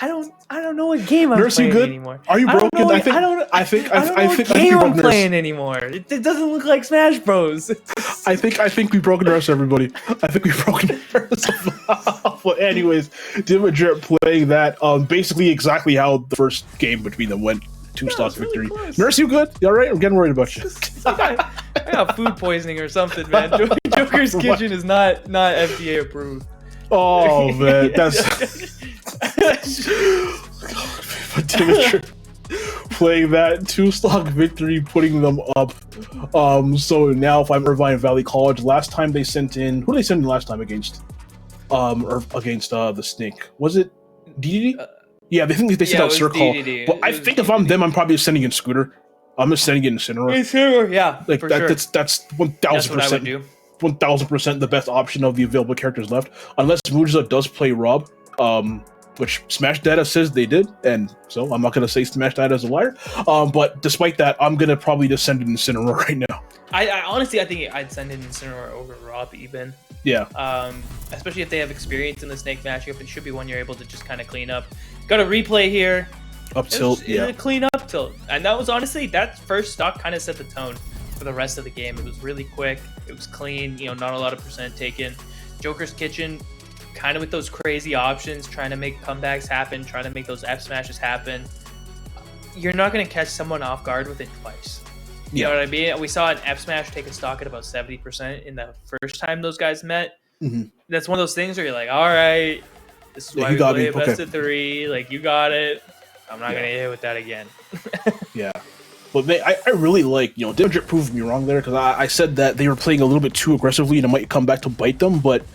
[SPEAKER 2] don't know what game I'm
[SPEAKER 3] Nurse, you
[SPEAKER 2] playing
[SPEAKER 3] good?
[SPEAKER 2] anymore.
[SPEAKER 3] Are you broken?
[SPEAKER 2] I
[SPEAKER 3] think
[SPEAKER 2] don't know what game
[SPEAKER 3] we broke
[SPEAKER 2] I'm
[SPEAKER 3] Nurse.
[SPEAKER 2] playing anymore. It doesn't look like Smash Bros.
[SPEAKER 3] I think we broke Nurse, everybody. I think we broke Nurse. But anyways, Dimitri playing that basically exactly how the first game between them went. 2-stock victory.
[SPEAKER 2] Close.
[SPEAKER 3] Nurse, you good? You all right? I'm getting worried about you.
[SPEAKER 2] I got food poisoning or something, man. Joker's Kitchen is not FDA approved.
[SPEAKER 3] Oh man, that's. But Dimitri playing that 2-stock victory, putting them up. So now if I'm Irvine Valley College, last time they sent in, who did they send in last time against? Or against the Snake? Was it DDD? Yeah, they think they sent out Circle. But I think if I'm them, I'm probably sending in Scooter. I'm just sending in Incineroar.
[SPEAKER 2] Yeah,
[SPEAKER 3] Like
[SPEAKER 2] for
[SPEAKER 3] that,
[SPEAKER 2] sure.
[SPEAKER 3] that's 1000%.
[SPEAKER 2] That's what I would do.
[SPEAKER 3] 1000% the best option of the available characters left, unless Mujiza does play Rob, which Smash Data says they did, and so I'm not gonna say Smash Data is a liar. But despite that, I'm gonna probably just send in Incineroar right now.
[SPEAKER 2] I honestly, I think I'd send in Incineroar over Rob even.
[SPEAKER 3] Yeah.
[SPEAKER 2] Especially if they have experience in the Snake matchup, it should be one you're able to just kind of clean up. Got a replay here.
[SPEAKER 3] Up tilt, yeah.
[SPEAKER 2] Clean up tilt. And that was honestly, that first stock kind of set the tone for the rest of the game. It was really quick. It was clean, not a lot of percent taken. Joker's Kitchen, kind of with those crazy options, trying to make comebacks happen, trying to make those F smashes happen. You're not going to catch someone off guard with it twice. You know what I mean? We saw an F smash take a stock at about 70% in the first time those guys met.
[SPEAKER 3] Mm-hmm.
[SPEAKER 2] That's one of those things where you're like, all right, this is why we play a best of 3. Like, you got it. I'm not going to hit with that again.
[SPEAKER 3] Yeah. But I really like, Dimitri proved me wrong there, because I said that they were playing a little bit too aggressively and it might come back to bite them, but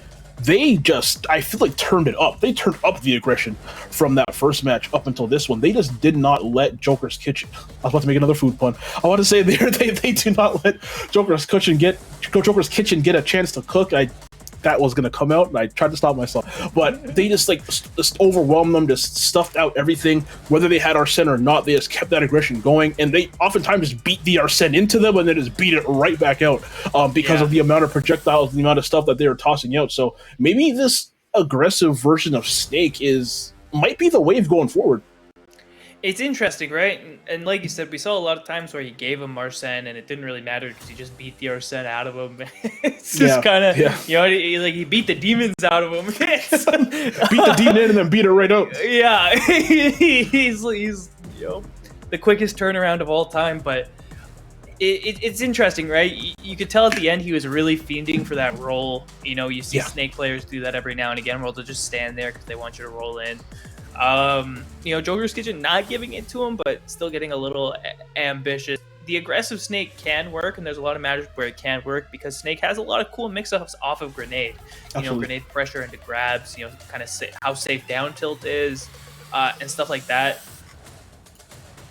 [SPEAKER 3] they just, I feel like, turned it up. They turned up the aggression from that first match up until this one. They just did not let Joker's Kitchen, I was about to make another food pun. I want to say they do not let Joker's Kitchen get a chance to cook. That was going to come out, and I tried to stop myself. But they just overwhelmed them, just stuffed out everything. Whether they had Arsene or not, they just kept that aggression going, and they oftentimes just beat the Arsene into them and then just beat it right back out because of the amount of projectiles and the amount of stuff that they were tossing out. So maybe this aggressive version of Snake might be the wave going forward.
[SPEAKER 2] It's interesting, right? And like you said, we saw a lot of times where he gave him Arsene and it didn't really matter because he just beat the Arsene out of him. It's just kind of, he beat the demons out of him. Beat
[SPEAKER 3] the demon in and then beat it right out.
[SPEAKER 2] Yeah, he's the quickest turnaround of all time. But it's interesting, right? You could tell at the end he was really fiending for that roll. You see Snake players do that every now and again, where they'll just stand there because they want you to roll in. Joker's Kitchen not giving it to him, but still getting a little ambitious. The aggressive Snake can work, and there's a lot of matches where it can work because Snake has a lot of cool mix-ups off of Grenade. Grenade pressure into grabs, kind of how safe down tilt is, and stuff like that.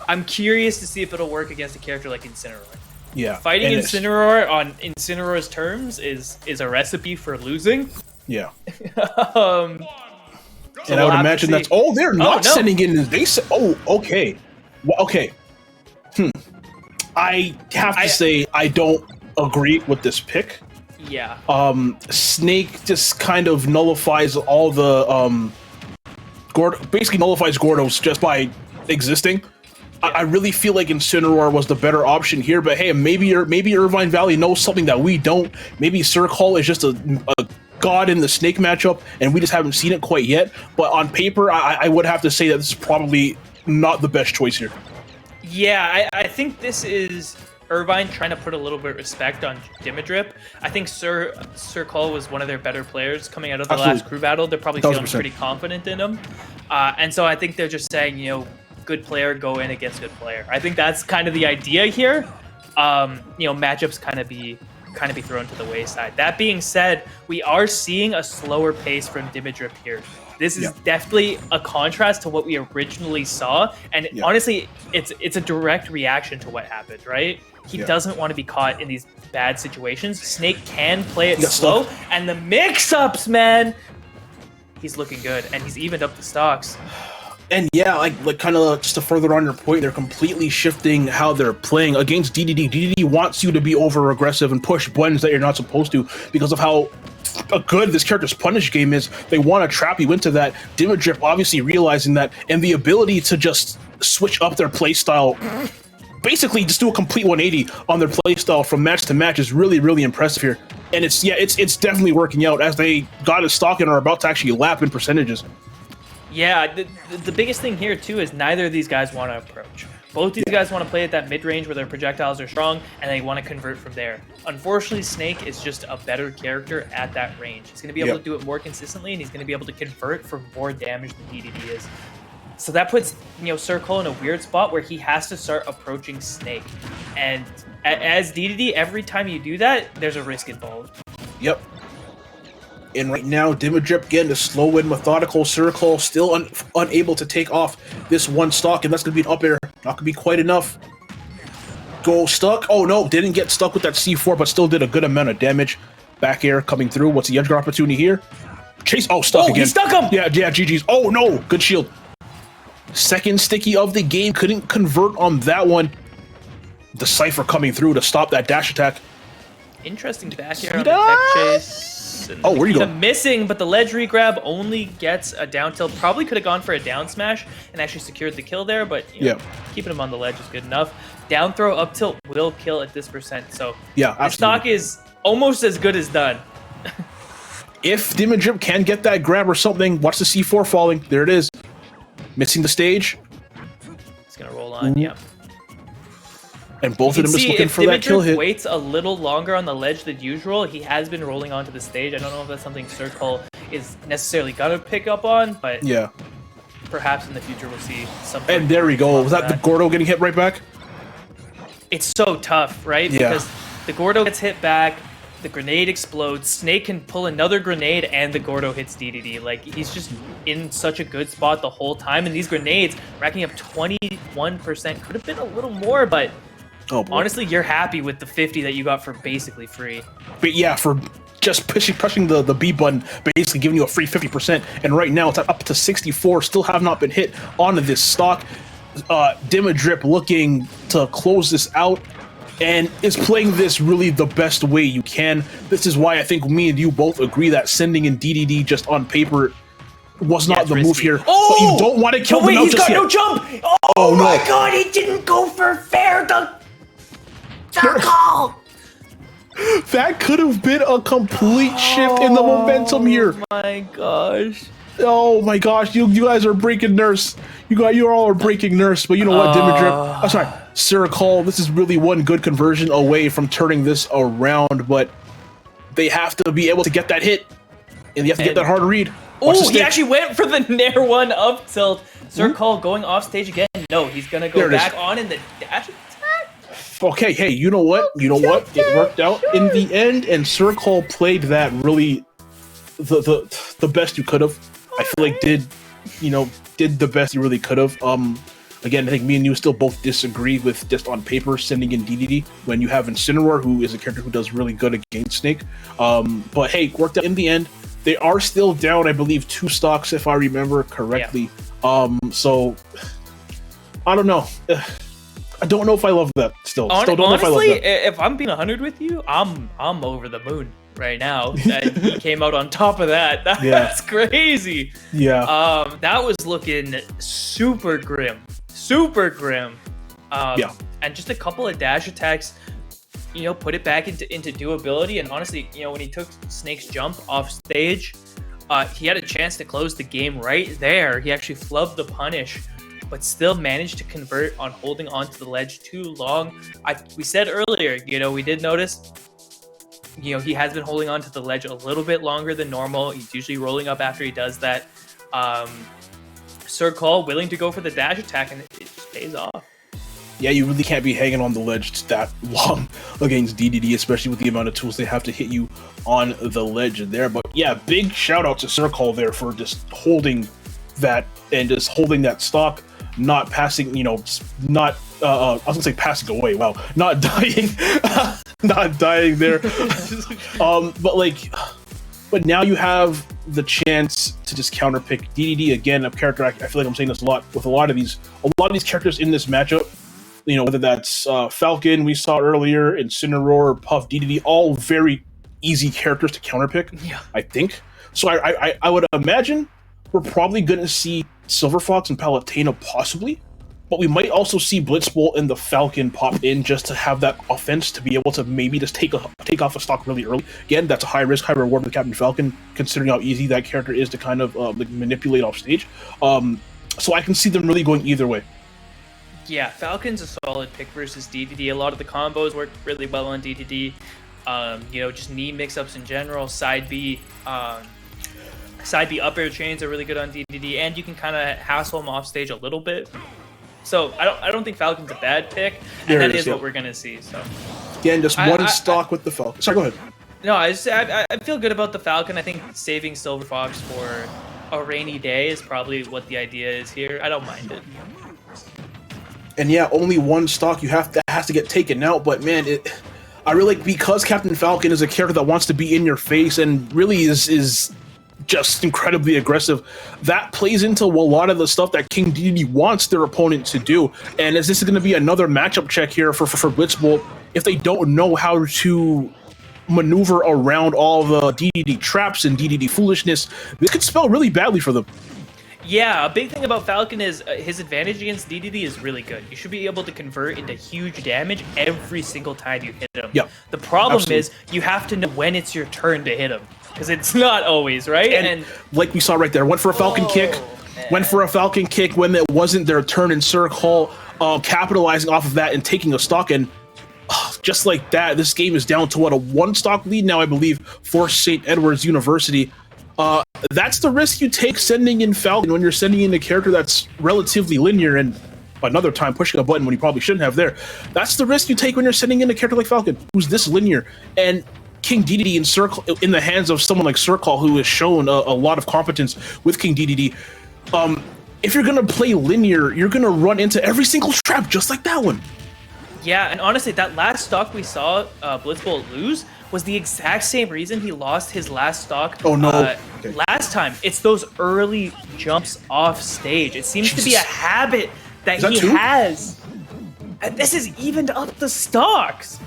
[SPEAKER 2] I'm curious to see if it'll work against a character like Incineroar.
[SPEAKER 3] Yeah.
[SPEAKER 2] Fighting Incineroar on Incineroar's terms is a recipe for losing.
[SPEAKER 3] Yeah.
[SPEAKER 2] So
[SPEAKER 3] and I would imagine that's... Oh, they're not sending in... They said... Oh, okay. Well, okay. I have to say, I don't agree with this pick.
[SPEAKER 2] Yeah.
[SPEAKER 3] Snake just kind of nullifies all the... basically nullifies Gordos just by existing. Yeah. I really feel like Incineroar was the better option here, but hey, maybe Irvine Valley knows something that we don't. Maybe Circle is just a god in the Snake matchup, and we just haven't seen it quite yet. But on paper, I would have to say that this is probably not the best choice here.
[SPEAKER 2] Yeah, I think this is Irvine trying to put a little bit of respect on Dimidrip. I think Sir Cole was one of their better players coming out of the last crew battle. They're probably feeling pretty confident in him. And so I think they're just saying, good player, go in against good player. I think that's kind of the idea here. Matchups kind of be thrown to the wayside. That being said, we are seeing a slower pace from Dimidrip here. This is definitely a contrast to what we originally saw, and honestly, it's a direct reaction to what happened, right? He doesn't want to be caught in these bad situations. Snake can play it slow, and the mix-ups, man, he's looking good, and he's evened up the stocks.
[SPEAKER 3] And yeah, like kind of just to further on your point, they're completely shifting how they're playing against DDD. DDD wants you to be over aggressive and push buttons that you're not supposed to because of how good this character's punish game is. They want to trap you into that. Dimmadrip obviously realizing that, and the ability to just switch up their playstyle, basically just do a complete 180 on their playstyle from match to match is really, really impressive here. And it's definitely working out as they got a stock and are about to actually lap in percentages.
[SPEAKER 2] Yeah, the biggest thing here, too, is neither of these guys want to approach. Both these guys want to play at that mid-range where their projectiles are strong, and they want to convert from there. Unfortunately, Snake is just a better character at that range. He's going to be able to do it more consistently, and he's going to be able to convert for more damage than DDD is. So that puts, Sir Cole in a weird spot where he has to start approaching Snake. And as DDD, every time you do that, there's a risk involved.
[SPEAKER 3] Yep. And right now, Dimmadrip getting a slow and methodical circle, still unable to take off this one stock, and that's going to be an up air. Not going to be quite enough. Go stuck. Oh no, didn't get stuck with that C4, but still did a good amount of damage. Back air coming through. What's the edge guard opportunity here? Chase. Oh, stuck again.
[SPEAKER 2] He stuck him!
[SPEAKER 3] Yeah, GG's. Oh no, good shield. Second sticky of the game. Couldn't convert on that one. The Cypher coming through to stop that dash attack.
[SPEAKER 2] Interesting back air on the tech chase.
[SPEAKER 3] Oh, where you going?
[SPEAKER 2] Missing, but the ledge regrab only gets a down tilt. Probably could have gone for a down smash and actually secured the kill there, but keeping him on the ledge is good enough. Down throw up tilt will kill at this percent, so the stock is almost as good as done.
[SPEAKER 3] If Dimmadrip can get that grab or something, watch the C4 falling. There it is. Missing the stage.
[SPEAKER 2] It's going to roll on,
[SPEAKER 3] And both of them is looking for that kill hit.
[SPEAKER 2] If waits a little longer on the ledge than usual, he has been rolling onto the stage. I don't know if that's something Sir Cole is necessarily going to pick up on, but perhaps in the future we'll see something.
[SPEAKER 3] And there we go. Was that the Gordo getting hit right back?
[SPEAKER 2] It's so tough, right? Because the Gordo gets hit back, the grenade explodes, Snake can pull another grenade, and the Gordo hits DDD. Like, he's just in such a good spot the whole time, and these grenades racking up 21%. Could have been a little more, but honestly, you're happy with the 50 that you got for basically free. But
[SPEAKER 3] yeah, for just pushing the B button, basically giving you a free 50%. And right now it's up to 64, still have not been hit onto this stock. Dimmadrip looking to close this out and is playing this really the best way you can. This is why I think me and you both agree that sending in DDD just on paper was not the move here.
[SPEAKER 2] Oh!
[SPEAKER 3] But you don't want to kill
[SPEAKER 2] wait,
[SPEAKER 3] him
[SPEAKER 2] he's got no jump! Oh my god, he didn't go for fair! Circle!
[SPEAKER 3] That could have been a complete shift in the momentum here.
[SPEAKER 2] Oh my gosh.
[SPEAKER 3] Oh my gosh, you guys are breaking nurse. You all are breaking nurse, but you know what, Dimmadrip? I'm sorry, Sir Cole, this is really one good conversion away from turning this around, but they have to be able to get that hit, and you have to get that hard read.
[SPEAKER 2] Oh, he actually went for the Nair 1 up tilt. Sir Cole going off stage again. No, he's gonna go back on in the dash attack.
[SPEAKER 3] Okay, hey, you know what? It worked out in the end, and Sir Cole played that really the best you could have. I feel like did the best you really could have. Again, I think me and you still both disagree with just on paper sending in DDD when you have Incineroar, who is a character who does really good against Snake. But hey, worked out in the end. They are still down, I believe, 2 stocks if I remember correctly. So I don't know. I don't know if I love that still. Still don't know if I love that.
[SPEAKER 2] If I'm being 100 with you, I'm over the moon right now that he came out on top of that. That's crazy.
[SPEAKER 3] Yeah.
[SPEAKER 2] That was looking super grim. Super grim. And just a couple of dash attacks, put it back into doability. And honestly, when he took Snake's jump off stage, he had a chance to close the game right there. He actually flubbed the punish, but still managed to convert on holding on to the ledge too long. We said earlier, we did notice, he has been holding on to the ledge a little bit longer than normal. He's usually rolling up after he does that. Sir Cole willing to go for the dash attack, and it just pays off.
[SPEAKER 3] yeah, you really can't be hanging on the ledge that long against DDD, especially with the amount of tools they have to hit you on the ledge there. But yeah, big shout out to Circle there for just holding that and just holding that stock, not passing, not I was gonna say passing away. Wow, not dying, not dying there. But now you have the chance to just counterpick DDD again. A character I feel like I'm saying this a lot with a lot of these characters in this matchup. Whether that's Falcon we saw earlier, Incineroar, Puff, DDD, all very easy characters to counterpick.
[SPEAKER 2] Yeah.
[SPEAKER 3] I think so. I would imagine we're probably going to see Silver Fox and Palutena possibly, but we might also see Blitzbolt and the Falcon pop in just to have that offense to be able to maybe just take off a stock really early. Again, that's a high risk, high reward with Captain Falcon, considering how easy that character is to kind of manipulate off stage. So I can see them really going either way.
[SPEAKER 2] Yeah, Falcon's a solid pick versus DDD. A lot of the combos work really well on DDD. Just knee mix-ups in general. Side B up air chains are really good on DDD, and you can kind of hassle him off stage a little bit. So I don't think Falcon's a bad pick, and that is what we're gonna see. So
[SPEAKER 3] again, just one stock with the Falcon. Sorry, go ahead.
[SPEAKER 2] No, I feel good about the Falcon. I think saving Silver Fox for a rainy day is probably what the idea is here. I don't mind it.
[SPEAKER 3] And yeah, only one stock has to get taken out. But man, I really because Captain Falcon is a character that wants to be in your face and really is just incredibly aggressive. That plays into a lot of the stuff that King DDD wants their opponent to do. And as this is going to be another matchup check here for Blitzbolt, if they don't know how to maneuver around all the DDD traps and DDD foolishness, this could spell really badly for them.
[SPEAKER 2] Yeah, a big thing about Falcon is his advantage against DDD is really good. You should be able to convert into huge damage every single time you hit him.
[SPEAKER 3] Yeah,
[SPEAKER 2] the problem
[SPEAKER 3] absolutely.
[SPEAKER 2] is you have to know when it's your turn to hit him, because it's not always, right?
[SPEAKER 3] And like we saw right there, went for a Falcon kick, when it wasn't their turn in Circle, capitalizing off of that and taking a stock, and just like that, this game is down to a 1-stock lead now, I believe, for St. Edward's University. That's the risk you take sending in Falcon when you're sending in a character that's relatively linear, and another time pushing a button when you probably shouldn't have there. That's the risk you take when you're sending in a character like Falcon, who's this linear. And King DDD in the hands of someone like Circle, who has shown a lot of competence with King DDD. If you're going to play linear, you're going to run into every single trap just like that one.
[SPEAKER 2] Yeah, and honestly, that last stock we saw Blitzbolt lose was the exact same reason he lost his last stock last time. It's those early jumps off stage. It seems to be a habit that he has. And this has evened up the stocks.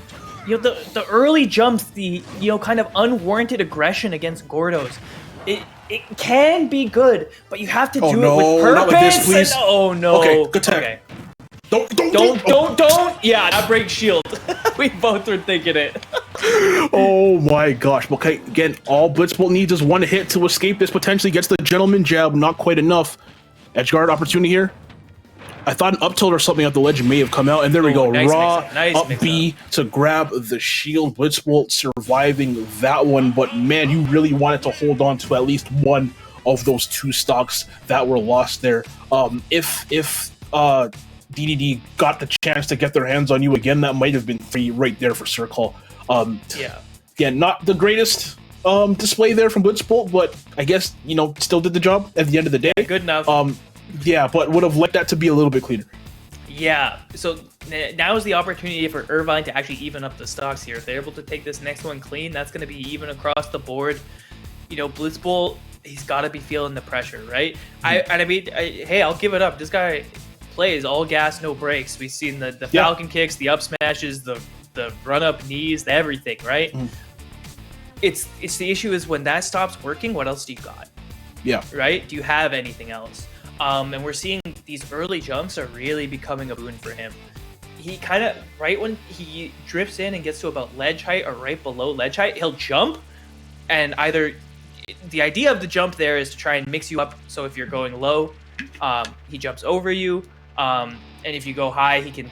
[SPEAKER 2] The early jumps, the kind of unwarranted aggression against Gordos. It can be good, but you have to do it with purpose.
[SPEAKER 3] Not with this, please.
[SPEAKER 2] Oh no.
[SPEAKER 3] Okay, good tag.
[SPEAKER 2] Okay.
[SPEAKER 3] Don't.
[SPEAKER 2] Yeah, that breaks shield. We both were thinking it.
[SPEAKER 3] Oh my gosh. Okay, again, all Blitzbolt needs is one hit to escape this. Potentially gets the gentleman jab, not quite enough. Edgeguard opportunity here. I thought an up tilt or something at the ledge may have come out, and there we go.
[SPEAKER 2] Nice
[SPEAKER 3] Raw
[SPEAKER 2] nice
[SPEAKER 3] up B to grab the shield. Blitzbolt surviving that one, but man, you really wanted to hold on to at least one of those 2 stocks that were lost there. If DDD got the chance to get their hands on you again, that might have been free right there for Circle. Yeah, not the greatest display there from Blitzbolt, but I guess, still did the job at the end of the day.
[SPEAKER 2] Yeah, good enough.
[SPEAKER 3] But would have liked that to be a little bit cleaner.
[SPEAKER 2] Yeah, so now is the opportunity for Irvine to actually even up the stocks here. If they're able to take this next one clean, that's going to be even across the board. Blitzbolt, he's got to be feeling the pressure, right? Hey, I'll give it up. This guy plays all gas, no brakes. We've seen the Falcon kicks, the up smashes, the run-up knees, everything, right? It's the issue is when that stops working, what else do you got?
[SPEAKER 3] Yeah.
[SPEAKER 2] Right? Do you have anything else? And we're seeing these early jumps are really becoming a boon for him. He kind of, right when he drifts in and gets to about ledge height or right below ledge height, he'll jump, and either the idea of the jump there is to try and mix you up, so if you're going low, he jumps over you, and if you go high, he can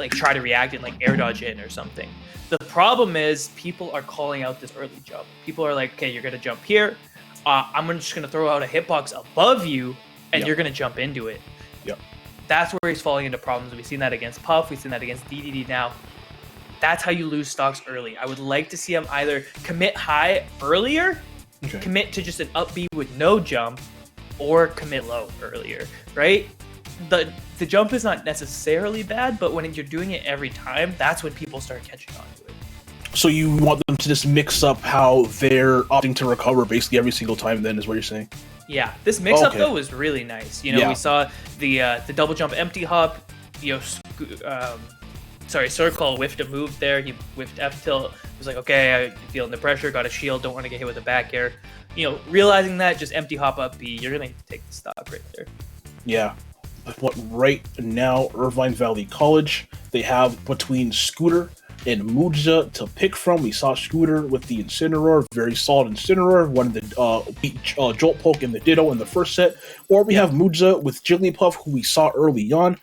[SPEAKER 2] try to react and air dodge in or something. The problem is people are calling out this early jump. People are like, okay, you're going to jump here. I'm just going to throw out a hitbox above you, and you're going to jump into it.
[SPEAKER 3] Yep.
[SPEAKER 2] that's where he's falling into problems. We've seen that against Puff. We've seen that against DDD now. That's how you lose stocks early. I would like to see him either commit high earlier, commit to just an up B with no jump, or commit low earlier, right? The jump is not necessarily bad, but when you're doing it every time, that's when people start catching on to it.
[SPEAKER 3] So you want them to just mix up how they're opting to recover basically every single time, then, is what you're saying?
[SPEAKER 2] Yeah, this mix-up, though, was really nice. You know, we saw the double jump empty hop, you know, Circle whiffed a move there. He whiffed F tilt. Was like, okay, I'm feeling the pressure, got a shield, don't want to get hit with a back air. You know, realizing that, just empty hop up B, you're going to take the stock right there.
[SPEAKER 3] Yeah. But right now, Irvine Valley College, they have between Scooter and Muja to pick from. We saw Scooter with the Incineroar, very solid Incineroar, one of the beat Jolt Poke and the Ditto in the first set. Or we have Muja with Jigglypuff, who we saw early on.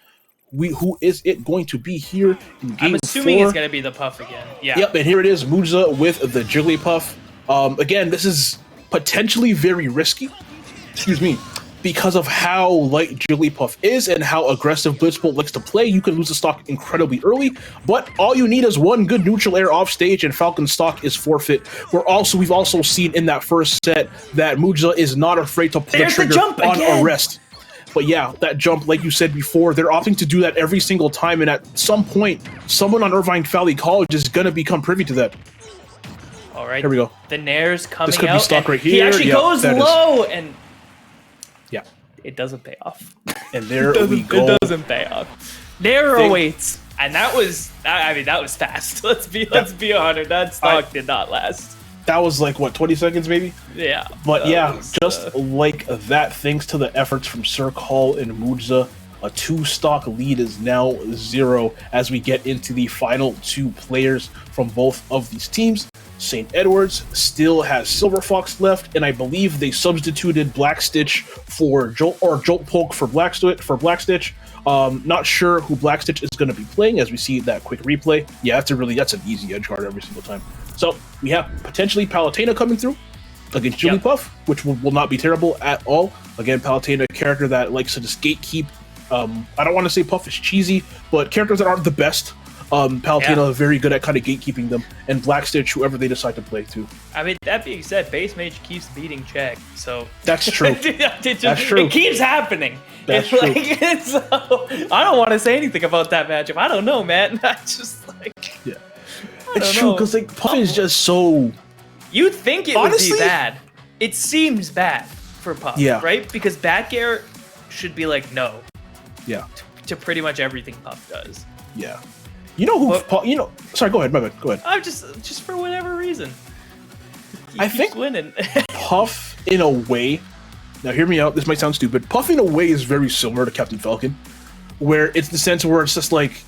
[SPEAKER 3] Who is it going to be here in game 4?
[SPEAKER 2] I'm assuming it's going to be the Puff again. Yeah.
[SPEAKER 3] Yep, and here it is, Muja with the Jigglypuff. Again, this is potentially very risky. Excuse me. Because of how light Jigglypuff is and how aggressive Blitzbolt likes to play, you can lose the stock incredibly early, but all you need is one good neutral air off stage and Falcon's stock is forfeit. We've also seen in that first set that Muja is not afraid to pull the trigger on arrest. But yeah, that jump, like you said before, they're opting to do that every single time, and at some point, someone on Irvine Valley College is going to become privy to that.
[SPEAKER 2] All right.
[SPEAKER 3] Here we go.
[SPEAKER 2] The Nair's coming out.
[SPEAKER 3] This could be stock right here.
[SPEAKER 2] He actually goes low, and
[SPEAKER 3] yeah,
[SPEAKER 2] it doesn't pay off.
[SPEAKER 3] And there we go.
[SPEAKER 2] It doesn't pay off. Nair awaits, and that was fast. Let's be honest. That stock did not last.
[SPEAKER 3] That was like, what, 20 seconds maybe?
[SPEAKER 2] Yeah.
[SPEAKER 3] But yeah, just like that, thanks to the efforts from Circle and Muja, a 2-stock lead is now 0 as we get into the final 2 players from both of these teams. St. Edward's still has Silver Fox left, and I believe they substituted Black Stitch for Jolt Poke for Black Stitch. Not sure who Black Stitch is going to be playing as we see that quick replay. Yeah, that's an easy edge guard every single time. So we have potentially Palutena coming through against Jigglypuff, which will not be terrible at all. Again, Palutena, a character that likes to just gatekeep. I don't want to say Puff is cheesy, but characters that aren't the best. Palutena very good at kind of gatekeeping them, and Black Stitch, whoever they decide to play too.
[SPEAKER 2] I mean, that being said, Base Mage keeps beating Check, so
[SPEAKER 3] that's true. That's true.
[SPEAKER 2] It keeps happening.
[SPEAKER 3] That's true.
[SPEAKER 2] So, I don't want to say anything about that matchup. I don't know, man. I just
[SPEAKER 3] yeah. It's true, because like Puff is just so.
[SPEAKER 2] You'd think it would be bad. It seems bad for Puff, right? Because back air should be like no.
[SPEAKER 3] Yeah.
[SPEAKER 2] To pretty much everything Puff does.
[SPEAKER 3] Yeah. You know who? Sorry, go ahead. My bad. Go ahead.
[SPEAKER 2] I'm just for whatever reason.
[SPEAKER 3] I think
[SPEAKER 2] winning.
[SPEAKER 3] Puff, in a way. Now, hear me out. This might sound stupid. Puff, in a way, is very similar to Captain Falcon, where it's the sense where it's just like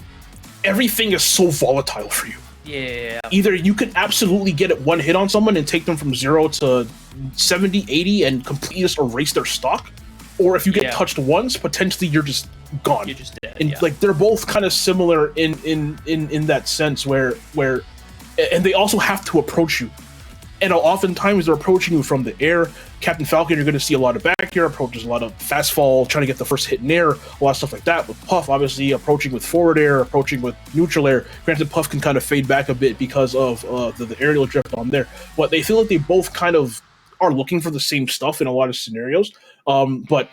[SPEAKER 3] everything is so volatile for you.
[SPEAKER 2] Yeah.
[SPEAKER 3] Either you could absolutely get it one hit on someone and take them from 0 to 70, 80 and completely just erase their stock, or if you get touched once, potentially you're just gone.
[SPEAKER 2] You're just dead.
[SPEAKER 3] And like they're both kind of similar in that sense where and they also have to approach you. And oftentimes they're approaching you from the air. Captain Falcon, you're going to see a lot of back air approaches, a lot of fast fall, trying to get the first hit in air, a lot of stuff like that. With Puff, obviously, approaching with forward air, approaching with neutral air. Granted, Puff can kind of fade back a bit because of the aerial drift on there. But they feel like they both kind of are looking for the same stuff in a lot of scenarios. But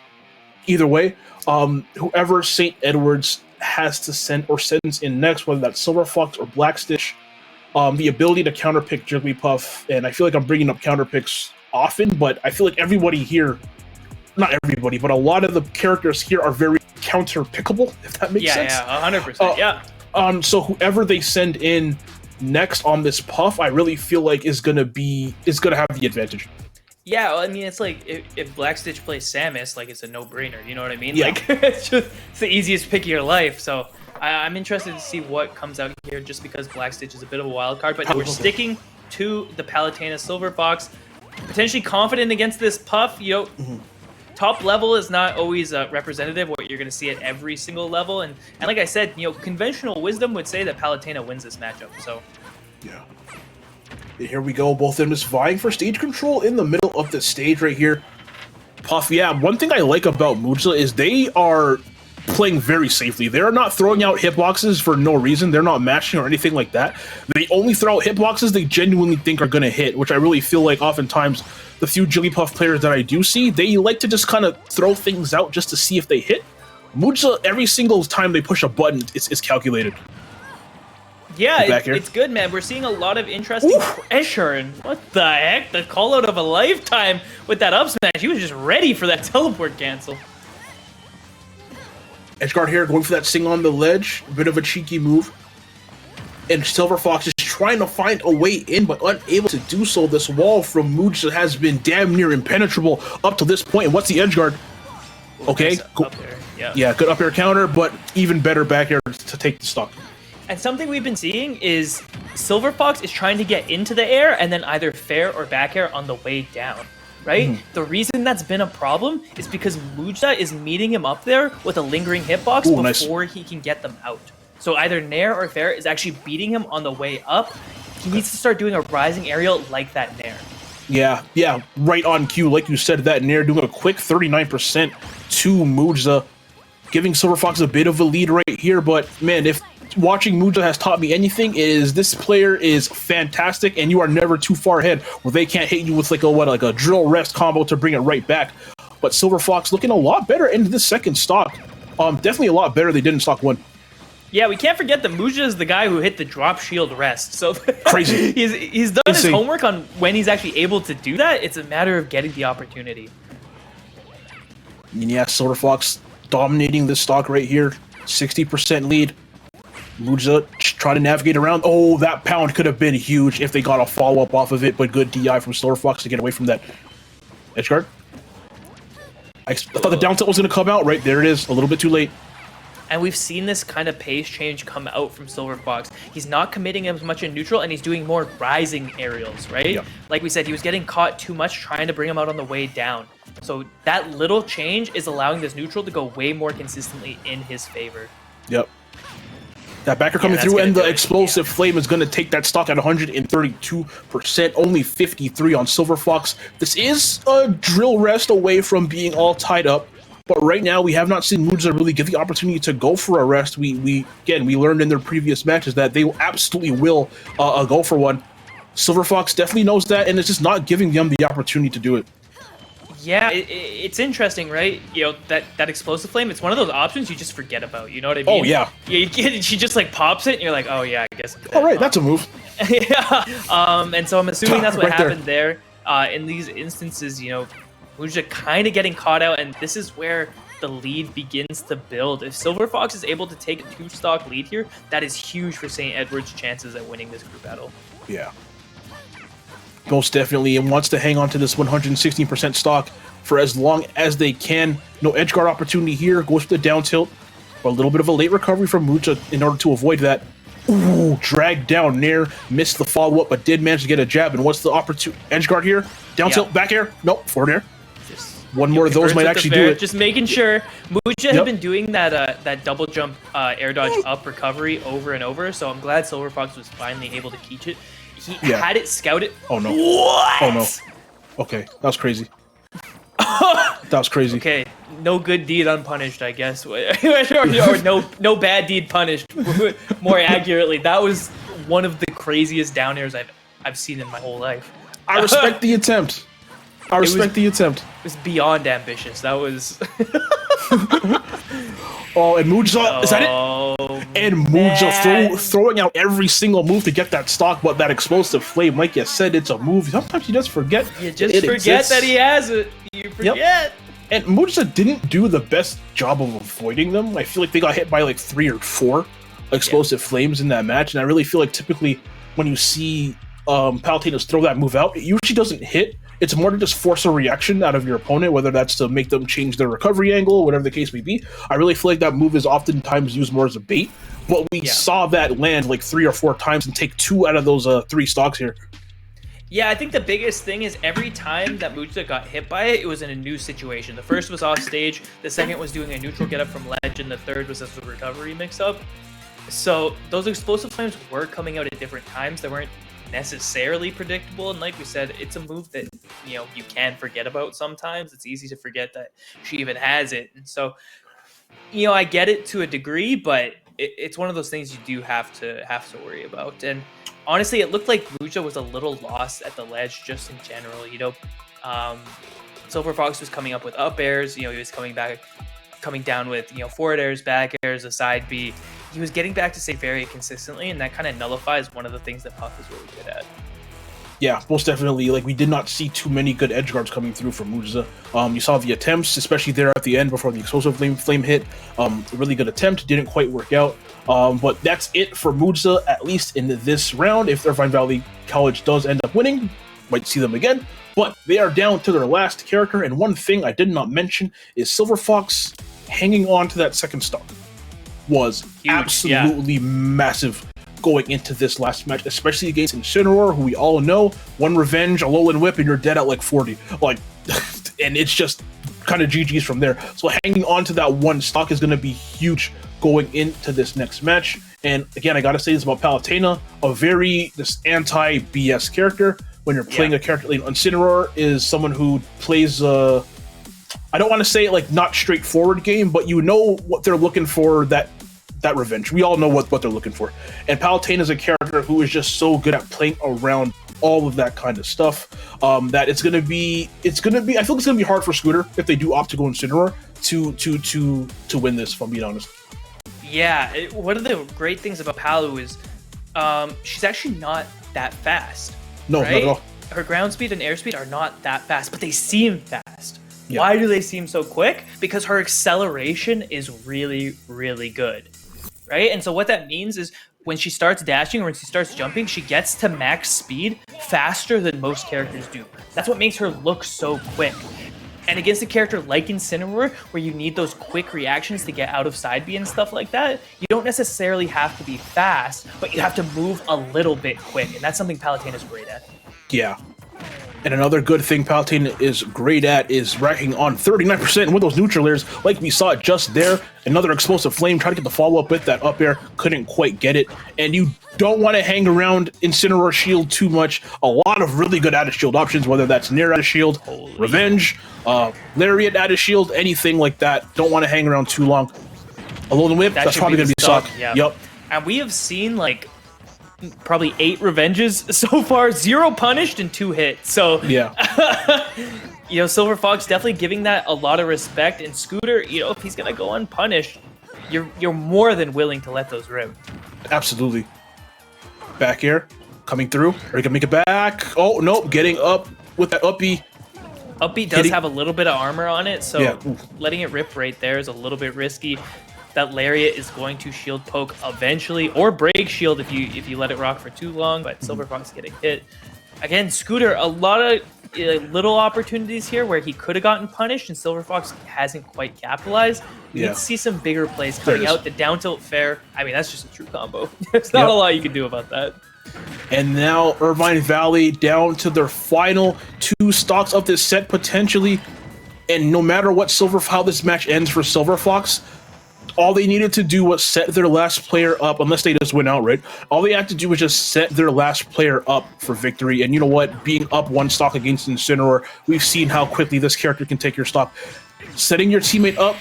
[SPEAKER 3] either way, whoever St. Edward's has to send or sends in next, whether that's Silver Fox or Black Stitch, the ability to counterpick Jigglypuff, and I feel like I'm bringing up counterpicks often, but I feel like everybody here, not everybody, but a lot of the characters here are very counterpickable, if that makes sense.
[SPEAKER 2] Yeah, 100%,
[SPEAKER 3] So whoever they send in next on this Puff, I really feel like is gonna have the advantage.
[SPEAKER 2] Yeah, well, I mean, it's like if Black Stitch plays Samus, like it's a no-brainer. You know what I mean?
[SPEAKER 3] Yeah.
[SPEAKER 2] Like it's the easiest pick of your life. So I'm interested to see what comes out here, just because Black Stitch is a bit of a wild card. But we're sticking to the Palutena Silver Fox, potentially confident against this Puff. You know, top level is not always representative what you're going to see at every single level. And like I said, you know, conventional wisdom would say that Palutena wins this matchup. So
[SPEAKER 3] yeah. Here we go, both of them just vying for stage control in the middle of the stage right here. Puff, yeah, one thing I like about Muja is they are playing very safely. They're not throwing out hitboxes for no reason. They're not mashing or anything like that. They only throw out hitboxes they genuinely think are going to hit, which I really feel like oftentimes the few Jigglypuff players that I do see, they like to just kind of throw things out just to see if they hit. Muja, every single time they push a button, it's calculated.
[SPEAKER 2] Yeah, it's good, man. We're seeing a lot of interesting pressure, and what the heck? The call out of a lifetime with that up smash. He was just ready for that teleport cancel.
[SPEAKER 3] Edgeguard here going for that sing on the ledge. A bit of a cheeky move. And Silver Fox is trying to find a way in, but unable to do so. This wall from Muja has been damn near impenetrable up to this point. And what's the Edgeguard? Okay, cool. Yeah, good up air counter, but even better back air to take the stock.
[SPEAKER 2] And something we've been seeing is Silver Fox is trying to get into the air and then either fair or back air on the way down, right? The reason that's been a problem is because Muja is meeting him up there with a lingering hitbox before he can get them out. So either Nair or fair is actually beating him on the way up. He needs to start doing a rising aerial like that Nair.
[SPEAKER 3] Yeah, right on cue. Like you said, that Nair doing a quick 39% to Muja, giving Silver Fox a bit of a lead right here. But man, if watching Muja has taught me anything, is this player is fantastic, and you are never too far ahead where they can't hit you with like a drill rest combo to bring it right back. But Silver Fox looking a lot better into this second stock. Definitely a lot better they did in stock 1.
[SPEAKER 2] Yeah, we can't forget that Muja is the guy who hit the drop shield rest. So
[SPEAKER 3] crazy.
[SPEAKER 2] he's done his homework on when he's actually able to do that. It's a matter of getting the opportunity.
[SPEAKER 3] And yeah, Silver Fox dominating this stock right here. 60% lead. Muja trying to navigate around. Oh, that pound could have been huge if they got a follow-up off of it, but good DI from Silver Fox to get away from that edgeguard. I thought the down tilt was going to come out. Right, there it is. A little bit too late.
[SPEAKER 2] And we've seen this kind of pace change come out from Silver Fox. He's not committing as much in neutral, and he's doing more rising aerials, right?
[SPEAKER 3] Yep.
[SPEAKER 2] Like we said, he was getting caught too much trying to bring him out on the way down. So that little change is allowing this neutral to go way more consistently in his favor.
[SPEAKER 3] Yep. That backer coming through, and the explosive flame is going to take that stock at 132%, only 53 on Silver Fox. This is a drill rest away from being all tied up. But right now, we have not seen Muja really get the opportunity to go for a rest. We learned in their previous matches that they absolutely will go for one. Silver Fox definitely knows that, and it's just not giving them the opportunity to do it.
[SPEAKER 2] Yeah, it's interesting, right? You know, that explosive flame, it's one of those options you just forget about, you know what I mean?
[SPEAKER 3] Oh, yeah.
[SPEAKER 2] She just, like, pops it, and you're like, oh, yeah, I guess.
[SPEAKER 3] All right, that's a move.
[SPEAKER 2] Yeah, and so I'm assuming that's what happened there. In these instances, you know, Muja kind of getting caught out, and this is where the lead begins to build. If Silver Fox is able to take a 2-stock lead here, that is huge for St. Edward's chances at winning this group battle.
[SPEAKER 3] Yeah. Most definitely, and wants to hang on to this 116% stock for as long as they can. No edgeguard opportunity here. Goes for the down tilt. A little bit of a late recovery from Muja in order to avoid that. Ooh, dragged down Nair. Missed the follow-up, but did manage to get a jab. And what's the opportunity? Edgeguard here. Down tilt, back air. Nope, forward air. One more of those might actually do it.
[SPEAKER 2] Just making sure. Muja had been doing that double jump air dodge up recovery over and over, so I'm glad Silver Fox was finally able to catch it. He had it scouted.
[SPEAKER 3] Oh no.
[SPEAKER 2] What?
[SPEAKER 3] Oh no. Okay, that was crazy. That was crazy.
[SPEAKER 2] Okay, no good deed unpunished, I guess. or no bad deed punished. More accurately, that was one of the craziest down airs I've seen in my whole life.
[SPEAKER 3] I respect the attempt. I respect the attempt.
[SPEAKER 2] It was beyond ambitious. That was.
[SPEAKER 3] Oh, and Muja, is that it? And Muja throwing out every single move to get that stock, but that explosive flame, like you said, it's a move. Sometimes you just forget.
[SPEAKER 2] You just forget that he has it. You forget.
[SPEAKER 3] Yep. And Muja didn't do the best job of avoiding them. I feel like they got hit by like 3 or 4 explosive flames in that match, and I really feel like typically when you see Palutinos throw that move out, it usually doesn't hit. It's more to just force a reaction out of your opponent, whether that's to make them change their recovery angle, whatever the case may be. I really feel like that move is oftentimes used more as a bait, but we saw that land like 3 or 4 times and take 2 out of those 3 stocks here.
[SPEAKER 2] Yeah, I think the biggest thing is every time that Muja got hit by it, it was in a new situation. The first was off stage, the second was doing a neutral get up from ledge, and the third was as a recovery mix up. So those explosive flames were coming out at different times. They weren't necessarily predictable, and like we said, it's a move that, you know, you can forget about sometimes. It's easy to forget that she even has it, and so I get it to a degree, but it's one of those things you do have to worry about. And honestly, it looked like Muja was a little lost at the ledge just in general. Silver Fox was coming up with up airs. He was coming down with forward airs, back airs, a side B. He was getting back to save very consistently, and that kind of nullifies one of the things that Puff is really good at.
[SPEAKER 3] Yeah, most definitely. Like, we did not see too many good edge guards coming through from Muja. You saw the attempts, especially there at the end before the explosive flame hit. A really good attempt, didn't quite work out. But that's it for Muja, at least in this round. If Irvine Valley College does end up winning, might see them again. But they are down to their last character, and one thing I did not mention is Silver Fox hanging on to that second stock was absolutely massive going into this last match, especially against Incineroar, who we all know, one revenge, a Alolan Whip, and you're dead at like 40. And it's just kind of GG's from there. So hanging on to that one stock is going to be huge going into this next match. And again, I gotta say this about Palutena, this anti-BS character. When you're playing a character like Incineroar is someone who plays I don't want to say like not straightforward game, but you know what they're looking for, that revenge. We all know what they're looking for. And Palutena is a character who is just so good at playing around all of that kind of stuff, that it's gonna be I feel it's gonna be hard for Scooter if they do opt to go Incineroar to win this, if I'm being honest.
[SPEAKER 2] Yeah, one of the great things about Palu is she's actually not that fast.
[SPEAKER 3] No,
[SPEAKER 2] right?
[SPEAKER 3] not at all.
[SPEAKER 2] Her ground speed and airspeed are not that fast, but they seem fast.
[SPEAKER 3] Yeah.
[SPEAKER 2] Why do they seem so quick? Because her acceleration is really, really good, right? And so what that means is when she starts dashing or when she starts jumping, she gets to max speed faster than most characters do. That's what makes her look so quick. And against a character like Incineroar, where you need those quick reactions to get out of side B and stuff like that, you don't necessarily have to be fast, but you have to move a little bit quick, and that's something Palutena is great at.
[SPEAKER 3] Yeah. And another good thing Palutena is great at is racking on 39% with those neutral airs, like we saw it just there. Another explosive flame, trying to get the follow-up with that up air, couldn't quite get it. And you don't want to hang around Incineroar shield too much. A lot of really good out of shield options, whether that's near out of shield, revenge, lariat out of shield, anything like that. Don't want to hang around too long. Alolan Whip, that's probably going to be suck.
[SPEAKER 2] Yeah.
[SPEAKER 3] Yep.
[SPEAKER 2] And we have seen like probably 8 revenges so far, 0 punished and 2 hit. So
[SPEAKER 3] yeah.
[SPEAKER 2] Silver Fox definitely giving that a lot of respect. And Scooter, if he's gonna go unpunished, you're more than willing to let those rip.
[SPEAKER 3] Absolutely. Back air coming through. Are you gonna make it back? Oh nope, getting up with that up B.
[SPEAKER 2] Up B does have a little bit of armor on it, so
[SPEAKER 3] yeah.
[SPEAKER 2] Letting it rip right there is a little bit risky. That lariat is going to shield poke eventually, or break shield if you let it rock for too long. But Silver Fox getting hit again. Scooter, a lot of little opportunities here where he could have gotten punished, and Silver Fox hasn't quite capitalized. We need to see some bigger plays coming out. The down tilt fair. I mean, that's just a true combo. There's not a lot you can do about that.
[SPEAKER 3] And now Irvine Valley down to their final 2 stocks of this set potentially. And no matter what how this match ends for Silver Fox, all they needed to do was set their last player up, unless they just win outright. All they had to do was just set their last player up for victory. And you know what? Being up 1 stock against Incineroar, we've seen how quickly this character can take your stock. Setting your teammate up,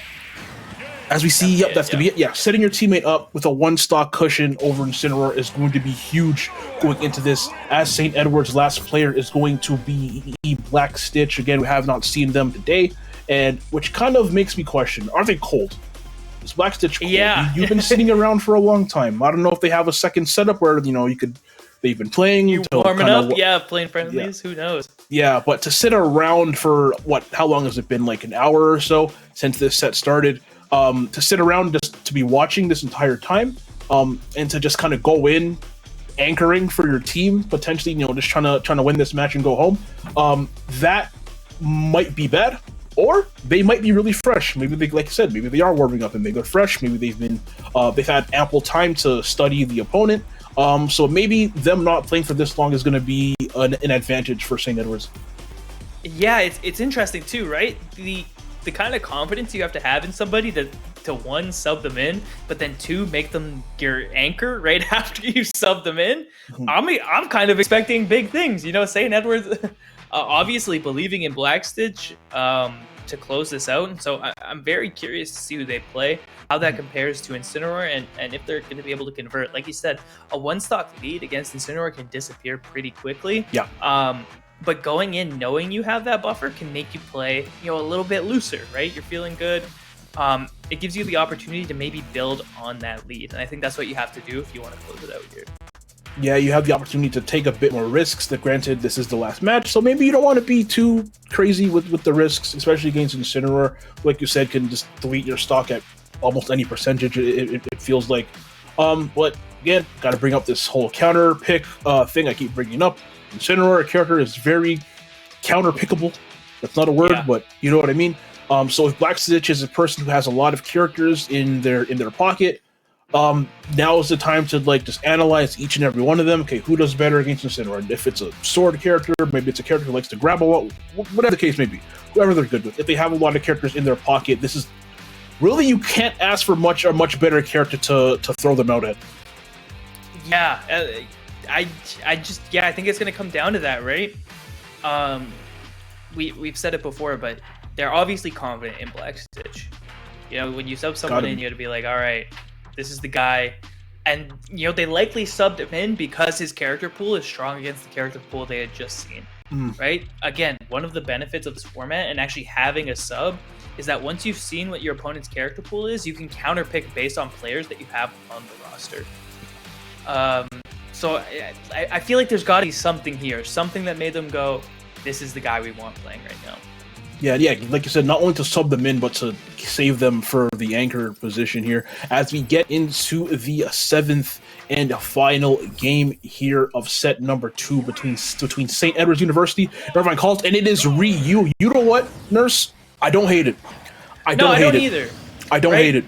[SPEAKER 3] as we see, that's to be it. Yeah, setting your teammate up with a 1 stock cushion over Incineroar is going to be huge going into this, as St. Edward's last player is going to be Black Stitch. Again, we have not seen them today, and which kind of makes me question, are they cold? Is Black Stitch cold?
[SPEAKER 2] Yeah.
[SPEAKER 3] You've been sitting around for a long time. I don't know if they have a second setup where, they've been playing.
[SPEAKER 2] You're warming up, playing friendlies, who knows?
[SPEAKER 3] Yeah, but to sit around for, how long has it been, like an hour or so since this set started? To sit around just to be watching this entire time, and to just kind of go in anchoring for your team, potentially, just trying to win this match and go home, that might be bad. Or they might be really fresh. Maybe they, like I said, maybe they are warming up and they're fresh. Maybe they've had ample time to study the opponent. So maybe them not playing for this long is going to be an advantage for St. Edward's.
[SPEAKER 2] Yeah, it's interesting too, right? The kind of confidence you have to have in somebody to 1, sub them in, but then 2, make them your anchor right after you sub them in. I'm kind of expecting big things. St. Edward's obviously believing in Black Stitch. to close this out. And so I'm very curious to see who they play, how that compares to Incineroar, and if they're going to be able to convert. Like you said, a one-stock lead against Incineroar can disappear pretty quickly.
[SPEAKER 3] Yeah.
[SPEAKER 2] But going in knowing you have that buffer can make you play, a little bit looser, right? You're feeling good. It gives you the opportunity to maybe build on that lead. And I think that's what you have to do if you want to close it out here.
[SPEAKER 3] Yeah, you have the opportunity to take a bit more risks. That granted, this is the last match, so maybe you don't want to be too crazy with the risks, especially against Incineroar. Like you said, can just delete your stock at almost any percentage, it feels like. But again, got to bring up this whole counter pick thing I keep bringing up. Incineroar, a character, is very counter pickable. That's not a word, but you know what I mean. So if Black Stitch is a person who has a lot of characters in their pocket, now is the time to just analyze each and every one of them. Okay, who does better against Incineroar? If it's a sword character, maybe it's a character who likes to grab a lot, whatever the case may be, whoever they're good with. If they have a lot of characters in their pocket, this is really, you can't ask for a much better character to throw them out at.
[SPEAKER 2] Yeah, I think it's gonna come down to that, right? We've said it before, but they're obviously confident in Black Stitch. When you sub someone in, you got to be like, all right, this is the guy. And, they likely subbed him in because his character pool is strong against the character pool they had just seen, right? Again, one of the benefits of this format and actually having a sub is that once you've seen what your opponent's character pool is, you can counterpick based on players that you have on the roster. So I feel like there's got to be something here, something that made them go, this is the guy we want playing right now.
[SPEAKER 3] Yeah, like you said, not only to sub them in, but to save them for the anchor position here as we get into the 7th and final game here of set number 2 between St. Edward's University and Irvine College, and it is Ryu. You know what, Nurse? I don't hate it. I don't
[SPEAKER 2] either.
[SPEAKER 3] I don't hate it.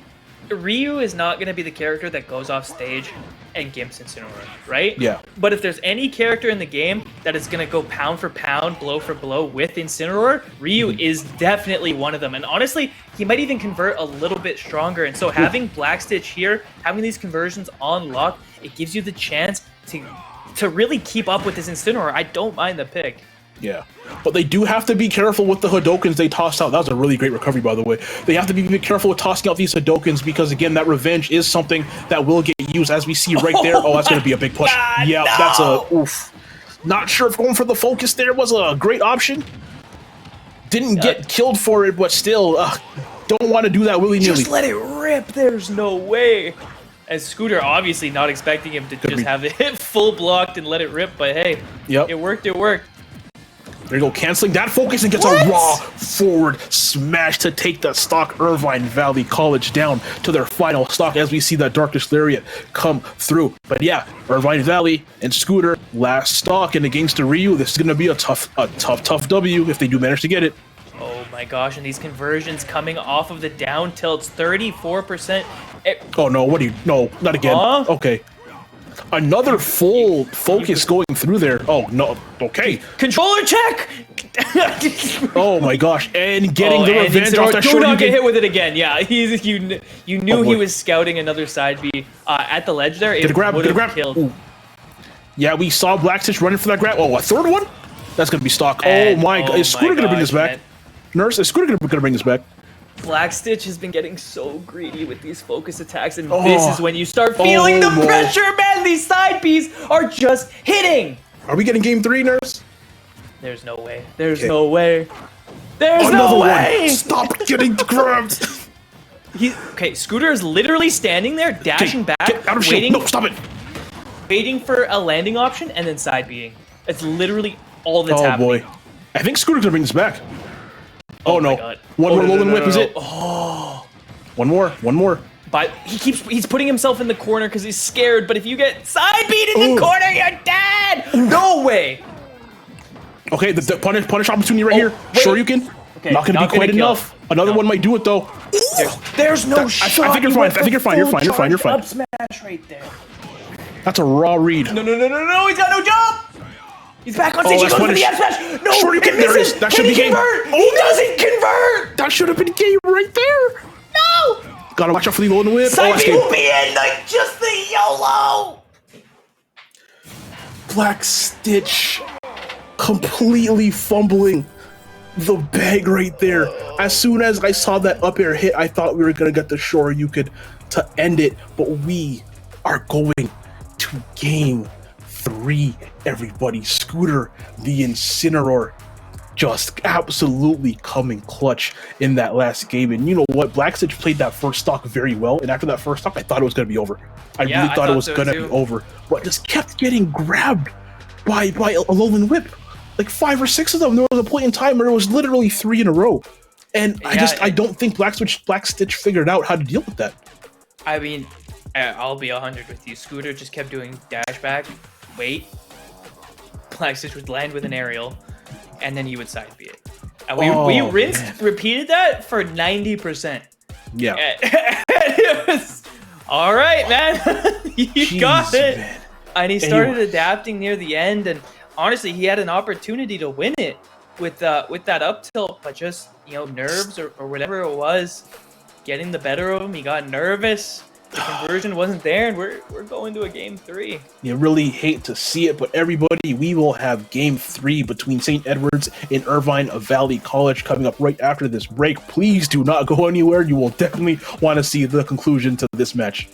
[SPEAKER 2] Ryu is not going to be the character that goes off stage and gimps Incineroar, right?
[SPEAKER 3] Yeah.
[SPEAKER 2] But if there's any character in the game that is going to go pound for pound, blow for blow with Incineroar, Ryu is definitely one of them. And honestly, he might even convert a little bit stronger. And so having Black Stitch here, having these conversions on lock, it gives you the chance to really keep up with this Incineroar. I don't mind the pick.
[SPEAKER 3] Yeah, but they do have to be careful with the Hadokens they tossed out. That was a really great recovery, by the way. They have to be careful with tossing out these Hadokens because, again, that revenge is something that will get used, as we see right there. Oh, that's going to be a big push.
[SPEAKER 2] God,
[SPEAKER 3] yeah,
[SPEAKER 2] no!
[SPEAKER 3] That's a oof. Not sure if going for the focus there was a great option. Didn't get killed for it, but still, don't want to do that willy-nilly.
[SPEAKER 2] Just let it rip. There's no way. As Scooter, obviously not expecting him to just have it full blocked and let it rip, but hey, it worked.
[SPEAKER 3] There you go, canceling that focus and gets a raw forward smash to take the stock Irvine Valley College down to their final stock as we see that Darkness Lariat come through. But yeah, Irvine Valley and Scooter, last stock, and against the Ryu, this is going to be a tough W if they do manage to get it.
[SPEAKER 2] Oh my gosh, and these conversions coming off of the down tilts, 34%.
[SPEAKER 3] Oh no, no, not again. Okay. Another full focus going through there. Oh, no. Okay.
[SPEAKER 2] Controller check!
[SPEAKER 3] Oh, my gosh. And getting the revenge off that short.
[SPEAKER 2] Do not get hit with it again. Yeah, you knew he was scouting another side B at the ledge there. It would have killed. Ooh.
[SPEAKER 3] Yeah, we saw Black Stitch running for that grab. Oh, a third one? That's going to be stock. Oh, my God. Is Scooter going to bring this back? Nurse, is Scooter going to bring this back?
[SPEAKER 2] Black Stitch has been getting so greedy with these focus attacks, and this is when you start feeling the pressure, man! These side Bs are just hitting!
[SPEAKER 3] Are we getting game 3, Nurse?
[SPEAKER 2] There's no way. There's no way. There's no way!
[SPEAKER 3] One. Stop getting grabbed!
[SPEAKER 2] Okay, Scooter is literally standing there, dashing back,
[SPEAKER 3] out of
[SPEAKER 2] waiting.
[SPEAKER 3] No, stop it!
[SPEAKER 2] Waiting for a landing option, and then side Bing. It's literally all that's happening.
[SPEAKER 3] Oh boy. I think Scooter's gonna bring this back. Oh no.
[SPEAKER 2] God.
[SPEAKER 3] One more Roland Whip is it?
[SPEAKER 2] Oh.
[SPEAKER 3] One more.
[SPEAKER 2] But he's putting himself in the corner because he's scared, but if you get side beat in the corner, you're dead! No way!
[SPEAKER 3] Okay, the punish opportunity right here. Sure you can.
[SPEAKER 2] Okay,
[SPEAKER 3] not gonna be quite enough. Another one might do it though.
[SPEAKER 2] There's no shot.
[SPEAKER 3] I think you're fine. You're fine.
[SPEAKER 2] Up smash right there.
[SPEAKER 3] That's a raw read.
[SPEAKER 2] No, he's got no jump! He's back on stage, he goes for the F-smash! No,
[SPEAKER 3] sure you can. There it is. That should be game.
[SPEAKER 2] He doesn't convert!
[SPEAKER 3] That should have been game right there.
[SPEAKER 2] No!
[SPEAKER 3] Gotta watch out for the golden whip.
[SPEAKER 2] Side B will be in, like, just the YOLO!
[SPEAKER 3] Black Stitch completely fumbling the bag right there. As soon as I saw that up air hit, I thought we were going to get the Shoryuken to end it, but we are going to game 3, everybody. Scooter, the Incineroar, just absolutely coming clutch in that last game. And you know what? Black Stitch played that first stock very well, and after that first stock, I thought it was going to be over. I really thought it was going to be over, but just kept getting grabbed by a Alolan Whip. Like 5 or 6 of them. There was a point in time where it was literally 3 in a row. And I don't think Black Stitch figured out how to deal with that.
[SPEAKER 2] I mean, I'll be 100 with you. Scooter just kept doing dash back, wait. Black Stitch would land with an aerial, and then he would side B it. And we repeated that for 90%.
[SPEAKER 3] Yeah.
[SPEAKER 2] It was, all right, man. You got it. Man. And he started adapting near the end, and honestly, he had an opportunity to win it with that up tilt, but just, nerves or whatever it was, getting the better of him. He got nervous. The conversion wasn't there, and we're going to a game 3.
[SPEAKER 3] You really hate to see it, but everybody, we will have game 3 between St. Edward's and Irvine Valley College coming up right after this break. Please do not go anywhere. You will definitely want to see the conclusion to this match.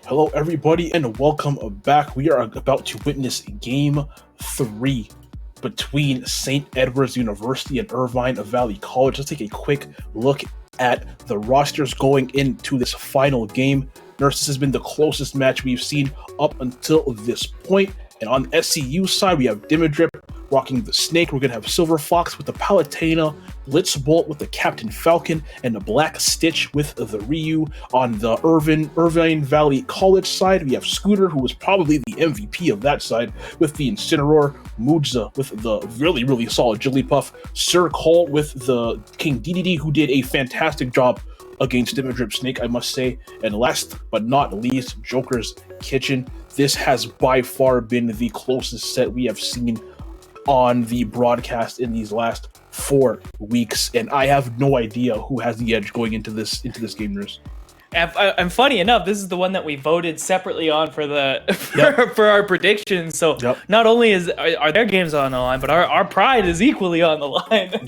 [SPEAKER 3] Hello, everybody, and welcome back. We are about to witness Game 3 between St. Edward's University and Irvine Valley College. Let's take a quick look at the rosters going into this final game. Nurse, this has been the closest match we've seen up until this point. And on the SCU side, we have Dimmadrip rocking the Snake. We're going to have Silver Fox with the Palutena, Blitzbolt with the Captain Falcon, and the Black Stitch with the Ryu. On the Irvine Valley College side, we have Scooter, who was probably the MVP of that side, with the Incineroar, Mudza with the really, really solid Jigglypuff, Sir Cole with the King DDD, who did a fantastic job against Dimmadrip Snake, I must say. And last but not least, Joker's Kitchen. This has by far been the closest set we have seen on the broadcast in these last 4 weeks, and I have no idea who has the edge going into this game, Nurse.
[SPEAKER 2] And funny enough, this is the one that we voted separately on for the for our predictions. So not only are their games on the line, but our pride is equally on the line.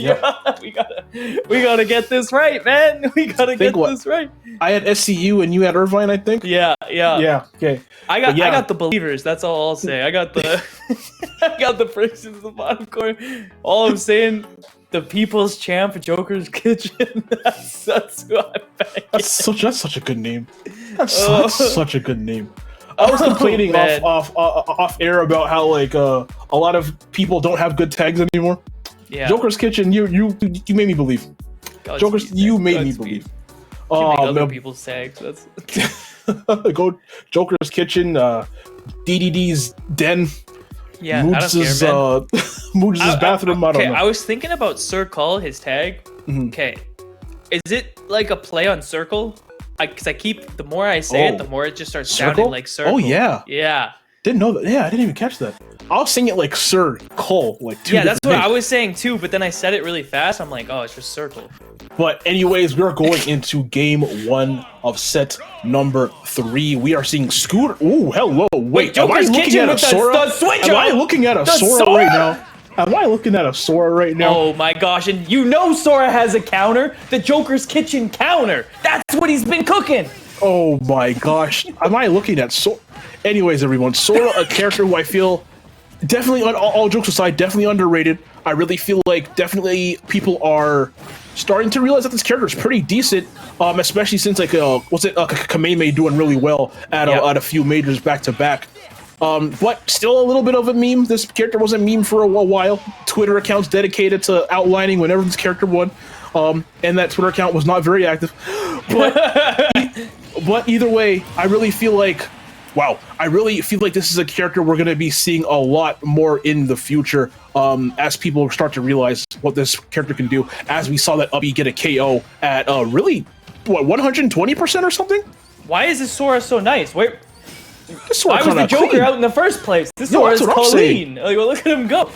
[SPEAKER 2] We gotta get this right, man. We gotta get this right.
[SPEAKER 3] I had SCU and you had Irvine, I think.
[SPEAKER 2] Yeah.
[SPEAKER 3] Okay.
[SPEAKER 2] I got the believers. That's all I'll say. I got the I got the predictions in the bottom corner. All I'm saying. The People's Champ, Joker's Kitchen. That's who I'm backing.
[SPEAKER 3] That's such a good name. That's such a good name. I was complaining off air about how like a lot of people don't have good tags anymore.
[SPEAKER 2] Yeah.
[SPEAKER 3] Joker's Kitchen, you made me believe. Joker's, you made me believe.
[SPEAKER 2] Other people's tags. That's
[SPEAKER 3] go Joker's Kitchen, DDD's Den.
[SPEAKER 2] Yeah, I don't care, man.
[SPEAKER 3] Moods' bathroom. I don't know.
[SPEAKER 2] I was thinking about Sir Call, his tag. Okay, is it like a play on Circle? Because the more I say it, the more it just starts sounding like Circle.
[SPEAKER 3] Oh yeah.
[SPEAKER 2] Yeah.
[SPEAKER 3] Didn't know that. Yeah, I didn't even catch that. I was saying it like Sir Cole, like two.
[SPEAKER 2] Yeah, that's what I was saying too. But then I said it really fast. I'm like, oh, it's just Circle.
[SPEAKER 3] But anyways, we're going into game 1 of set number 3. We are seeing Scooter. Ooh, hello. Wait, am I looking at a Sora? Am I looking at a Sora right now? Am I looking at a Sora right now?
[SPEAKER 2] Oh my gosh, and you know Sora has a counter, the Joker's Kitchen counter. That's what he's been cooking.
[SPEAKER 3] Oh my gosh. Am I looking at Sora? Anyways, everyone, Sora, a character who I feel definitely, on all jokes aside, definitely underrated. I really feel like definitely people are starting to realize that this character is pretty decent, especially since like Kameme doing really well at a few majors back to back. But still a little bit of a meme. This character was a meme for a while. Twitter accounts dedicated to outlining whenever this character won, and that Twitter account was not very active. But either way, I really feel like. Wow, I really feel like this is a character we're going to be seeing a lot more in the future as people start to realize what this character can do, as we saw that Uppy get a KO at really, what, 120% or something?
[SPEAKER 2] Why is this Sora so nice? Why was the Joker
[SPEAKER 3] clean
[SPEAKER 2] out in the first place? This Sora is clean. Like, well, look at him go.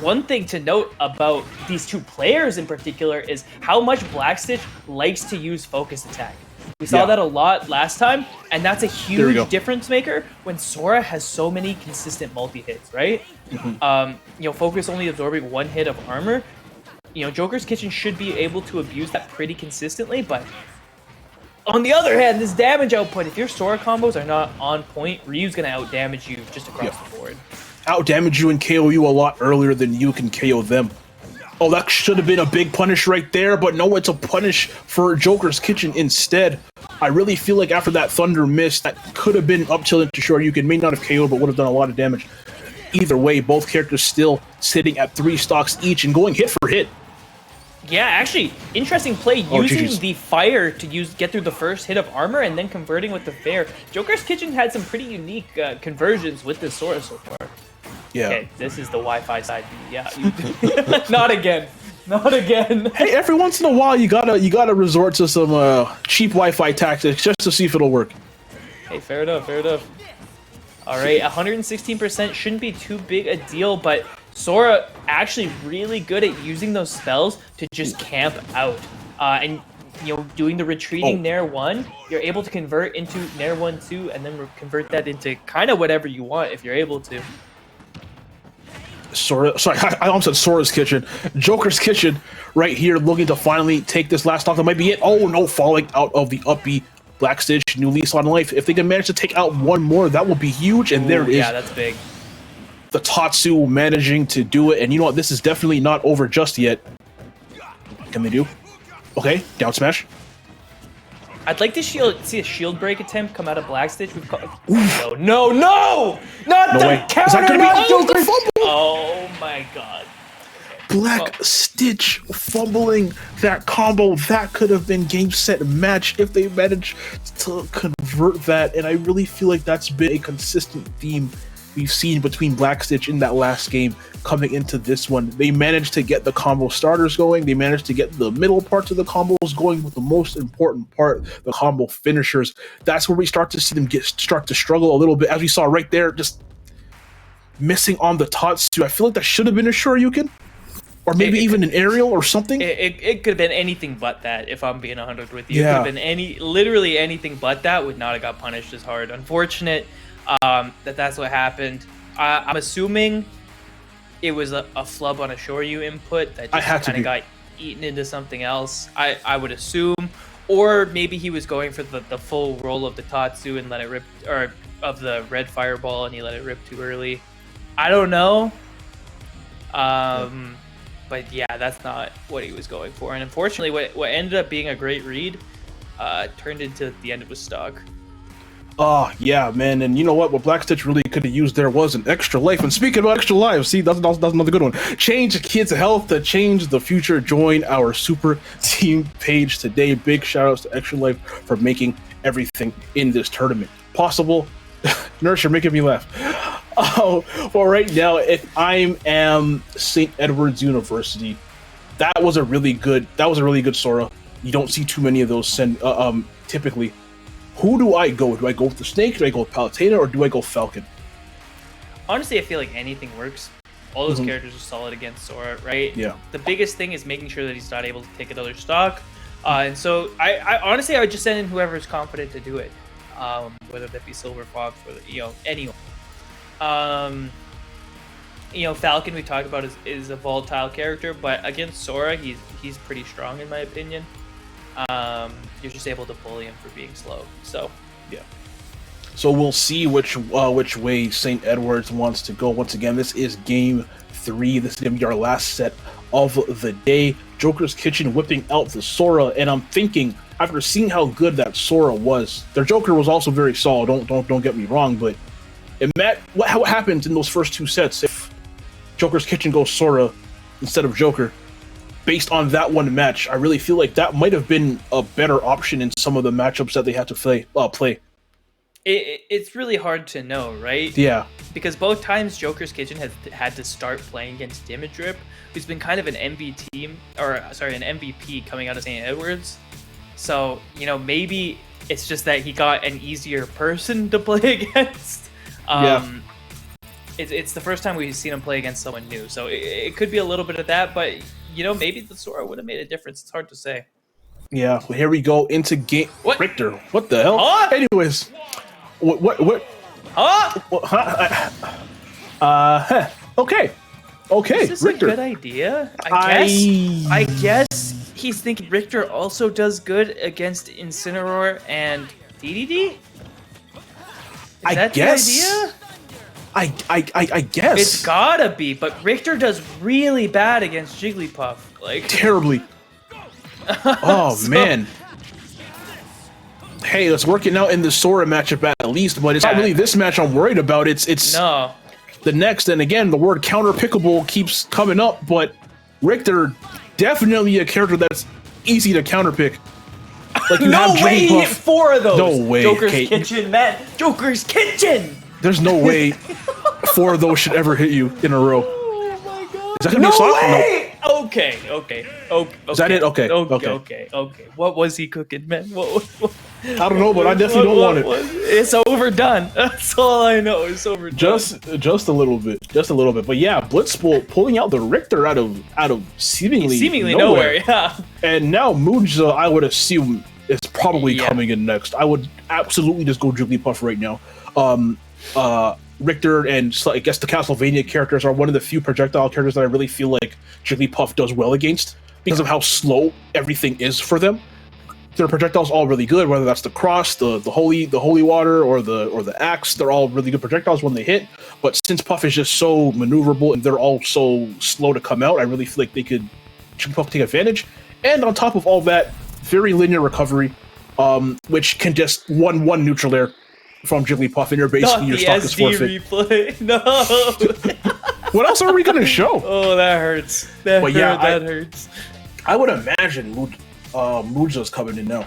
[SPEAKER 2] One thing to note about these two players in particular is how much Black Stitch likes to use focus attack. We saw that a lot last time, and that's a huge difference maker when Sora has so many consistent multi-hits, right? Focus only absorbing 1 hit of armor. Joker's Kitchen should be able to abuse that pretty consistently, but on the other hand, this damage output, if your Sora combos are not on point, Ryu's going to out-damage you just across the board. Out-damage
[SPEAKER 3] you and KO you a lot earlier than you can KO them. Oh, that should have been a big punish right there, but no, it's a punish for Joker's Kitchen instead. I really feel like after that Thunder Mist, that could have been up tilt into short. You may not have KO'd, but would have done a lot of damage. Either way, both characters still sitting at 3 stocks each and going hit for hit.
[SPEAKER 2] Yeah, actually, interesting play using the fire to get through the first hit of armor and then converting with the fair. Joker's Kitchen had some pretty unique conversions with this Sora so far.
[SPEAKER 3] Yeah.
[SPEAKER 2] Okay, this is the Wi-Fi side. Yeah. Not again. Not again.
[SPEAKER 3] Hey, every once in a while you gotta resort to some cheap Wi-Fi tactics just to see if it'll work.
[SPEAKER 2] Hey, fair enough. Fair enough. All right, 116% shouldn't be too big a deal, but Sora actually really good at using those spells to just camp out. And doing the retreating Nair 1, you're able to convert into Nair 1-2 and then convert that into kind of whatever you want if you're able to.
[SPEAKER 3] I almost said Sora's Kitchen. Joker's Kitchen right here, looking to finally take this last stock. That might be it. Oh no, falling out of the up B. Black Stitch, new lease on life. If they can manage to take out one more, that will be huge. And there it is.
[SPEAKER 2] Yeah, that's big.
[SPEAKER 3] The Tatsu managing to do it. And you know what? This is definitely not over just yet. What can they do? Okay, down smash.
[SPEAKER 2] I'd like to see a shield break attempt come out of Black Stitch. No! Not
[SPEAKER 3] No
[SPEAKER 2] the
[SPEAKER 3] way.
[SPEAKER 2] counter!
[SPEAKER 3] Is that gonna be
[SPEAKER 2] Joker!
[SPEAKER 3] fumble?
[SPEAKER 2] Oh my god.
[SPEAKER 3] Black Stitch fumbling that combo. That could have been game, set, match if they managed to convert that. And I really feel like that's been a consistent theme we've seen between Black Stitch in that last game coming into this one. They managed to get the combo starters going. They managed to get the middle parts of the combos going, with the most important part, the combo finishers. That's where we start to see them start to struggle a little bit, as we saw right there, just missing on the Tatsu. I feel like that should have been a Shoryuken. Or maybe even an aerial or something.
[SPEAKER 2] It could have been anything but that, if I'm being 100 with you.
[SPEAKER 3] Yeah.
[SPEAKER 2] It could have been literally anything but that would not have got punished as hard. Unfortunate that's what happened. I'm assuming it was a flub on a Shoryu input that just kind of got eaten into something else. I would assume. Or maybe he was going for the full roll of the Tatsu and let it rip, or of the red fireball, and he let it rip too early. I don't know. But yeah, that's not what he was going for. And unfortunately, what ended up being a great read turned into the end of his stock.
[SPEAKER 3] Oh, yeah, man. And you know what? What Black Stitch really could have used there was an extra life. And speaking about extra lives, see, that's another good one. Change kids' health to change the future. Join our super team page today. Big shout outs to Extra Life for making everything in this tournament possible. Nurse, you're making me laugh. Oh, well, right now, if I am St. Edward's University, that was a really good Sora. You don't see too many of those typically. Who do I go? Do I go with the Snake? Do I go with Palutena? Or do I go Falcon?
[SPEAKER 2] Honestly, I feel like anything works. All those characters are solid against Sora, right?
[SPEAKER 3] Yeah.
[SPEAKER 2] The biggest thing is making sure that he's not able to take another stock. And so, I honestly, I would just send in whoever is confident to do it. Whether that be Silver Fox or anyone. Falcon we talked about is a volatile character, but against Sora, he's pretty strong in my opinion. You're just able to bully him for being slow. So
[SPEAKER 3] yeah. So we'll see which way St. Edward's wants to go. Once again, this is game 3. This is gonna be our last set of the day. Joker's Kitchen whipping out the Sora, and I'm thinking, after seeing how good that Sora was, their Joker was also very solid. Don't get me wrong, but what happens in those first 2 sets if Joker's Kitchen goes Sora instead of Joker? Based on that one match, I really feel like that might have been a better option in some of the matchups that they had to play.
[SPEAKER 2] It's really hard to know, right?
[SPEAKER 3] Yeah.
[SPEAKER 2] Because both times Joker's Kitchen has had to start playing against Damage Rip, who's been kind of an MVP coming out of St. Edward's. So, maybe it's just that he got an easier person to play against. It's the first time we've seen him play against someone new, so it could be a little bit of that, but maybe the Sora would have made a difference. It's hard to say. Yeah,
[SPEAKER 3] well, here we go into game.
[SPEAKER 2] What?
[SPEAKER 3] Richter, what the hell?
[SPEAKER 2] Huh?
[SPEAKER 3] Anyways, what? Huh? Okay.
[SPEAKER 2] Is this
[SPEAKER 3] Richter.
[SPEAKER 2] a good idea? I guess he's thinking Richter also does good against Incineroar and DDD? Is that the idea?
[SPEAKER 3] I guess.
[SPEAKER 2] It's gotta be, but Richter does really bad against Jigglypuff.
[SPEAKER 3] Terribly. Oh, man. Hey, let's work it out in the Sora matchup at least, but it's not really this match I'm worried about. It's
[SPEAKER 2] no.
[SPEAKER 3] The next, and again, the word counter-pickable keeps coming up, but Richter, definitely a character that's easy to counterpick.
[SPEAKER 2] No way he hit 4 of those!
[SPEAKER 3] No way.
[SPEAKER 2] Joker's Kitchen, man! Joker's Kitchen!
[SPEAKER 3] There's no way 4 of those should ever hit you in a row.
[SPEAKER 2] Oh my god.
[SPEAKER 3] Is that gonna be a soft?
[SPEAKER 2] Way! No. Okay.
[SPEAKER 3] Is that it? Okay.
[SPEAKER 2] What was he cooking, man? What?
[SPEAKER 3] I don't know, but I definitely don't want it.
[SPEAKER 2] It's overdone. That's all I know. It's overdone.
[SPEAKER 3] Just a little bit. But yeah, Blitzball pulling out the Richter out of seemingly nowhere.
[SPEAKER 2] Yeah.
[SPEAKER 3] And now Muja, I would assume, is probably coming in next. I would absolutely just go Jigglypuff right now. Richter and I guess the Castlevania characters are one of the few projectile characters that I really feel like Jigglypuff does well against because of how slow everything is for them. Their projectiles all really good, whether that's the cross, the holy water, or the axe. They're all really good projectiles when they hit. But since Puff is just so maneuverable and they're all so slow to come out, I really feel like Jigglypuff take advantage. And on top of all that, very linear recovery, which can just one neutral air from Jigglypuff, and you're basically your stock is forfeit.
[SPEAKER 2] Replay. No.
[SPEAKER 3] What else are we gonna show?
[SPEAKER 2] Oh, that hurts. That hurts.
[SPEAKER 3] I would imagine Mujo's coming in now.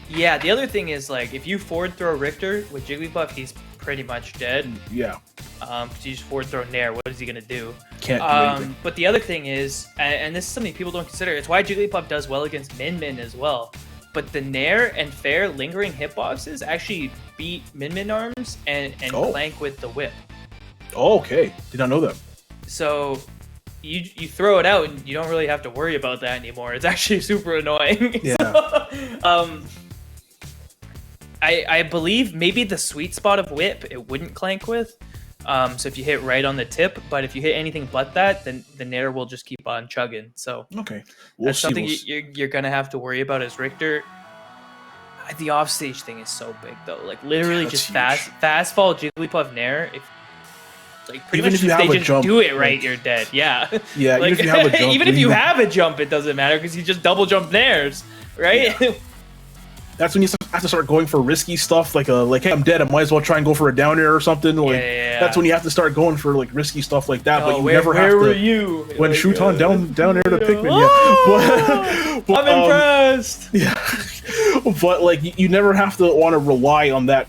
[SPEAKER 2] Yeah, the other thing is, like, if you forward throw Richter with Jigglypuff, he's pretty much dead.
[SPEAKER 3] Yeah.
[SPEAKER 2] So you just forward throw Nair. What is he gonna do?
[SPEAKER 3] Can't do anything.
[SPEAKER 2] But the other thing is, and this is something people don't consider, it's why Jigglypuff does well against Min as well. But the Nair and Fair lingering hitboxes actually beat Min arms and Clank with the whip.
[SPEAKER 3] Oh, okay. Did not know that.
[SPEAKER 2] So you throw it out and you don't really have to worry about that anymore. It's actually super annoying.
[SPEAKER 3] Yeah.
[SPEAKER 2] So, I believe maybe the sweet spot of whip it wouldn't clank with. So if you hit right on the tip, but if you hit anything but that, then the Nair will just keep on chugging. So
[SPEAKER 3] okay,
[SPEAKER 2] that's something you're gonna have to worry about as Richter. The offstage thing is so big though. Like literally just fast fall Jigglypuff Nair. Like pretty
[SPEAKER 3] even
[SPEAKER 2] much
[SPEAKER 3] if you have a
[SPEAKER 2] just
[SPEAKER 3] jump,
[SPEAKER 2] do it right, you're dead. Yeah.
[SPEAKER 3] Yeah.
[SPEAKER 2] Like,
[SPEAKER 3] even if you have a jump,
[SPEAKER 2] even if you have a jump, it doesn't matter because you just double jump Nairs, right?
[SPEAKER 3] Yeah. That's when you have to start going for risky stuff, like hey, I'm dead. I might as well try and go for a down air or something. Like that's when you have to start going for like risky stuff like that. But you never have to.
[SPEAKER 2] Where were you?
[SPEAKER 3] When
[SPEAKER 2] like,
[SPEAKER 3] Shuton down air to Pikmin?
[SPEAKER 2] Oh,
[SPEAKER 3] yeah. But,
[SPEAKER 2] I'm impressed.
[SPEAKER 3] Yeah. But like you never have to want to rely on that,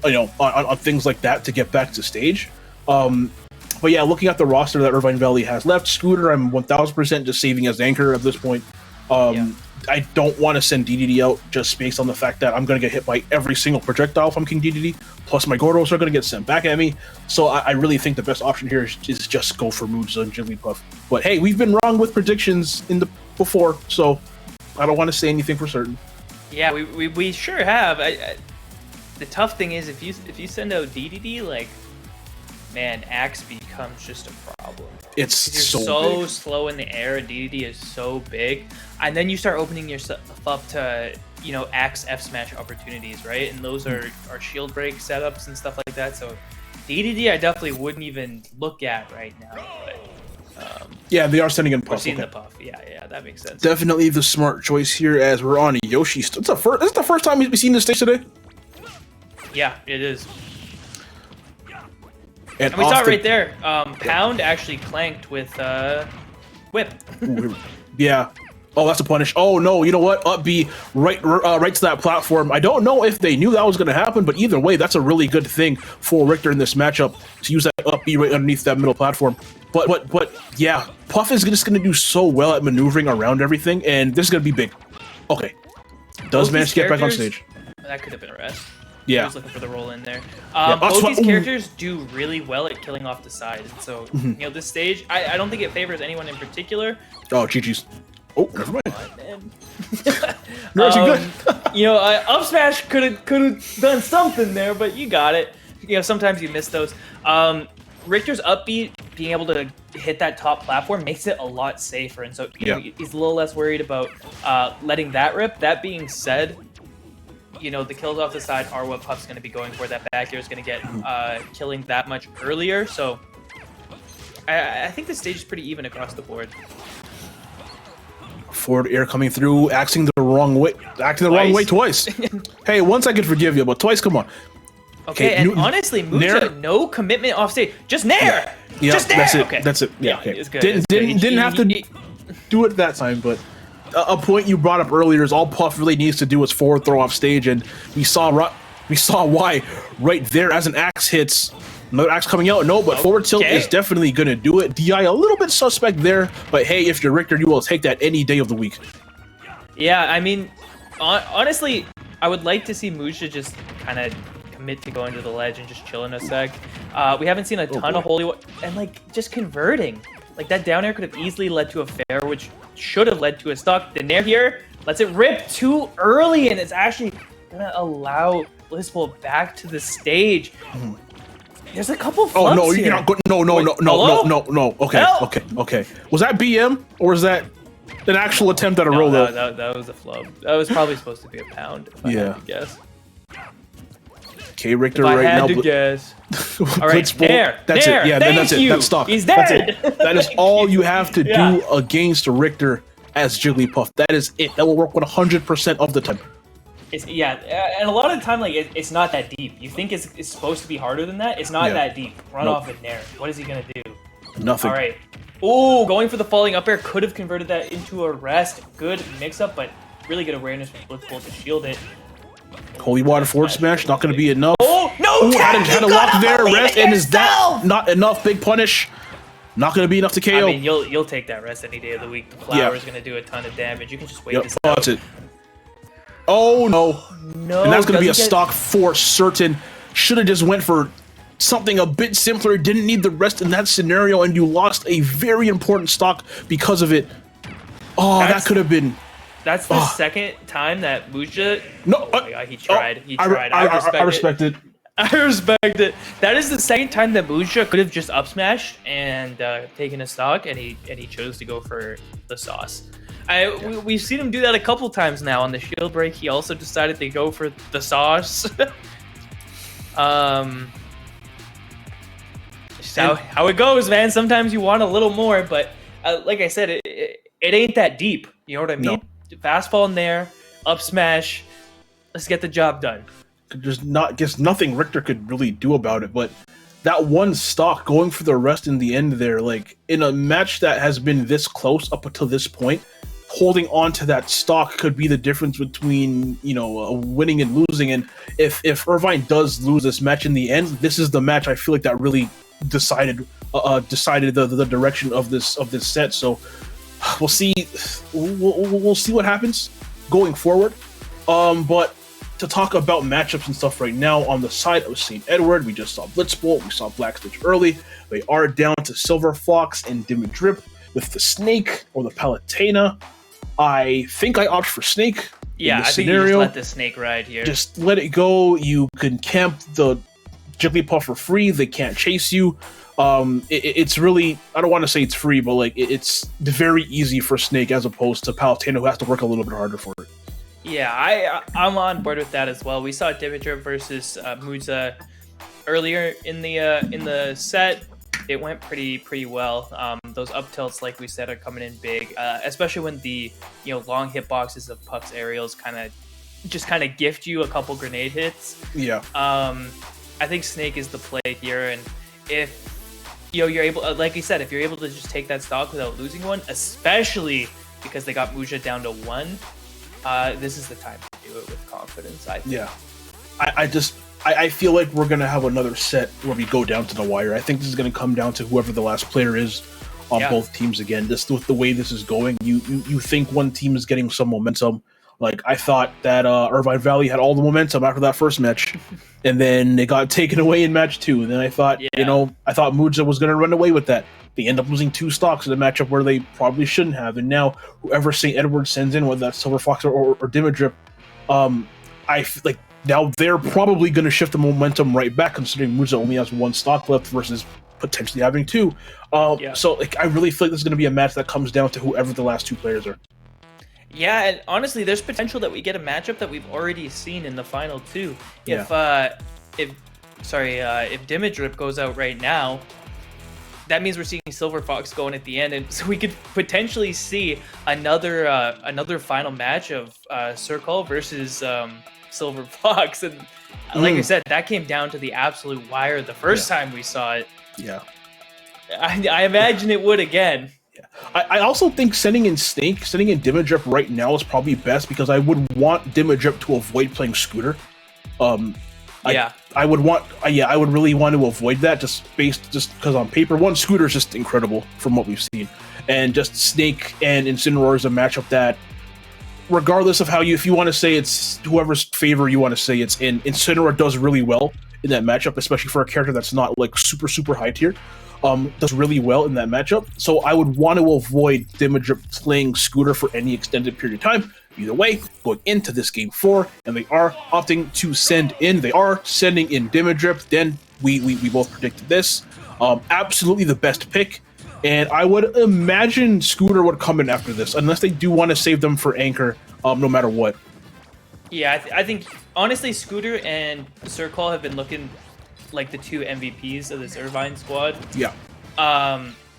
[SPEAKER 3] on things like that to get back to stage. But yeah, looking at the roster that Irvine Valley has left, Scooter, I'm 1000% just saving as anchor at this point. I don't want to send DDD out just based on the fact that I'm going to get hit by every single projectile from King DDD, plus my Gordos are going to get sent back at me. So I really think the best option here is just go for Mujo and Jigglypuff. But hey, we've been wrong with predictions before, so I don't want to say anything for certain.
[SPEAKER 2] Yeah, we sure have. The tough thing is if you send out DDD, like, man, Axe becomes just a problem.
[SPEAKER 3] It's
[SPEAKER 2] so
[SPEAKER 3] big.
[SPEAKER 2] slow in the air, and DDD is so big, and then you start opening yourself up to Axe F smash opportunities, right? And those are shield break setups and stuff like that. So DDD I definitely wouldn't even look at right now. But,
[SPEAKER 3] yeah, they are sending in Puff.
[SPEAKER 2] We're seeing the Puff. Yeah, that makes sense.
[SPEAKER 3] Definitely the smart choice here as we're on Yoshi. This is the first time we've seen this stage today.
[SPEAKER 2] Yeah, it is.
[SPEAKER 3] And
[SPEAKER 2] we saw it right there. Pound actually clanked with whip.
[SPEAKER 3] Yeah. Oh, that's a punish. Oh no, you know what? Up B right to that platform. I don't know if they knew that was going to happen, but either way, that's a really good thing for Richter in this matchup to use that up B right underneath that middle platform. But yeah, Puff is just going to do so well at maneuvering around everything, and this is going to be big. Okay, does manage to get back on stage.
[SPEAKER 2] That could have been a rest.
[SPEAKER 3] Yeah.
[SPEAKER 2] I was looking for the roll in there.
[SPEAKER 3] Yeah,
[SPEAKER 2] both these characters do really well at killing off the side. And so, this stage, I don't think it favors anyone in particular.
[SPEAKER 3] Oh, GG's. Oh, never mind.
[SPEAKER 2] Man. Up smash could have done something there, but you got it. Sometimes you miss those. Richter's upbeat, being able to hit that top platform makes it a lot safer. And so he's a little less worried about letting that rip. That being said, the kills off the side are what Puff's going to be going for. That back air is going to get killing that much earlier. So I think the stage is pretty even across the board.
[SPEAKER 3] Forward air coming through, acting the wrong way twice. Hey, once I could forgive you, but twice, come on.
[SPEAKER 2] Okay, and honestly, Mujo, no commitment off stage. Just Nair!
[SPEAKER 3] Yeah,
[SPEAKER 2] just Nair!
[SPEAKER 3] That's it.
[SPEAKER 2] Okay.
[SPEAKER 3] That's it. Yeah, okay.
[SPEAKER 2] It's good.
[SPEAKER 3] Didn't have to do it that time, but a point you brought up earlier is all Puff really needs to do is forward throw off stage, and we saw why right there as an axe hits. Another axe coming out, no, but forward tilt is definitely going to do it. DI a little bit suspect there, but hey, if you're Richter, you will take that any day of the week.
[SPEAKER 2] Yeah, I mean, honestly, I would like to see Mujo just kind of commit to going to the ledge and just chilling a sec. We haven't seen a ton of Holy and just converting. Like that down air could have easily led to a fair, which should have led to a stock. The Nair here lets it rip too early, and it's actually going to allow Blissful back to the stage. There's a couple
[SPEAKER 3] Oh
[SPEAKER 2] flubs
[SPEAKER 3] no,
[SPEAKER 2] here.
[SPEAKER 3] you're not good. No. Okay,
[SPEAKER 2] Help!
[SPEAKER 3] okay. Was that BM or was that an actual attempt at a
[SPEAKER 2] No,
[SPEAKER 3] roll?
[SPEAKER 2] that was a flub. That was probably supposed to be a pound. If I had to guess.
[SPEAKER 3] Okay, Richter
[SPEAKER 2] If I
[SPEAKER 3] right
[SPEAKER 2] had
[SPEAKER 3] now.
[SPEAKER 2] to guess. All right, there.
[SPEAKER 3] That's
[SPEAKER 2] there.
[SPEAKER 3] it. Yeah,
[SPEAKER 2] Thank
[SPEAKER 3] that's
[SPEAKER 2] you.
[SPEAKER 3] it. That's stock.
[SPEAKER 2] He's
[SPEAKER 3] That's
[SPEAKER 2] dead.
[SPEAKER 3] it. That is all you have to
[SPEAKER 2] Yeah.
[SPEAKER 3] do against Richter as Jigglypuff. That is it. That will work 100% of the time.
[SPEAKER 2] And a lot of the time, like it's not that deep. You think it's supposed to be harder than that? It's not
[SPEAKER 3] Yeah.
[SPEAKER 2] that deep. Run
[SPEAKER 3] Nope.
[SPEAKER 2] off in there. What is he gonna do?
[SPEAKER 3] Nothing.
[SPEAKER 2] All right. Ooh, going for the falling up air could have converted that into a rest. Good mix-up, but really good awareness from Blitzbolt to shield it.
[SPEAKER 3] Holy water forward smash, not going to be enough.
[SPEAKER 2] Oh no!
[SPEAKER 3] Ooh, had
[SPEAKER 2] Cat,
[SPEAKER 3] a
[SPEAKER 2] you
[SPEAKER 3] lock
[SPEAKER 2] gotta
[SPEAKER 3] there,
[SPEAKER 2] believe
[SPEAKER 3] rest,
[SPEAKER 2] in
[SPEAKER 3] and is that
[SPEAKER 2] yourself!
[SPEAKER 3] not enough? Big punish. Not going to be enough to KO.
[SPEAKER 2] I mean, you'll take that rest any day of the week. The flower is gonna do a ton of damage. You can just wait
[SPEAKER 3] Yep.
[SPEAKER 2] this
[SPEAKER 3] Oh,
[SPEAKER 2] out.
[SPEAKER 3] that's it. Oh no.
[SPEAKER 2] No,
[SPEAKER 3] And that's going to be a
[SPEAKER 2] doesn't get-
[SPEAKER 3] stock for certain. Should have just went for something a bit simpler. Didn't need the rest in that scenario, and you lost a very important stock because of it. Oh,
[SPEAKER 2] That's-
[SPEAKER 3] that could have been.
[SPEAKER 2] That's the second time that Musha.
[SPEAKER 3] No,
[SPEAKER 2] Oh my god, he tried. He tried.
[SPEAKER 3] I respect it.
[SPEAKER 2] I respect it. That is the second time that Musha could have just up smashed and taken a stock, and he chose to go for the sauce. We've seen him do that a couple times now on the shield break. He also decided to go for the sauce. How it goes, man. Sometimes you want a little more, but like I said, it ain't that deep. You know what I mean? Fastball in there, up smash. Let's get the job done.
[SPEAKER 3] There's nothing Richter could really do about it, but that one stock going for the rest in the end there, like in a match that has been this close up until this point, holding on to that stock could be the difference between, winning and losing. And if Irvine does lose this match in the end, this is the match I feel like that really decided the direction of this set. So we'll see. We'll see what happens going forward. But to talk about matchups and stuff right now, on the side of St. Edward, we just saw Blitzbolt, we saw Black Stitch early. They are down to Silver Fox and Dimidrip with the Snake or the Palutena. I think I opt for Snake.
[SPEAKER 2] Yeah,
[SPEAKER 3] in this
[SPEAKER 2] I think
[SPEAKER 3] scenario.
[SPEAKER 2] you just let the Snake ride here.
[SPEAKER 3] Just let it go. You can camp the Jigglypuff for free. They can't chase you. It's really, I don't want to say it's free, but like it's very easy for Snake as opposed to Palutena, who has to work a little bit harder for it.
[SPEAKER 2] Yeah, I'm on board with that as well. We saw Dimidrip versus Muza earlier in the set. It went pretty well. Those up tilts, like we said, are coming in big, especially when the long hitboxes of Puff's aerials kind of gift you a couple grenade hits.
[SPEAKER 3] Yeah.
[SPEAKER 2] I think Snake is the play here, and if you're able, like you said, if you're able to just take that stock without losing one, especially because they got Musha down to 1. This is the time to do it with confidence, I think.
[SPEAKER 3] Yeah. I feel like we're going to have another set where we go down to the wire. I think this is going to come down to whoever the last player is on both teams again. Just with the way this is going, you think one team is getting some momentum. Like, I thought that Irvine Valley had all the momentum after that first match, and then it got taken away in match 2. And then I thought, I thought Muja was going to run away with that. They end up losing 2 stocks in a matchup where they probably shouldn't have. And now whoever St. Edward sends in, whether that's Silver Fox or Dimidrip, I feel like now they're probably going to shift the momentum right back, considering Muja only has 1 stock left versus potentially having 2. So like, I really feel like this is going to be a match that comes down to whoever the last 2 players are.
[SPEAKER 2] Yeah, and honestly, there's potential that we get a matchup that we've already seen in the final 2. If Dimidrip goes out right now, that means we're seeing Silver Fox going at the end, and so we could potentially see another final match of Circle versus Silver Fox. And like I said, that came down to the absolute wire the first time we saw it.
[SPEAKER 3] Yeah.
[SPEAKER 2] I imagine it would again.
[SPEAKER 3] I also think sending in Dimidrip right now is probably best, because I would want Dimidrip to avoid playing Scooter. I would really want to avoid that just because on paper, Scooter is just incredible from what we've seen, and just Snake and Incineroar is a matchup that, regardless of if you want to say it's whoever's favor you want to say it's in, Incineroar does really well in that matchup, especially for a character that's not like super high tier. Does really well in that matchup. So I would want to avoid Dimidrip playing Scooter for any extended period of time. Either way, going into this game 4, and they are opting to send in. They are sending in Dimidrip. Then We both predicted this. Absolutely the best pick. And I would imagine Scooter would come in after this, unless they do want to save them for Anchor, no matter what.
[SPEAKER 2] Yeah, I think honestly, Scooter and Circle have been looking like the two MVPs of this Irvine squad.
[SPEAKER 3] Yeah.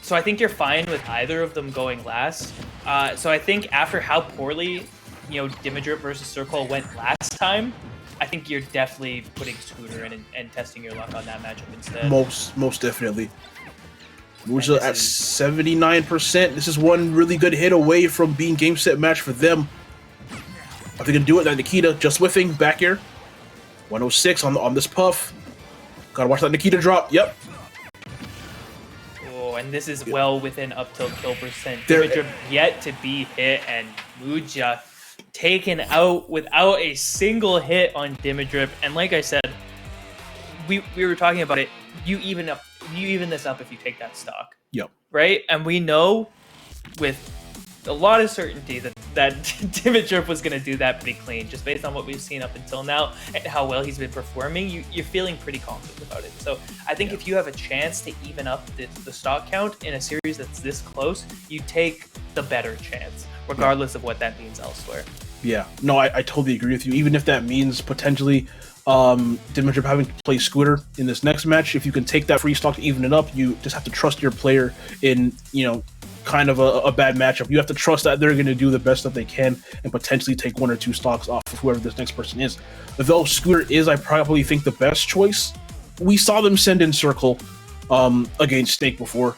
[SPEAKER 2] So I think you're fine with either of them going last. So I think after how poorly, Dimidrip versus Circle went last time, I think you're definitely putting Scooter in and testing your luck on that matchup instead.
[SPEAKER 3] Most definitely. Muja at 79%. This is one really good hit away from being game set match for them. Are they gonna do it? That Nikita just whiffing back here. 106 on this puff. Gotta watch that Nikita drop. Yep.
[SPEAKER 2] Oh, and this is well within up till kill percent.
[SPEAKER 3] There-
[SPEAKER 2] Dimidrip yet to be hit, and Muja taken out without a single hit on Dimidrip. And like I said, we were talking about it. You even this up if you take that stock.
[SPEAKER 3] Yep.
[SPEAKER 2] Right? And we know with a lot of certainty that Dimidrip was going to do that pretty clean, just based on what we've seen up until now and how well he's been performing. You're feeling pretty confident about it. So I think if you have a chance to even up the stock count in a series that's this close, you take the better chance, regardless of what that means elsewhere.
[SPEAKER 3] Yeah. No, I totally agree with you. Even if that means potentially Dimidrip having to play Scooter in this next match, if you can take that free stock to even it up, you just have to trust your player in, kind of a bad matchup. You have to trust that they're going to do the best that they can and potentially take one or two stocks off of whoever this next person is. Though Scooter is, I probably think, the best choice. We saw them send in Circle against Snake before.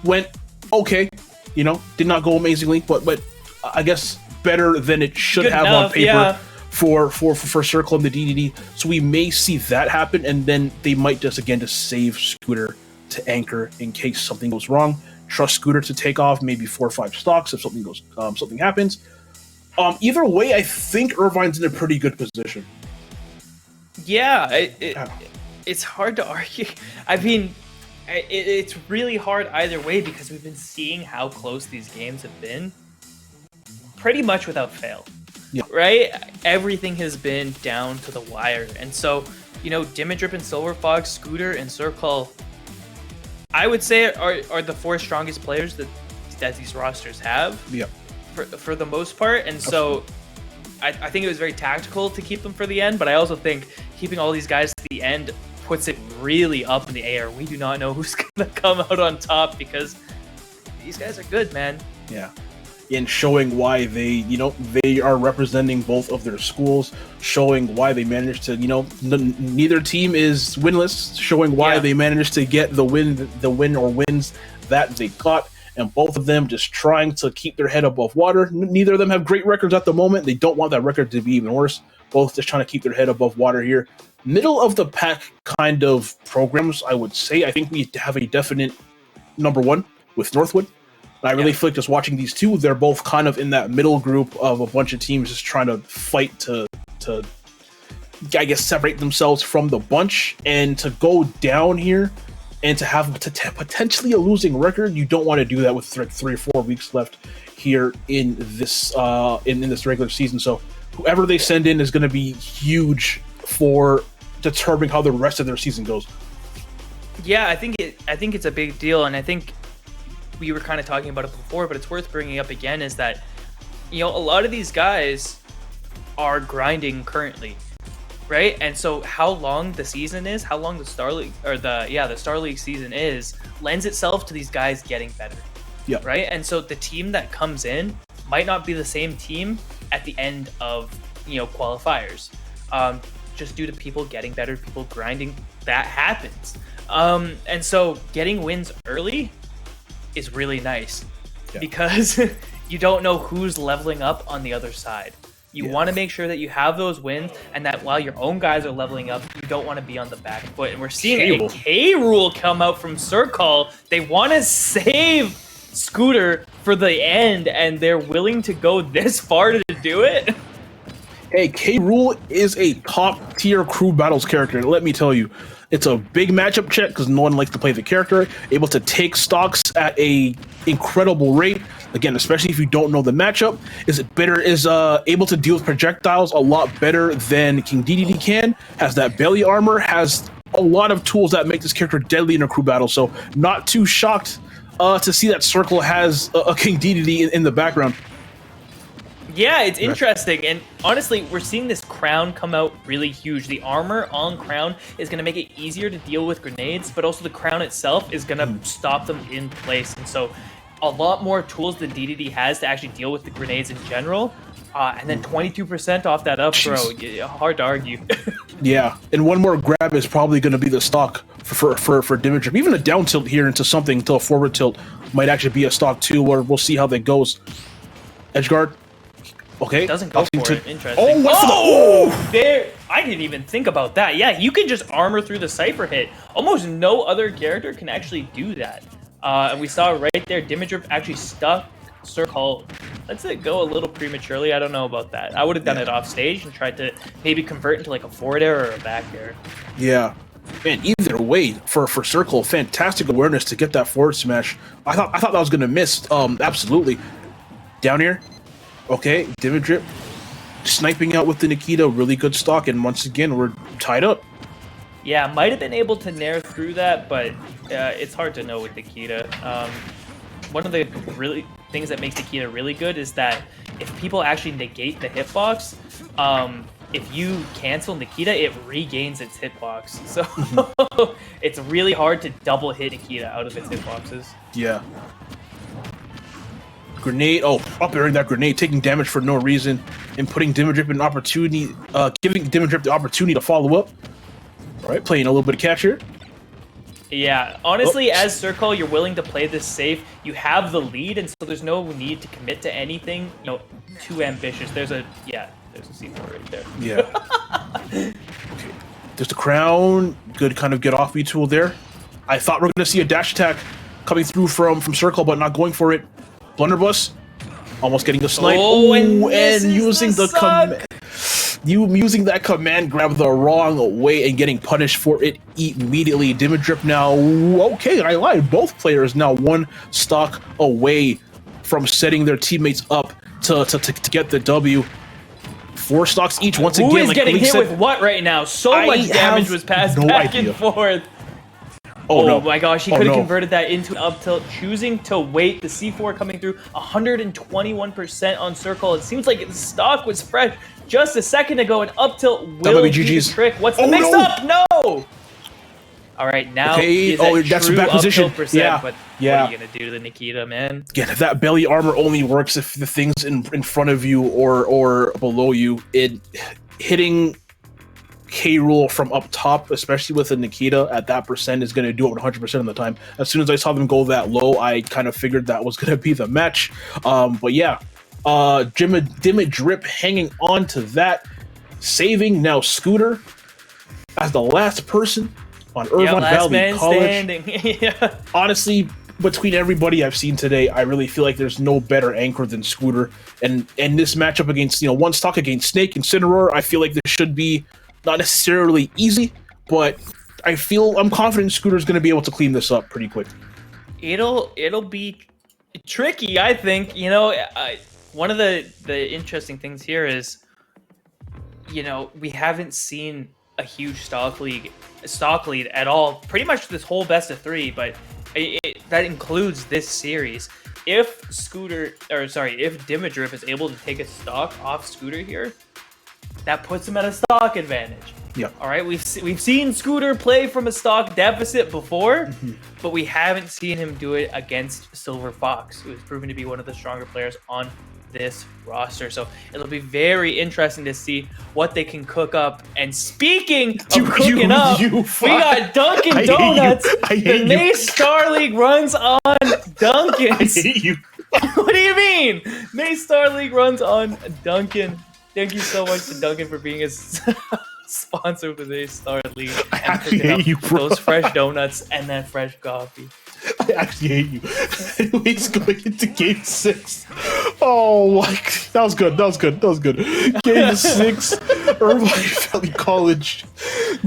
[SPEAKER 3] Went okay, did not go amazingly, but I guess better than it should
[SPEAKER 2] Good
[SPEAKER 3] have
[SPEAKER 2] enough,
[SPEAKER 3] on paper.
[SPEAKER 2] yeah.
[SPEAKER 3] For Circle and the DDD. So we may see that happen, and then they might just save Scooter to Anchor in case something goes wrong. Trust Scooter to take off maybe 4 or 5 stocks if something happens. Either way, I think Irvine's in a pretty good position.
[SPEAKER 2] Yeah, it's hard to argue. I mean, it's really hard either way because we've been seeing how close these games have been pretty much without fail.
[SPEAKER 3] Yeah.
[SPEAKER 2] Right? Everything has been down to the wire. And so, Dimidrip and Silver Fox, Scooter and Circle, I would say are the 4 strongest players that these rosters have.
[SPEAKER 3] Yeah.
[SPEAKER 2] For the most part. And so I think it was very tactical to keep them for the end, but I also think keeping all these guys to the end puts it really up in the air. We do not know who's going to come out on top because these guys are good, man.
[SPEAKER 3] Yeah. In showing why they are representing both of their schools, showing why they managed to, neither team is winless, showing why they managed to get the win or wins that they got, and both of them just trying to keep their head above water. Neither of them have great records at the moment. They don't want that record to be even worse. Both just trying to keep their head above water here. Middle of the pack kind of programs, I would say. I think we have a definite number one with Northwood. I really feel like just watching these two, they're both kind of in that middle group of a bunch of teams just trying to fight to I guess, separate themselves from the bunch. And to go down here and to have potentially a losing record, you don't want to do that with 3 or 4 weeks left here in this in this regular season. So whoever they send in is going to be huge for determining how the rest of their season goes.
[SPEAKER 2] Yeah, I think it's a big deal, and I think we were kind of talking about it before, but it's worth bringing up again, is that, a lot of these guys are grinding currently, right? And so how long the season is, how long the Star League or the Star League season is, lends itself to these guys getting better.
[SPEAKER 3] Yeah.
[SPEAKER 2] Right? And so the team that comes in might not be the same team at the end of, qualifiers. Just due to people getting better, people grinding, that happens. And so getting wins early is really nice because you don't know who's leveling up on the other side. You want to make sure that you have those wins, and that while your own guys are leveling up, you don't want to be on the back foot. And we're seeing a K rule come out from Circle. They want to save Scooter for the end, and they're willing to go this far to do it.
[SPEAKER 3] Hey, K Rule is a top tier crew battles character. Let me tell you, it's a big matchup check because no one likes to play the character. Able to take stocks at a incredible rate. Again, especially if you don't know the matchup, is able to deal with projectiles a lot better than King DDD can. Has that belly armor, has a lot of tools that make this character deadly in a crew battle. So not too shocked to see that Circle has a King Dedede in the background.
[SPEAKER 2] Yeah, it's interesting, and honestly, we're seeing this crown come out really huge. The armor on crown is going to make it easier to deal with grenades, but also the crown itself is going to stop them in place, and so a lot more tools than Dedede has to actually deal with the grenades in general. And then 22% off that up throw, hard to argue.
[SPEAKER 3] Yeah, and one more grab is probably going to be the stock for Dimidrip. Even a down tilt here into something, until a forward tilt might actually be a stock too, where we'll see how that goes. Edgeguard. Okay.
[SPEAKER 2] Doesn't go for it. Interesting.
[SPEAKER 3] Oh,
[SPEAKER 2] there! I didn't even think about that. Yeah, you can just armor through the Cypher hit. Almost no other character can actually do that. And we saw right there, Dimidrip actually stuck Circle. Let's it go a little prematurely. I don't know about that. I would have done it off stage and tried to maybe convert into like a forward air or a back air.
[SPEAKER 3] Yeah. Man, either way, for Circle, fantastic awareness to get that forward smash. I thought that was gonna miss. Absolutely. Down here. Okay, Dimidrip sniping out with the Nikita, really good stock, and once again we're tied up.
[SPEAKER 2] Yeah, might have been able to nair through that, but it's hard to know with Nikita. One of the really things that makes Nikita really good is that if people actually negate the hitbox, if you cancel Nikita, it regains its hitbox. So it's really hard to double hit Nikita out of its hitboxes.
[SPEAKER 3] Yeah. Grenade, up airing that grenade, taking damage for no reason, and putting Dimidrip an opportunity, giving Dimidrip the opportunity to follow up. All right, playing a little bit of catcher.
[SPEAKER 2] Yeah, honestly, as Circle, you're willing to play this safe. You have the lead, and so there's no need to commit to anything, too ambitious. There's a C4 right there.
[SPEAKER 3] Yeah. Okay. There's the crown. Good kind of get off me tool there. I thought we were going to see a dash attack coming through from Circle, but not going for it. Blunderbuss, almost getting the snipe. And using using that command grab the wrong way and getting punished for it immediately. Dimidrip now, okay, I lied. Both players now one stock away from setting their teammates up to get the W. 4 stocks each once again.
[SPEAKER 2] Who is getting hit with what right now? So much damage was passed back and forth. Oh my gosh, he could have converted that into an up tilt, choosing to wait. The C4 coming through, 121% on Circle. It seems like the stock was fresh just a second ago, and up tilt will be the trick. What's the mix up? No! All right, now he's at
[SPEAKER 3] that's
[SPEAKER 2] true
[SPEAKER 3] bad position.
[SPEAKER 2] Up tilt percent, but what are you going to do to the Nikita, man?
[SPEAKER 3] Yeah, that belly armor only works if the thing's in front of you or below you. It hitting K rule from up top, especially with a Nikita at that percent, is going to do it 100% of the time. As soon as I saw them go that low, I kind of figured that was going to be the match. But yeah, Dimidrip hanging on to that, saving now Scooter as the last person on Irvine Valley College.
[SPEAKER 2] Yeah.
[SPEAKER 3] Honestly, between everybody I've seen today, I really feel like there's no better anchor than Scooter. And this matchup against, one stock against Snake and Cineroar, I feel like this should be not necessarily easy, but I'm confident Scooter's going to be able to clean this up pretty quick.
[SPEAKER 2] It'll be tricky, I think. One of the interesting things here is, we haven't seen a huge stock lead at all. Pretty much this whole best of 3, but that includes this series. If Dimidrip is able to take a stock off Scooter here, that puts him at a stock advantage.
[SPEAKER 3] Yeah.
[SPEAKER 2] All right. We've seen Scooter play from a stock deficit before, but we haven't seen him do it against Silver Fox, who has proven to be one of the stronger players on this roster. So it'll be very interesting to see what they can cook up. And speaking of cooking up, we got Dunkin' Donuts. The May Star League runs on Dunkin's.
[SPEAKER 3] I hate you.
[SPEAKER 2] What do you mean? May Star League runs on Dunkin'. Thank you so much to Dunkin' for being a sponsor of the May Star League.
[SPEAKER 3] I actually hate you, bro.
[SPEAKER 2] Those fresh donuts and that fresh coffee.
[SPEAKER 3] I actually hate you. Anyways, going into Game 6. Oh my, that was good. Game 6, Irvine Valley College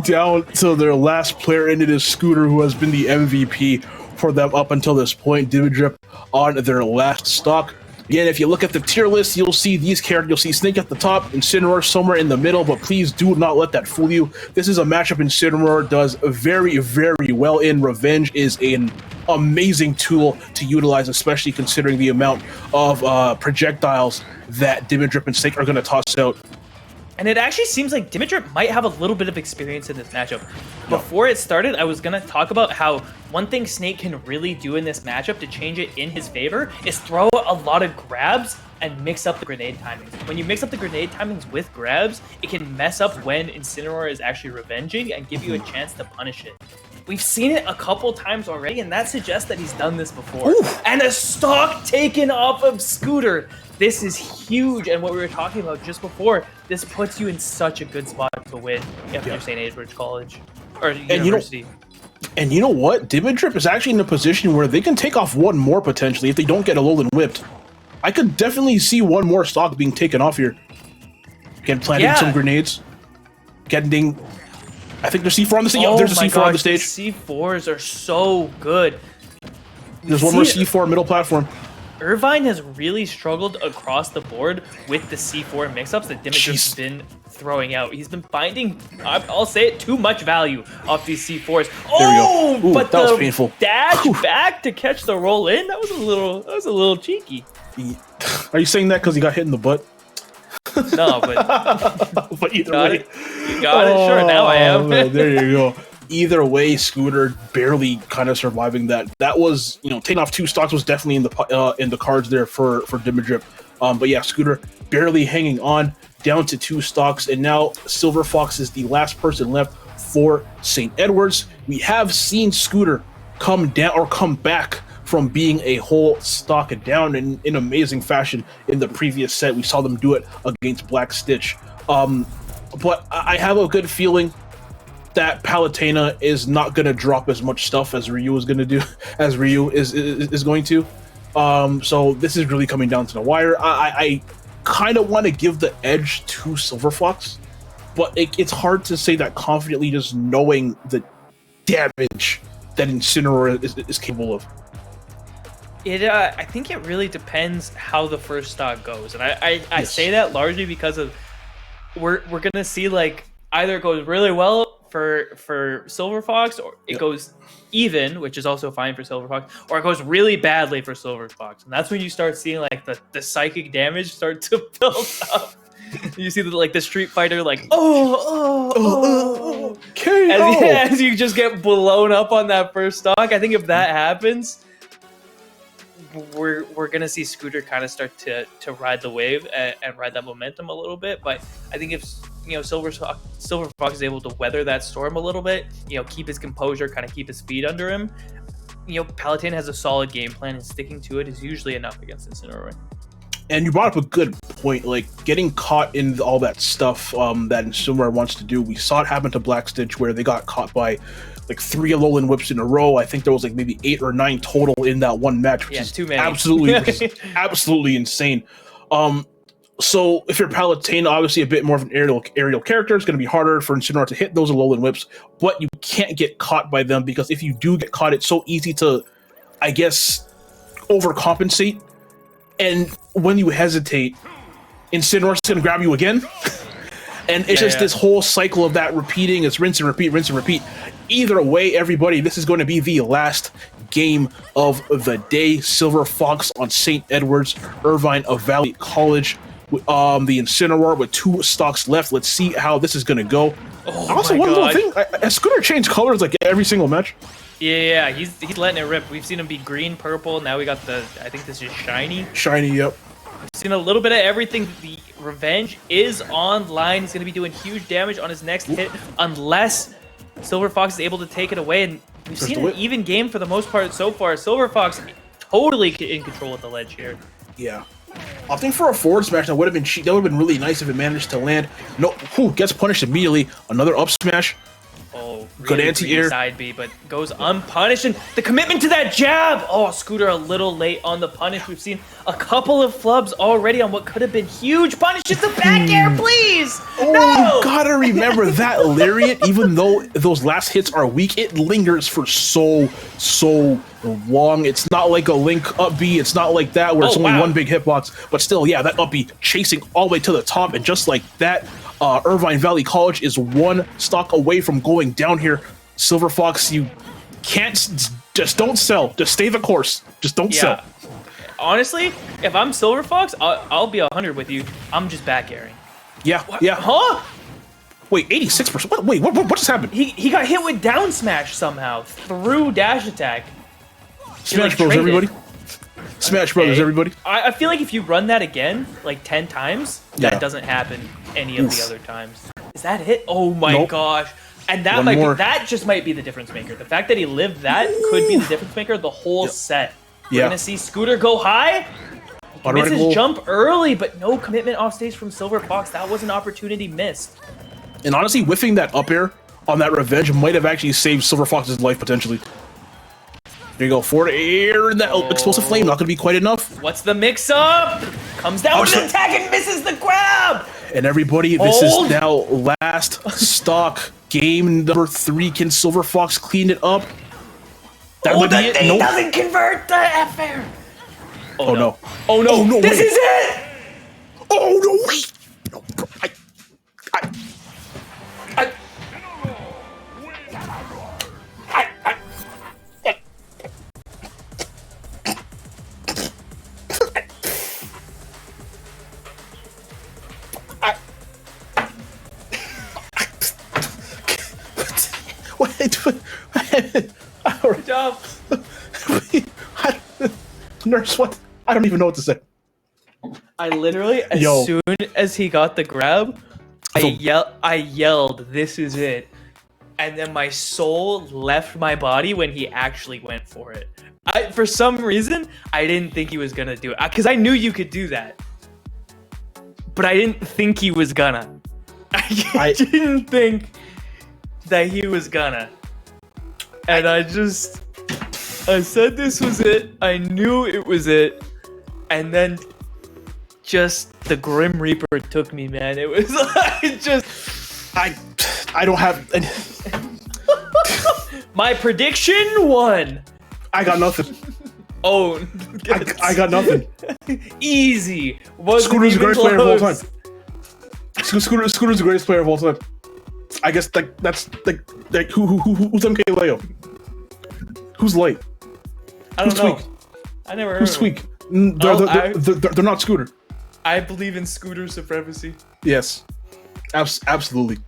[SPEAKER 3] down to their last player, and it is Scooter, who has been the MVP for them up until this point. Dimidrip on their last stock. Again, if you look at the tier list, you'll see these characters. You'll see Snake at the top, Incineroar somewhere in the middle, but please do not let that fool you. This is a matchup Incineroar does very, very well in. Revenge is an amazing tool to utilize, especially considering the amount of projectiles that Dimidrip and Snake are going to toss out.
[SPEAKER 2] And it actually seems like Dimidrip might have a little bit of experience in this matchup. Before it started, I was going to talk about how one thing Snake can really do in this matchup to change it in his favor is throw a lot of grabs and mix up the grenade timings. When you mix up the grenade timings with grabs, it can mess up when Incineroar is actually revenging and give you a chance to punish it. We've seen it a couple times already, and that suggests that he's done this before. Ooh. And a stock taken off of Scooter. This is huge, and what we were talking about just before, this puts you in such a good spot to win if you're St. Edward's College or University.
[SPEAKER 3] And you know what? Dimidrip is actually in a position where they can take off one more potentially if they don't get Alolan whipped. I could definitely see one more stock being taken off here. Again, planting some grenades. Getting... I think there's C4 on the stage.
[SPEAKER 2] Oh,
[SPEAKER 3] there's a C4 on the stage.
[SPEAKER 2] The C4s are so good.
[SPEAKER 3] There's one more C4 middle platform.
[SPEAKER 2] Irvine has really struggled across the board with the C4 mix-ups that Dimidrip's been throwing out. He's been finding, I'll say it, too much value off these C4s.
[SPEAKER 3] There we go. Ooh,
[SPEAKER 2] but
[SPEAKER 3] that
[SPEAKER 2] the
[SPEAKER 3] was painful.
[SPEAKER 2] Dash back to catch the roll in, that was a little cheeky.
[SPEAKER 3] Are you saying that because he got hit in the butt?
[SPEAKER 2] No, but
[SPEAKER 3] but either
[SPEAKER 2] got
[SPEAKER 3] way,
[SPEAKER 2] it. You got it. Sure, now I am.
[SPEAKER 3] Man, there you go. Either way, Scooter barely kind of surviving that. That was, taking off 2 stocks was definitely in the cards there for Dimidrip. But yeah, Scooter barely hanging on, down to 2 stocks, and now Silver Fox is the last person left for St. Edward's. We have seen Scooter come down or come back from being a whole stock down in amazing fashion in the previous set. We saw them do it against Black Stitch. But I have a good feeling that Palutena is not going to drop as much stuff as Ryu is going to do, as Ryu is going to. So this is really coming down to the wire. I kind of want to give the edge to Silver Fox, but it's hard to say that confidently just knowing the damage that Incineroar is capable of.
[SPEAKER 2] I think it really depends how the first stock goes, and I say that largely because of we're gonna see like either it goes really well for Silver Fox, or it goes even, which is also fine for Silver Fox, or it goes really badly for Silver Fox, and that's when you start seeing like the psychic damage start to build up. You see the Street Fighter as you just get blown up on that first stock. I think if that happens, we're gonna see Scooter kind of start to ride the wave and ride that momentum a little bit. But I think if Silver Fox is able to weather that storm a little bit, keep his composure, kind of keep his feet under him, Palutena has a solid game plan, and sticking to it is usually enough against Incineroar.
[SPEAKER 3] And you brought up a good point, like getting caught in all that stuff that Incineroar wants to do. We saw it happen to Black Stitch where they got caught by like 3 Alolan whips in a row. I think there was like maybe 8 or 9 total in that one match, which is
[SPEAKER 2] too many.
[SPEAKER 3] absolutely insane. So if you're Palutena, obviously a bit more of an aerial character, it's going to be harder for Incineroar to hit those Alolan whips, but you can't get caught by them, because if you do get caught, it's so easy to, I guess, overcompensate. And when you hesitate, Incineroar's going to grab you again. And it's just this whole cycle of that repeating. It's rinse and repeat, rinse and repeat. Either way, everybody, this is going to be the last game of the day. Silver Fox on St. Edward's, Irvine of Valley College. The Incineroar with 2 stocks left. Let's see how this is going to go. Also, one little thing. Has Scooter changed colors like every single match?
[SPEAKER 2] Yeah, he's letting it rip. We've seen him be green, purple. Now we got I think this is shiny.
[SPEAKER 3] Shiny, yep.
[SPEAKER 2] We've seen a little bit of everything. The Revenge is online. He's going to be doing huge damage on his next hit unless Silver Fox is able to take it away. And we've seen an even game for the most part so far. Silver Fox totally in control of the ledge here.
[SPEAKER 3] Yeah. I think for a forward smash, that would have been cheap. That would have been really nice if it managed to land. No, gets punished immediately. Another up smash.
[SPEAKER 2] Oh, really
[SPEAKER 3] good anti-air.
[SPEAKER 2] Side B, but goes unpunished. And the commitment to that jab. Oh, Scooter a little late on the punish. We've seen a couple of flubs already on what could have been huge punishes. The back air, please.
[SPEAKER 3] Oh,
[SPEAKER 2] no!
[SPEAKER 3] You gotta remember that lariat, even though those last hits are weak, it lingers for so long. It's not like a Link up B. It's not like that where it's only one big hitbox. But still, yeah, that up B chasing all the way to the top, and just like that, Irvine Valley College is one stock away from going down here. Silver Fox, you can't just don't sell. Just stay the course. Just don't sell.
[SPEAKER 2] Honestly, if I'm Silver Fox, I'll be 100 with you. I'm just back airing.
[SPEAKER 3] Yeah, yeah.
[SPEAKER 2] Huh?
[SPEAKER 3] Wait, 86%. Wait, what just happened?
[SPEAKER 2] He got hit with down smash somehow through dash attack.
[SPEAKER 3] Smash Bros, everybody. Smash Brothers, everybody.
[SPEAKER 2] I feel like if you run that again, like 10 times, that doesn't happen any of the other times. Is that it? Oh my gosh. And that that just might be the difference maker. The fact that he lived that could be the difference maker the whole set. We're gonna see Scooter go high. He misses his jump early, but no commitment off stage from Silver Fox. That was an opportunity missed.
[SPEAKER 3] And honestly, whiffing that up air on that revenge might have actually saved Silver Fox's life potentially. There you go, forward air and that explosive flame, not gonna be quite enough.
[SPEAKER 2] What's the mix-up? Comes down with an attack and misses the grab!
[SPEAKER 3] And everybody, this is now last stock. Game number 3. Can Silver Fox clean it up? That would be it.
[SPEAKER 2] He doesn't convert the F air!
[SPEAKER 3] Oh no.
[SPEAKER 2] Oh no, this is it!
[SPEAKER 3] Oh no, wait! No,
[SPEAKER 2] Good job.
[SPEAKER 3] Nurse, what? I don't even know what to say.
[SPEAKER 2] I literally, as soon as he got the grab, I yelled, "This is it!" And then my soul left my body when he actually went for it. For some reason, I didn't think he was gonna do it because I knew you could do that, but I didn't think he was gonna. I didn't think that he was gonna, and I said this was it. I knew it was it, and then just the Grim Reaper took me, man. It was like
[SPEAKER 3] I don't have any...
[SPEAKER 2] My prediction won.
[SPEAKER 3] I got nothing.
[SPEAKER 2] Oh,
[SPEAKER 3] I got nothing.
[SPEAKER 2] Easy.
[SPEAKER 3] Scooter's the greatest player of all time. Scooter's the greatest player of all time. I guess that's who's MK Leo? Who's light?
[SPEAKER 2] I don't know. I never heard.
[SPEAKER 3] Who's Tweak? They're not Scooter.
[SPEAKER 2] I believe in Scooter supremacy.
[SPEAKER 3] Yes, absolutely.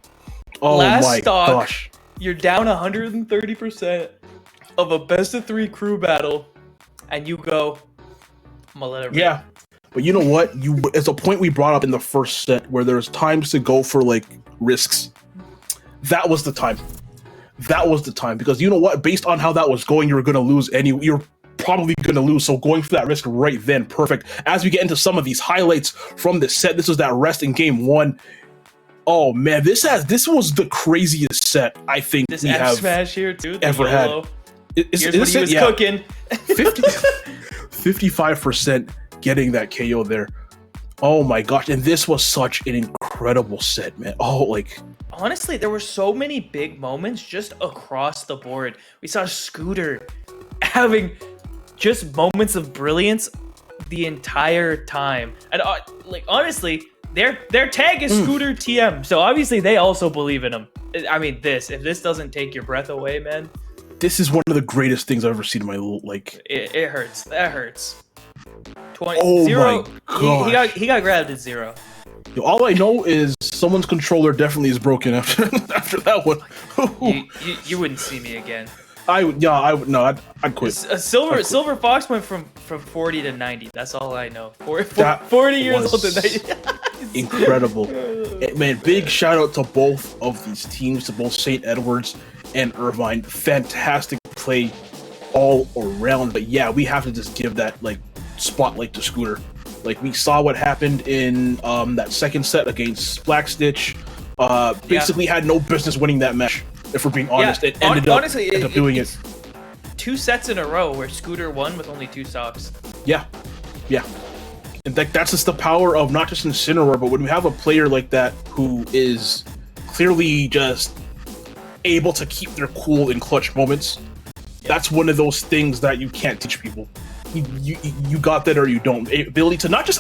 [SPEAKER 3] Oh
[SPEAKER 2] Last
[SPEAKER 3] my
[SPEAKER 2] stock,
[SPEAKER 3] gosh!
[SPEAKER 2] You're down 130% of a best of 3 crew battle, and you go, I'm gonna let it rip.
[SPEAKER 3] Yeah, but you know what? It's a point we brought up in the first set where there's times to go for like risks. That was the time. That was the time, because you know what? Based on how that was going, you were going to lose you're probably going to lose. So going for that risk right then, perfect. As we get into some of these highlights from this set, this was that rest in game 1. Oh man, this was the craziest set I think
[SPEAKER 2] this
[SPEAKER 3] we have
[SPEAKER 2] smash here too,
[SPEAKER 3] ever had.
[SPEAKER 2] Here's what he was cooking.
[SPEAKER 3] 55% getting that KO there. Oh my gosh, and this was such an incredible set, man.
[SPEAKER 2] Honestly, there were so many big moments just across the board. We saw Scooter having just moments of brilliance the entire time. And honestly, their tag is Scooter TM. So obviously they also believe in him. I mean, if this doesn't take your breath away, man.
[SPEAKER 3] This is one of the greatest things I've ever seen in my life.
[SPEAKER 2] It hurts. That hurts. 20
[SPEAKER 3] oh
[SPEAKER 2] 0.
[SPEAKER 3] My God.
[SPEAKER 2] He got grabbed at 0.
[SPEAKER 3] All I know is someone's controller definitely is broken after that one.
[SPEAKER 2] you wouldn't see me again.
[SPEAKER 3] I'd quit.
[SPEAKER 2] Silver Fox went from 40 to 90. That's all I know. 40 years old to 90.
[SPEAKER 3] Incredible. Man, big shout out to both of these teams, to both St. Edwards and Irvine. Fantastic play all around. But yeah, we have to just give that spotlight to Scooter. We saw what happened in that second set against Black Stitch. Basically had no business winning that match, if we're being honest. It ended up doing it.
[SPEAKER 2] 2 sets in a row where Scooter won with only 2 stocks.
[SPEAKER 3] Yeah. And that's just the power of not just Incineroar, but when we have a player like that who is clearly just able to keep their cool in clutch moments, That's one of those things that you can't teach people. You got that or you don't. Ability to not just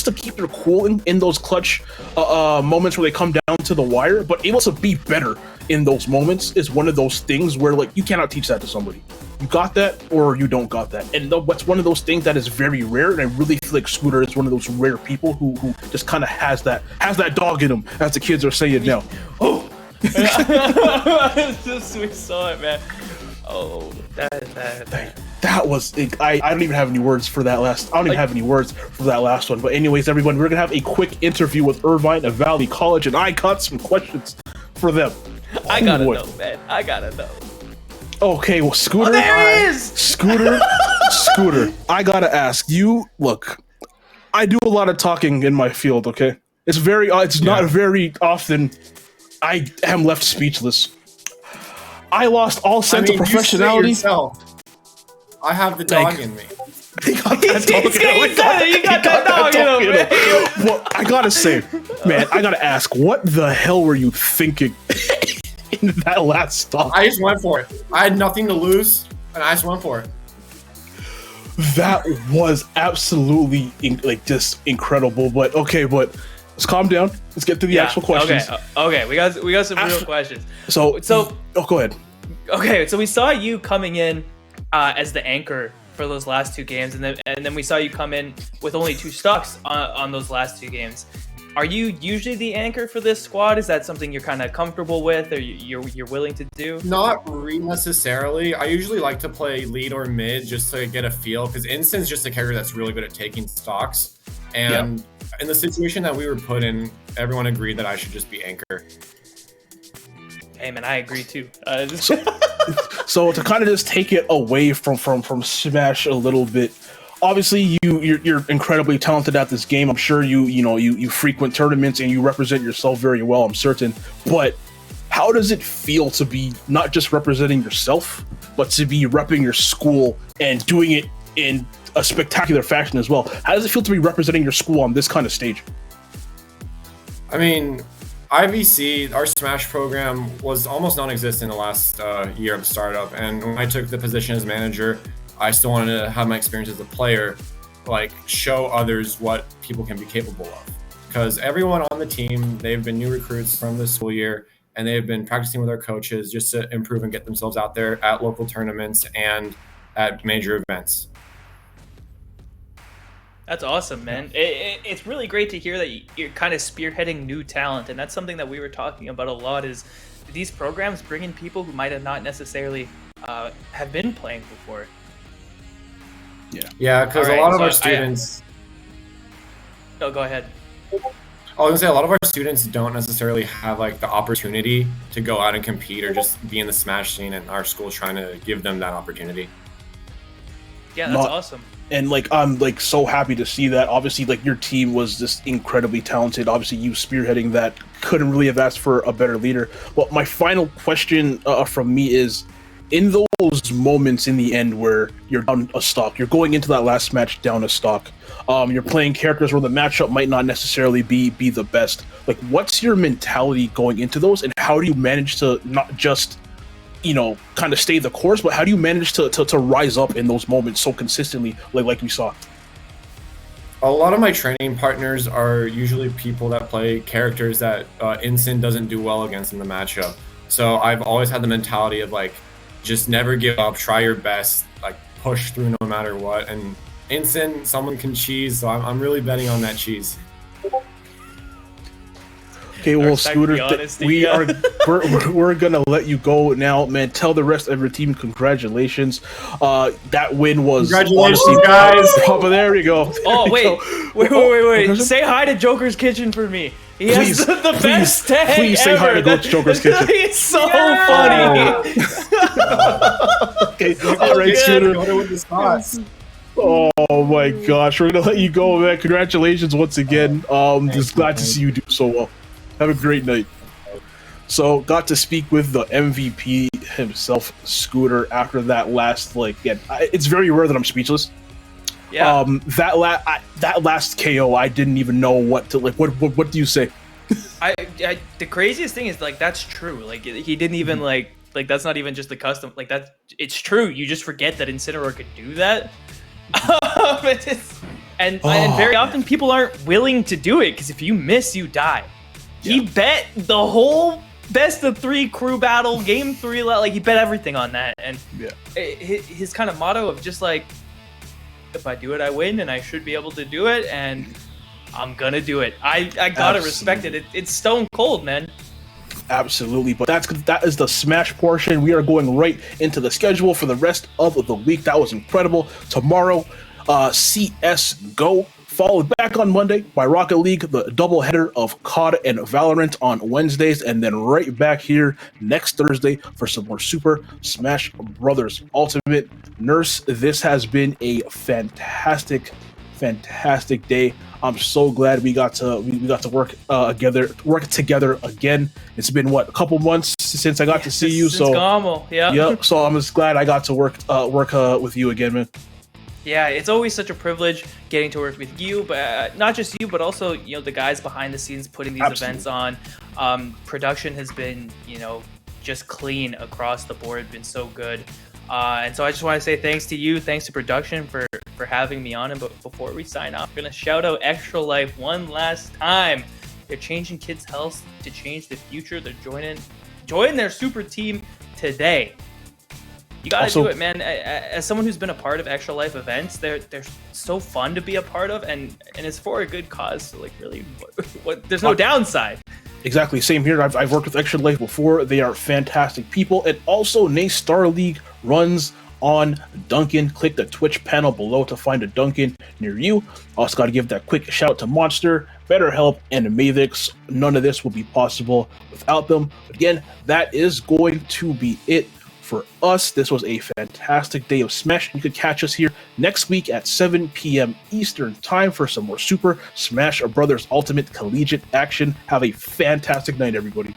[SPEAKER 3] to keep their cool in those clutch moments where they come down to the wire, but able to be better in those moments is one of those things where like you cannot teach that to somebody. You got that or you don't got that. And what's one of those things that is very rare, and I really feel like Scooter is one of those rare people who just kind of has that dog in him, as the kids are saying now. Oh,
[SPEAKER 2] Just we saw it, man. Oh,
[SPEAKER 3] that was I don't even have any words for that last. I don't even have any words for that last one. But anyways, everyone, we're gonna have a quick interview with Irvine of Valley College, and I got some questions for them.
[SPEAKER 2] I gotta know, man. I gotta know.
[SPEAKER 3] Okay, well, Scooter.
[SPEAKER 2] Oh, there he is!
[SPEAKER 3] Scooter. I gotta ask you. Look, I do a lot of talking in my field. Okay, it's not very often I am left speechless. I lost all sense of professionality.
[SPEAKER 9] I have the dog in me.
[SPEAKER 3] You got that dog in him. Well, I gotta say, man, I gotta ask, what the hell were you thinking in that last stop?
[SPEAKER 9] I just went for it. I had nothing to lose, and I just went for it.
[SPEAKER 3] That was absolutely just incredible. But let's calm down. Let's get to the actual questions.
[SPEAKER 2] Okay. We got some real questions.
[SPEAKER 3] So go ahead.
[SPEAKER 2] Okay, so we saw you coming in as the anchor for those last two games, and then we saw you come in with only 2 stocks on those last 2 games. Are you usually the anchor for this squad? Is that something you're kind of comfortable with, or you're willing to do?
[SPEAKER 9] Not really necessarily. I usually like to play lead or mid just to get a feel, because Instin's just a character that's really good at taking stocks. And in the situation that we were put in, everyone agreed that I should just be anchor.
[SPEAKER 2] Hey man, I agree too.
[SPEAKER 3] So to kind of just take it away from Smash a little bit, obviously you're incredibly talented at this game. I'm sure you frequent tournaments and you represent yourself very well, I'm certain. But how does it feel to be not just representing yourself, but to be repping your school and doing it in a spectacular fashion as well? How does it feel to be representing your school on this kind of stage?
[SPEAKER 9] I mean, IVC, our Smash program, was almost non-existent the last year of startup, and when I took the position as manager, I still wanted to have my experience as a player, like show others what people can be capable of. Because everyone on the team, they've been new recruits from this school year, and they've been practicing with our coaches just to improve and get themselves out there at local tournaments and at major events.
[SPEAKER 2] That's awesome, man. It's really great to hear that you're kind of spearheading new talent, and that's something that we were talking about a lot, is these programs bring in people who might have not necessarily have been playing before.
[SPEAKER 9] Yeah, because a lot of our students...
[SPEAKER 2] No, go ahead.
[SPEAKER 9] I was gonna say, a lot of our students don't necessarily have like the opportunity to go out and compete or just be in the Smash scene, and our school's trying to give them that opportunity.
[SPEAKER 2] Yeah, that's awesome.
[SPEAKER 3] And I'm so happy to see that. Obviously, your team was just incredibly talented. Obviously, you spearheading that, couldn't really have asked for a better leader. But my final question from me is, in those moments in the end where you're down a stock, you're going into that last match down a stock, you're playing characters where the matchup might not necessarily be the best. What's your mentality going into those, and how do you manage to not just kind of stay the course, but how do you manage to rise up in those moments so consistently, like we saw?
[SPEAKER 9] A lot of my training partners are usually people that play characters that Instant doesn't do well against in the matchup. So I've always had the mentality of just never give up, try your best, push through no matter what. And Instant, someone can cheese, so I'm really betting on that cheese. Okay, well, Scooter, we're gonna let you go now, man. Tell the rest of your team congratulations. That win was
[SPEAKER 2] congratulations, guys.
[SPEAKER 3] Oh, there you go.
[SPEAKER 2] Oh, wait. Say hi to Joker's Kitchen for me. He has the best tag
[SPEAKER 3] Please say hi to Joker's Kitchen.
[SPEAKER 2] He's so funny.
[SPEAKER 3] Okay, all right, Scooter. Oh my gosh, we're gonna let you go, man. Congratulations once again. Just glad to see you do so well. Have a great night. So, got to speak with the MVP himself, Scooter, after that last, it's very rare that I'm speechless.
[SPEAKER 2] Yeah.
[SPEAKER 3] That last KO, I didn't even know what to, what do you say?
[SPEAKER 2] The craziest thing is, that's true. He didn't even, Like that's not even just the custom. Like that's it's true. You just forget that Incineroar could do that. And very often people aren't willing to do it because if you miss, you die. He bet the whole best of 3 crew battle, game 3, like he bet everything on that. And his kind of motto of just like, if I do it, I win, and I should be able to do it, and I'm gonna do it. I gotta respect it. It's stone cold, man.
[SPEAKER 3] Absolutely, but that is the Smash portion. We are going right into the schedule for the rest of the week. That was incredible. Tomorrow, CS:GO, followed back on Monday by Rocket League, the doubleheader of COD and Valorant on Wednesdays, and then right back here next Thursday for some more Super Smash Brothers Ultimate. Nurse, this has been a fantastic day. I'm so glad we got to work together again. It's been a couple months since I got to see you. So so I'm just glad I got to work with you again, man.
[SPEAKER 2] Yeah, it's always such a privilege getting to work with you, but not just you, but also the guys behind the scenes putting these events on. Production has been just clean across the board, been so good. And so I just want to say thanks to you, thanks to production for having me on. And before we sign off, I'm going to shout out Extra Life one last time. They're changing kids' health to change the future. They're join their super team today. You got to do it, man. As someone who's been a part of Extra Life events, they're so fun to be a part of, and it's for a good cause. So like really, there's no downside.
[SPEAKER 3] Exactly, same here. I've worked with Extra Life before. They are fantastic people. And also, Nay Star League runs on Duncan. Click the Twitch panel below to find a Duncan near you. Also got to give that quick shout to Monster, BetterHelp, and Mavix. None of this would be possible without them. Again, that is going to be it for us. This was a fantastic day of Smash. You could catch us here next week at 7 p.m. Eastern time for some more Super Smash Brothers Ultimate Collegiate action. Have a fantastic night, everybody.